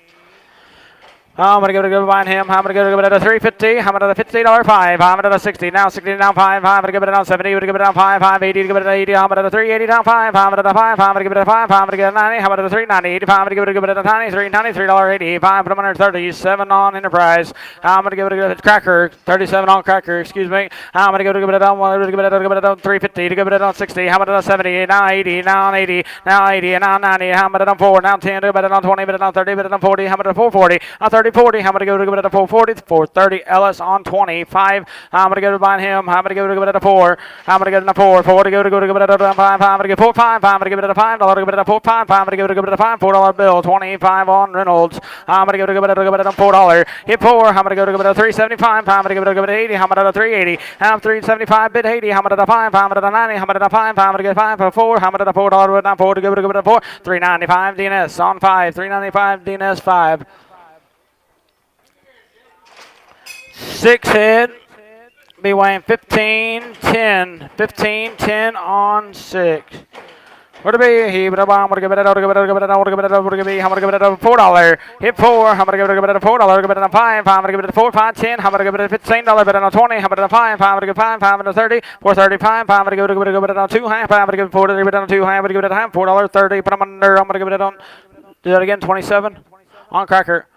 Speaker 1: I'm going to go to buying him. I'm going to go to a 350. I'm going to $50 5. I'm going to 60. Now 60 down 5. I'm going to give it down 70. I'm going to give it down 5. 580 to give it 80. I'm going to 380 down 5. I'm going to 5. I'm going to give it a 5. I'm going to get a 90. I'm going to 390. 85. I'm going to give it a 90. 390. $3.80. 5. Put them under 37 on Enterprise. I'm going to give it a cracker. 37 on cracker. Excuse me. I'm going to give it down. I'm going to give it down 350 to give it down 60. I'm going to 70. Now 80. Now 80. Now 80. Now 90. I'm going to down 4. Now 10. To give it down 20. Give it down 30. Give it down 40. I'm going to 440. Now 30. 40. I'm going to go to it at 440, 430, LS on 25. I'm going to go to buying him. I'm going to go to it at a 4. I'm going to get it at a 4. 4 to go to it at a 5. I'm going to get 4 5. I'm going to give it at a $5. Give it at a 4 5. I'm going to give it at a $4 bill. 25 on Reynolds. I'm going to go to it at a $4. Hit 4. I'm going to go to it at a 375. I'm going to give it at 80. I'm going to 380. I'm 375 bid 80. I'm going to 5. I'm going to 90. I'm going to 5. I'm going to get 5 for 4. I'm going to $4 now 4 to give it at a 4. 395 DNS on 5. 395 DNS 5. 6 head, be weighing 15, 10, 15, 10 on 6. Where to be? He but I'm gonna give it a $4. Hit 4. I'm gonna give it a $4. Give it a 5. I'm gonna give it a 4, 5, 10. I'm gonna give it a $15. Bet on a 20. I'm gonna 5. I'm gonna give 5. 5 and a 30. 435. I'm gonna give it on 2 half. I'm gonna give it 4. Give it on 2 half. I'm gonna give it a half. $4.30. Put them under. I'm gonna give it on. Do that again. 27 on cracker.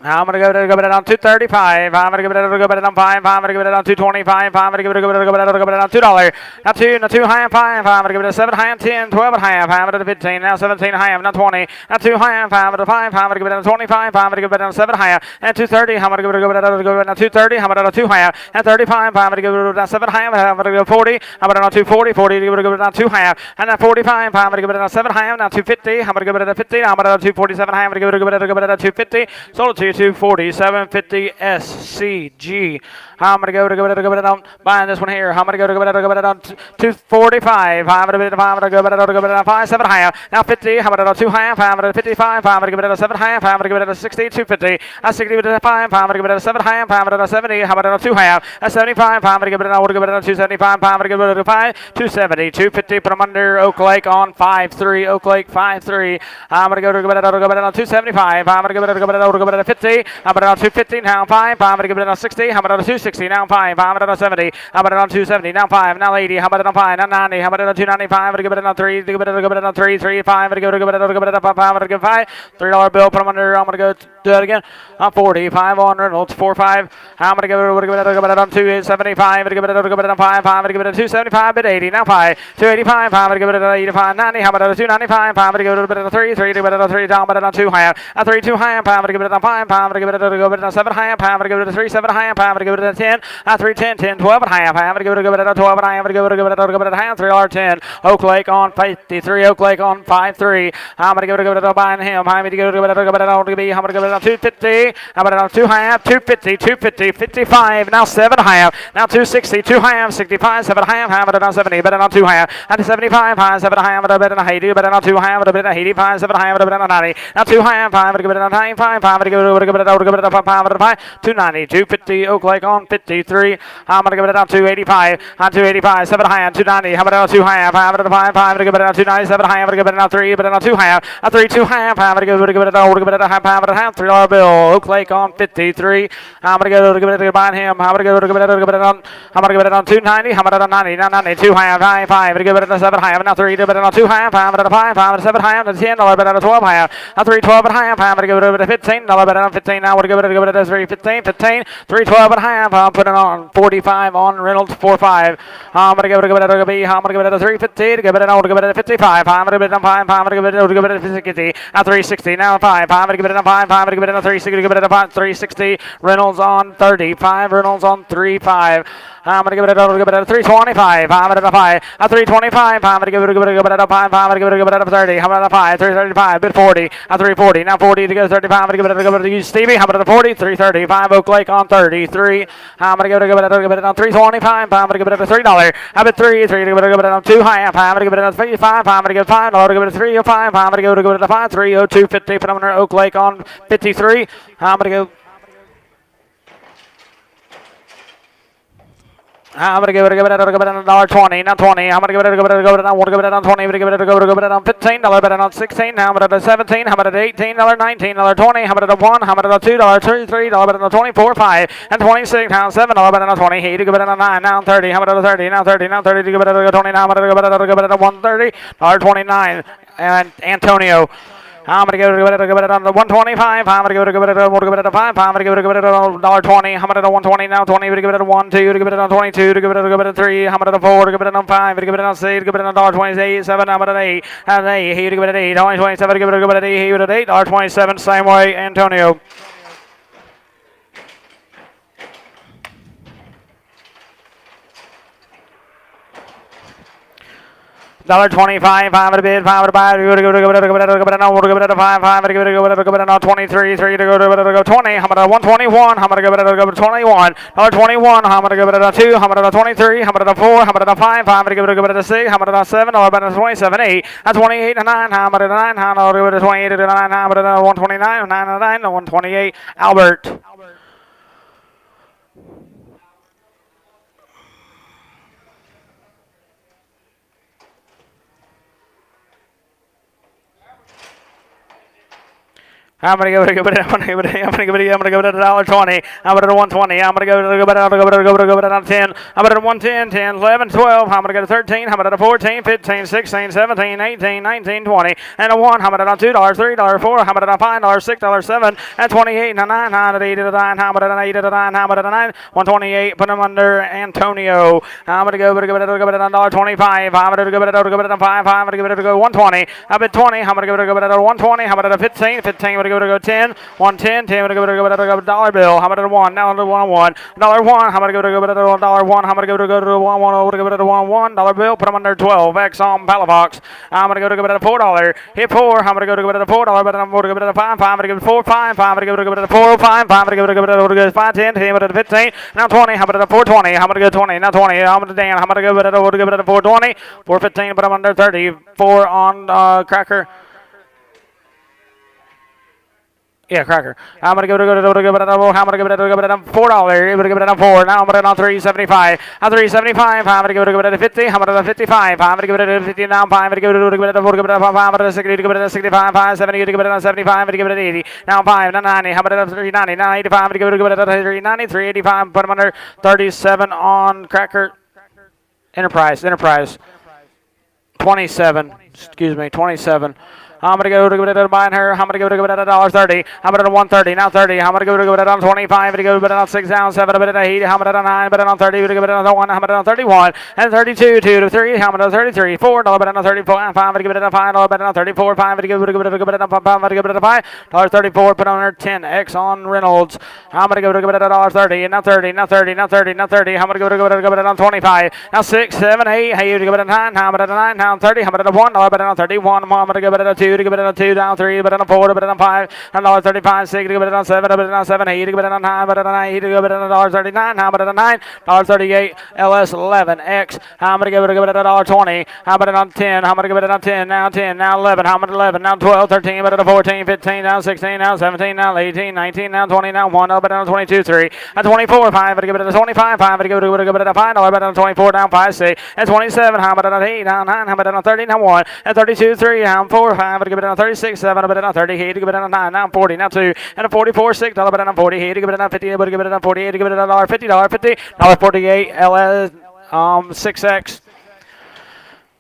Speaker 1: I'm going to go it on 235. I'm going to go it on 5. I'm going to go it on 225. I'm going to go it on $2. Now 2, now 2 high and 5. I'm going to go it 7 high and 10, 12 and half. I'm going to 15. Now 17 high and now 20. Now 2 high and 5. I'm going to 5. I'm going to go it on 25. I'm going to go it on 7 high and 230. I'm going to go it on 230. I'm going to go 2 high and 35. I'm going to go it on 7 high. I'm going to go 40. I'm going to go 240. 40. I'm going to go it on 2 high and now 45. I'm going to go it on 7 high and now 250. I'm going to go it on 50. I'm going to go 247 high. I'm going to go it on 250. Sold to 247. 750 SCG. I'm going to go it on buying this one here. I'm going to go it on 245. I'm going to go it on 5, 7 high. Now 50. I'm going to go 2 high. I'm going to 55. I'm going to go it on 7 high. I'm going to go it on 60, 250. I'm 60 with 5. I'm going to go it on 7 high. I'm going to go it on 70. I'm going to go 2 high. At 75. I'm going to go it on 275. I'm going to go it on 5, 270, 250. Put them under Oak Lake on 5-3. Oak Lake 5-3. I'm going to go it on 275. I'm going to go it on 50. I'm going to on 250 now 5. I'm going to give it on 60. I'm going to 260 now 5. I'm going to 70. I'm going to on 270 now 5. Now 80. I'm going to on 5 now 90. I'm going to on 295. I'm going to give it on 3. Give it on 3. 3 5. I'm going to give it on 5. I'm going to give $5. $3 bill. Put them under. I'm going to go do it again. On 40. 5 on Reynolds. 4 5. I'm going to give it on 275. I'm going to give it on 5. I'm going to give it on 275 at 80. Now 5. 285. I'm going to give it on 85. 90. I'm going to 295. I'm going to give it on 3. 3. Give it on 3 down. But on 2 high. A 3 2 high. I'm going to give it on 5. I'm going to give it on 7 high. I'm going to give it a 3, 7 high. I'm going to give it a 10. 3, 10, 10, 12 and high. I'm going to give it a 12 and high. I'm going to give it a high. $3 10. Oak Lake on 53. Oak Lake on 5-3. I'm going to give it a buying him. I'm going to give it on 250. I'm going to on 2 high. 250. 250. 55. Now 7 high. Now 260. 2 high. 65. 7 high. I'm going to on 70. Better on 2 high. And 75 high. 7 high. I'm going to bet on 80. Better on 2 high. I'm going to bet on 85. 7 high. I'm going to bet on 90. Now 2 high. I'm going to give it on 95. I'm going to give it a 5. 290, 250, Oak Lake on 53. I'm going to give it on 285, on 285, 7 high on 290. How about on 2 high? 5 to 5, 5 to give it on 297 high. I'm going to give it on 3, but on 2 high, on 3, 2 high. I'm going to give it a half, $3 bill. Oak Lake on 53. I'm going to give it behind him. I'm going to give it on 290. How about on 90? Now 90, 2 high, 5, 5 to give it on 7 high. Now 3 to bet on 2 high, 5 to 5, 5 to 7 high, on 10, bet on 12 high. On 3, 12 and high. I'm going to give it a 15. Bet on 15. Now we're going to give it a 3, 15, 15, 3, 12 and a half. I'm putting on 45 on Reynolds 4, 5. I'm going to give it a B. I'm going to give it a 350 to give it an O to give it a 55. I'm going to give it a 5. I'm going to give it a 360. Now 360. Now 5. I'm going to give it a 5. I'm going to give it a 360. Give it a 360. Reynolds on 35. Reynolds on 3, 5. I'm going to give it a 325. I'm going to 5. A 325. I'm going to give it a 5. I'm going to give it a 30. I'm going to 5. 335. Bid 40. A 340. Now 40 to go 35. I'm going to give it to Stevie. I'm going to 40. 335. Oak Lake on 33. I'm going to give it on 325. I'm going to give it a $3. I'm at 3. 3 to give it on 2 high. I'm going to give it on 55. I'm going to give it $5. I'm going to give it a 305. I'm going to give it a 5. 302. 50. Put them under Oak Lake on 53. I'm going to go. I'm going to give it on $1.20, not 20. I'm going to give it on 20. I'm going to give it on 20. I'm going to give it on $15. Bet on 16. I'm going to 17. I'm going to $18, $19, 20. I'm going to 1. I'm going to $2, $3. Bet on 24, 5, and 26. Now $7. Bet on 20. He to give it on 9. Now 30. I'm going to 30. Now 30. Now 30 to give it on 20. Now I'm going to give it on 130. $1.29. And Antonio. I'm going to give it on the 125. I'm going to give it on 5. I'm going to give it on $1.20. I'm going to 120 now. 20 to give it on 1, 2 to give it on 22 to give it on 3. I'm going to 4 to give it on 5 to give it on 6 to give it on $1.28. 7. I'm going to 8. And 8. He to give it an 8. 27 to give it an 8. He would at $8.27. Same way, Antonio. $1.25, 5 to bid, 5 to buy, to go to 5, 5 to give it on 23, 3 to go 20, how about a 121, how about to give it a 21, $1.21, how about to give it a 2, how about a 23, how about a 4, how about a 5, 5 to give it a 6, how about a 7, how about a 27, 8, a 28, a 9, how about a 9, how about to give it a 28, a 9, how about a 129, 9, a 9, a 128, Albert. I'm gonna give it $1.20. I'm gonna give it $1.20. I'm gonna $1.20. I'm gonna go it on 10. I'm gonna 110, 10, 11, 12. I'm gonna go to 13. I'm gonna 14, 15, 16, 17, 18, 19, 20, and a 1. I'm gonna $2, $3, 4. I'm gonna $5, $6, 7, and 28, and a 9, 8, and a 9. I'm gonna 8, and a 9. I'm gonna 9, 128. Put him under Antonio. I'm gonna go it on $1.25. I'm gonna go it on 5. I'm gonna give it go 120. I'm at 20. I'm gonna go it on 120. I'm gonna 15, 15. I'm gonna go 10, 110, 10. I'm gonna go dollar bill. I'm gonna 1. Now I'm gonna $1. $1. I'm gonna go $1. I'm gonna go $1. I'm gonna go $1 bill. Put them under 12. X on Palafox. I'm gonna go $4. Hit 4. I'm gonna go $4. But I'm gonna go 5. I'm gonna go 4, 5. I'm gonna go 4, 5. I'm gonna go 5, 10, 10. I'm gonna 15. Now 20. I'm gonna 420. I'm gonna go 20. Now 20. I'm gonna Dan. I'm gonna go 420. 415. But I'm under 30. 4 on Cracker. Yeah, Cracker. I'm gonna go to I'm gonna give it $4. I'm gonna give it a 4. Now I'm gonna on 375. I'm 375. I'm gonna give it a 50. I'm gonna 55. I'm gonna give it a 50 now. I'm gonna give it a 4. Give it a 5. I'm gonna 60. Give it a 65. 5, 70. Give it a 75. I'm gonna give it an 80. Now 5. Now 90. I'm gonna 390. Now 85. I'm gonna give it a 390. 385. Put them under 37 on Cracker. Enterprise. 27. Excuse me. 27. I'm gonna go to it buying her. I'm gonna go to it at $1.30. I'm gonna 130. Now 30. I'm gonna go to it on 25. I'm gonna go to it on 6 down 7. I'm gonna 8. I'm gonna 9. But on 30. I'm gonna go to it on 1. I'm gonna 31 and 32. 2 to 3. I'm gonna 33. 4. But on 34. 5. I'm gonna give it a 5. But on 34. 5. I'm gonna give it a 5. I'm gonna give it a 5. $34. Put on 10. X on Reynolds. I'm gonna go to it at $1.30. And now 30. Now 30. Now 30. Now 30. I'm gonna go to it on 25. Now 6, 7, 8. Hey, you give it a 9. I'm gonna 9. Now 30. I'm gonna 1. But on 31. I'm gonna give it a 2. To give it a 2 down 3, but on a 4, but on 5, $1.35, 6, but on 7, but on 7, 8, but on 9, but on 9, but on $1.39, how about on 9, $1.38, LS 11, X, how many give it $1.20, how about on 10, how many give it on 10, now 11, how many 11, now 12, 13, but on 14, 15, now 16, now 17, now 18, 19, now 20, now 1, but on 22, 3, at 24, 5, but give it a 25, 5, but give it a 5, but on 24, down 5, 6, and 27, how about on 8, now 9, how about on 30, now 1, and 32, 3, now 4, 5, but give it on 36, 7, but on 30, 8, give it on 9, now 40, now 2, and a 44, 6, but on 40, 8, give it on 50, but give it on 48, give it on $50, $50, $48, LS, 6X.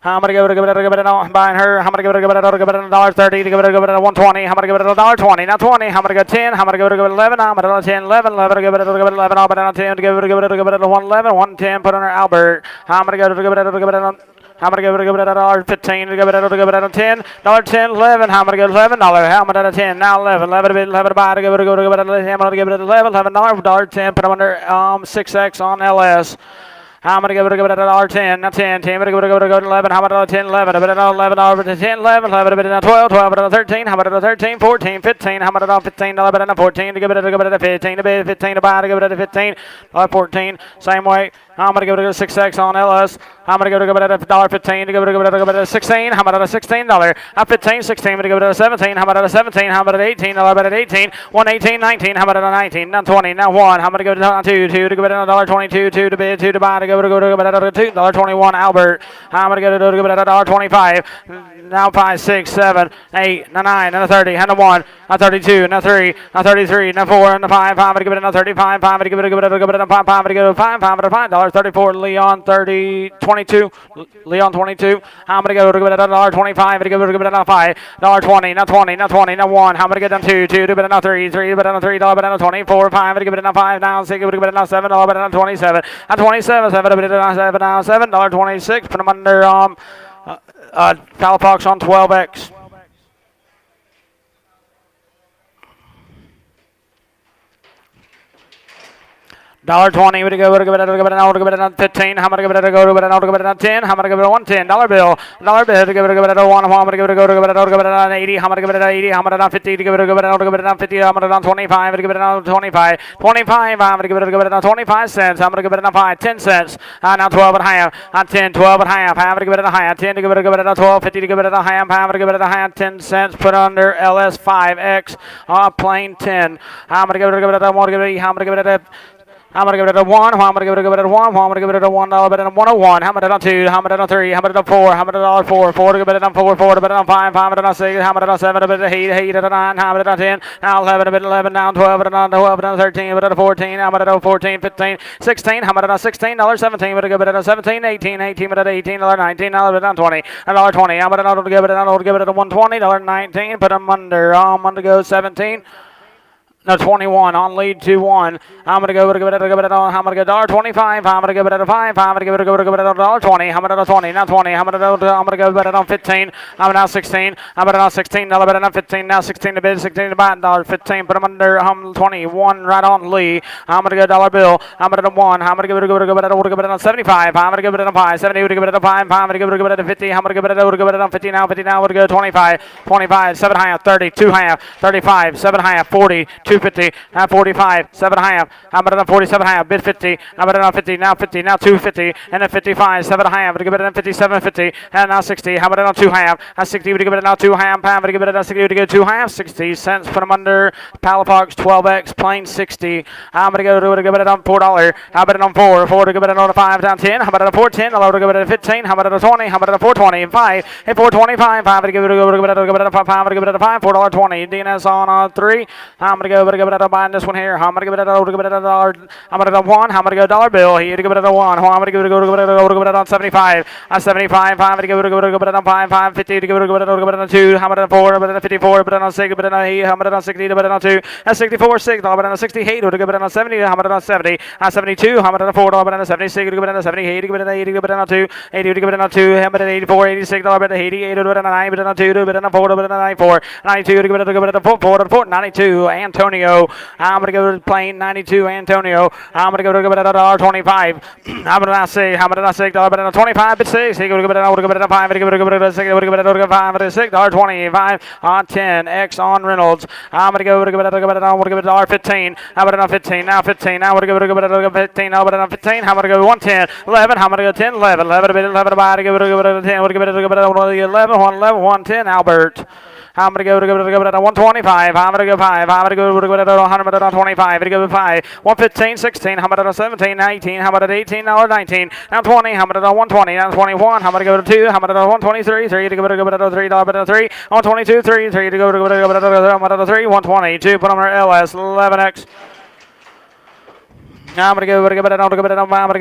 Speaker 1: I'm gonna give it on buying her. I'm gonna give it $1.30 to give it a 120. I'm gonna give it $1.20. Now 20. I'm gonna go 10. I'm gonna give it 11. I'm gonna 10, 11, 11. Give it 11. I'll bet on 10. Give it 111, 110. Put on her Albert. I'm gonna give it on. I'm gonna give it $1.15. Give it on 10. $10, 11. I'm gonna give it $11. I'm gonna 10. Now 11. 11 buy. Give it I'm gonna give it $11. Put them under 6X on LS. I'm going to give it $1.10. Now 10. 10. I'm going to go to 11. How about 10, 11? A bit of 11 over to 10, 11. 11 a bit of 12. 12 a bit of 13. How about 13? 14, 15. How about $15? A bit of 14. To give it a 15. A bit of 15 to buy. To give it a 15. 14. Same way. I'm going to give it a 6X on LS. I'm going to give it a $1.15 to give it a 16. How about a $16? A 15, 16. I'm going to give it a 17. How about a 17? How about an 18? How about an 18? 118, 19. How about a 19? Now 20. Now 1. I'm going to go to 2. 2 to give it a $1.22. 2 to bid. 2 to buy. To give it a $2.21. Albert. I'm going to give it a $1.25. Now 5, 6, 7, 8, now 9, now 30, now 1, now 32, now 3, now 33, now 4, now 5. I'm going to give it a 35. 5 to give it a 5. 5 to give it a 5. $5.34. Leon 22. Leon 22. I'm going to go to give it a $1.25. To give it a 5. $1.20. Now 20. Now 20. Now 1. I'm going to get down 2. 2 to give it a 3. 3 but on $3. But on 24. 5 to give it a 5. Now 6. Give it a 7. But on 27. Now 27. 7 to give it a 7. Now $7.26. Put them under Palafox on 12X. $1.20. Would go to give it a 15. How much give it a go to give it a 10? How much give it a 110? $1 bill. $1 bill to give it a 1. How much give it a go to give it an 80? How much give it a 80? How much a 50 to give it a 50? How much a 25 to give it a 25? 25. How much give it a 25 cents? How much give it a 5? 10 cents. Now 12 and a half. 10, 12 and a half. How much give it a half? 10 to give it a 12. 50 to give it a half. How much give it a half? 10 cents. Put under LS5X. Plain 10. How much give it a 1? How much give it a I'm gonna give it a one. I'm gonna give it a one. I'm gonna give it a $1 bet on 101. I'm gonna on two. I'm gonna on three. I'm gonna on four. I'm gonna on four. Four to give it on four. Four to bet on five. Five to on six. I'm gonna on seven. A bit of eight. Eight to nine. I'm gonna on 10. Now 11. A bit 11. Now 12. And on 12. And on 13. A bit of 14. I'm gonna on 14. 15. 16. I'm gonna on $16. 17. But a bit of 17. 18. 18. But $18. 19. $19 on 20. $20. I'm gonna give it. I'm gonna give it a $120. 19. Put them under. I'm gonna go 17. No, 21 on lead 2-1. I'm gonna go. I'm gonna go $1.25. I'm gonna give it a 5. I'm gonna give it a $1.20. I'm gonna go 20. Now 20. I'm gonna go bet it on 15. I'm now 16. I'm gonna on $16. Bet it on 15. Now 16 to bid. 16 to buy. $15. Put them under. 21 right on Lee. I'm gonna go dollar bill. I'm gonna do 1. I'm gonna give it on 75. I'm gonna give it on 5. 70. I'm gonna give it on 5. I'm gonna give it on 50. I'm gonna give it on 50 now. 50 now. I'm gonna go 25. 25. 7 half. 30. 2 half. 35. 7 half. 40. 250, now 45, 7 half. I'm at 47 half, bid 50. I'm at 50, now 50, now 250, and then 55, 7 half. I'm going to give it on 57, 50, and now 60. I'm at 2 half. Now 60, we're going to give it now 2 half. I'm going to give it on 60, we're going to go 2 half, 60 cents. Put them under Palafox 12X, plain 60. I'm going to give it on $4. I'm at on 4, 4 to give it on 5, down 10. I'm at 410, I'm going to give it on 15. I'm at 20, I'm at 420, 5, and 425. I'm going to give it on 5, I'm going to give it on 5, $4.20. DNS on 3. I'm going to give it a buying this one here. I'm gonna give it a $1. I'm gonna go 1. I'm gonna go dollar bill. Here to give it a 1. I'm gonna give it on 75. On 75. I'm gonna give it on 5. 550 to give it on 2. I'm gonna 4. But on 54. But on 6. But on 8. I'm gonna on 60. But on 2. At 64. 6. But on 68. To give it on 70. I'm gonna on 70. On 72. I'm gonna 4. But on 76. To give it on 78. To give it on 80. To give it on 2. 80 to give it on 2. I'm at 84. 86. But on 88. To give it on 9. But on 2. To give it on 4. But on 94. 92 to give it on 4. 92. Antonio. I'm going to go to plane 92 Antonio. I'm going to go to $1.25. I'm going to say, how much did I say? 25 but 6. He going to go to 5. He going to go to 6. He going to go to 5 but 6. $25 on 10. X on Reynolds. I'm going to go to $1.15. I'm going to 15. Now 15. Now we're going to go 15. Now we're 15. I'm going to go 110. 11. I'm going to go 10. 11. 11 to buy. To go to 10. We're going to go 11. 110. Albert. I'm going to go to 125. I'm going to go 5. I'm going to go to 125. I'm going to go 5. 115, 16. I'm going to 17, 19. I'm going to 18, now 19. Now 20. I'm going to 120. Now 21. I'm going to go to 2. I'm going to 123. 3 to go to $3. $3. 122. 3. 3 to go to 3. 122. Put on our LS 11X. Now I'm going to give it a $4. I'm going to give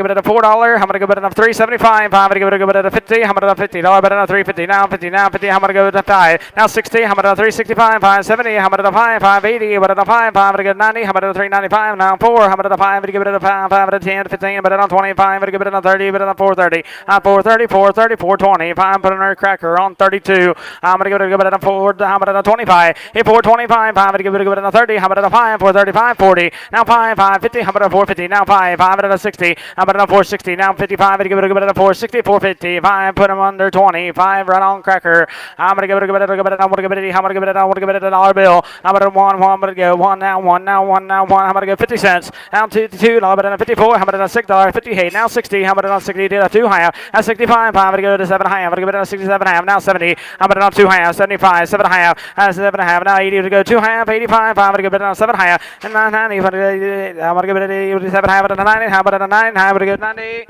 Speaker 1: it a $4. I'm going to give it a $3.75. I'm going to give it a $50. I'm going to $50. Bet on $3.50. Now 50. Now 50. I'm going to go to 5. Now 60. I'm going to $3.65. $5.70. I'm going to 5. $5.80. But on 5. I'm going to get 90. I'm going to $3.95. Now 4. I'm going to 5. I'm going to give it a 5. 5 to 10. 15. But on 25. I'm going to give it a 30. But on 4.30. 4.30. 4.30. 4.20. 5. Put on cracker on 32. I'm going to give it a 4. I'm going to 25. 4.25. I'm going to give it a 30. I'm going to 5. 4.35. 40. Now 5. 5.50. I'm going to 4.50. Now 5. 5 at a 60. I'm at a 460. Now 55. I'm going to give it a 460. 450. 5. Put him under 20. 5 right on cracker. I'm going to give it a $1 bill. I'm going to 1. I'm going to go 1 now. 1 now. 1 now. 1. I'm going to go 50 cents. Now 2. I'm going to 54. I'm going to $6. 58. Now 60. I'm going to 60 to 2 half. Now 65. I'm going to go to 7 half. I'm going to give it a 67 half. Now 70. I'm going to 2 half. 75. 7 half. 7 half. Now 80 to go 2 half. 85. I'm going to give it a 7 half. And 90. I'm going to give it a 7 half. 90, how about a 9? How about a good 90?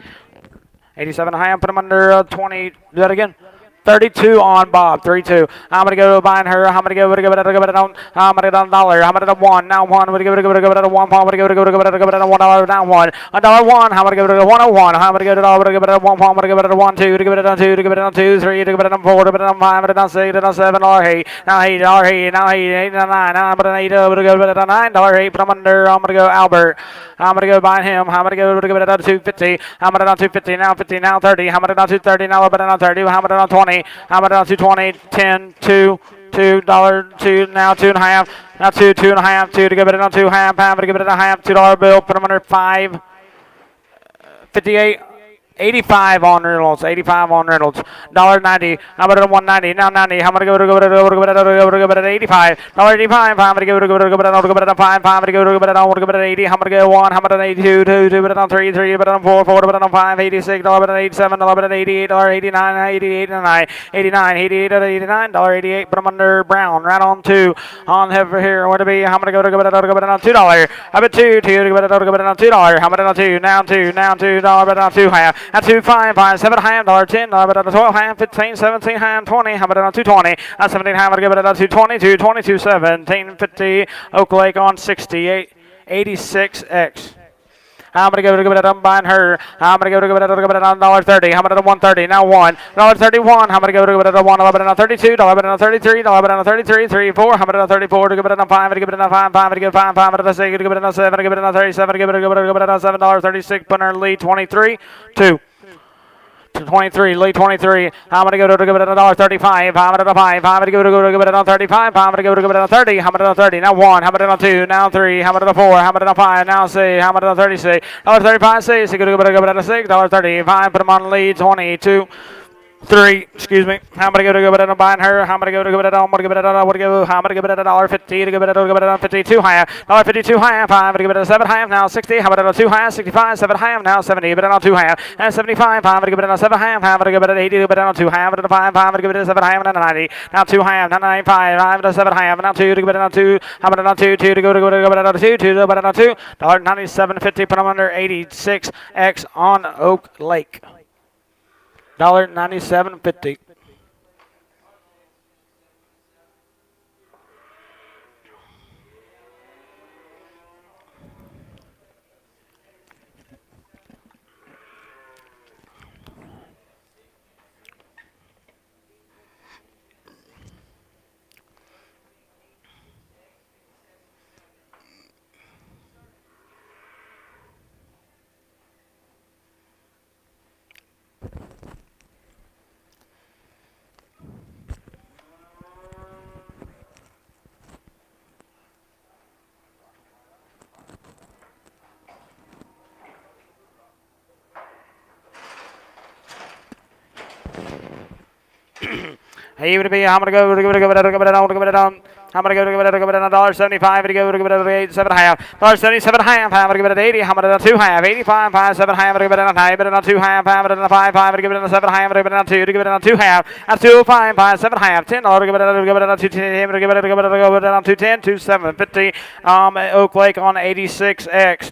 Speaker 1: 87 high, put him under 20. Do that again. 32 on Bob. 32. I'm gonna go buying her. I'm gonna go give it on. I'm gonna go $1. I'm gonna go 1. Now 1. I'm gonna give it a 1. I'm gonna give it a $1 down 1. $1. I'm gonna give it a 101. I'm gonna give it a give it a 1. I'm gonna give it a 1 2 to give it on 2 to give it on 2 3 to give it on 4 to give it on 5 to 6 to 7 $8. Now $8. Now $8 to 9. Now I'm gonna $8 to give it a $9. But I'm under. I'm gonna go Albert. I'm gonna go buying him. I'm gonna go give it a 250. I'm gonna on 250 now 50 now 30. I'm gonna on 230 now. But on 30. I'm gonna on 20. I'm gonna on 220 10 $2 2 now 2.5 now 2.5 2 to give it on 2 half. I'm gonna give it a half $2 bill. Put them under 5 58 85 on Reynolds. 85 on Reynolds. $1.90. How about it at 190? Now 90. How about it go at 85? $1.85. How about it go at 5? How about it go at 80? How about it go 1? How about it 82? 2 but on 3 3 but on 4 4 but on 5 86 $1 at 87 $1 at 88 $89 88 $89 88 $89 $88 but I'm under Brown right on 2 on here where to be how many go at $2 how about 2 2 go at $2 how about it on 2 now 2 now $2 but on 2 half at 2 5 5 7 half $10 but on 12 half 15 17 half 20 how about it on 220 at 17 half give it on 220 222 17 50 Oak Lake on 68 86X. I'm gonna give it a behind her. I'm gonna give it a $1.30. How about a 130? Now $1.31. I'm gonna give it a $1.32. $33. $33. 34. How about a 34? To give it a 5. To give it a 5. 5. To give it 5. 5. To give it a 7. To give it a 37. Give it a $7.36. Punter lead 23. 2. 23, lead 23. I'm gonna go to give it $1.35. I'm gonna 5. I'm gonna give it a 35. I'm gonna give it a 30. How about a 30? Now 1. How about a 2? Now 3. How about a 4? How about a 5? Now 6. How about a 36? $35. 6. You're gonna give it a $6.35. Put them on lead 22. 3, excuse me. How am I going to give it a buying her? How am I going to give it a I'm going to give it a how am I going to give it a $1.50 to give it a 52 high. $1.52 high. I'm going to give it a 7 high now 60. How about a 2 high? 65, 7 high now 70, but on 2 high. And 75, I'm going to give it a 7 high. I'm going to give it a 80, but on 2 high. I'm going to 5, I'm going to give it a 7 high and a 90. Now 2 high, now 95, I'm going to 7 high. Now 2 to give it a 2. How about a 2, 2 to go to give it a 2, 2 to but on 2. $97.50, put them under 86X on Oak Lake. $97.50. Hey, would be I'm gonna go to give it on. I'm gonna go to give it a $1.75 to go to give it a 7 half. $1.77 half. I'm gonna give it an 80. I'm gonna 2 half. 85 5 7 half. I'm gonna give it a 9. But a 2 half. I'm gonna 5 5 to give it a 7 half. I'm gonna give it a 2 to give it a 2 half. At 205 5 7 half. $10 to give it a 210. To give it a 210 2.750. Oak Lake on 86X.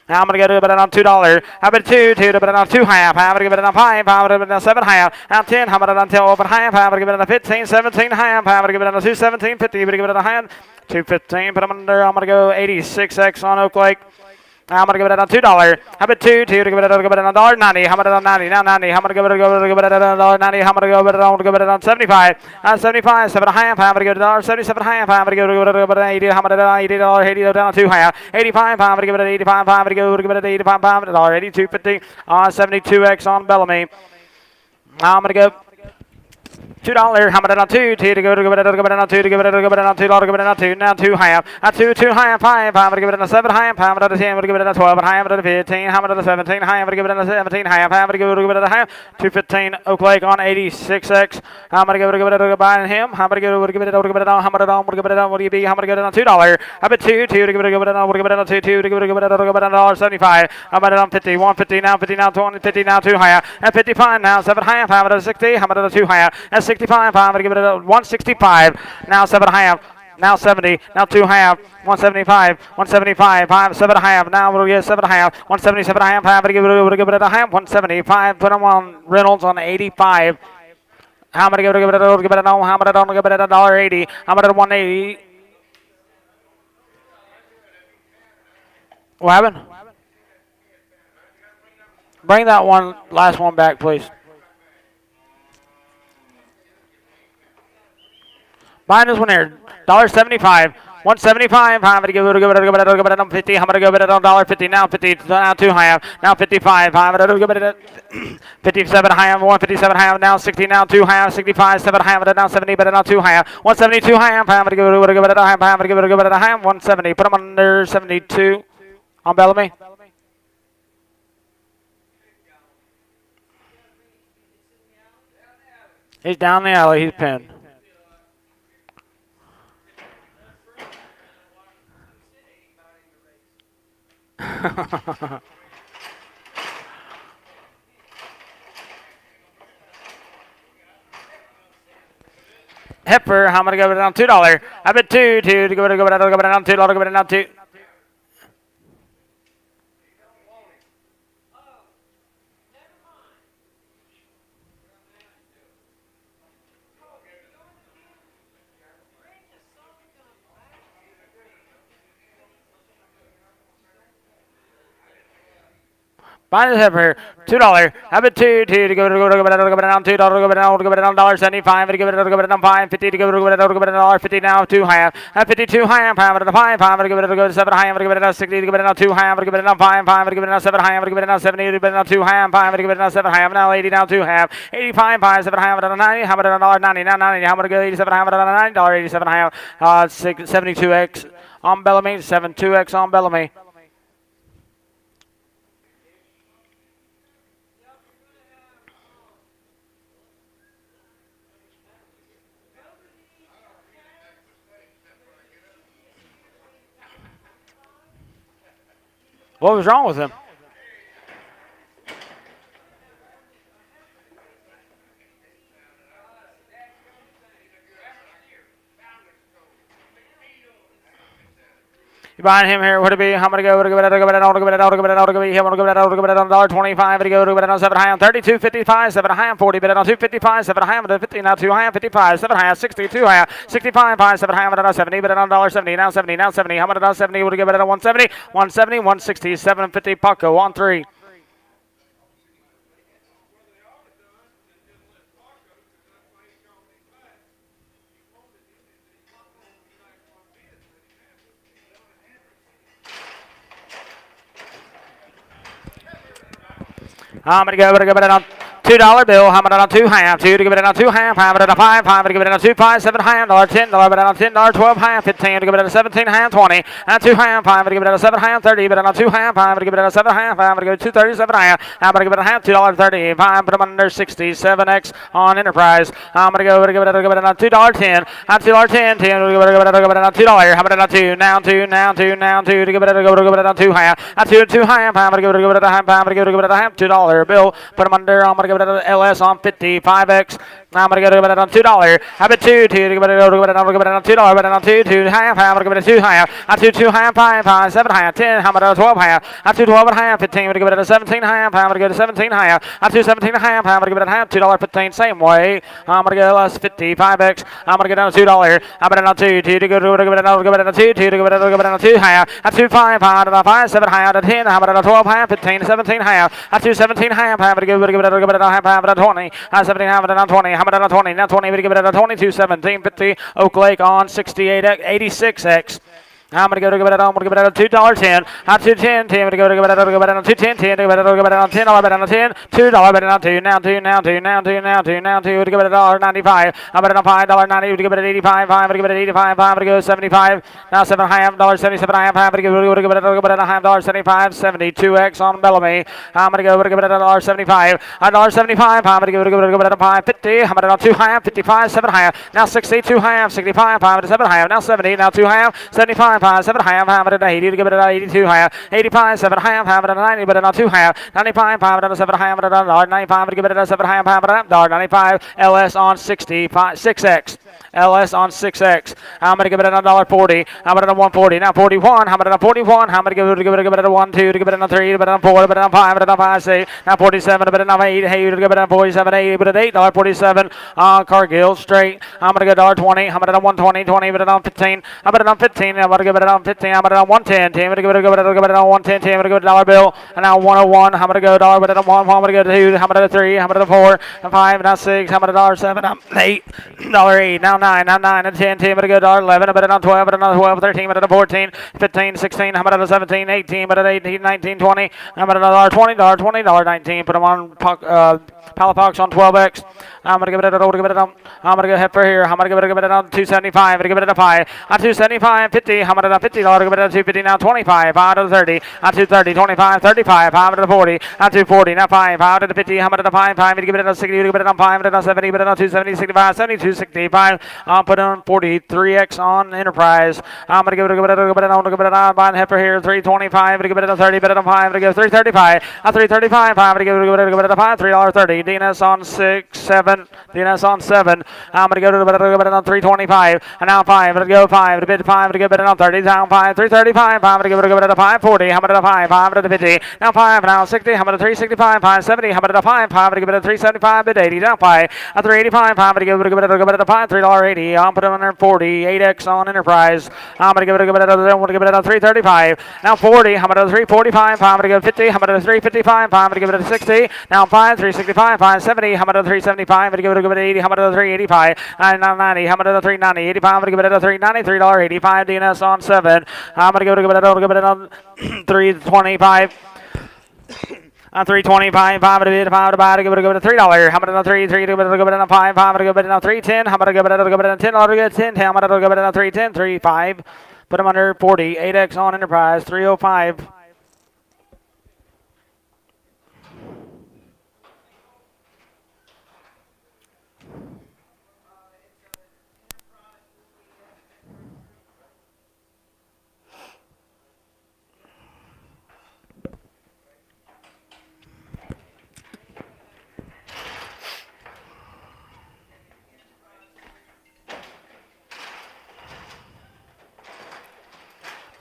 Speaker 1: Now I'm going to go to it on $2. How about 2? 2 to it on 2 half. I'm going to give it on 5. I'm going to give it on 7 half. Now 10. How about it on 10 open half? I'm going to give it on 15. 17 half. I'm going to give it on 2. 17. 50. I'm going to give it on a half. 215. Put them under. I'm going to go 86X on Oak Lake. I'm going to give it on $2. How about 2? 2 to give it on $1.90. How about it on 90? Now 90. How about to give it on $1.90? How about to give it on 75? 75. 7 half. How about to give it on 77 half? How about to give it on 80? How about it on $80? 80 down 2 half. 85. How about to give it at 85? How about to give it at 85? $82.50 on 72X on Bellamy. I'm going to go $2. How about it on 2? 2 to go to give it on 2 to give it on $2 to give it on 2. Now 2 half. At 2 half. 5. I'm gonna give it on 7 half. I'm gonna 10. I'm gonna give it on 12. I'm gonna 15. I'm gonna 17. I'm gonna give it on 17 half. I'm gonna give it on a half. 215 Oak Lake on 86X. I'm gonna give it a buy him. I'm gonna give it on. I'm gonna give it on. What do you be? I'm gonna get it on $2. How about 2? 2 to give it on. I'm gonna give it on 2. 2 to give it on $1.75. How about it on 50? 150 now. 50 now. 20. 50 now. 2 higher. At 55 now. 7 half. How about 60? How about 2 higher? At 65. I'm gonna give it a 165. Now 7 half. Now 70. Now 2 half. 175. 175. 5. 7 half. Now we'll get 7 half. 177 half. I'm gonna give it a half. 175. Put them on Reynolds on 85. How many give it a no? How many don't give it a $1.80? How many 180? What happened? Bring that one last one back, please. Buying this one here, $1.75. 175. I'm gonna give it on 50. I'm gonna give it on $1.50 now. 50 now 2 half. Now 55. I'm gonna give it at 57 half. 157 half. Now 60 now 2 half. 65 7 half. Now 70 but now 2 half. 172 half. I'm gonna give it a half. I'm gonna give it a half. 170. Put them under 72 on Bellamy. He's down the alley. He's pinned. Heifer, I'm gonna go down $2. I bet two to go down $2, go down two. Find the heifer, $2. I bet two to go down $2, go down $1.75, to give it go down $5.50 to go down $1.50 now, 2 half. At 52 half, $5 to 5, to give it go 7 half, to give it down 60, to give it down 2 half, to give it down 5, to give it down 7 half, to give it down 70, to give it down 2 half, 5, to give it down 7 half, now 80 down 2 half, 85, 5, 7 half, to 90, how about $1.90, now 90, how about to go 87 half, to $9, 87 half, 72x on Bellamy, 72x on Bellamy. What was wrong with him? You buying him here? Would it be? How many go? Go $1.25. To go to 7 high on 32, 55, 7 high on 40, but on 255, 7 high on 50, now 2 high on 55, 7 high on 60, 2 high on 65, 5, 7 high on 70, but on $1.70, now 70, now 70. How much on 70? Would it give it on 170, 170, 160, 750. Paco on 3. I'm going to go it on $2 bill. How about on 2 half? 2 to give it on 2 half. How about on 5? 5 to give it on 2 5, 7 half. $10, but on $10, 12 half. 15 to give it on 17 half. 20 and 2 half. 5 to give it on 7 half. 30, but on 2 half. 5 to give it on 7 half. 5 to give it 237 half. I'm going to give it a half. $2.30. 5 put them under 67x on Enterprise. I'm going to go give it on $2.10. On $2.10. 10 to give it on $2. How about on 2? Now 2. Now 2. Now 2 to give it on 2 half. On 2 half. 5 to give it a half. 5 to give it a half. $2 bill. Put them under. I'm going to give it an LS on 55x. Now I'm going to go to it on $2. How about 2? 2 to give it on $2, but on 2, 2 half. I'm going to give it a 2 half. On 2 half, 5, 5, 7 half, 10. How about a 12 half? On 2 12 and a half, 15. I'm going to give it a 17 half. I'm going to go to 17 half. On 2 17 and a half, I'm going to give it a half. $2.15, same way. I'm going to go less 55x. I'm going to go down to $2. I'm going to go 2 to go to give it on 2 to give it on 2 half. On 2 5, 5, 7 half, 10. How about a 12 half, 15, 17 half. On 2 17 half, I'm going to give it a half, 20. On 17 half, on 20. How about on 20? Now 20, we give it a 22, 17, 50. Oak Lake on 68, 86x. I'm going to go to give it on. I'm going to give it on $2.10. On 2.10, 10. I'm going to go to give it on. Give it on 2.10, 10. Give it on $10. Bet on 10. $2. Bet on 2. Now 2. Now 2. Now 2. Now 2. Now 2. To give it $1.95. I'm bet on $5.90. To give it 85. 5. To give it 85. 5. To go 75. Now 7 half. $77 half. 5. To give it a half. $1.75. 72x on Bellamy. I'm going to go to give it $1.75. $1.75. I'm going to give it a $5.50. I'm bet on 2 half. 55. 7 half. Now 62 half. 65. 5 to 7 half. Now 70. Now 2 half. 75. 7 half, 80 to give it an 82 half, 85, 7 half, 90, but not 2 half, 95, 5 7 half, $95 to give it a 7 half, $95, LS on 65, 6x. LS on 6x. I'm going to give it a $1.40. I'm going to 140. Now 41. I'm going to 41. I'm going to give it a 1, 2, to give it a 3, to give it a 4, to give it a 5, to give it a 5, 6. Now 47. To give it a 8. Hey, to give it a 47, 8, but at $8.47 on Cargill straight. I'm going to go $1.20. I'm going to 120, 20, but on 15. I'm going to 15. I'm going to give it on 15. I'm going to 110. 10. I'm going to give it on 110. 10. I'm going to go $1 bill. And now 101. I'm going to go $1, but at 1. I'm going to go 2. I'm going to 3. I'm going to 4. And 5. Now 6. I'm going to $7. I'm 8. $8. now 9, now 9, and 10, 10, but a good $11, but it on 12, but it on 12, 13, but it on 14, 15, 16, how about it 17, 18, but it 18, 19, 20, how about it $20, $20, 19, put them on Palafox on 12X. I'm gonna give it a roll to give it on. I'm gonna go heifer here. I'm gonna give it on 275. I'm gonna give it a 5. On 275, 50. I'm gonna $50. Give it a 250 now 25. 5 to 30. On 230, 25, 35. 5 to 40. On 240 now 5. 5 to the 50. I'm gonna 5. 5 to give it a 60. Give it on 5. Give it on 70. Give it on 270, 65, 72, 65. I'll put on 43X on Enterprise. I'm gonna give it on buying heifer here. 325. Give it a 30. Give it on 5. I'm gonna give 335. On 335. 5 to give it a 5. $3.30. DNS on 6, 7. DNS on 7. I'm going to go to the on 325. And now 5. I'm going to go 5. To bid 5. To give it on 30. Down 5. 335. 5 to give it a 540. How about a 5? 5 to the 50. Now 5. Now 60. How about a 365? 570. How about a 5? 5 to give it a 375. Bid 80. Down 5. A 385. 5 to give it a 5. $3.80. I'll put it on there 40. 8X on Enterprise. I'm going to give it a 335. Now 40. How about a 345? 5 to give it 50. How about a 355? 5 to give it a 60. Now 5. 365. 570. How about a 375? Give it a 80. How about a 385? 90. How about a 390? 85. I'm gonna give it a 390. $3.85. DNS on 7. I'm gonna give it on 325. On 325, 5 to bid, 5 to buy, to give it a $3. How about a 3, 3 to give it a 5, 5 to give it a 310. How about to give it a $10 to get 10? How about to give it a 310, 35. Put them under 40. 8X on Enterprise, 305.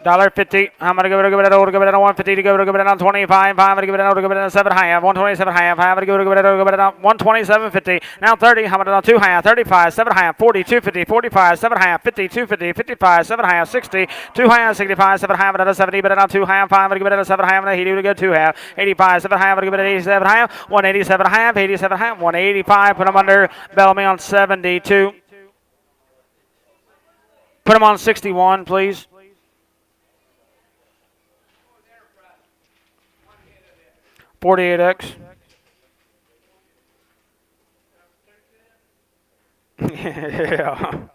Speaker 1: $1.50. I'm gonna give it a 150 to give it on 25. I'm gonna give it a 7 half, 127 half. I'm gonna give it a 127.50. Now 30. I'm gonna 2 half, 35, 7 half, 40, 250, 45, 7 half, 50, 250, 55, 7 half, 60, 2 half, 65, 7 half, another 70, but not 2 half. I'm gonna give it a 7 half, and he do to go 2 half, 85, 7 half. I'm gonna give it 87 half, 187 half, 87 half, 185. Put them under Bellamy on 72. Put them on 61, please. $48X. Yeah.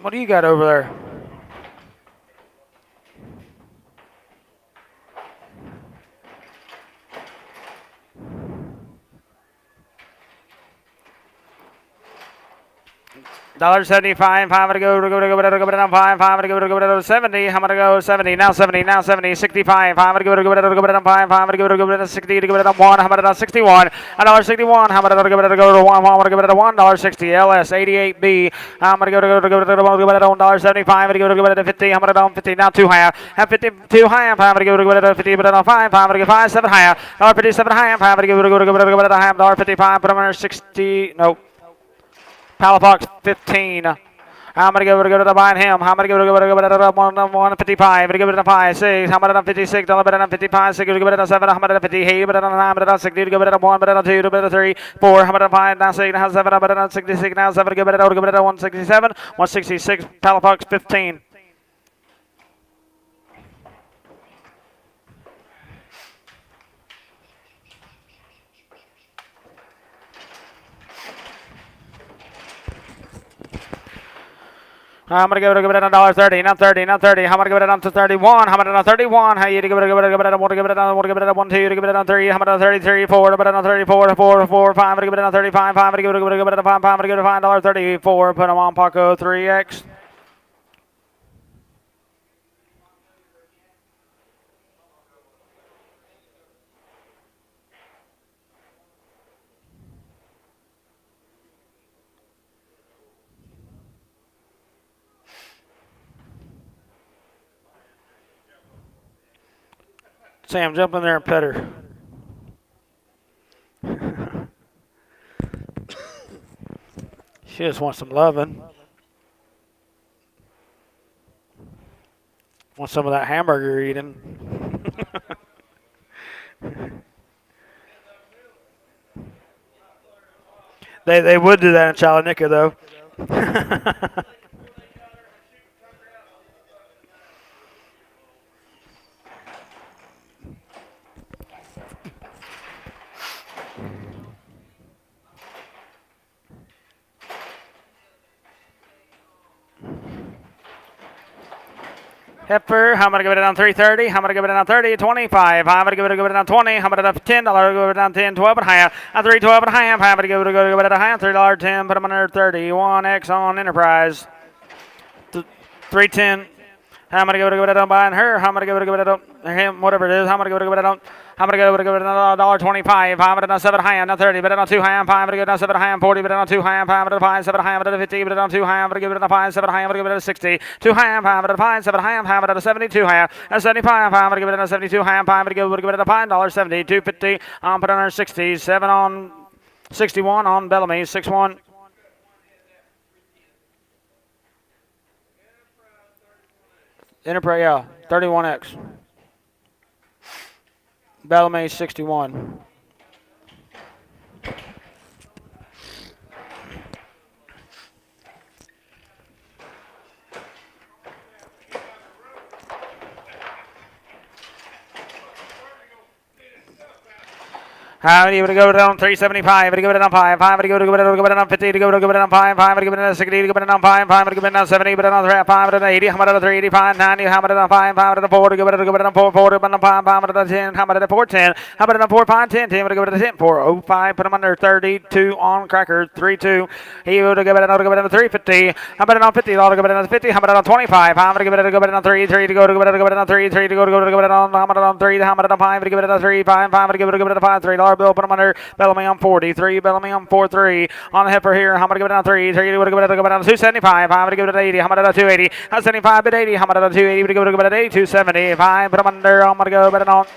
Speaker 1: What do you got over there? $1.75. I'm gonna go down 5. I'm gonna go 70. I'm gonna go 70. Now 70. Now 70. 65. I'm gonna go down 5. I'm gonna go 60. To go down 1. I'm gonna 61. $1.61. I'm gonna go to 1. I'm gonna give it a $1.60. LS 88B. I'm gonna go $1.75. I'm gonna go to 50. I'm gonna down 50. Now 2 half. Have 52 half. I'm gonna go to 50. But on 5. I'm gonna go 5 7 half. $1.57 half. I'm gonna go to half. $1.55. Put them under 60. Nope. Palafox 15. I'm going to go to the behind him. I'm going to go to 155. I'm going to give it a 5, 6. I'm going to 56. I'm going to 55. 6. I'm going to 7. I'm going to 50. 8. I'm going to 9. I'm going to 6. I'm going to 1. I'm going to 2. I'm going to 3. 4. I'm going to 5. Now 6. Now 7. I'm going to 66. Now 7. I'm going to 167. 166. Palafox 15. I'm gonna give it a $1.30, not 30, not 30. I'm gonna give it on to 31. I'm gonna 31. How you to give it a want to give it on, want to give it a 1, 2, to give it on 3. I'm gonna 33, 4, to give it on 34, 4, 4, 5. I'm gonna give it on 35, 5. I'm gonna give it a 5, 5. I'm gonna give it a $5.34. Put them on Paco 3X. Sam, jump in there and pet her. She just wants some loving. Want some of that hamburger you're eating. They would do that in Chalanika, though. Heifer, I'm going to give it on 330. I'm going to give it on 30, 25. I'm going to give it on 20. I'm going to give it $10. Give it on 10, 12 and a half. On 3, 12 and a half. I'm going to give it a half. $3.10. Put them under 30. 1X on Enterprise. 310. I'm going to give it on buying her. I'm going to give it on him, whatever it is. I'm going to give it on. I'm going to give it $1.25. I'm going to 7 high, not 30, but on 2 high. I'm going to give it on 7 high, 40, but on 2 high. I'm going to 5, 7 high, but on 50, but on 2 high. I'm going to give it on 5, 7 high. I'm going to give it on 60. 2 high, I'm going to 5, 7 high. I'm going to 72 high. 75, I'm going to give it on 72 high. I'm going to give it a $5.70. 250. I'm put on 60. 7 on 61 on Bellamy. 6-1. Enterprise, yeah, 31X. Bellamy 61. How do you go down 375? To give it on 5. 5 to go it on 50. To go it on 5. 5 to give it on 60. To give it on 5. 5 to give it on 70. But on 5 to 80. How about 385? 90. How about on 5? 5 to 4. To give it on 4. 4 to 5. 5 to 10. How about 410? How about on 4 5 10? 10 to give it a 10. 405. Put them under 32 on Cracker. 32. He would give it on 350. How about on 50? To give it on 50. How about on 25? How about give it on 3. 3 to go to give it on 3. 3 to go to give it on. How about on 3? How about on 5? To give it on 3. 5 5 to give it a 5. $3 bill. Put them under Bellamy on 43. Bellamy on 4-3. On the heifer here. How about give it on 3? 3 to give it on 275. How about give it at 80? How about 280? 75 at 80. How about 280? To give it at 80. 275. Put them under. I'm gonna go bet it on.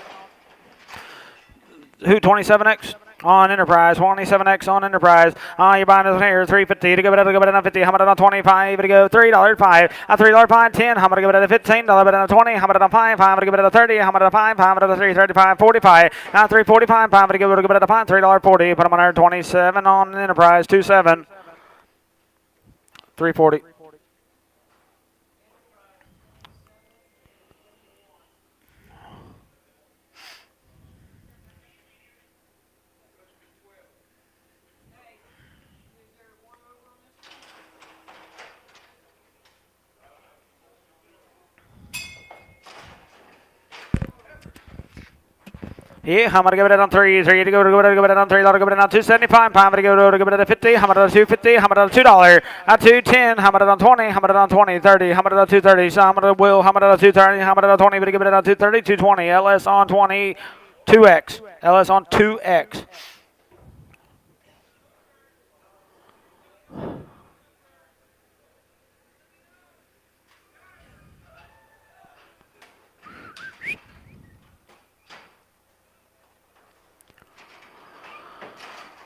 Speaker 1: Who 27X? On Enterprise, 27X on Enterprise. You're buying this one here, 350 to give it on 50. How about on 25 to go $3.05. A $3.05, 10. How about to give it at $15? Bet on 20. How about on 5? 5 to give it at 30. How about on 5? 5 to 335, 45. Now 345. 5 to give it at a $5. $3.40. Put them on there, 27 on Enterprise, 27. 340. Yeah, I'm going to give it on 3. 3 to go to give it on 3. I'll give it on 275. I'm going to give it at 50. I'm going to 250. I'm going to $2. At 210. I'm going to on 20. I'm going to on 20. 30. I'm going to 230. So I'm going to Will. I'm going to 230. I'm going to 20. But give it on 230. 220. LS on 20. 2X. LS on 2X.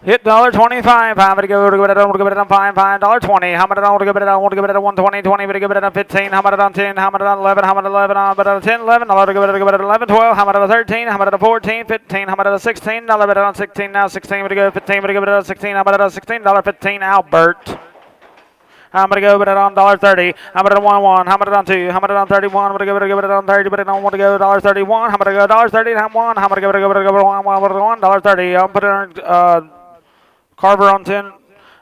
Speaker 1: Hit $1.25. I'm gonna go to give it on 5, $5.20. How much I want to give it on? I want to give it at 120, 20, but give it on 15. How much on 10? How much on 11? How much 11 on? But on 10, 11. I want to give it at 11, 12. How much on 13? How much on 14, 15? How much on 16? $1 bet on 16. Now 16. But go 15. But give it on 16. How much on 16? $1.15. Albert. I'm going to go with it on $1.30. I'm going to 1-1. How much on 2? How much on 31? I'm going to give it on 30, but I don't want to go $1.31. How much go $1.30? I'm 1. How much give it $1.30. I'm putting Carver on 10.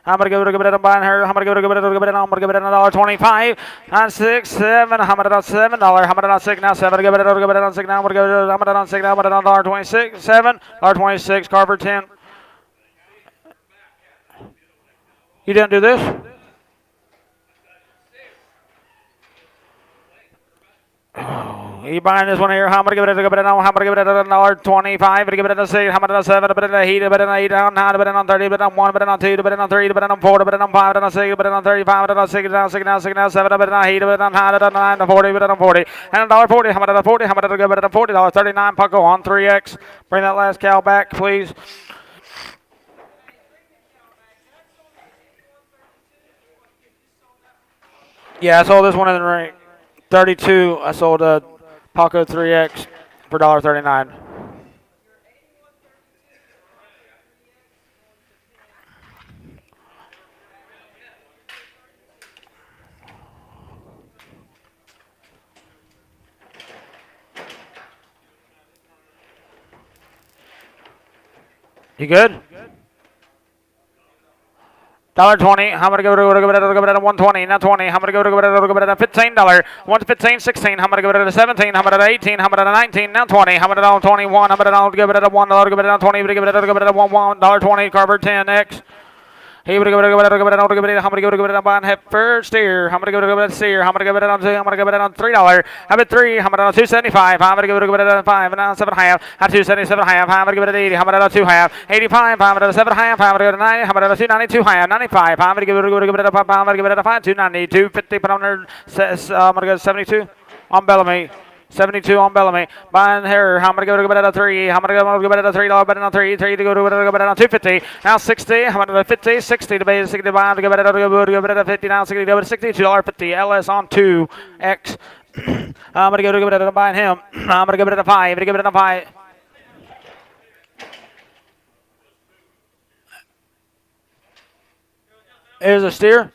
Speaker 1: I'm gonna give it a buying her. I'm gonna give it $1.25. On 6, 7. I'm gonna $7. I'm gonna 6 now. 7. Give it on 6 now. I'm gonna give it. I'm gonna on 6 now. I'm gonna $1.26. 7. $1.26. Carver 10. You didn't do this? You buying this one here? How much? Give it a $1.25. Give it a 6. How much? A 7. A bit of heat. A bit of 8. Down 9. A bit on 30. A bit on 1. A bit on 2. A bit on 3. A bit on 4. A bit on 5. A bit on 6. A bit on 35. A bit on 6. Down 6. Now 6. Now 7. A bit on heat. A bit on 9. A bit on 9. A 40. A bit on 40. And $1.40. How much? A 40. How much? Give it a $40. 39. Pucko on 3X. Bring that last cow back, please. Yeah, I sold this one in the ring. 32. I sold a Paco 3X for $1.39. You good? $1.20. How much? Give it a 120. Now 20. How much? Give it a $15. 115. 16. How much? Give it a 17. How much? 18. How much? 19. Now 20. How much? 21. How much? Give it a $1. Give it a 20. Give it a $1.20. Carver 10X. He would give it how many give it a bond heifer steer, how many give it a steer, how many give it on 2, how many give it on $3, how about 3, how many on 275, how many give it a 5, and on 7 half, how 277 half, how many give it 80, how many on 2 half, 85, how many on 7 half, how many give it 90, how many on 292 half, 95, how many give it a 5, how many give it a 5, 290, 250, put on there, I'm gonna go 72 on Bellamy. 72 on Bellamy. Buying here. How many go to bet at 3? How many go to bet at $3? Bet on 3. 3 to go to bet on 250. Now 60. How many 50? 60 to base 65 to go bet at 50. Now 60 to $62.50. LS on 2X. I'm gonna go to bet at buying him. I'm gonna give it a 5. Give it a 5. Is a steer.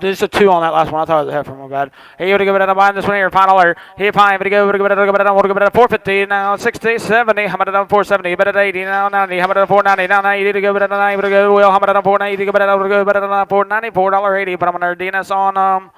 Speaker 1: There's a 2 on that last one. I thought it was a heifer. My bad. He would give it a buying this one here. $5. He $5. He go to give it a 450. Now 60, 70. How about it 470? Bet at 80. Now 90. How about it 490? Now 90 to go bet at 90. To go well. How about it 490? To go bet at $490. $4.80. But I'm gonna DNS on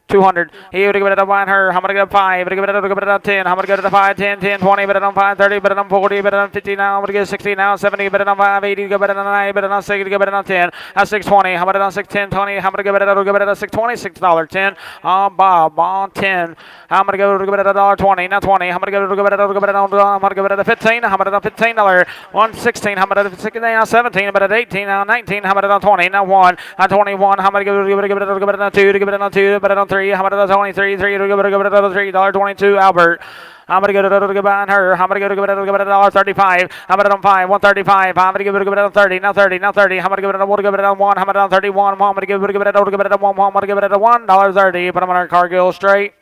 Speaker 1: 200. He would give it a buying her. How many get a 5? Give it a 10. How many go to the 5, 10, 10, 20, bet it on 5, 30, bet it on 40, bet it on 50 now. I'm gonna get 60 now, 70, bet it on 5, 80, go bet it on 9, bet it on 6, go bet it on 10. At 620. How about it on 6, 10, 20? How many go bet it on 620? $6.10. On Bob on 10. How many go bet it at $1.20? Now 20. How many go bet it on? I'm gonna go bet it at 15. How about it on $15? 116. How about it at 16? Now 17. Bet at 18. Now 19. How about it on 20? Now 1. On 21. How many go bet it on 2? To give it on 2. Bet it on 3. How about it 23? 3 to give it $3.22. Albert. How many go to buy on her? How many go to give it $1.35? How about it on 5? 135. How many give it on 30? Now 30. Now 30. How many give it on 1? Give it on 1. How many on 31? How many give it on 1? How many give it on $1.30? Put them on our Cargill straight.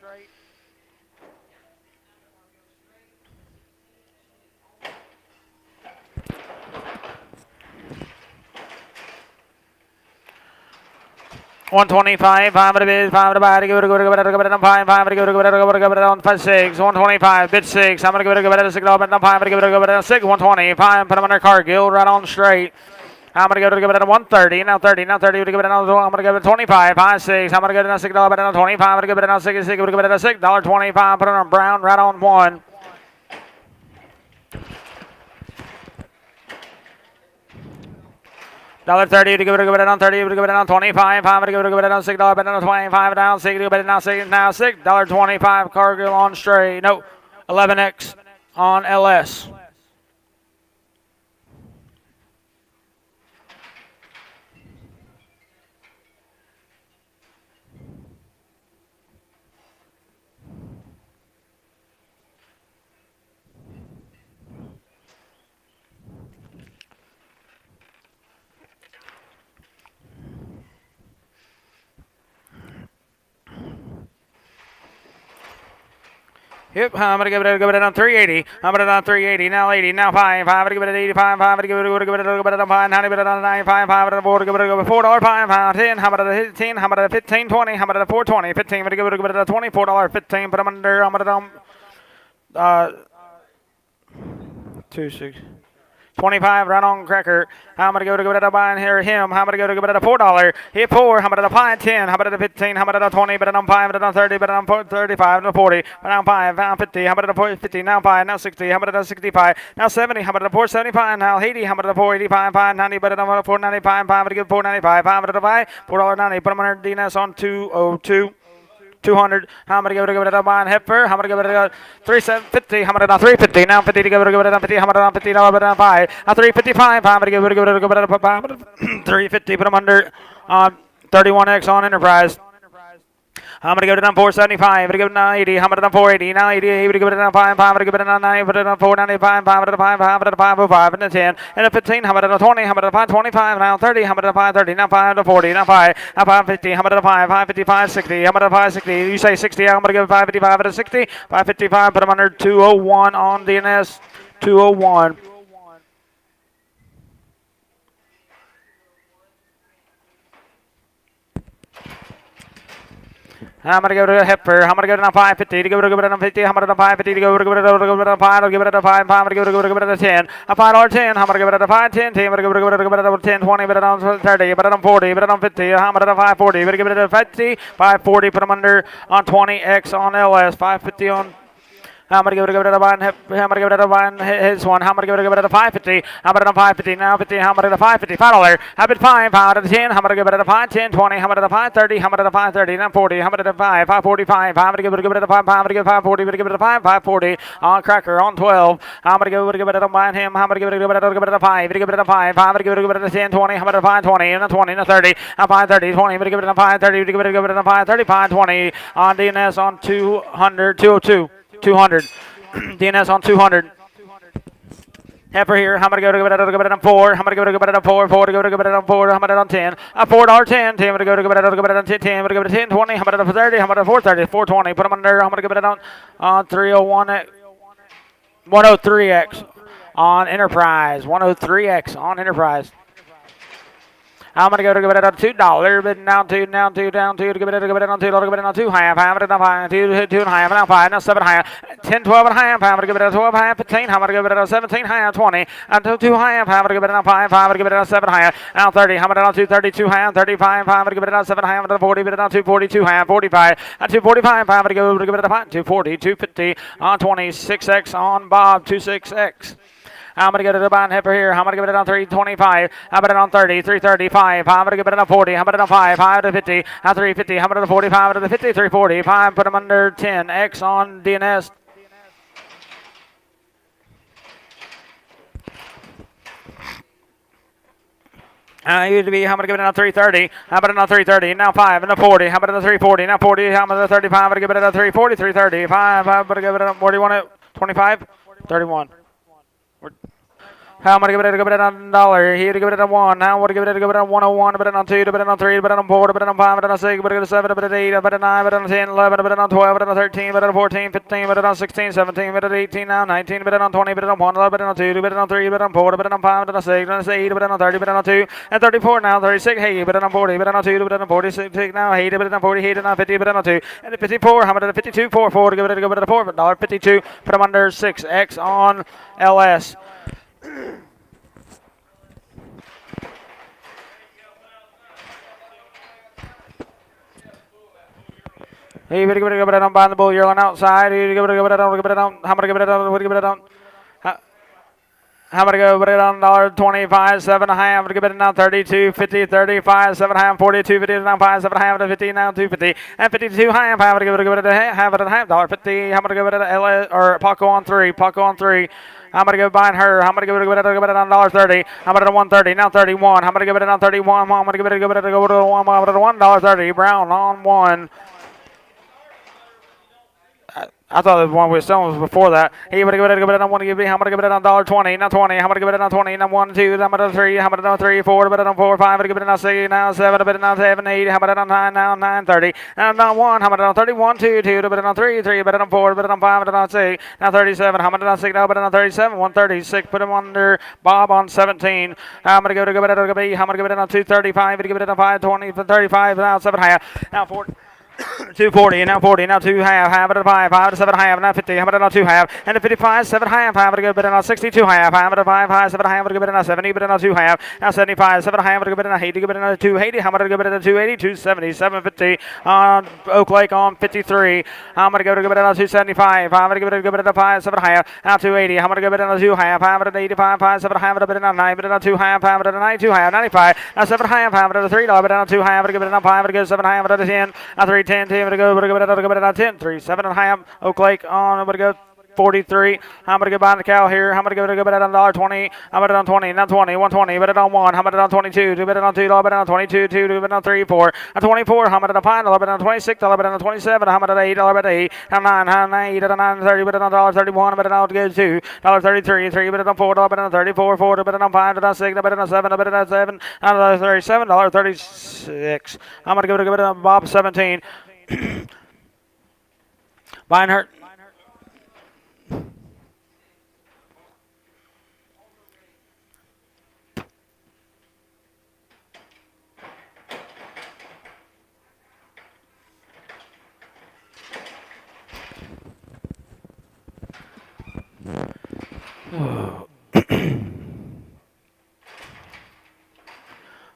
Speaker 1: $125, 5 to bid, 5 to buy, to give it on 5, 5 to give it on 6, 125, bid 6, I'm going to give it on 6, bet on 5, to give it on 6, 125, put them under Cargill, right on straight. I'm going to give it on 130, now 30, now 30, to give it on, I'm going to give it 25, 5, 6, I'm going to give it on $6, bet on 25, to give it on 6, give it on $6.25, put it on Brown, right on 1. $1.30 to give it on 30, to give it on 25, 5 to give it on $6, bet on 25 down, 6 to bet it on 6, now $6.25 Cargill on straight. No, 11X on LS. Yep, I'm going to give it on 380. I'm going to on 380. Now 80. Now 5. 5 to give it at 85. 5 to give it on 5. 90 bet on 95. 5 to give it $4. 5. 10. How about a 10? How about a 15? 20. How about a 420? 15. To give it a $24. 15. Put them under. I'm going to 2 6. 25 right on Cracker. How many go to go to buy here him? How many go to go to $4? Hit 4. How many to buy 10? How many to 15? How many to 20? But on 5, but on 30, but on 35, and 40. But on 5, now 50. How many to 50? Now 5, now 60. How many to 65? Now 70. How many to 475? Now 80. How many to 485? 590. But on 495. 5 to get 495. 5 to buy $4.90. Put them on DNS on 202. 200. How many go to buy and Hepfer? How many go to 350? How many to 350? Now 50 to go to 50. How many to 50? Now 5. 355. How many go to 350? Put them under 31X on Enterprise. How many go to 475? Give it 80. How many to 480? Now 80. Give it 5. 5 give it 9. Put it on 495. 5 to 5. 5 to 505 and 10 and a 15. How many to 20? How many to 525? Now 30. How many to 530? Now 5 to 40. Now 5. Now 550. How many to 5? 555. 60. How many to 560? You say 60. I'm going to give 555 to 60. 555. Put them under 201 on DNS. 201. I'm going to go to Hepfer. I'm going to go to 550 to go to 50. I'm going to 550 to go to 5. I'll give it a 5. I'm going to go to 10. A $5.10. I'm going to give it a 5, 10. I'm going to go to 10, 20, but on 30, but on 40, but on 50. I'm going to 540. But give it a 50. 540. Put them under on 20X on LS. 550 on. How many go to buying? How many go to buying his one? How many go to 550? How about 550 now? 50. How many to 550? $5. How about 5? How to 10? How many go to 5? 10, 20. How many to 530? How many to 530? Now 40. How many to 5? 545. How many go to 5? How many go 540? But give it a 5? 540 on Cracker on 12. How many go to buying him? How many go to 5? Give it a 5. How many go to 10, 20? How many to 520? And a 20 and a 30. 530, 20. But give it a 530. Give it a 535, 20 on DNS on 200, 202. 200. DNS on 200. Heifer here. How many go to go on 4? How many go to go on 4? 4 to go on 4. How many on 10? $4.10. 10 to go to go on 10. 10 to go to 10, 20. How many on 30? How many on 430? 420. Put them under. How many go on 301? 103X on Enterprise. 103X on Enterprise. I'm going to go to give it on $2, but down 2, down 2, down 2, to give it on 2, to give it on 2 half, half, and a half, 2 and a half, now 5, now 7 half, 10, 12 and a half, I'm going to give it on 12 half, 15, I'm going to give it on 17 half, 20, and 2 half, I'm going to give it on 5, 5, I'm going to give it on 7 half, now 30, I'm going to give it on 2, half, 35, I'm going to give it on 7 half, and 40, but it on 242 half, 45, and 245, I'm going to give it on 5, 240, 250, on 26X on Bob, 26X. I'm going to go to the bond hipper here. I'm going to give it on 325. How about it on 30? 335. I'm going to give it on 40. How about it on 5? 5 to 50. Now 350. How about it on 45 to the 50? 340. 5. Put them under 10. X on DNS. Used to be, how many give it on 330? How about it on 330? Now 5 and a 40. How about it on 340? Now 40. How about it on 35? I'm going to give it on 340, 330. 5. I'm going to give it on, what do you want it? 25? 31. How am I going to give it on $1? Here to give it on 1. Now what to give it on 101, but on 2, but on 3, but on 4, but on 5, but on 6, but on 7, but on 8, but on 9, but on 10, 11, but on 12, but on 13, but on 14, 15, but on 16, 17, but on 18, now 19, but on 20, but on 1, but on 2, but on 3, but on 4, but on 5, but on 6, but on 8, but on 30, but on 2, and 34, now 36, hey, but on 40, but on 2, but on 46, now 8, but on 40, 8, and on 50, but on 2, and 54, how about 52, 4, 4, to give it on $4, $1.52, put them under 6X on LS. Hey, you give it on buying the bull yearling outside. You give it on. How many give it on? What give it on? How many go put it on $1.25, 7 and a half, give it now 32, 50, 35, 7 and a half, 42, 50, now 5, 7 and a half, 50, now 250, and 52 half, how many give it a half at a half, $1.50, how many give it a LS, or Paco on 3, how many go buying her? How many give it on $1.30? How many on 130? Now 31. How many give it on 31? How many give it on $1.30? Brown on 1. I thought the one we were selling was before that. He would give it on 1 to give me. How many give it on $1.20? Now 20. How many give it on 20? Now 1, 2. How many on 3? How many on 3? 4. But on 4, 5. How many give it on 6? Now 7. But on 7, 8. How many on 9? Now 9:30. Now 1. How many on 31? 2. 2. But on 3. 3. But on 4. But on 5. But on 6. Now 37. How many on 6? Now but on 37. 136. Put him under Bob on 17. How many give it on B? How many give it on 235? Give it on 520. 35. Now 7 half. Now 4. 240, now 40, now 2 half, half at a 5, 5 at a 7 half, now 50, hammer it on 2 half, and a 55, 7 half, half at a good bit on 62 half, half at a 5, high, 7 half at a good bit on 70, but on 2 half, now 75, 7 half at a good bit on 80, good bit on 280, hammer at a good bit on 280, 270, 750 on Oak Lake on 53, I'm going to go to good bit on 275, I'm going to give it a good bit on 5, 7 half, now 280, I'm going to go bit on 2 half, half at an 85, 5, 7 half at a bit on 9, bit on 2 half, half at a 92 half, 95, now 7 half, half at a $3, bit on 2 half, at a good bit on 5, at a good 7 half, at a 10, now 3, 10, 10, at a good bit on 10, 3, 7 and a half, Oak Lake on, I'm going to go 43. I'm going to go buy the cow here. I'm going to give it a good bit on $1.20. I'm going to on 20, not 20, 120, bet it on 1. I'm going to on 22, do bet it on 2, bet it on 22, 2, do bet on 3, 4. On 24, I'm going to find $1, bet on 26, $1, bet on 27, I'm going to $8, bet 8. On 9, on 8, on 9, 30, bet it on $31, bet it on 2, $33, 3, bet it on 4, bet it on 34, 4, bet it on 5, bet it on 6, bet it on 7, bet it on 7, on 37, $36. I'm going to give it a good bit on Bob 17. Buying her.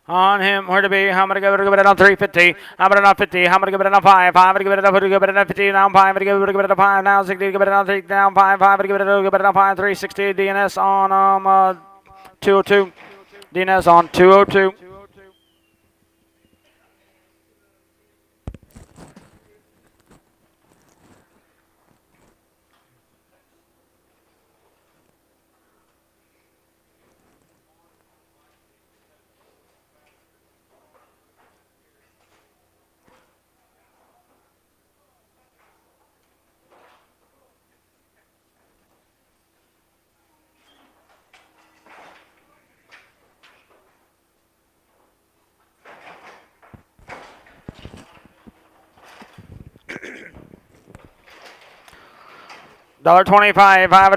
Speaker 1: On him, where to be? I'm going to give it on 350. I'm going to on 50. I'm going to give it on 5. I'm going to give it on 50. Now 5. I'm going to give it on 5. Now 60. Give it on 3. Down 5. 5. I'm going to give it on 5. 360. DNS on 202. DNS on 202. $1.25. 5. Go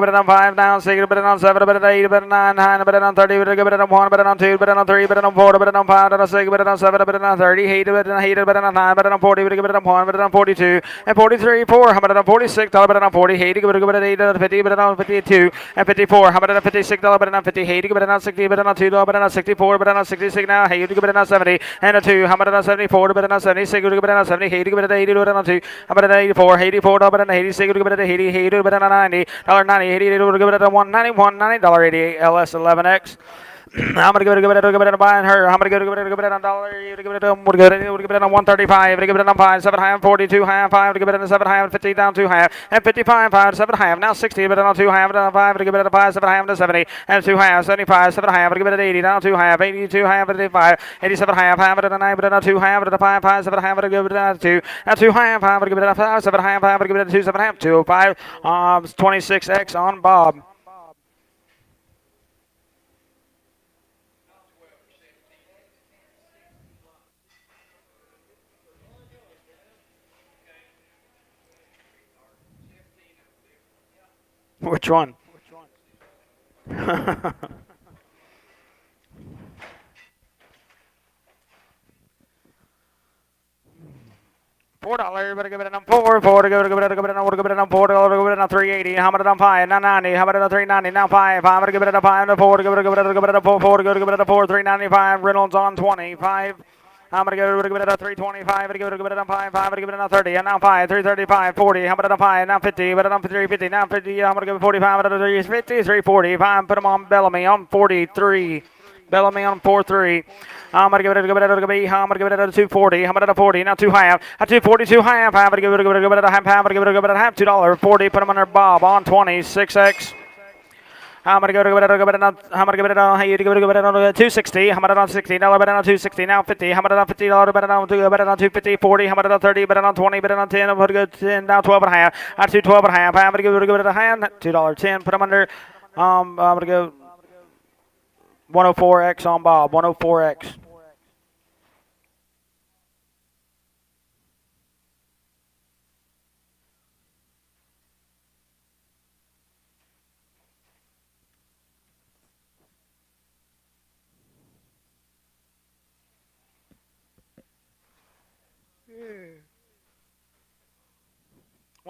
Speaker 1: to on 5 down. 6. Bet it on 7. Bet it on 8. Bet it on 9. Bet it on 30. Bet it on 1. Bet it on 2. Bet it on 3. Bet it on 4. Bet it on 5. Bet it on 6. Bet it on 7. Bet it on 30. 8. Bet it on 8. Bet it on 9. Bet it on 40. Bet it on 1. Bet it on 42. And 43. 4. Bet it on 46. Bet it on 40. 80. Bet it on 8. Bet it on 50. Bet it on 52. And 54. Bet it on 56. Bet it on 50. 80. Bet it on 60. Bet it on 2. Bet it on 64. Bet it on 66 now. 80. Bet it on 70. And a 2. Bet it on 74. Bet it on 76. Bet it on 70. 80. Bet it on 80. Bet it on 2. Bet it on 84. 84. Bet it on 86. Bet it on 80. 80. Bet it on $90, $90, 80, give it a 190, $190, LS 11X. I'm gonna give it a buying her. I'm gonna give it a dollar. Give it a give it a 135. Give it a 5, 7 half, 42 half, 5. Give it a 7 half, 50 down 2 half, and 55 5, 7 half. Now 60. Give it a 2 half, 5. Give it a 5, 7 half, 70, and 2 half, 75, 7 half. Give it an 80 down 2 half, 82 half, 85, 87 half, half at a 9, but a 2 half, at a 5, 5, 7 half. Give it a 2, a 2 half, 5. Give it a 5, 7 half, 5. Give it a 2, 7 half, 205. 26X on Bob. Which one? $4, better give it on 4, 4 to go to give it on $4, give it on 380, how about it on 5, now 90, how about it on 390, now 5, 5 to give it on 5, to 4 to give it on 4, 4 to go to give it on 4, 395, Reynolds on 25. I'm going to give it a 325, give it on 5, 5, give it on 30, and now 5, 335, 40, how about it on 5, now 50, but it on 350, now 50, I'm going to give it 45, but it 350, 340, 5, put them on Bellamy on 43, Bellamy on 4-3. I'm going to give it a I'm going to give it a 240. I'm going to 40. Now 2 half. A 240, 2 half. I'm going to give it a half. I'm going to give it a half. $2.40. Put them under Bob on 26X. I'm going to give it I'm going to give it on 260. I'm going to on $60. Bet on 260. Now 50. I'm going to on $50. Bet on 250. 40. I'm going to on 30. Bet on 20. Bet on 10. I'm going to go 10. Now 12 and a half. At 12 and a half. I'm going to give it a hand. $2.10. Put them under. I'm going to go 104X on Bob. 104X.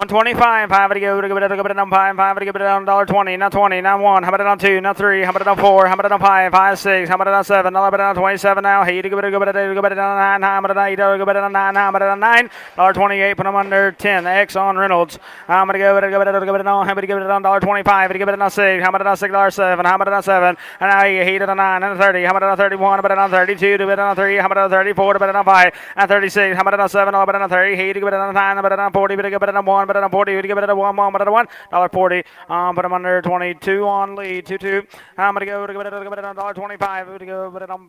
Speaker 1: $1.25. I'm gonna give it on 5. I'm gonna give it on $1.20. Now 20. Now 1. How about it on 2? Now 3. How about it on 4? How about it on 5? 5, 6. How about it on 7? How about it on 27? Now hey, give it on 9. How about it on 8? Give it on 9. How about it on 9? $1.28. Put them under 10. X on Reynolds. I'm gonna give it on. How about give it on $1.25? Give it on 6. How about it on $6.7? How about it on 7? And now you heat it on 9 and 30. How about it on 31? How about it on 32? Give it on 3. How about it on 34? Give it on 5 and 36. How about it on 7? How about it on 30? Heat give it on 9. How about it on 40? Give it on 1. But on 40, give it a 1, but a $1.40. Put them under 22 on lead. 2-2. I'm gonna give it on $1.25. Give it on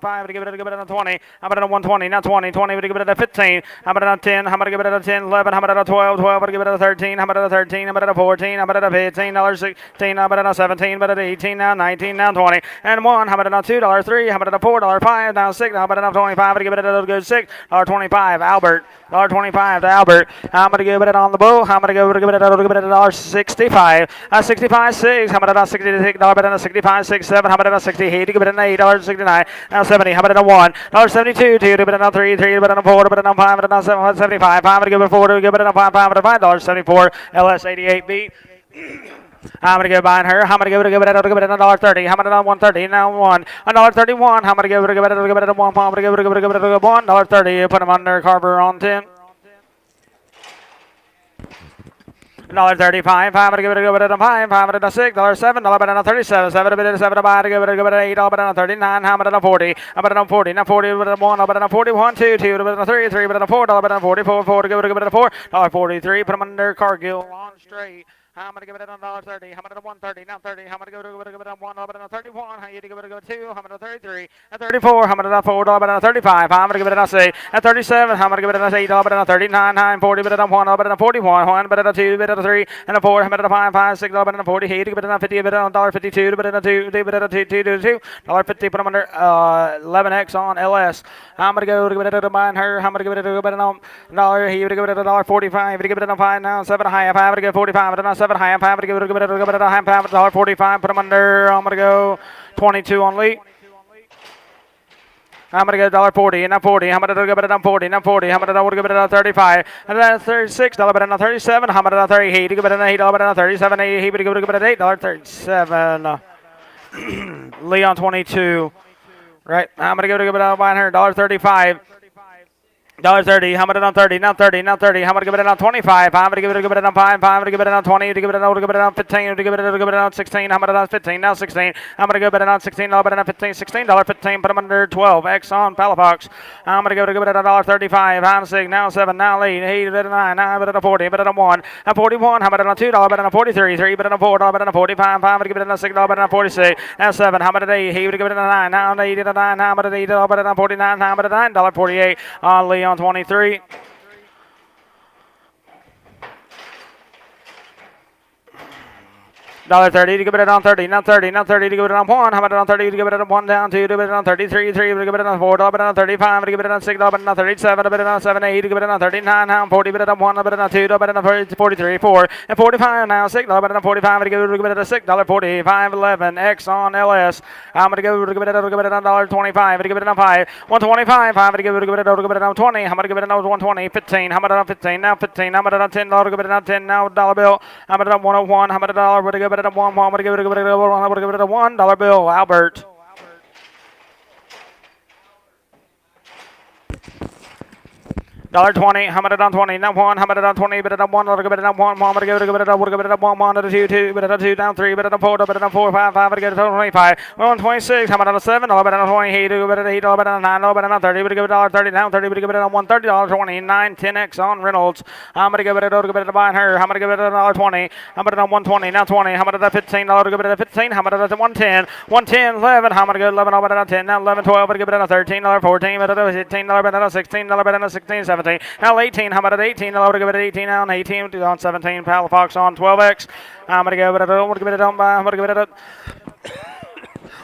Speaker 1: 5. Give it on 20. How about it on 120? Now 20. Give it on 15. How about it on 10? How about give it on 10? 11. How about it on 12? 12. Give it on 13. How about it on 13? How about it on 14? How about it on 15? $16. How about it on 17? How about it on 18? Now 19. Now 20 and 1. How about it on $2.03? How about it on $4.05? Now 6. How about it on 25? Give it a good $6.25. Albert. $1.25 to Albert. I'm gonna give it on the bull. I'm gonna give it $1.65. 65 6. How about it on 66? How about it on 65 6 7? How about it on 68? Give it an $8.69. Now 70. How about it on 1? $1.72. 2. Give it on 3. 3. Give it on 4. Give it on 5. Give it on 7. 75. I'm gonna give it 4. Give it on 5. $5.74. LS 88B. I'm gonna go behind her. I'm gonna give it on $1.30. How about it on 130? Now $1.31. I'm gonna give it on 1. I'm gonna give it $1.30. Put him under Carver on 10. $1.35. I'm gonna give it on 5. I'm gonna $6. $7. $7. 37. 7. 7. I'm gonna give it on 8. I'm gonna 39. I'm gonna 40. I'm gonna 40. Now 40. I'm gonna 41. 2. 2. I'm gonna 3. 3. I'm gonna 4. I'm gonna 44. 4. Give it on $4.43. Put him under Cargill on straight. I'm gonna give it on $1.30. I'm gonna 130. Now 30. I'm gonna give it on 1. I'm gonna 31. How you give it a 2? I'm gonna 33. At 34. I'm gonna 4. I'm gonna 35. I'm gonna give it on 6. At 37. I'm gonna give it on 8. I'm gonna 39. 9. 40. But on 1. I'm gonna 41. 1. But on 2. But on 3. And a 4. I'm gonna 5. 5. 6. I'm gonna 40. 8. Give it on 50. But on $1.52. But on 2. But on 2. $2.50. Put them under 11X on LS. I'm gonna give it on mine her. I'm gonna give it on $1. He would give it on $1.45. Give it on 5 now. 7 high. I'm gonna give 45. But on 7 high. I'm gonna give it a half pound, $1.45. Put them under. I'm gonna go 22 on Lee. I'm gonna get $1.40 and now 40. I'm gonna give it on 40. Now 40. I'm gonna give it on 35. And then $36. But on 37. I'm gonna 38. Give it an $8. But on 37. He would give it an $8.37. Lee on 22. Right. I'm gonna give it on $1.35. $1.30. How about it on 30? Now 30. Now 30. How about to give it on 25? I'm gonna give it on 5. I'm gonna give it on 20. To give it on 15. To give it on 16. How about it on 15? Now 16. I'm gonna give it on 16. How about it on 15? $16.15. Put them under 12. X on Palafox. I'm gonna give it on $1.35. I'm 6. Now 7. Now lead. He did 9. Now but on 40. But on 1. At 41. How about it on $2? But on 43. 3. But on 4. But on 45. I'm gonna give it on $6. But on 46. Now 7. How about it 8? He would give it on 9. Now 8 at 9. How about it 8? But on 49. How about it $9.48 on Lee on 23. $1.30 to give it on 30, now 30, now 30 to give it on 1. How about it on 30 to give it on 1 down 2 to give it on 33, 3 to give it on 4, but on 35 to give it on 6, but on 37 to give it on 7, 8 to give it on 39, now 40 but on 1, but on 2, but on 43, 4 and 45 now 6, but on 45 to give it a $6.45, 11 X on LS. I'm gonna give it on $1.25 to give it on 5, 125, 5 to give it on 20. I'm gonna give it on 120, 15. How about on 15 now 15? How about on $10 to give it on 10 now dollar bill. How about on 101? How about a dollar? But give it at 1. I'm going to give it a $1 bill. Albert. $1.20. How about it on 20? Now 1. How about it on 20? But it on 1. Give it on 1. I'm going to give it a 1. 1 to 2. 2. But it on 2. Down 3. But it on 4. But it on 4. 5. 5. But it get 25. 126. How about on 7? How about on 20? 8. But it 8. But on 9. But on 30. But give it $1.30. Down 30. But give it on $130. 29. 10X on Reynolds. I'm going to give it a buying her. I'm going to give it $1.20. How about it on 120? Now 20. How about it on $15? Give it a 15. How about it on 110? 110. 11. How about it 11? How about it on 10? Now 11. 12. But give it on $13. 14. But it on $15. But on $16. But on 16. 17. Now 18, how about at 18? I'll give it 18 on 18 on 17. Palafox on 12X. I'm gonna give it a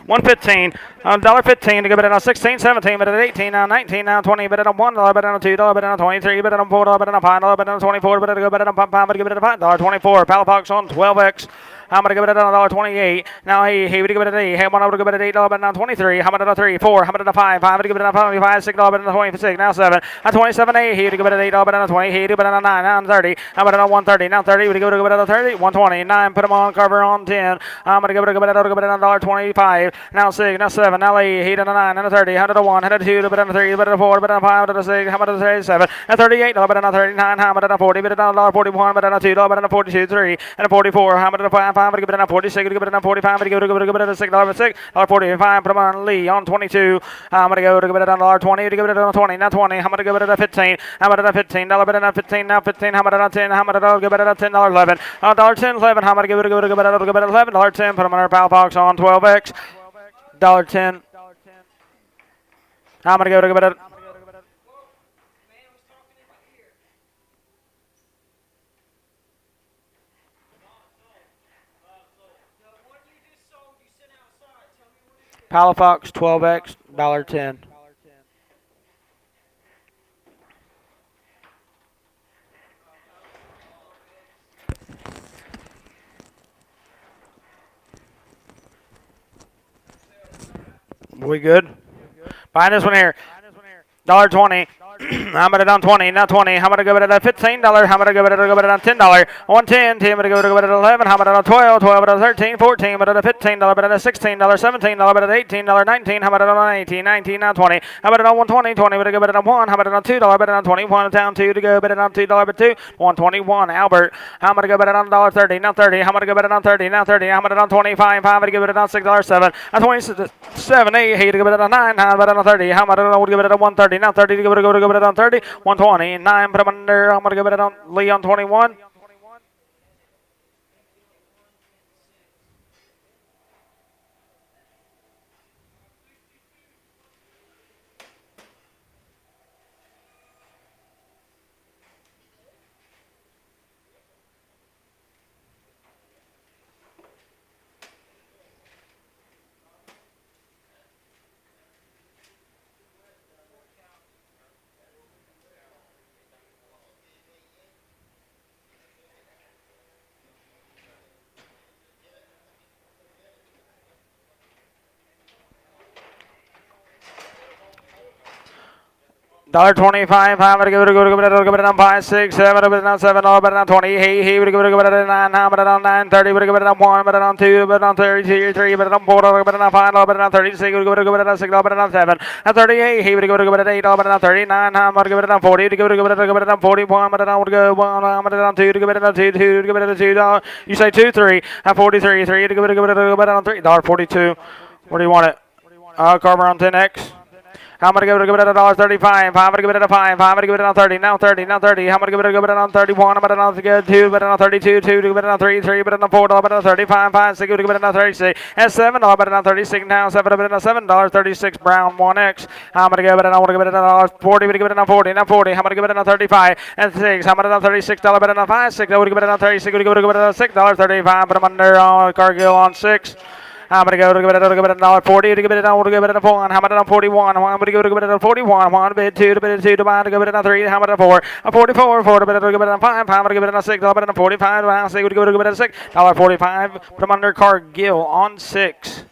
Speaker 1: 115. $1.15 to go bid it on 16, 17, bid it at 18, now 19, now 20, bid it on $1, bid it on $2, bid it on 23, bid it on $4, bid it on $5, bid it on 24, bid it go bid it on $5, bid it on $5.24. Palafox on 12X. I'm gonna give it a $1.28. Now he would give it a D. Hey, one over to give it a $8, but now 23. How about a 3, 4? How about a 5? 5 to give it a 5, $6, but a 26. Now 7. A 27A. He would give it a $8, but a 20. He would give it a 9. Now 30. How about a 130? Now 30. Would give it a 30. 120. 9. Put him on cover on 10. I'm gonna give it a $1.25. Now 6. Now 7. Now 8. He did a 9. And a 30. How did a 1? How did a 2? But a 3. But a 4. But a 5. But a 6. How about a 37? A 38. But a 39. How about a 40? But a $1.41. But a 2. But a 42. 3. And a 44. How about a 5? 5. But give it a 46. Give it a 45. Give it a $6. $6.45. Put him on Lee on 22. I'm gonna go to give it a $1.20. To give it a 20. Now 20. I'm gonna give it a 15. How about a $15? But a 15. Now 15. How about a 10? How about a give it a $10.11? $1.10. 11. How about give it a $11.10? Put him on our Palafox on 12X. $1.10. I'm gonna go to give it a Palafox 12X, $1.10. We good? Buy this one here. $1.20. I'm gonna down 20, now 20. How about I go it at $15? How about I go it at $10? 110, 10, but I go it at 11. How about at 12? 12 at 13, 14, but at $15, but at $16, 17, but at $18, 19. How about at 18, 19, now 20. How about at 120, 20, but I go it at 1. How about at $2, but at 21, down 2 to go, but at $2, but 2, 121. Albert. How about I go it at $1.30, now 30. How about I go it at 30, now 30. How about at 25, 5, I give it at $6.07. At 27, 8, he to give it at 9. How about at 30? How about I would give it at 130, now 30 to go it on 30, 120, 9, put him under, I'm going to give it on Lee on 21. $1.25, I'm going to give it on 5, 6, 7, on 7, on 20, he would give it on 9, how about on 9, 30, would give it on 1, but on 2, but on 32, 3, but on 4, but on 5, but on 36, would give it on 6, but on 7, on 38, he would give it on 8, but on 39, I'm going to give it on 40, to give it on 41, but on would go 1, I'm going to on 2, to give it on 2, 2, to give it on 2, you say 2, 3, on 43, 3, to give it on 3, $1.42, where do you want it? Carver on 10X. I'm going to give it a $1.35. I'm going to give it a 5. I'm going to give it on 30. Now 30. Now 30. I'm going to give it on 31. I'm going to give it on 2. But on 32. 2. Give it on 3. 3. But on 4. But on 35. 5. 6. Give it on 36. And 7. But on 36. Now 7. But on $7.36. Brown 1X. I'm going to give it. I want to give it a $40. But give it on 40. Now 40. I'm going to give it on 35. And 6. I'm going to on $36. But on 5. 6. I would give it on 36. Would give it on $6.35. But I'm under Cargill on 6. I'm going to go to give it a $1.40 to give it to give it a 1. How about it on 41? I'm going to go to give it a 41. 1 bid 2 to bid 2 to buy to give it a 3. How about a 4? A 44. 4 to bid to give it a 5. I'm going to give it a 6. I'll bet it a 45. I'll say we go to give it a 6. $1.45. Put them under Cargill on 6.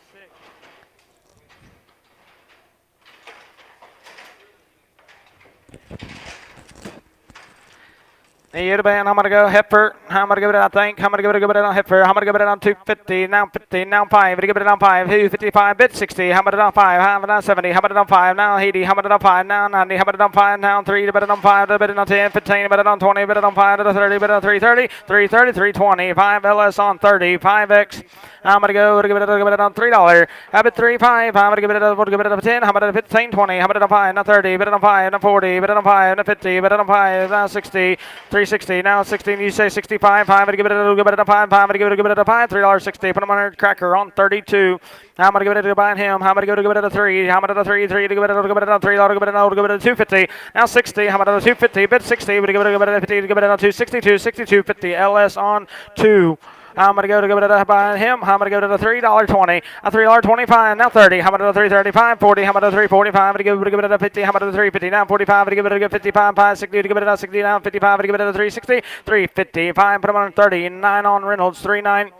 Speaker 1: I'm going to go Heifer. I'm going to give it, I think. I'm going to give it on Heifer. I'm going to give it on 250. Now 50. Now 5. I'm going to give it on 5. 255. Bid 60. How about it on 5? How about it on 70? How about it on 5? Now 80. How about it on 5? Now 90. How about it on 5? Now 3. How about it on 5? How about it on 10? 15. How about it on 20? How about it on 5? How about it on 30? How about it on 330? 330. 320. 5 LS on 30. 5X. I'm going to go to give it on $3. How about 3, 5? I'm going to give it a 10. How about it 15, 20? How about it on 5? Now 30. But on 5. Now 40. But on 5. Now 50. But on 5. Now 60. 360. Now 16. You say 65. 5. I'm going to give it a 5. 5. I'm going to give it a 5. $3.60. Put them on Cracker on 32. I'm going to give it to buy him. I'm going to give it a 3. How about a 3? 3 to give it a 3. Give it a 250. Now 60. How about a 250? Bid 60. But give it a 50 to give it a 262. 62. 50. LS on 2. I'm going to go to give it a by him. I'm going to go to the $3.20. A $3.25. Now 30. How about the 335? 40. How about the 345? To give it a 50. How about the 350? Now 45. To give it a 55. 60. To give it a 60. Now 55. To give it a 360. 355. Put him on 30. 9 on Reynolds. 39.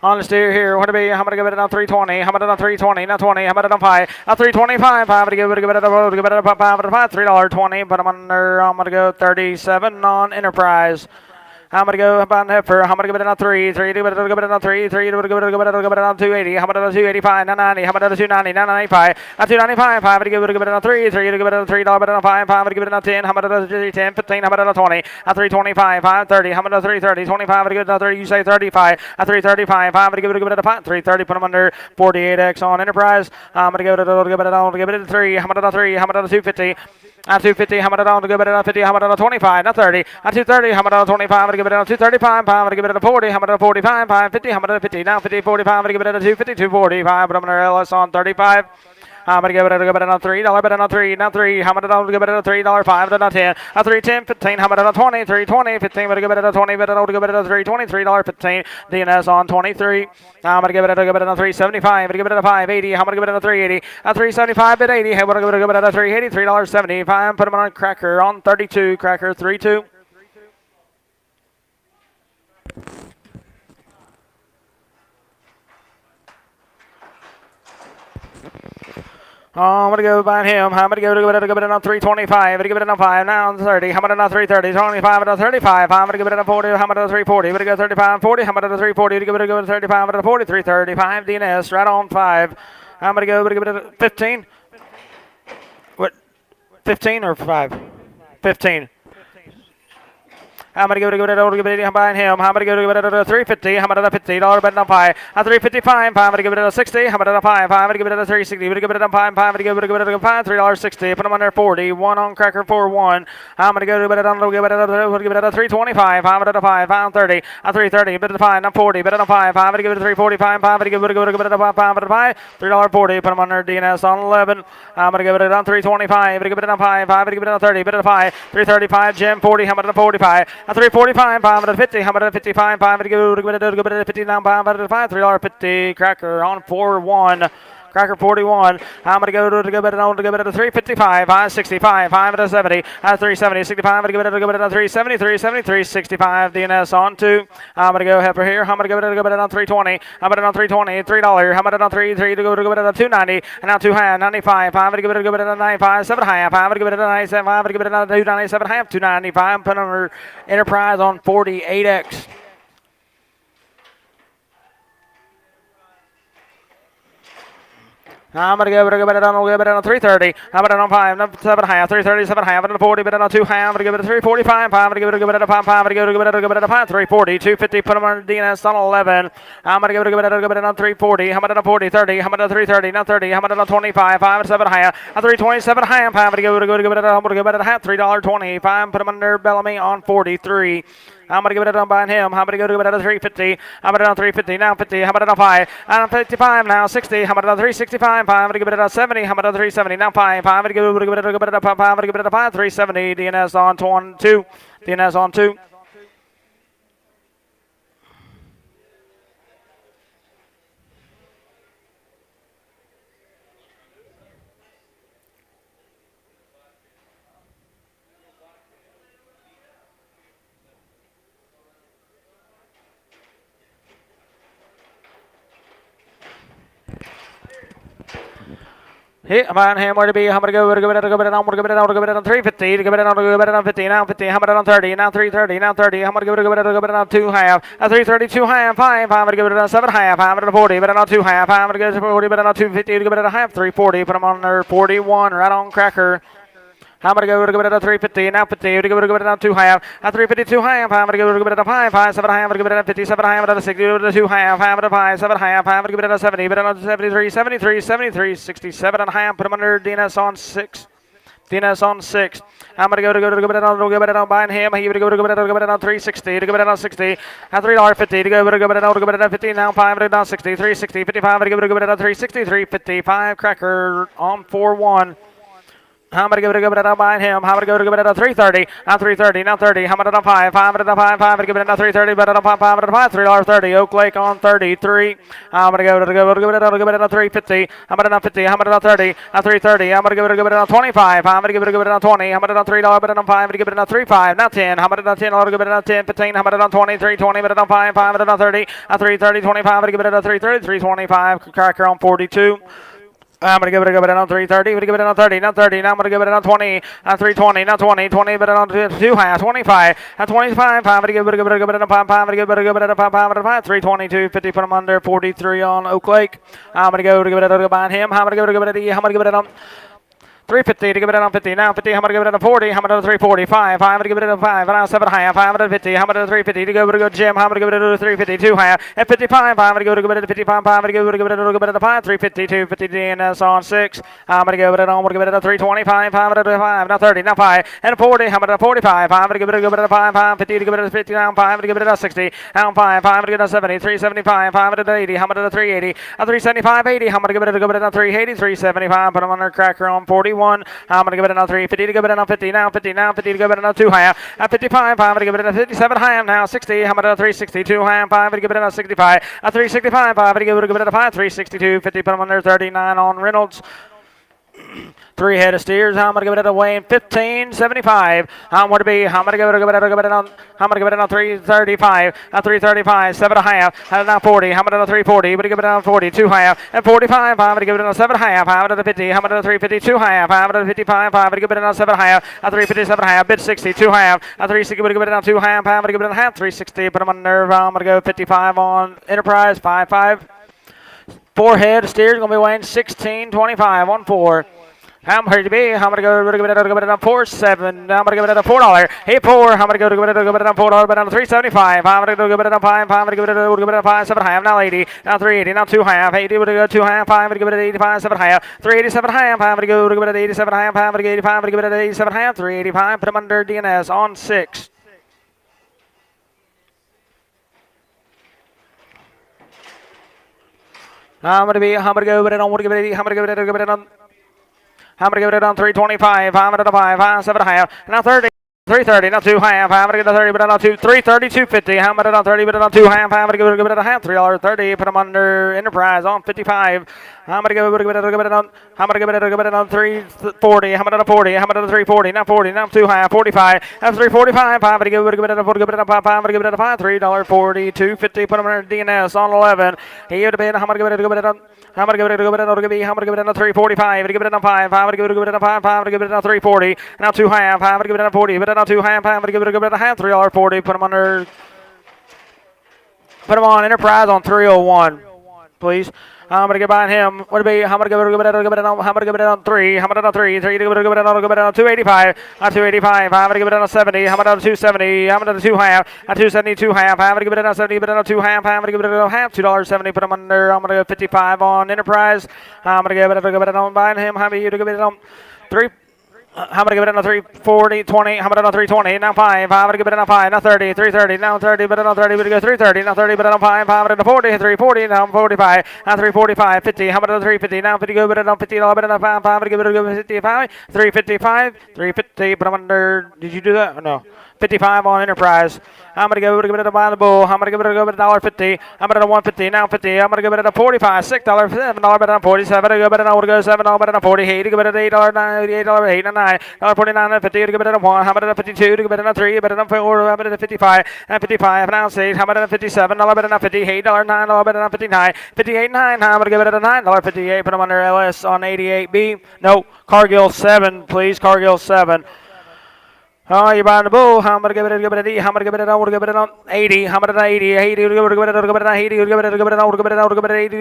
Speaker 1: On the steer here, what to be? How about to give it a 320? How about it on 320? Now 20. How about it on 5? A 325. 5 to give it a $5. $3.20. But I'm under. I'm gonna go 37 on Enterprise. I'm going to go about Heifer. I'm going to give it a 3. 3 to give it a 3. 3 to give it a 280. How about a 285? 990. How about a 290? 995. A 295. 5 to give it a 3. 3 to give it a $3. But a 5. 5 to give it a 10. How about a 310? 15. How about a 20? A 325. 530. How about a 330? 25 to give it a 30. You say 35. A 335. 5 to give it a 5. 330. Put them under 48X on Enterprise. I'm going to give it a 3. How about a 3? How about a 250? At 250, how about it on to give it a 50? How about a 25? Not 30. At 230, how about a 25? To give it a 235. How to give it a 40? How about a 45? 550. How about a 50? Now 50, 45. To give it a 250, 245. But I'm going to LS on 35. I'm going to give it a $3, but a 3, not 3. How about it on give it a $3, 5, but a 10. A 310, 15. How about a 20, 320, 15. But give it a 20, but I'll give it a 320, $3, 15. DNS on 23. I'm going to give it a 375. Give it a 580. How about to give it a 380? A 375 at 80. How about to give it a 380? $3.75. Put them on Cracker on 32. Cracker 3-2. I'm going to go by him. I'm going to give it a 325. Give it a 5. Now 30. How about a 330? 25 and a 35. I'm going to give it a 40. How about a 340? We're going to go 35 40. How about a 340? Give it a 35 and a 40. 335. DNS right on 5. I'm going to give it a 15. What? 15 or 5? 15. I'm going to give it behind him. I'm going to give it a 350. How about a $50 bet on 5? A 355. I'm going to give it a 60. How about a 5? I'm going to give it a 360. I'm going to give it a 5. I'm going to give it a 5. $3.60. Put them under 40. 1 on Cracker 4-1. I'm going to give it a 325. I'm going to 5. I'm 30. A 330. Bet a 5. I'm 40. Bet on 5. I'm going to give it a 345. I'm going to give it a 5. $3.40. Put them under DNS on 11. I'm going to give it on 325. I'm going to give it on 5. I'm going to give it on 30. Bet a 5. 335. Jim 40. How about a 45? A 345, 550, how about a 55, 5 to give it a 59, 505, $3.50, Cracker on 4-1. Cracker 41. I'm going to give it a 355, 565, 5 to 70, 370, 65. I'm going to give it a 370, 370, 365. DNS on 2. I'm going to go Heifer here. I'm going to give it on 320. I'm going to on 320, $3. How about it on 3 to give it a 290, and now 2 half, 95. I'm going to give it a 95, 7 half. I'm going to give it a 97. I'm going to give it a 297 half, 295. Put on Enterprise on 48X. I'm going to give it on 330. I'm going to on 5, 7 half, 330, 7 half, and 40, but on 2 half. I'm going to give it a 345. I'm going to give it a 5, 5. I'm going to give it a 5, 340, 250. Put them on DNS on 11. I'm going to give it on 340. How about on 40, 30? How about on 330? Not 30. How about on 25, 5, 7 half, a 327 half. I'm going to give it a half, $3.25. Put them under Bellamy on 43. I'm going to give it on behind him. I'm going to give it a 350. I'm going to on 350. Now 50. How about it on 5? And on 55. Now 60. How about it on 365? I'm going to give it a 70. How about it on 370? Now 5. I'm going to give it a 5. I'm going to give it a 5. 370. DNS on 2. DNS on 2. Hit behind him where to be. I'm going to give it on 350. Give it on 50. Now 50. How about it on 30? Now 330. Now 30. I'm going to give it on 2 half. A 332 half. 5. I'm going to give it on 7 half. I'm going to 40. But on 2 half. I'm going to give it 40. But on 250. Give it a half. 340. Put them on there 41. Right on Cracker. I'm going to give it a 350. Now 50. Give it on 2 half. A 352 half. I'm going to give it a 5. 5. 7 half. I'm going to give it a 57 half. I'm going to 60. Give it a 2 half. I'm going to 5. 7 half. I'm going to give it a 70. But on 73. 73. 73. 67 and a half. Put them under DNS on 6. DNS on 6. I'm going to give it on behind him. He would give it on 360. To give it on 60. At $3.50. To give it on 50. Now 5 on 60. 360. 55. To give it on 360. 355. Cracker on 4-1. I'm gonna give it a behind him. I'm gonna give it a 330. Now 330. Now 30. I'm gonna 5. 5. I'm gonna give it a 330. But a 5. 5. $3.30. Oak Lake on 33. I'm gonna give it a 350. I'm gonna 50. I'm gonna 30. A 330. I'm gonna give it a 25. I'm gonna give it a 20. I'm gonna $3. But a 5. I'm gonna give it a 35. Now 10. I'm gonna 10. I'm gonna give it a 10. 15. I'm gonna 20. 320. But a 5. 5. I'm gonna 30. A 330. 25. I'm gonna give it a 330. 325. Cracker on 42. I'm gonna give it a 330. I'm gonna give it a 30. Not 30. Now I'm gonna give it a 20. 320. Not 20. 20. But on 2 25. 25. I'm gonna give it a 5. I'm gonna give it a 5. 322. 50. Put him under 43 on Oak Lake. I'm gonna give it a behind him. I'm gonna give it a. I'm gonna give it a 350 to give it on 50. Now 50, I'm going to give it a 40. I'm going to 345. I'm going to give it a 5. Now 7 high. 550. I'm going to 350 to go Jim. I'm going to give it a 352 high. At 55, I'm going to give it a 55. I'm going to give it a 5. 350, 250 DNS on 6. I'm going to give it a 325. I'm going to 5. Now 30. Now 5. And 40. I'm going to 45. I'm going to give it a 5. 550 to give it a 50. Now 5. I'm going to give it a 60. Now 5. I'm going to give it a 70. 375. I'm going to 80. I'm going to 380. A 375. 80. I'm going to give it a 380. 375. Put them on their cracker on 41. I'm going to give it another 350 to give it another 50. Now 50. Now 50 to give it another 2 high. At 55. I'm going to give it a 57 high. Now 60. I'm going to 362 high. I'm going to give it another 65. A 365. I'm going to give it a 5. 362. 50. Put them on their 39 on Reynolds. 3 head of steers. I'm going to give it a weighing 1575. I'm going to be. I'm going to give it on. I'm going to give it on 335. 335. 7 and a half. Now 40. I'm going to 340. But give it on 40. 2 half. And 45. I'm going to give it on 7 half. I'm going to 50. I'm going to 352 half. I'm going to 55. I'm going to give it on 7 half. 357 half. Bid 60. 2 half. 360. Give it on 2 half. I'm going to give it on half. 360. Put them on nerve. I'm going to go 55 on Enterprise. 5. 4 head of steers. Going to be weighing 1625 on 4. I'm ready to be. I'm going to go to it 4 7. I'm going to give it a $4. Hey 4. I'm going to go to it a $4, but on 375. I'm going to go give it a 5. I'm going to give it a 5 7 half. Now 80. Now 380. Now 2 half. 80 would go 2 half. I'm going to give it an 85 7 half. 387 half. I'm going to go give it an 87 half. I'm going to get 85. I'm going to give it an 87 half. 385. Put him under DNS on 6. I'm going to be. I'm going to go with it on. I'm going to give it. I'm going to give it on. I'm going to give it on 325. I'm going to 5. 7 half. Now 30. 330, not 2 half. I'm going to get a 30, but not 2. 330, 250. I'm going to 30, but not 2 half. I'm going to give it a half. $3.30. Put them under Enterprise on 55. I'm going to give it on. I'm going to give it on 340. I'm going to 40. I'm going to 340. Now 40. Now 2 half. 45. That's 345. I'm going to give it a 5. I'm going to give it a 5. $3.40. 250. Put them under DNS on 11. He would have been. I'm going to give it on. I'm going to give it a 345. I'm going to give it a 5. I'm going to give it a 5. I'm going to give it a 340. Now 2 half. I'm going to give it a 40. But not 2 half. I'm going to give it a half. $3.40. Put them under. Put them on Enterprise on 301, please. I'm going to get behind him. What would be? I'm going to give it on 3. I'm going to on 3. 3 to give it on 285. 285. I'm going to give it on 70. I'm going to on 270. I'm going to 2 half. 272 half. I'm going to give it on 70, but on 2 half. I'm going to give it a half. $2.70. Put him under. I'm going to go 55 on Enterprise. I'm going to give it on behind him. How about you to give it on 3? I'm going to give it on a 340, 20. I'm going to on 320. Now 5. I'm going to give it on 5. Now 30, 330. Now 30, but on 30. We're going to go 330. Now 30, but on 5. I'm going to 40, 340. Now 45. Now 345, 50. I'm going to 350. Now 50. Go, but on 50. But on 5. I'm going to give it a 55. 355. 350. But I'm under. Did you do that? Or no? 55 on Enterprise. I'm going to give it a buy the bull. I'm going to give it a $1.50. I'm going to 150. Now 50. I'm going to give it a 45. $6. $7. But on 47. I go, but go $7. But on 40. Hey, to give it an $8. $8. 8 and 9. $49. 50. To give it a 1. How about a 52? To give it a 3. But on 4. How about a 55? And 55. Now 6. How about a 57? But on 50. $8. $9. But on 59. 58. 9. I'm going to give it a $9.58. Put them under LS on 88B. No. Cargill 7, please. Cargill 7. Oh, you're buying the bull. I'm going to give it a D. I'm going to give it on 80. I'm going to 80. 80. I'm going to give it on 80. I'm going to give it on 80.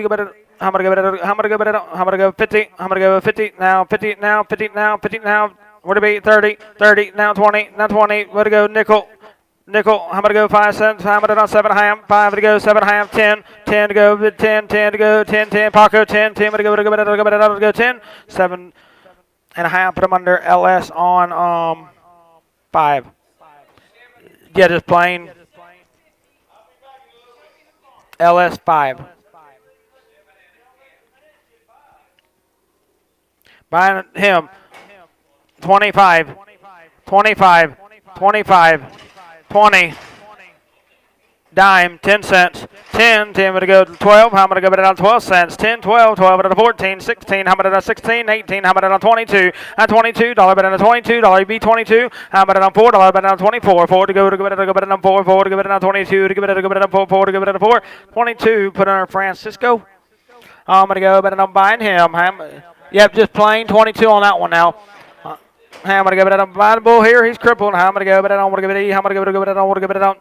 Speaker 1: I'm going to go 50. I'm going to go 50. Now 50. Now 50. Now 50. Now. Where'd it be? 30. 30. Now 20. Now 20. Where'd it go? Nickel. I'm going to go 5 cents. I'm going to go 7 half. 5 to go 7 half. 10. 10 to go. 10. 10 to go. 10. 10. Paco 10. 10 to go. 10. 7 and a half. Put them under LS on 5. Yeah, just plain LS 5. Buying him. 25, 25, 25, 20. Dime, 10 cents. 10, 10, going to go to 12. I'm going to go it on 12 cents. 10, 12, 12, at 14, 16, I'm going to 16, 18, I'm going to 22. At $22, but on $22, be 22. I'm going to $4, but on 24. 4 to go it on 4, 4 to go it on 22, to go it on 4, 4 to go it on 4. 22, put on Francisco. I'm going to go, but I'm buying him. Yep, just plain 22 on that one now. I'm going to go, but I'm buying the bull here. He's crippled. I'm going to go, but I don't want to give it E. I'm going to go, but I don't want to give it on.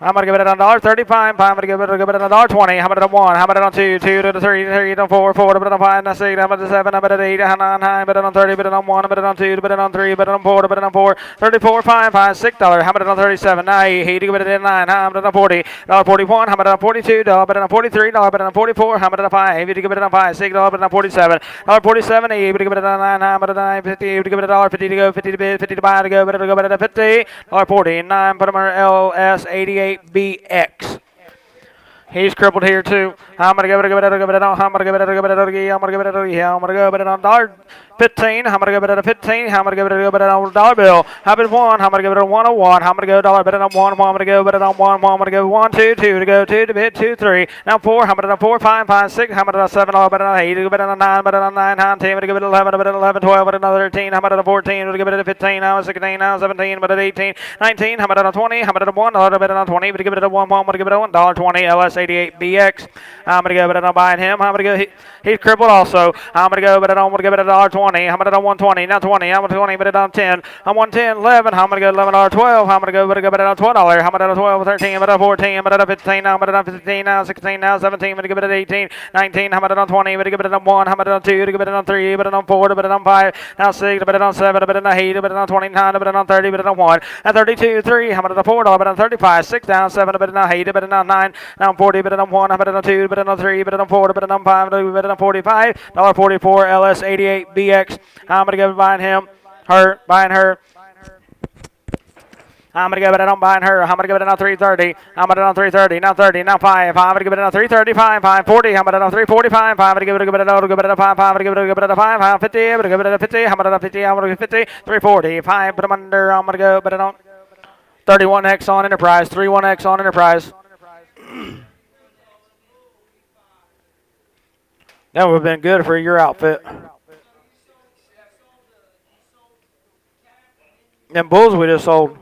Speaker 1: I'm going to give it on $1.35. I'm going to give it on $1.20. I'm going to 1. I'm going to on 2. 2 to 3. 3 to 4. 4 to 5. 6. I'm going to 7. I'm going to 8. 9. 9. I'm going to 30. I'm going to 1. I'm going to 2. I'm going to 3. I'm going to 4. I'm going to 4. 34. 5. 5. $6. I'm going to 37. 9. 8 to give it 9. I'm going to 40. $41. I'm going to 42. I'm going to 43. I'm going to 44. I'm going to 5. To give it on 5. 6. I'm going to 47. $47. 8 to give it on 9. I'm going to 9. 50 to give it $1. 50 to go. 50 to bid. 50 to buy to go. But it'll go at 50. $49. Put them on LS 88BX. He's crippled here too. I'm gonna give it on. I'm gonna give it on. I'm gonna give it on. I'm gonna go on $1.15. I'm gonna give it at a 15. I'm gonna give it on $1 bill. I'm at 1. I'm gonna give it a 101. I'm gonna go $1. Bet it on 1. I'm gonna go bet it on 1. I'm gonna go 1 2 2 to go 2 to bid 2 3. Now 4. I'm gonna 4 5 5 6. I'm gonna 7. I'm gonna 8. Bet it on 9. Bet it on 9. 10. I'm gonna give it 11. Bet it 11 12. Bet another 13. I'm gonna 14. I'm gonna give it a 15. Now 16. Now 17. Bet it 18. 19. I'm gonna 20. I'm gonna 1. I'm gonna bet it on 20. But give it a 1. I'm gonna give it a $1.20. LS88BX. I'm gonna go bet it on buying him. I'm gonna go. He's crippled also. I'm gonna go bet it on. I'm gonna give it a $1.20. I'm gonna 120. Now 20. I'm gonna 20. Bet it on 10. I'm 110. 11. I'm gonna go $11.12. I'm gonna go bet it on $12. I'm gonna 12. 13. I'm gonna 14. I'm gonna 15. Now I'm gonna 15. Now 16. Now 17. I'm gonna give it at 18. 19. I'm gonna 20. I'm gonna give it on 1. I'm gonna 2. I'm gonna give it on 3. I'm gonna 4. I'm gonna 5. Now 6. I'm gonna 7. I'm gonna 8. I'm gonna 29. I'm gonna 30. I'm gonna 1. At 32. 3. I'm gonna 4. I'm gonna 35. 6 down. 7. I'm gonna 8. I'm gonna 9. Now 40. I'm gonna 1. I'm gonna 2. I'm gonna 3. I'm gonna 4. I'm gonna 5. I'm gonna 45. $1.44. LS88BX. I'm gonna go buying him. Her. Buying her. I'm going to give it on buying her. I'm going to give it on 330. I'm going to on 330. Now 30. Now 5. I'm going to give it on 335. 540. I'm going to on 345. I'm going to give it a 5. I'm going to give it a 5. I'm going to give it a 5. I'm 50. I'm going to give it a 50. I'm going to 50. I'm going to 50. 340. 5. Put them under. I'm going to go. Put it on 31X on Enterprise. 31X on Enterprise. That would have been good for your outfit. Them bulls we just sold.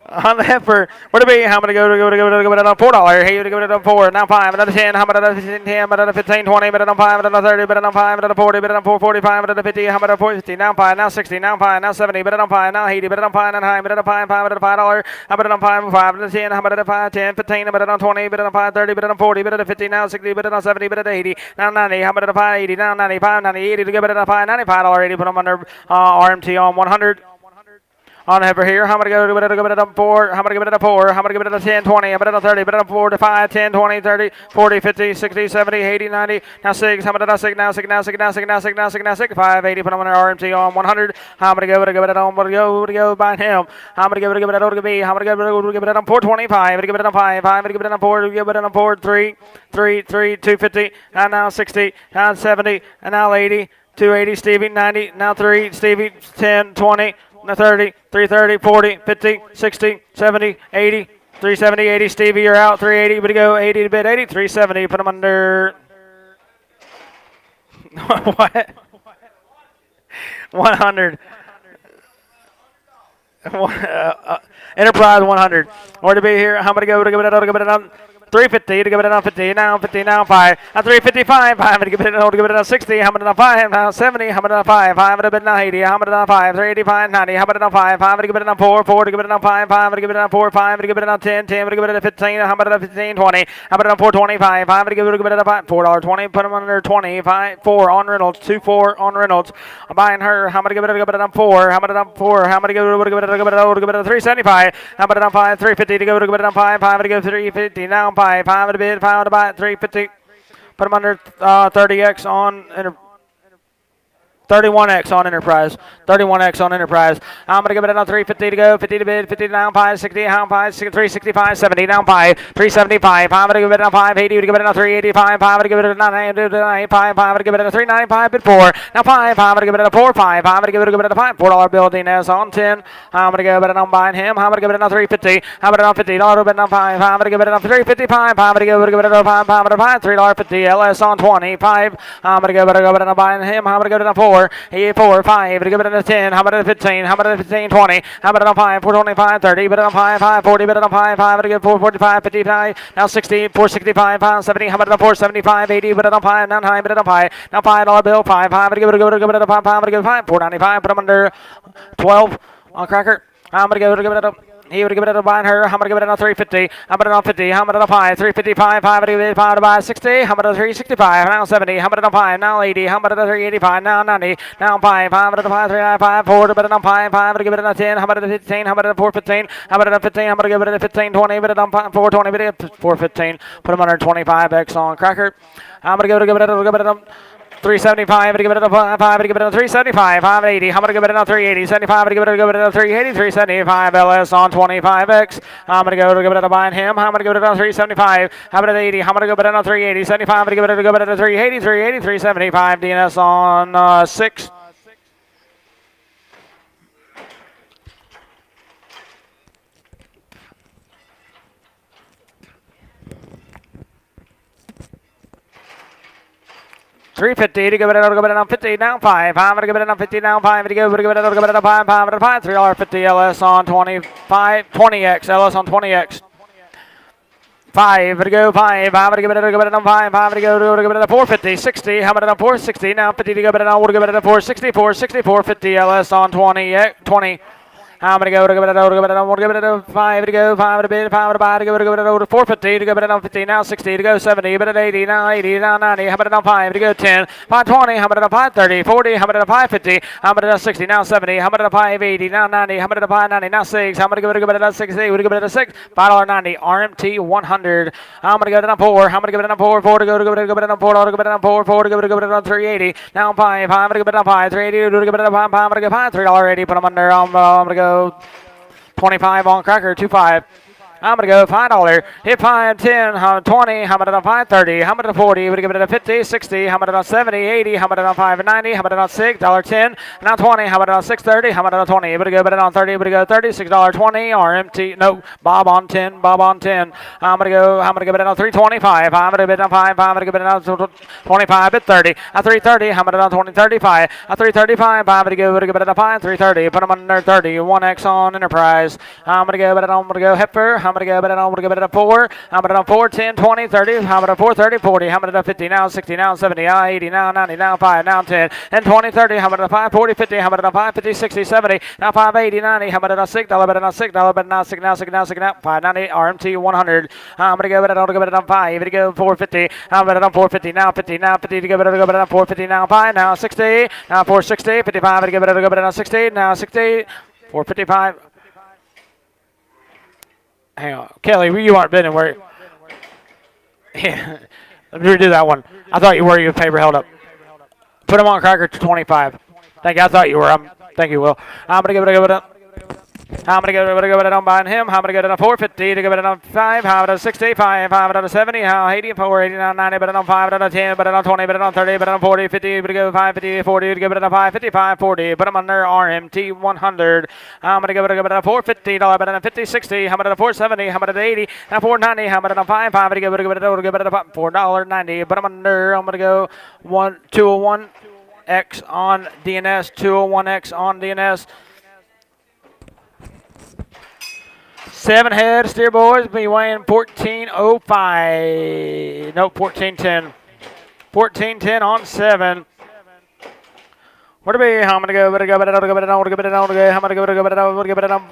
Speaker 1: On the heifer, where to be? I'm gonna go it on $4. Hey, you go it on 4. Now 5. Another 10. I'm gonna 10. Another 15. 20. But on 5. Another 30. But on 5. Another 40. But on 445. Another 50. I'm gonna 50. Now 5. Now 60. Now 5. Now 70. But on 5. Now 80. But on 5. Now 9. But on 5. 5. But on $5. I'm gonna on 5. 5. But 10. I'm gonna 5. 10. 15. But on 20. But on 5. 30. But on 40. But on 50. Now 60. But on 70. But on 80. Now 90. I'm gonna 5. 80. Now 95. 90. 80 to go. But on 5. $95 80. Put them under RMT on 100. On over here, how many go to it on 4? How many give it a 4? How many give it a 10, 20? How many 30? But on 4 to 5, 10, 20, 30, 40, 50, 60, 70, 80, 90. Now 6. How many 6? Now 6. Now 6. Now 6. Now 6. Now 6. Now 6. 5, 80. Put them on RMT on 100. How many give it on? What to go by him? How many give it on B? How many give it on 425? How many give it on 5? 5. How many give it on 4? Give it on 4, 3, 3, 3, 250. And now 60. Now 70. And now 80. 280. Stevie 90. Now 3. Stevie 10, 20. Now 30, 330, 40, 50, 60, 70, 80, 370, 80. Stevie, you're out. 380, but to go 80 to bid 80, 370. Put them under. What? 100. Enterprise 100. Where to be here? How many go to give it on? 350 to give it on 50, now 50, now 5, now 355, 5 to give it on 60, how many on 5, now 70, how many on 5, 5 to give it on 80, how many on 5, 385, 90, how many on 5, 5 to give it on 4, 4 to give it on 5, 5 to give it on 4, 5 to give it on 10, 10 to give it on 15, how many on 15, 20, how many on 425, 5 to give it on 5, $4.20, put them under 20, 5, 4 on Reynolds, 2, 4 on Reynolds, I'm buying her, how many give it on 4, how many on 4, how many give it on 375, how many on 5, 350 to give it on 5, 5 to give 350, now 5. 5. 5 at a bid, 5 at a bite, 350. Put them under 30X on 31X on Enterprise. 31X on Enterprise. I'm going to give it another 350 to go. 50 to bid. 50 down 5. 60 down 5. 365. 70 down 5. 375. I'm going to give it another 580 to give it another 385. 5 to give it a 995. 5 to give it a 395 bid 4. Now 5. 5 to give it a 4. 5. 5 to give it a 5. $4 bill DNS on 10. I'm going to give it an buying him. I'm going to give it another 350. I'm going to $50 bid on 5. I'm going to give it another 355. 5 to give it a 5. 5 to 5. $3.50 LS on 25. I'm going to give it a buying him. I'm going to give it a 4. 4, 5, to give it a 10, how about a 15, how about a 15, 20, how about a 5, 425, 30, but a 5, 5, 40, but a 5, 5, to give 445, 55, now 60, 465, 570, how about a 475, 80, but a 5, now 9, but a 5, now $5 bill, 5, 5, to give it a 5, 5, to give it 5, 495, put them under 12 on Cracker. I'm going to give it a he would give it a buying her. I'm going to give it a 350. I'm going to 50. I'm going to 5. 355. 5 to give it 5 to buy 60. I'm going to 365. Now 70. I'm going to 5. Now 80. I'm going to 385. Now 90. Now 5. 5 to 5. 395. 4 to 5. 5 to give it a 10. I'm going to 15. I'm going to 415. I'm going to 15. I'm going to give it a 15. 20. But I'm 420. But 415. Put them under 25X on Cracker. I'm going to give it a 375 to give it a 5 to give it a 375, 580. I'm going to give it a 380, 75 to give it a 380, 375 LS on 25X. I'm going to give it a buying him. I'm going to give it a 375. How about an 80? I'm going to give it a 380, 75 to give it a 380, 380, 375 DNS on 6. $350 to give it a 50 down 5. I'm gonna give it a 50 down 5 to give it a 5. $3.50 LS on 25 20X LS on 20X. 5 to go 5. I'm gonna give it a 5. 5 to go to give it a 450 60. How about a 460 now 50 to give it a 460 464 50 LS on 20. I'm going to give it a 5 to go, 5 to bid, 5 to buy, to give it a 450, to give it a 50, now 60, to go 70, but at 80, now 80, now 90, how about it on 5, to go 10, 520, how about it on 530, 40, how about it on 550, how about it on 60, now 70, how about it on 580, now 90, how about it on 590, now 6, I'm going to give it a 60, we're going to give it a 6, $5.90, RMT 100, I'm going to give it on 4, I'm going to give it on 4, 4 to go, to give it on 4, to give it on 4, 4 to give it on 380, now 5, 5 to give it on 5, 380, to give it on 5, 5 to give 5, $3.80, put them under, I'm going to go 25 on Cracker, 25. I'm going to go $5. Hit 5, 10, 20. How about it on 530? How about it on 40? We're going to give it a 50, 60. How about it on 70, 80? How about it on 590? How about it on $6, $10? Now 20. How about it on 630? How about it on 20? We're going to go it on 30. We're going to go 30, $6.20. RMT. No, Bob on 10. Bob on 10. I'm going to give it on 325. I'm going to give it on 5. I'm going to give it on 25 at 30. At 330. How about it on 2035? At 335. I'm going to give it on 5. 330. Put them under 30. 1X on Enterprise. I'm going to go it on. I'm going to go Heifer. I'm going to give it on. I'm going to give it a 4. I'm going to on 4, 10, 20, 30. How about a 4, 30, 40? How about a 50? Now 60, now 70, now 80, now 90, now 5, now 10, and 20, 30. How about a 5, 40, 50? How about a 5, 50, 60, 70? Now 5, 80, 90. How about a $6? Bet on $6. Bet now 6, now 6, now 6, now 590. RMT 100. I'm going to give it. I'm going to give it on 5. To go 450. I'm going to on 450. Now 50. Now 50 to give it. Go bet on 450. Now 5. Now 60. Now 460. 55 to give it. Go bet on 60. Now 60. 455. Hang on. Kelly, you aren't bidding where... Yeah. Let me redo that one. I thought you were. Your paper held up. Put them on Cracker to 25. Thank you. I thought you were. Thank you, Will. I'm going to give it a... I'm going to give it on buying him. I'm going to get it on 450 to give it on 5. How about a 60? 5 out of 70. How 80? 4, 80, 90. But on 5, but on 10, but on 20, but on 30, but on 40, 50. But go 5, 50, 40 to give it a 5, 55, 40. Put them under RMT 100. I'm going to give it a 450. But on 50, 60. How about a 470? How about an 80? Now 490. How about on 5, 5 to give it a $4.90. But I'm under. I'm going to go 201X on DNS. 201X on DNS. 7 head steer boys be weighing 14:05. Nope, 14:10. 14:10 on 7. Where to be? I'm gonna go. Better go. Better go. Better go. Better go. I'm gonna go. Better go. Better go. Better go.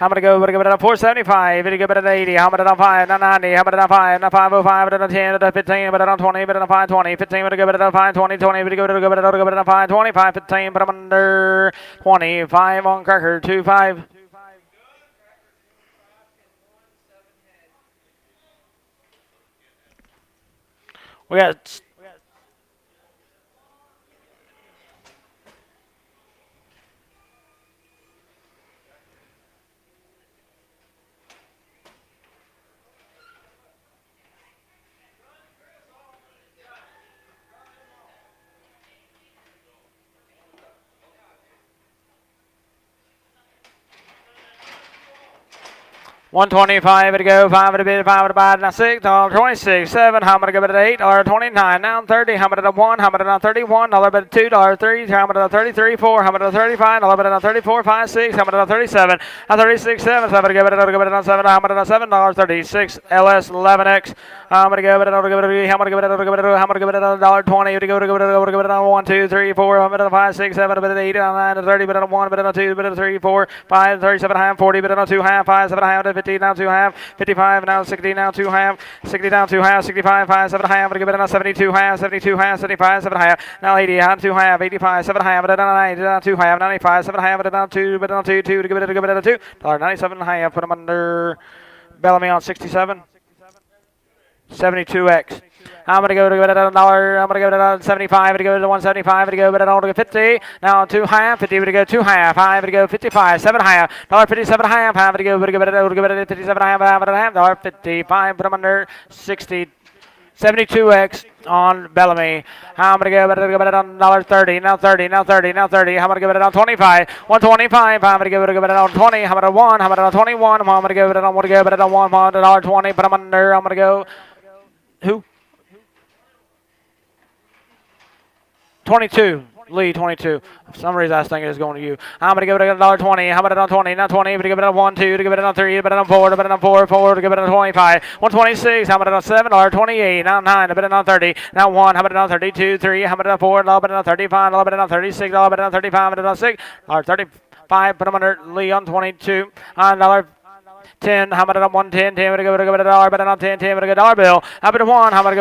Speaker 1: I'm gonna go. Better go. Better 475. Better go. Better 80. I'm gonna 5. 90. I'm gonna 5. 505. Better 10. Better 15. Better 20. Better 520. 15. Better go. Better 520. 20. Better go. Better go. Better go. Better 520. 515. But I'm under 25 on Cracker. 25. We got 125 to go, 5 to bid, 5 to buy, now 6, 26, 7, how much give it at 8, $29, now 30, how much at 1, how much at 31, $1 bid at 2, $3, how much at 33, 4, how much at 35, $1 bid at 34, 5, 6, how much at 37, 36, 7, 7 to give it at 7, how much at $7, LS 11X, how much give it at, how much give it at, how much give it at, how much give it at $1.20 to go, give it at 1, 2, 3, 4, how much at 5, 6, 7, bid at 8, 9, 30, bid at 1, bid at 2, bid at 3, 4, 5, 37, half, 40, bid at 2, half, 5, 7, half, 50 now 2 half, 55 now 60 now 2 half, 60 down 2 half, 65 5 7 half, give it now 72 half, 72 half, 75 7 half, now 80 down 2 half, 85 7 half, but down 90 down 2 half, 95 7 half, but down 2, but down 2 2 to give it a 2, $97 half, put them under Bellamy on 67, 72X. I'm going to go to it at $1. I'm going to go to 75. To go to 175. To go to $1 to 50. Now 2 half. 50 to go 2 half. 5 to go 55. 7 half. $1.57 half. 5 to go. Give it at 57 half. $1.55. Put them under 60. 72X on Bellamy. How am I going to give it on $1.30? Now 30. Now 30. Now 30. How am I going to give it on 25? 125. How am I going to give it on 20? How about a 1? How about on 21? How am I going to give it on $1? Put them under. I'm going to go. Who? 22. Lee, 22. For some reason, I was thinking it was going to you. I'm going to give it $1.20. How about it on 20? Not 20. To give it on 1, 2. To give it on 3. To give it on 4. To give it on 4. 4. To give it on 25. 126. How about it on 7? $1.28. Now 9. To give it on 30. Now 1. How about it on 32? 3. How about it on 4? How about it on 35? How about it on 36? How about it on 35? How about it on 6? $35. Put them under Lee on 22. On 10, how about it on 110, 10, we're going to give it a dollar, but on 10, 10, we're going to give it a dollar bill. How about it 1, how about it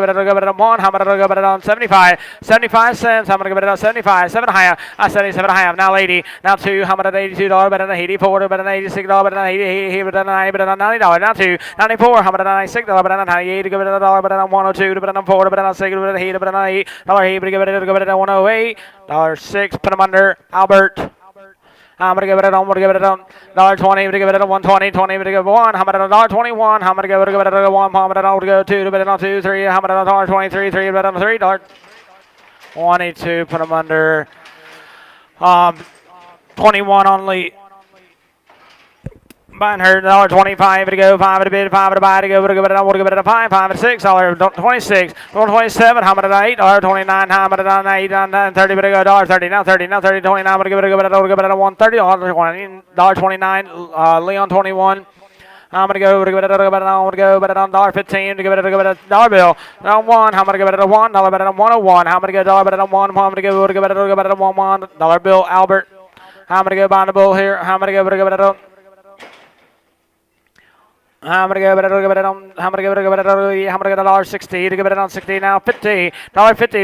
Speaker 1: on 1, how about it on 75, 75 cents, how about it give it on 75, 7 higher, 77 higher, now 80, now 2, how about it $82, but on 84, but on $86, but on 80, but on 90, but on $90, now 2, 94, how about it on $96, but on 98, give it a dollar, but on 102, but on 4, but on 6, but on 8, but on $8, but give it a 108, $6, put them under Albert. I'm going to give it on, $1.20, to give it a 120, 20, to give it 1, how about it $1.21, how about to give it a 1, how about it to go 2, to bet it on 2, 3, how about it $1.23, 3, bet on $3, 22, put them under 21 on Lee. Buying her $1.25 to go, 5 to bid, 5 to buy to go, to give it a 5, 5 to 6, $1.26, $1.27, how about it $8, $1.29, how about it on 8, on 30, but to go $1.30, now 30, now 30, 29, but to give it a $1.30, $1.29, Leon 21. I'm gonna go to give it a $1.15 to give it a dollar bill. On 1, I'm gonna give it a $1, bet it on 101. I'm gonna go $1 bet it on 1, I'm gonna go to give it a $1 bill, Albert. I'm gonna go buy the bull here. I'm gonna go to give it a I'm gonna give it on. I'm gonna give it $1.60 to give it on 60 now. $50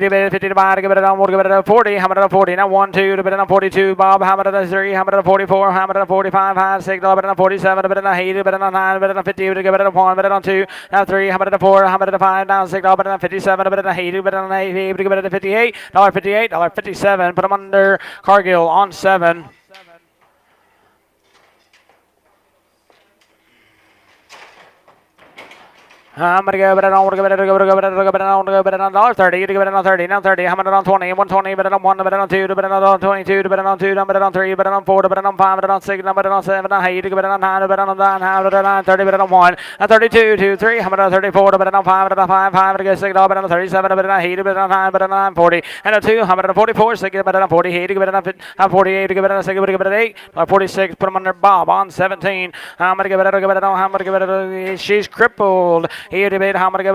Speaker 1: to bid, 50 to buy to give it on. We'll give it a 40. How about a 40 now? 1 2 to bid on 42. Bob, how about a 3? How about a 44? How about a 45? 5 6 to bid on 47 to bid on 8 to bid on 9 to bid on 50 to give it a 1 bid on 2 now 3. How about a 4? How about a 5 down 6 to bid on 57 to bid on 8 to bid on 8 to give it a $58. $57. Put them under Cargill on 7. I'm gonna go, but I don't want to go, but I don't want to go, but I don't $1.30 to give it on 30, now 30, how about it on 20, 120, but I don't 1, but I don't 2, but I don't 22, but I don't 2, but I don't 3, but I don't 4, but I don't 5, but I don't 6, but I don't 7, I hate to give it on 9, but I don't 9, how about it 30, but I don't 1, 32, 2, 3, how about it 34, but I don't 5, but I don't 5, 5, but I get 6, but I don't 37, but I hate it, but I don't 9, but I don't 40, and a 2, how about it 44, 6, but I don't 48, to give it on 48, to give it on 6, but give it an 8, 46, put them under Bob on 17, I'm gonna give it on, I'm gonna give it on, she's crippled, here to bid, how I'm gonna give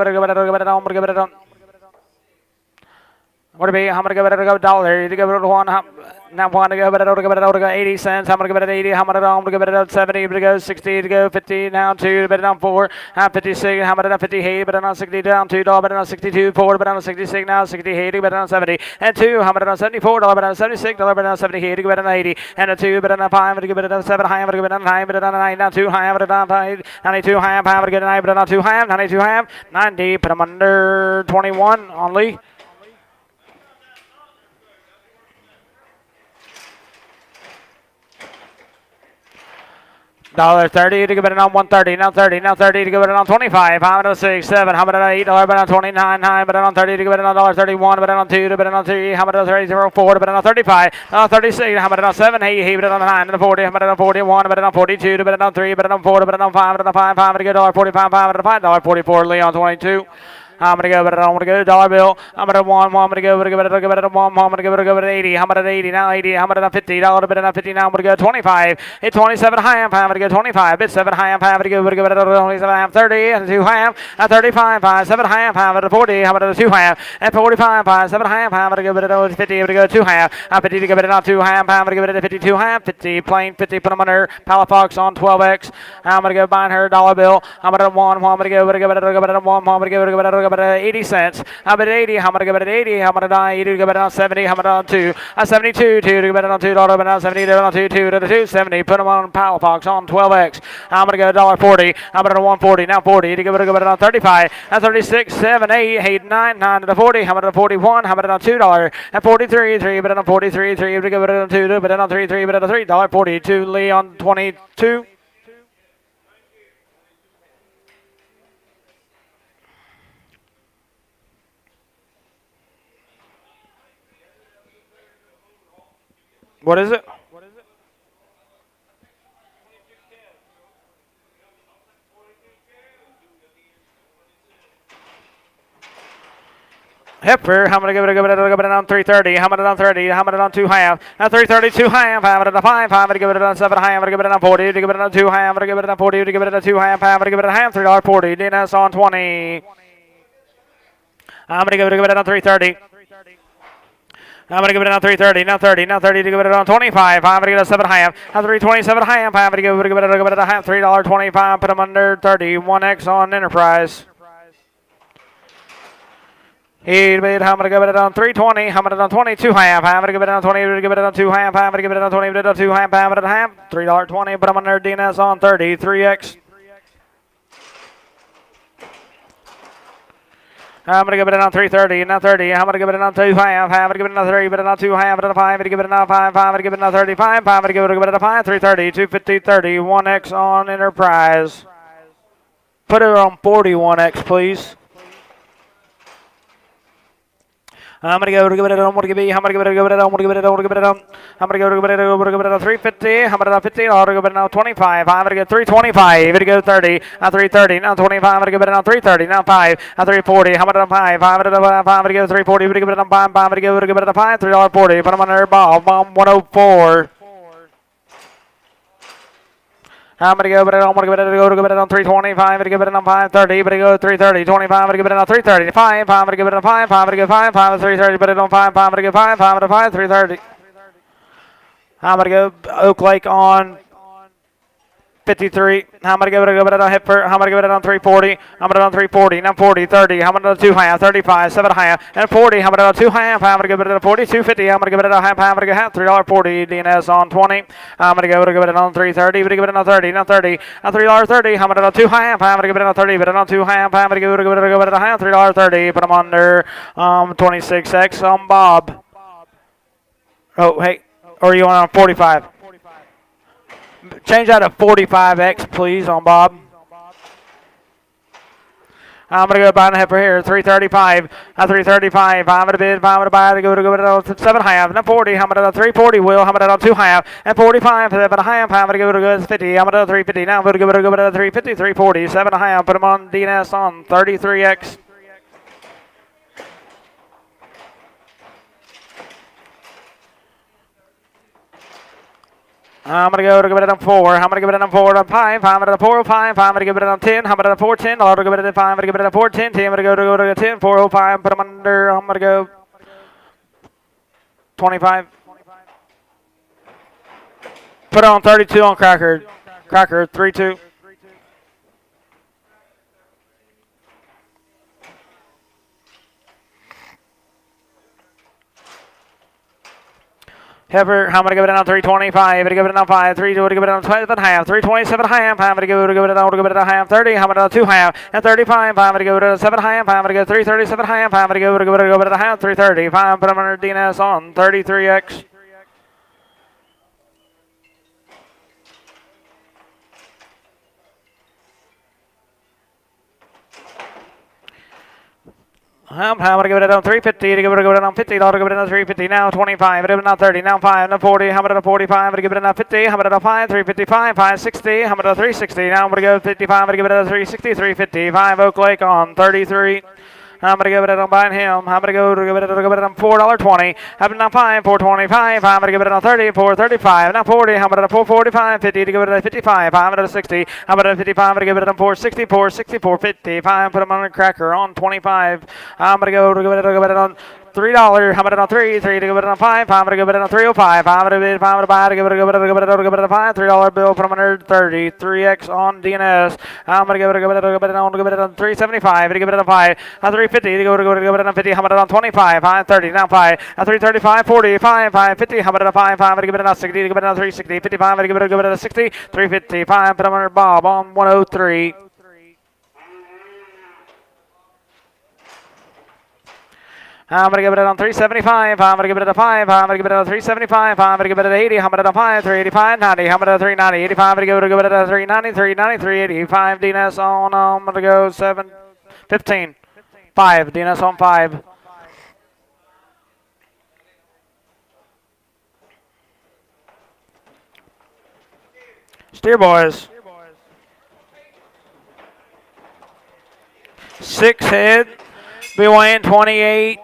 Speaker 1: it on. What to be? I'm gonna give it a dollar. You give it a one. Now one to go, but it'll give it 80 cents. I'm gonna give it 80. I'm gonna give it 70. But it goes 60 to go 50. Now two. But down four. 56. How about 58? But on 60 down $2. But on 62. 4. But on 66 now 68. But on 70 and two. How about on 74? But on 76. But on 78. But on 80 and a two. But on a 5. But give it a 7 high. But give it a 9. But on a 9. Now 2 high. But on 92 high. But get a 9. But on 2 high. 92 high. 90. Put them under 21 on Lee. $1.30 to give it on 130, now 30, now 30 to give it on 25, how about 6, 7, how about $8, but on 29, 9, but on 30 to give it on $1.31, but on 2, but on 3, how about 30, 4, but on 35, 36, how about on 7, he but on 9, and 40, how about on 41, but on 42, but on 3, but on 4, but on 5, but on 5, 5 to get $1.45, 5 to $5.44, Leon 22. I'm gonna go, but I don't want to go dollar bill. I'm gonna one. I'm gonna go, but give it a one. I'm gonna give it a 80. How about an 80 now? 80. How about a $50? But a 50 now. I'm gonna go 25. It's 27 high. I'm gonna go 25. It's 7 high. I'm gonna go, but give it a 27 half 30 and 2 high. At 35. 5 7 high. I'm at a 40. How about a 2 high? At 45. 5 7 high. I'm gonna give it a 50. I'm gonna go 2 high. I'm 50 to give it a 2 high. I'm gonna give it a 52 high. 50 plain 50. Put them under Palafox on 12x. I'm gonna go buying her dollar bill. I'm gonna one. I'm gonna go, but give it a one. I'm gonna give it a 80 cents. How about 80? How about give it 80? How about 80? Give it on 70. How about on 2? 72. 2 to give it on $2. But on 70. They're on 2. 2 to the 270. Put them on Palafox on 12x. I'm gonna go $1.40. I'm gonna 140. Now 40. To give it on 35. At 36. 7. 8. 8. 9. 9 to the 40. How about 41? How about on $2? At 43. 3. But on 43. 3. To give it on 2. But on 3. 3. But on $3.42. Lee on 22. What is it? Hipper, how many give it on 330? How many on 30? How many on 2 half? At 330, 2 half. How many on 5? How many give it on 7 half? How many give it on 40? To give it on 2 half. How many give it on 40? To give it on 2 half. How many give it on half? $3.40. DNS on 20. How many give it on 330? I'm going to give it on 330, now 30, now 30 to give it on 25. I'm going to give it a 7 half. Now 327 half. I'm going to give it a half. $3.25. Put them under 30. 1x on Enterprise. He'd bid. I'm going to give it on 320. I'm going to give it on 22 half. I'm going to give it on 20. Give it on 2 half. I'm going to give it on 20. Give it on 2 half. I'm going to half. $3.20. Put them under DNS on 30. 3x. I'm going to give it on 330, now 30. I'm going to give it on 2 half. I'm going to give it on 3, but on 2 half, and on 5. I'm going to give it on 5. I'm going to give it on 35. I'm going to give it on 5. 330, 250, 30. 1x on Enterprise. Put it on 41x, please. I'm gonna go to give it on. I'm gonna give it. I'm gonna give it on. I'm gonna give it on. I'm gonna give it on. I'm gonna go to give it on. I'm gonna give it on 350. I'm gonna 50. I'm gonna give it on 25. I'm gonna get 325. I'm gonna go 30. Now 330. Now 25. I'm gonna give it on 330. Now 5. Now 340. I'm gonna 5. I'm gonna go 340. I'm gonna give it on 5. I'm gonna give it on 5. $3.40. Put them on their ball. Bomb 104. I'm going to go, but I'm going to give it on 325. I'm going to give it on 530, but I go 330, 25. I'm going to give it on 330, 5. I'm going to give it on 5. I'm going to give 5. 5 330, but it on 5. I'm going to give 5. 5 to 5, 330. I'm going to go Oak Lake on 53. I'm going to give it on Hipper. I'm going to give it on 340. I'm going to on 340. Now 40, 30. I'm going to 2 half, 35, 7 half, and 40. I'm going to 2 half. I'm going to give it on 40, 250. I'm going to give it on half. I'm going to give half, $3.40. DNS on 20. I'm going to go to give it on 330. But give it on 30. Now 30. Now $3.30. I'm going to 2 half. I'm going to give it on 30. But on 2 half. I'm going to give it on half, $3.30. Put them under 26x on Bob. Oh, hey. Or you want on 45? Change that to 45x, please, on Bob. I'm going to go buy the heifer here, 335. 335. I'm going to bid. I'm going to buy it. Go it on 7 half. Now 40. I'm going to 340. Will. I'm going to on 2 half. And 45. 7 half. I'm going to go 50. I'm going to 350. Now I'm going to go to 350. 340. 7 half. Put them on DNS on 33x. I'm going to give it on 4. I'm going to give it on 4 on 5. I'm going to 405. I'm going to give it on 10. I'm going to 410. I'm going to give it on 5. I'm going to give it on 410. I'm going to go to 10. 405. Put them under. I'm going to go 25. Put on 32 on Cracker. Cracker, 3-2. Heifer, how many give it on 325? Give it on 5, 3, give it on 12 and a half, 327 half, how many give it on half, 30, how many on 2 half, and 35, how many give it on 7 half, how many give 337 half, how many give it on half, 330, 5, put them under DNS on 33X. How many give it on 350? Give it on 50. Give it on 350. Now 25. Give it on 30. Now 5. Now 40. How about on 45? Give it on 50. How about on 5? 355. 560. How about on 360? Now I'm going to go 55. Give it on 360. 350. 5 Oak Lake on 33. I'm going to give it on buying him. I'm going to give it on $4.20. How about on 5? 425. I'm going to give it on 30. 435. Now 40. How about on 445? 50 to give it on 55. 560. How about on 55? I'm going to give it on 460. 460. 450. 5. Put him on a Cracker on 25. I'm going to give it on $3. How about on 3? 3 to give it on 5. I'm going to give it on 305. I'm going to buy to give it on 5. $3 bill from under 30. 3X on DNS. I'm going to give it on 375. To give it on 5. 350. To give it on 50. How about on 25? 530. Now 5. 335. 45. 550. How about on 5? 5 to give it on 60. To give it on 360. 55. To give it on 60. 350. 5. Put him under Bob on 103. I'm going to give it on 375. I'm going to give it a 5. I'm going to give it on 375. I'm going to give it an 80. I'm going to 5. 385. 90. I'm going to 390. 85. I'm going to give it a 390. 390. 385. DNS on. I'm going to go 7. 15. 5. DNS on 5. Steer boys. 6 head. Be weighing 28.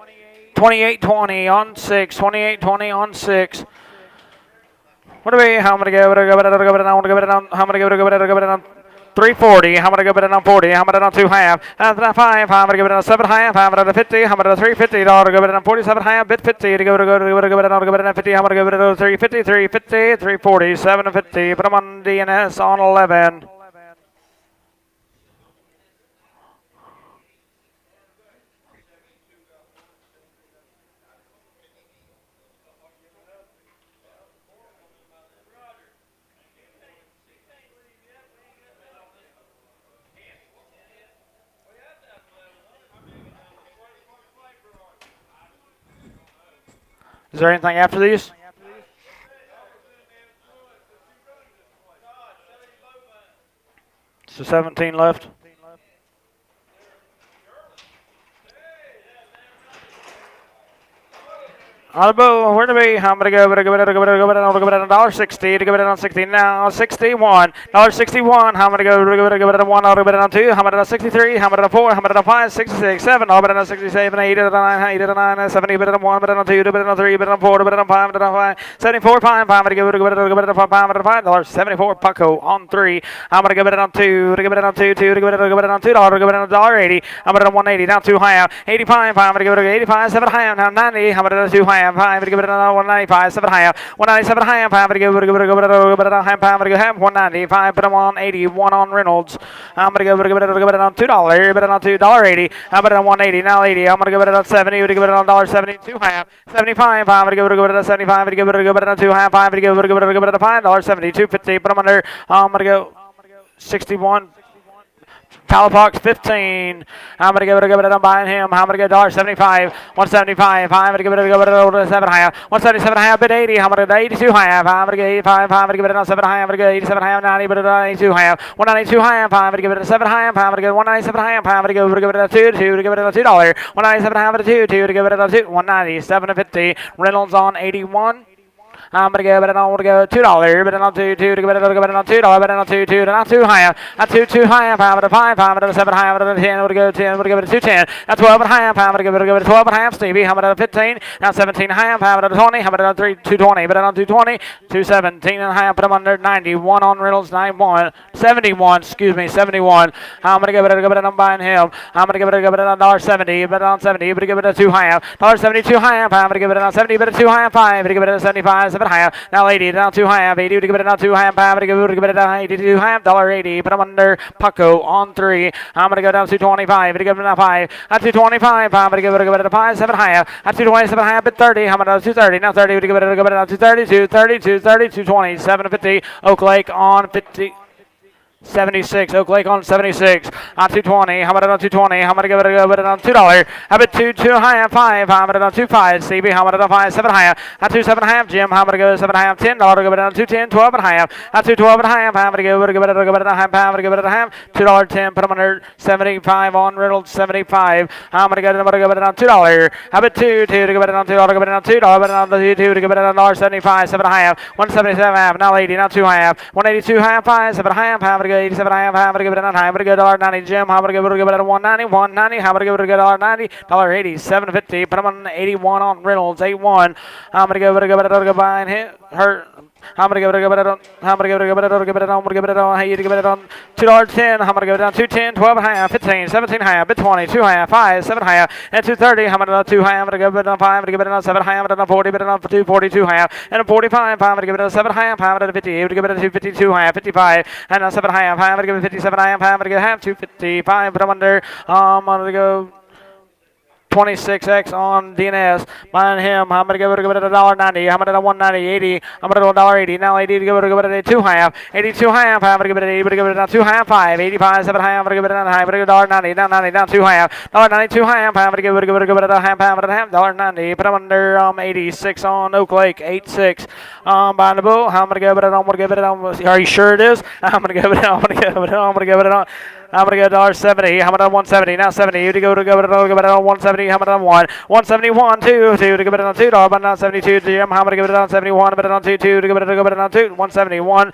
Speaker 1: 28-20 on 6. 28-20 on 6. What do we? How many give it? I want to give it on. How many give it on? 340. How many give it on 40? How many on 2 half? And 5. How many give it on 7 half? How many on 50? How many on 350? Give it on 47 half. Bit 50. To give it on 50. How many give it on 350? 350. 340. 750. Put them on DNS on 11. Is there anything after these? So 17 left. Where to be? I'm going to give it on $1.60 to give it on 60. Now 61. $1.61. How many give it on 1? I'll give it on 2. How many on 63? How many on 4? How many on 5? 66. 7. I'll bet on 67. 8 on 9. 8 on 9. 70. Bet on 1. Bet on 2. Bet on 3. Bet on 4. Bet on 5. Bet on 5. 74. 5. I'm going to give it on 5. $5.74. Pucko on 3. I'm going to give it on 2. To give it on 2. 2. To give it on $2. Give it on $1.80. I'm going to 180. Now 2 half. 85. I'm going to give it 85. 7 half. Now 90. How about 2 half? 5 to give it another 195, 7 half, 197 half, 5 to give it a half, 5 to give it 195, put them on 81 on Reynolds. I'm going to give it on $2, give it on $2.80, I'm going to on 180, now 80, I'm going to give it on 70, to give it on $1.70, 2 half, 75, 5 to give it on 75, to give it on 2 half, 5 to give it on $5.70, 250, put them under, I'm going to go 61. Calapox 15. I'm going to give it on buying him. I'm going to get $1.75. 175. I'm going to give it on 7 half. 177 half, bid 80. I'm going to get 82 half. I'm going to get 85. I'm going to give it on 7 half. I'm going to get 87 half, 90, but on 82 half. 192 half. I'm going to give it a 7 half. I'm going to get 197 half. I'm going to give it a 2 to give it a $2. 197 half at a 2 to give it a 2. 190. 7 to 50. Reynolds on 81. I'm gonna go, but I don't want to go $2, but I don't do two to go, but I don't go, but I don't $2, but I don't do two, not too high. I too high, 5 out of 5, 5 out of 7 high, 5 out of 10, would go 10, would go to 210. That's 12 and a half, 5 out of go to 12 and a half, Stevie, how about 15? Now 17 and a half, 5 out of 20, how about 3, 220, but I don't do 20, 217 and a half, but I'm under 91 on Reynolds, 91, 71, excuse me, 71. I'm gonna give it a I'm buying him. I'm gonna give it a $1.70, but on 70, but give it a 2 high, $1.72 high, I'm gonna give it a 70, but a 2 high, 5, but give it a 75, 7 high, now 80, down 2 high, 80, to give it a 2 high, 5, to give it a 82 high, $1.80, but I'm under Pucko on 3. I'm gonna go down to 225, to give it a 5, at 225, I'm gonna give it a 5, 7 high, at 227 high, but 30, I'm gonna 230, now 30, to give it a 230, 230, 220, 750, Oak Lake on 50. 76, Oak Lake on 76, on 220, how about it on 220, how about to give it on $2, how about 2 high and 5, how about it on 25, CB, how about it on 5, 7 high, at 2 7 half, Jim, how about to go 7 half, $10, give it on 210, 12 and a half, at 2 12 and a half, how about to give it a half, how about to give it a half, $2.10, put them under 75 on Reynolds, 75, how about to give it on $2, how about 2 to give it on $2, give it on $2, but on the 2 to give it on $1.75, 7 half, 177 half, now 80, now 2 half, 182 half, 5, 7 half, how about to go 87 half, how about to give it on high, how about to go $1.90, Jim, how about to give it on 190, 190, how about to give it a $1.90, $1.80, 750, put them on 81 on Reynolds, 81, I'm gonna give it a buy and hurt. I'm gonna give it on. I'm gonna give it on. Hey, you give it on $2.10. I'm gonna give it down 210, 12 high, 15, 17 high, bit 20, 2 high, 5, 7 high, and 230. I'm gonna 2 high. I'm gonna give it on 5. I'm gonna give it on 7 high. I'm gonna 40, but on 242 high, and a 45. I'm gonna give it on 7 high. I'm gonna 50. I'm gonna give it a 252 high, 55, and a 7 high. I'm gonna give it 57 high. I'm gonna give it 255, but I'm under. I'm gonna go 26X on DNS. Buying him. I'm going to give it a $1.90. I'm going to 190, 80. I'm going to $1.80. Now 80 to give it a 2 half. 82 half. I'm going to give it a 80. I'm going to give it a 2 half. 5. 85, 7 half. I'm going to give it a high. I'm going to give it $1.90. Down 90. Down 2 half. $1.90, 2 half. I'm going to give it a half. I'm going to have $1.90. But I'm under 86 on Oak Lake. 86. Buying the bull. I'm going to give it on. I'm going to give it on. Are you sure it is? I'm going to give it on. I'm going to give it on. I'm going to give it on. I'm going to go $1.70. How about on 170? Now 70. You to go to go it on 170. How about on 1? 171, 2 to give it on $2. But not 72. Jim. How about to give it on 71? But on 2 to give it on 2. 171.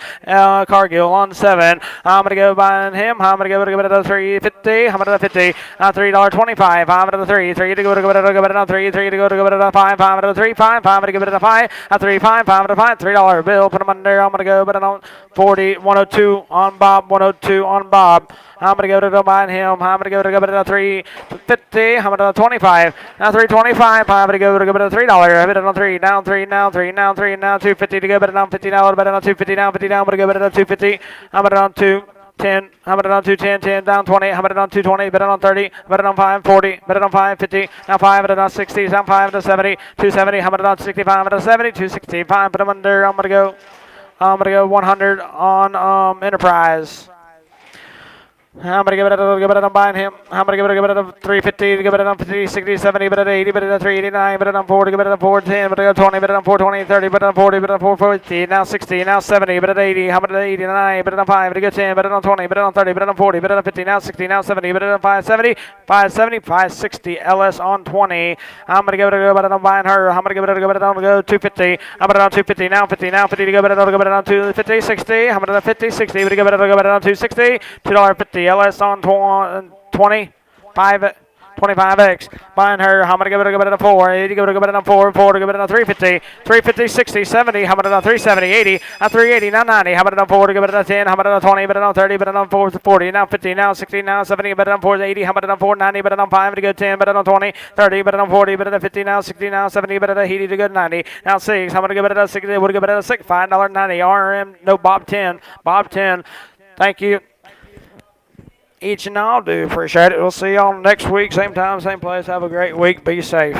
Speaker 1: Cargill on 7. I'm going to go buying him. I'm going to give it on 350. How about on 50? $3.25. I'm going to 3. 3 to go to it on 3. 3 to go to it on 5. 5 to 3. 5. 5 to give it a 5. 3. 5. 5 to 5. $3 bill. Put them under. I'm going to go but on 40. 102 on Bob. 102 on Bob. I'm going to go to buying him. I'm going to go to a 350. I'm going to 25. Now 325. I'm going to go to $3. I bet it on 3. Down 3. Now 3. Now 3. Now 250 to go. Bet it on $50. Bet it on 250. Down 50. Down. I'm going to go bet it on 250. I'm going to on 210. I'm going to on 210. 10 down 20. I'm going to on 220. Bet it on 30. Bet it on 540. Bet it on 550. Now 5. Bet it on 60. Down 5 to 70. 270. I'm going to on 65. Bet it on 70. 265. But I'm under. I'm going to go 100 on Enterprise. I'm going to give it on buying him. I'm going to give it on 350, give it on 50, 60, 70, but at 80, but at 389, but on 40, give it on 410, but at 20, but on 420, 30, but on 40, but on 450, now 60, now 70, but at 80, how about at 89, but on 5, but at 10, but on 20, but on 30, but on 40, but on 50, now 60, now 70, but on 570, 570, 560, LS on 20. I'm going to give it on buying her. I'm going to give it on 250. I'm going to on 250, now 50, now 50 to give it on 250, 60. I'm going to 50, 60, but give it on 260, $2.50. LS on 25, 25X. Buying her. How many give it a 4? 80 give it a 4. 4 to give it a 350. 350, 60, 70. How about it on 370, 80? 380, now 90. How about it on 4 to give it a 10? How about it on 20? But it on 30, but it on 4 40. Now 50, now 60, now 70. But it on 4 80. How about it on 490? But it on 5 to go 10. But it on 20, 30. But it on 40. But it on 50, now 60, now 70. But it on 80 to go 90. Now 6. How about to give it a 60? Would give it a 6. $5.90. RM. No, Bob 10. Bob 10. Thank you. Each and all do appreciate it. We'll see y'all next week, same time, same place. Have a great week. Be safe.